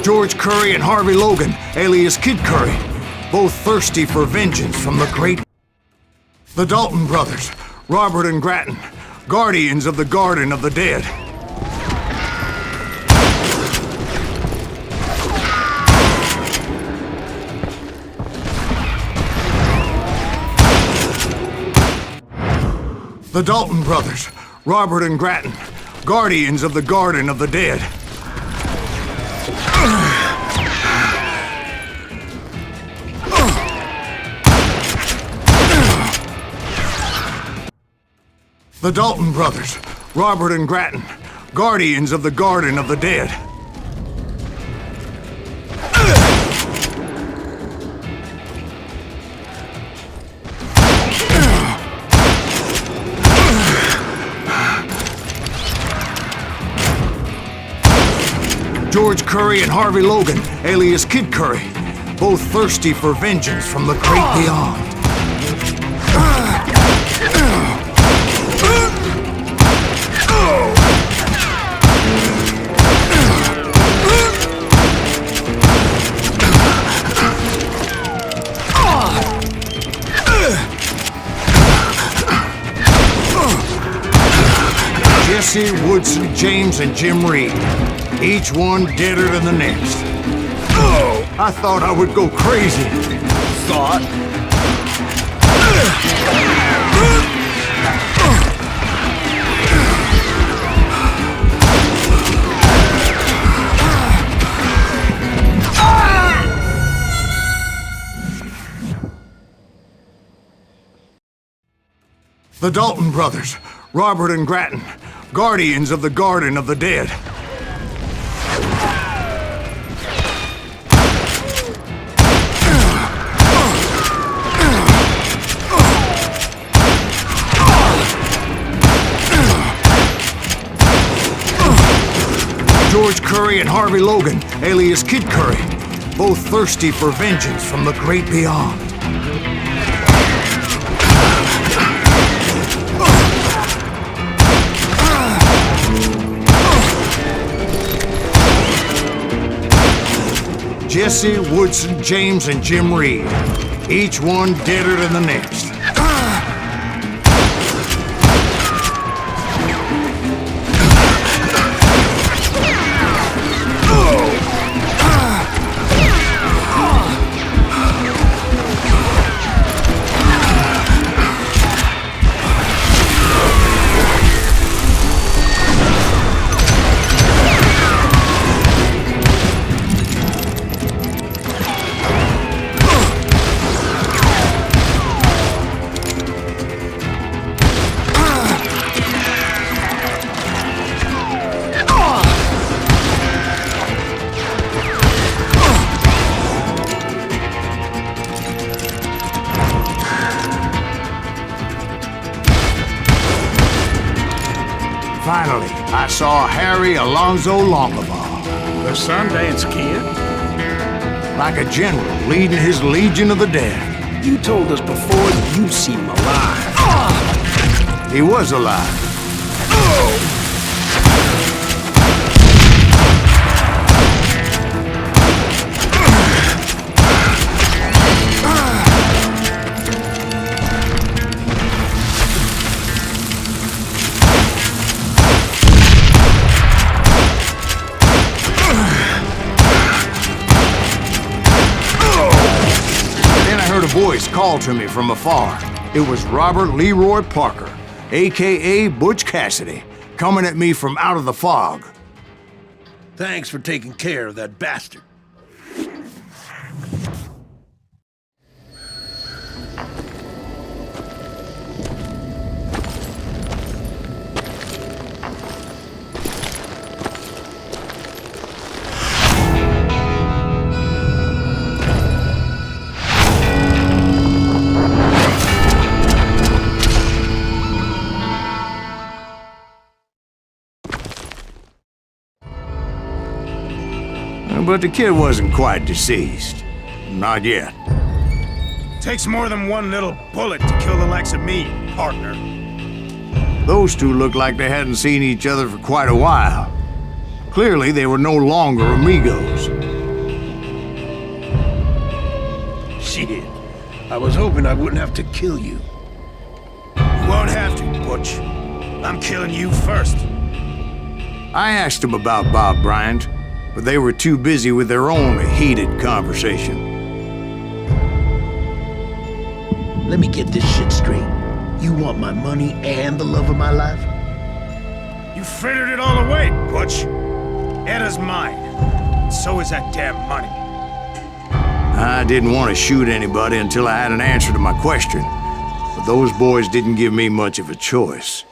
George Curry and Harvey Logan, alias Kid Curry, both thirsty for vengeance from the great... The Dalton brothers, Robert and Grattan, guardians of the Garden of the Dead. The Dalton brothers, Robert and Grattan, guardians of the Garden of the Dead. The Dalton brothers, Robert and Grattan, guardians of the Garden of the Dead. George Curry and Harvey Logan, alias Kid Curry, both thirsty for vengeance from the great beyond. Jesse, Woodson, James, and Jim Reed. Each one deader than the next. I thought I would go crazy. Thought? The Dalton brothers, Robert and Grattan, guardians of the Garden of the Dead. Curry and Harvey Logan, alias Kid Curry, both thirsty for vengeance from the great beyond. Jesse, Woodson, James, and Jim Reed, each one deader than the next. Finally, I saw Harry Alonzo Longabaugh. The Sundance Kid? Like a general leading his legion of the dead. You told us before that you see him alive. He was alive. Voice called to me from afar. It was Robert Leroy Parker, a.k.a. Butch Cassidy, coming at me from out of the fog. Thanks for taking care of that bastard. But the kid wasn't quite deceased. Not yet. Takes more than one little bullet to kill the likes of me, partner. Those two looked like they hadn't seen each other for quite a while. Clearly, they were no longer amigos. Shit. I was hoping I wouldn't have to kill you. You won't have to, Butch. I'm killing you first. I asked them about Bob Bryant, but they were too busy with their own heated conversation. Let me get this shit straight. You want my money and the love of my life? You frittered it all away, Butch. Eda's mine. So is that damn money. I didn't want to shoot anybody until I had an answer to my question, but those boys didn't give me much of a choice.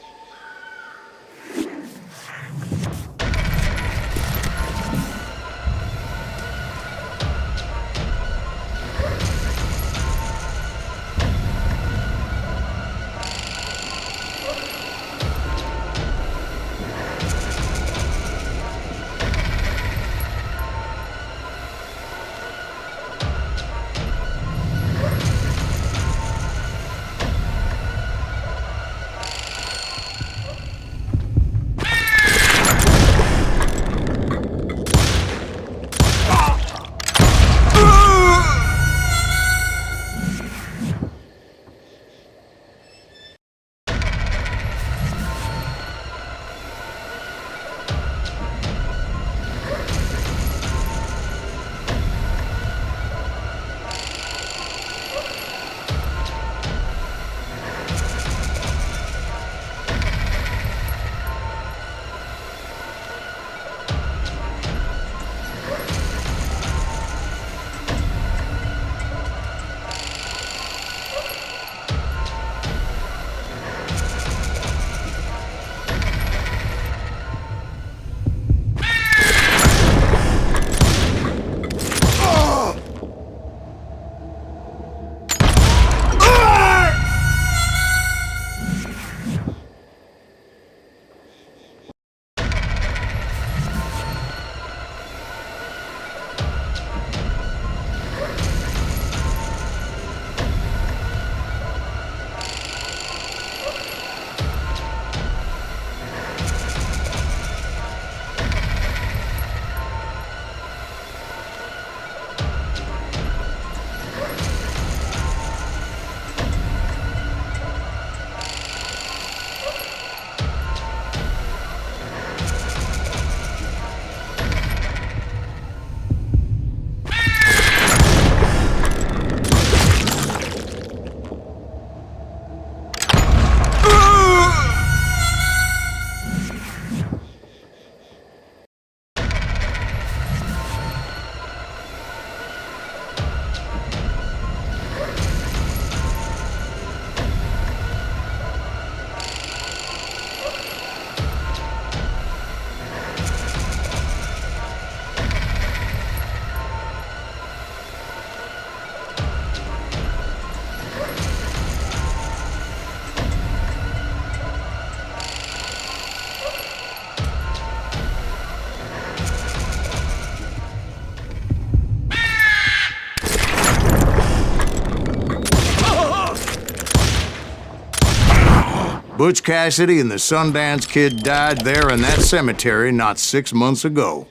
Butch Cassidy and the Sundance Kid died there in that cemetery not 6 months ago.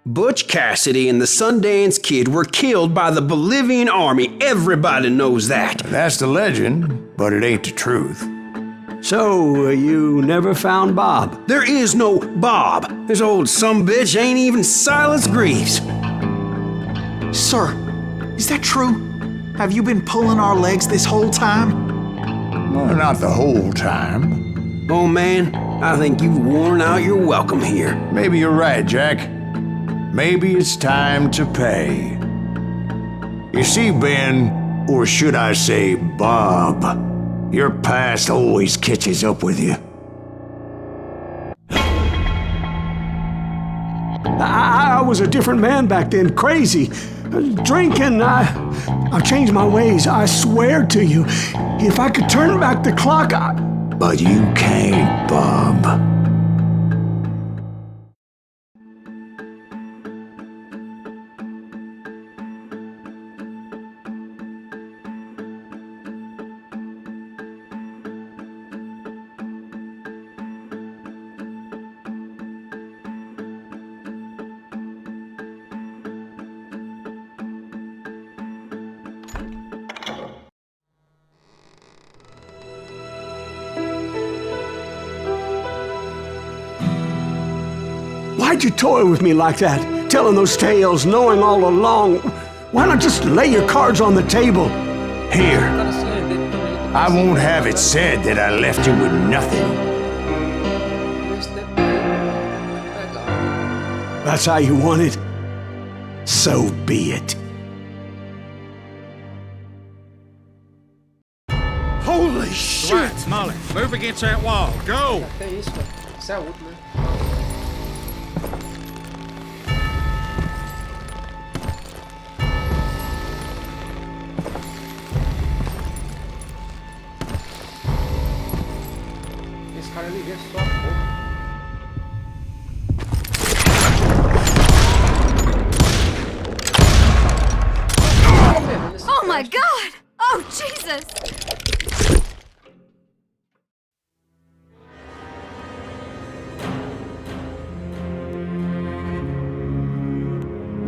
Butch Cassidy and the Sundance Kid were killed by the Bolivian army. Everybody knows that. That's the legend, but it ain't the truth. So, you never found Bob? There is no Bob. This old sumbitch ain't even Silas Greaves. Sir, is that true? Have you been pulling our legs this whole time? Well, not the whole time. Oh man, I think you've worn out your welcome here. Maybe you're right, Jack. Maybe it's time to pay. You see, Ben, or should I say Bob, your past always catches up with you. I was a different man back then, crazy. Drinking, I've changed my ways, I swear to you. If I could turn back the clock, But you can't, Bob. Why'd you toy with me like that? Telling those tales, knowing all along. Why not just lay your cards on the table? Here. I won't have it said that I left you with nothing. That's how you want it? So be it. Holy shit! Right, Molly, move against that wall. Go! Até isso, mano. Isso é a última, né? Esse cara ali vê só a porra. Oh my God! Oh, Jesus!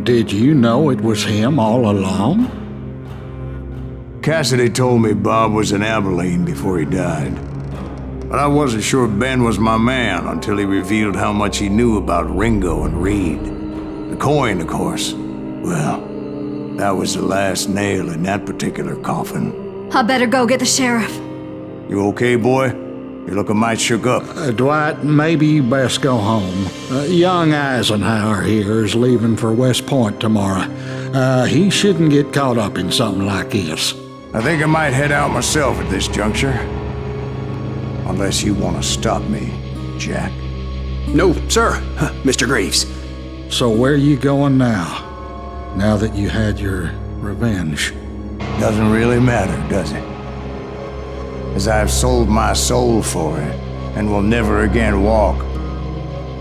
Did you know it was him all along? Cassidy told me Bob was in Abilene before he died. But I wasn't sure Ben was my man until he revealed how much he knew about Ringo and Reed. The coin, of course. Well, that was the last nail in that particular coffin. I better go get the sheriff. You okay, boy? You're looking mighty shook up. Dwight, maybe you best go home. Young Eisenhower here is leaving for West Point tomorrow. He shouldn't get caught up in something like this. I think I might head out myself at this juncture. Unless you want to stop me, Jack. No, sir, Mr. Greaves. So where are you going now? Now that you had your revenge? Doesn't really matter, does it? As I've sold my soul for it, and will never again walk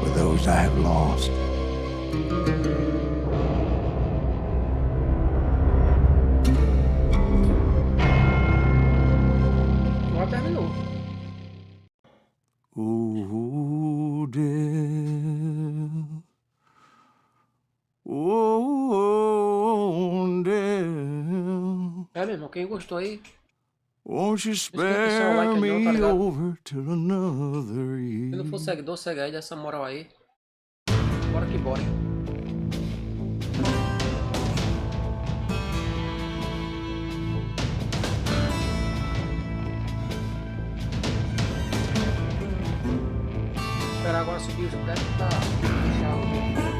with those I have lost. Quem gostou aí, Won't you deixa o like spare aí, não, tá me ligado? over to another Se não year? for seguidor, segue aí, dá essa moral aí. Bora que bora. Esperar agora subir os prédios pra deixar o...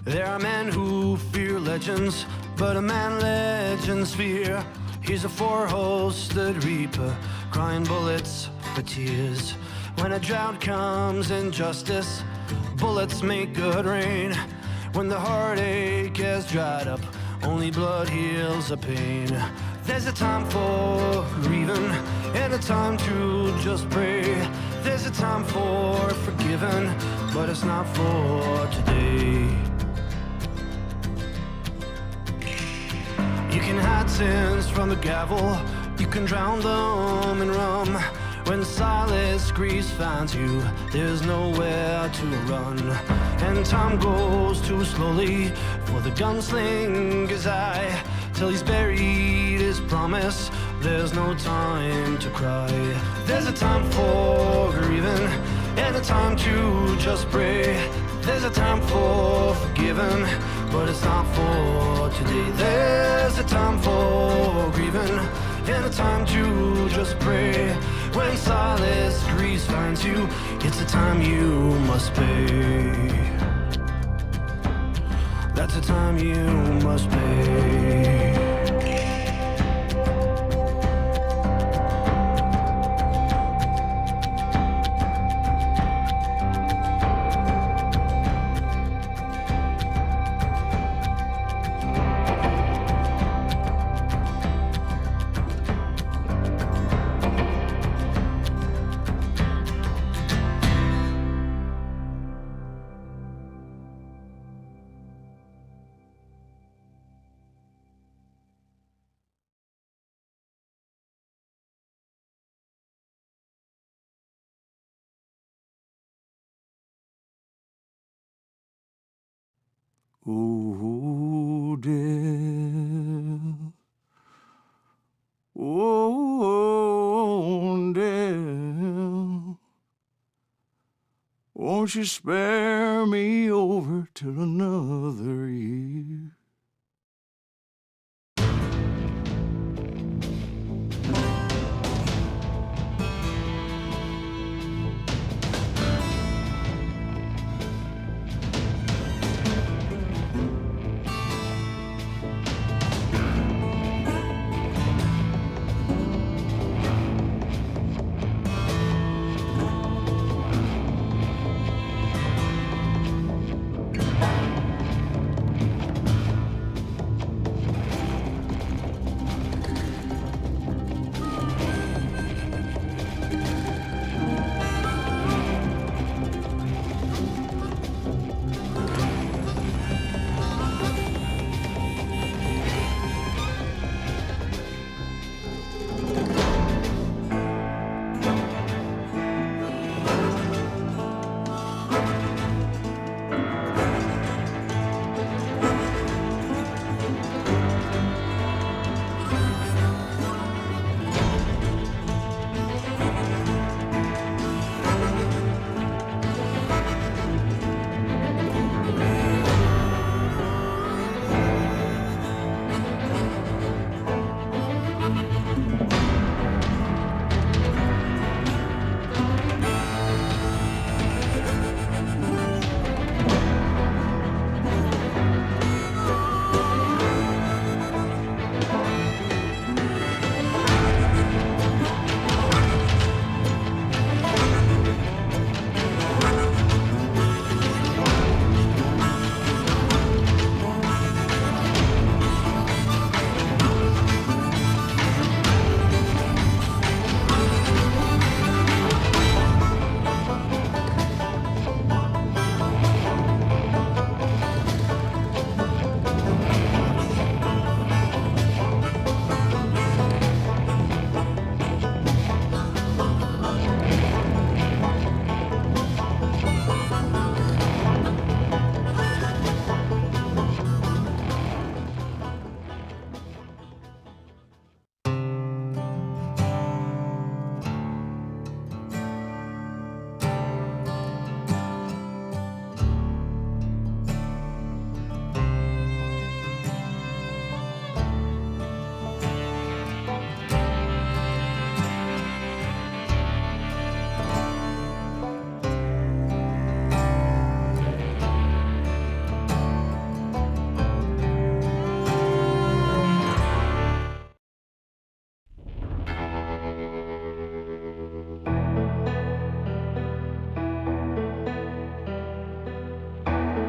There are men who fear legends, but a man legends fear. He's a four-host that reap crying bullets for tears. When a drought comes in justice, bullets make good rain. When the heartache has dried up, only blood heals the pain. There's a time for grieving and a time to just pray. There's a time for forgiving, but it's not for today. You can hide sins from the gavel, you can drown them in rum. When silence grease finds you, there's nowhere to run. And time goes too slowly for the gunslinger's eye. Till he's buried his promise, there's no time to cry. There's a time for grieving and a time to just pray. There's a time for forgiving, but it's not for today. There's a time for grieving and a time to just pray. When Silas Greaves finds you, it's a time you must pay. That's a time you must pay. Oh, Dell. Oh, Dell. Won't you spare me over till another year?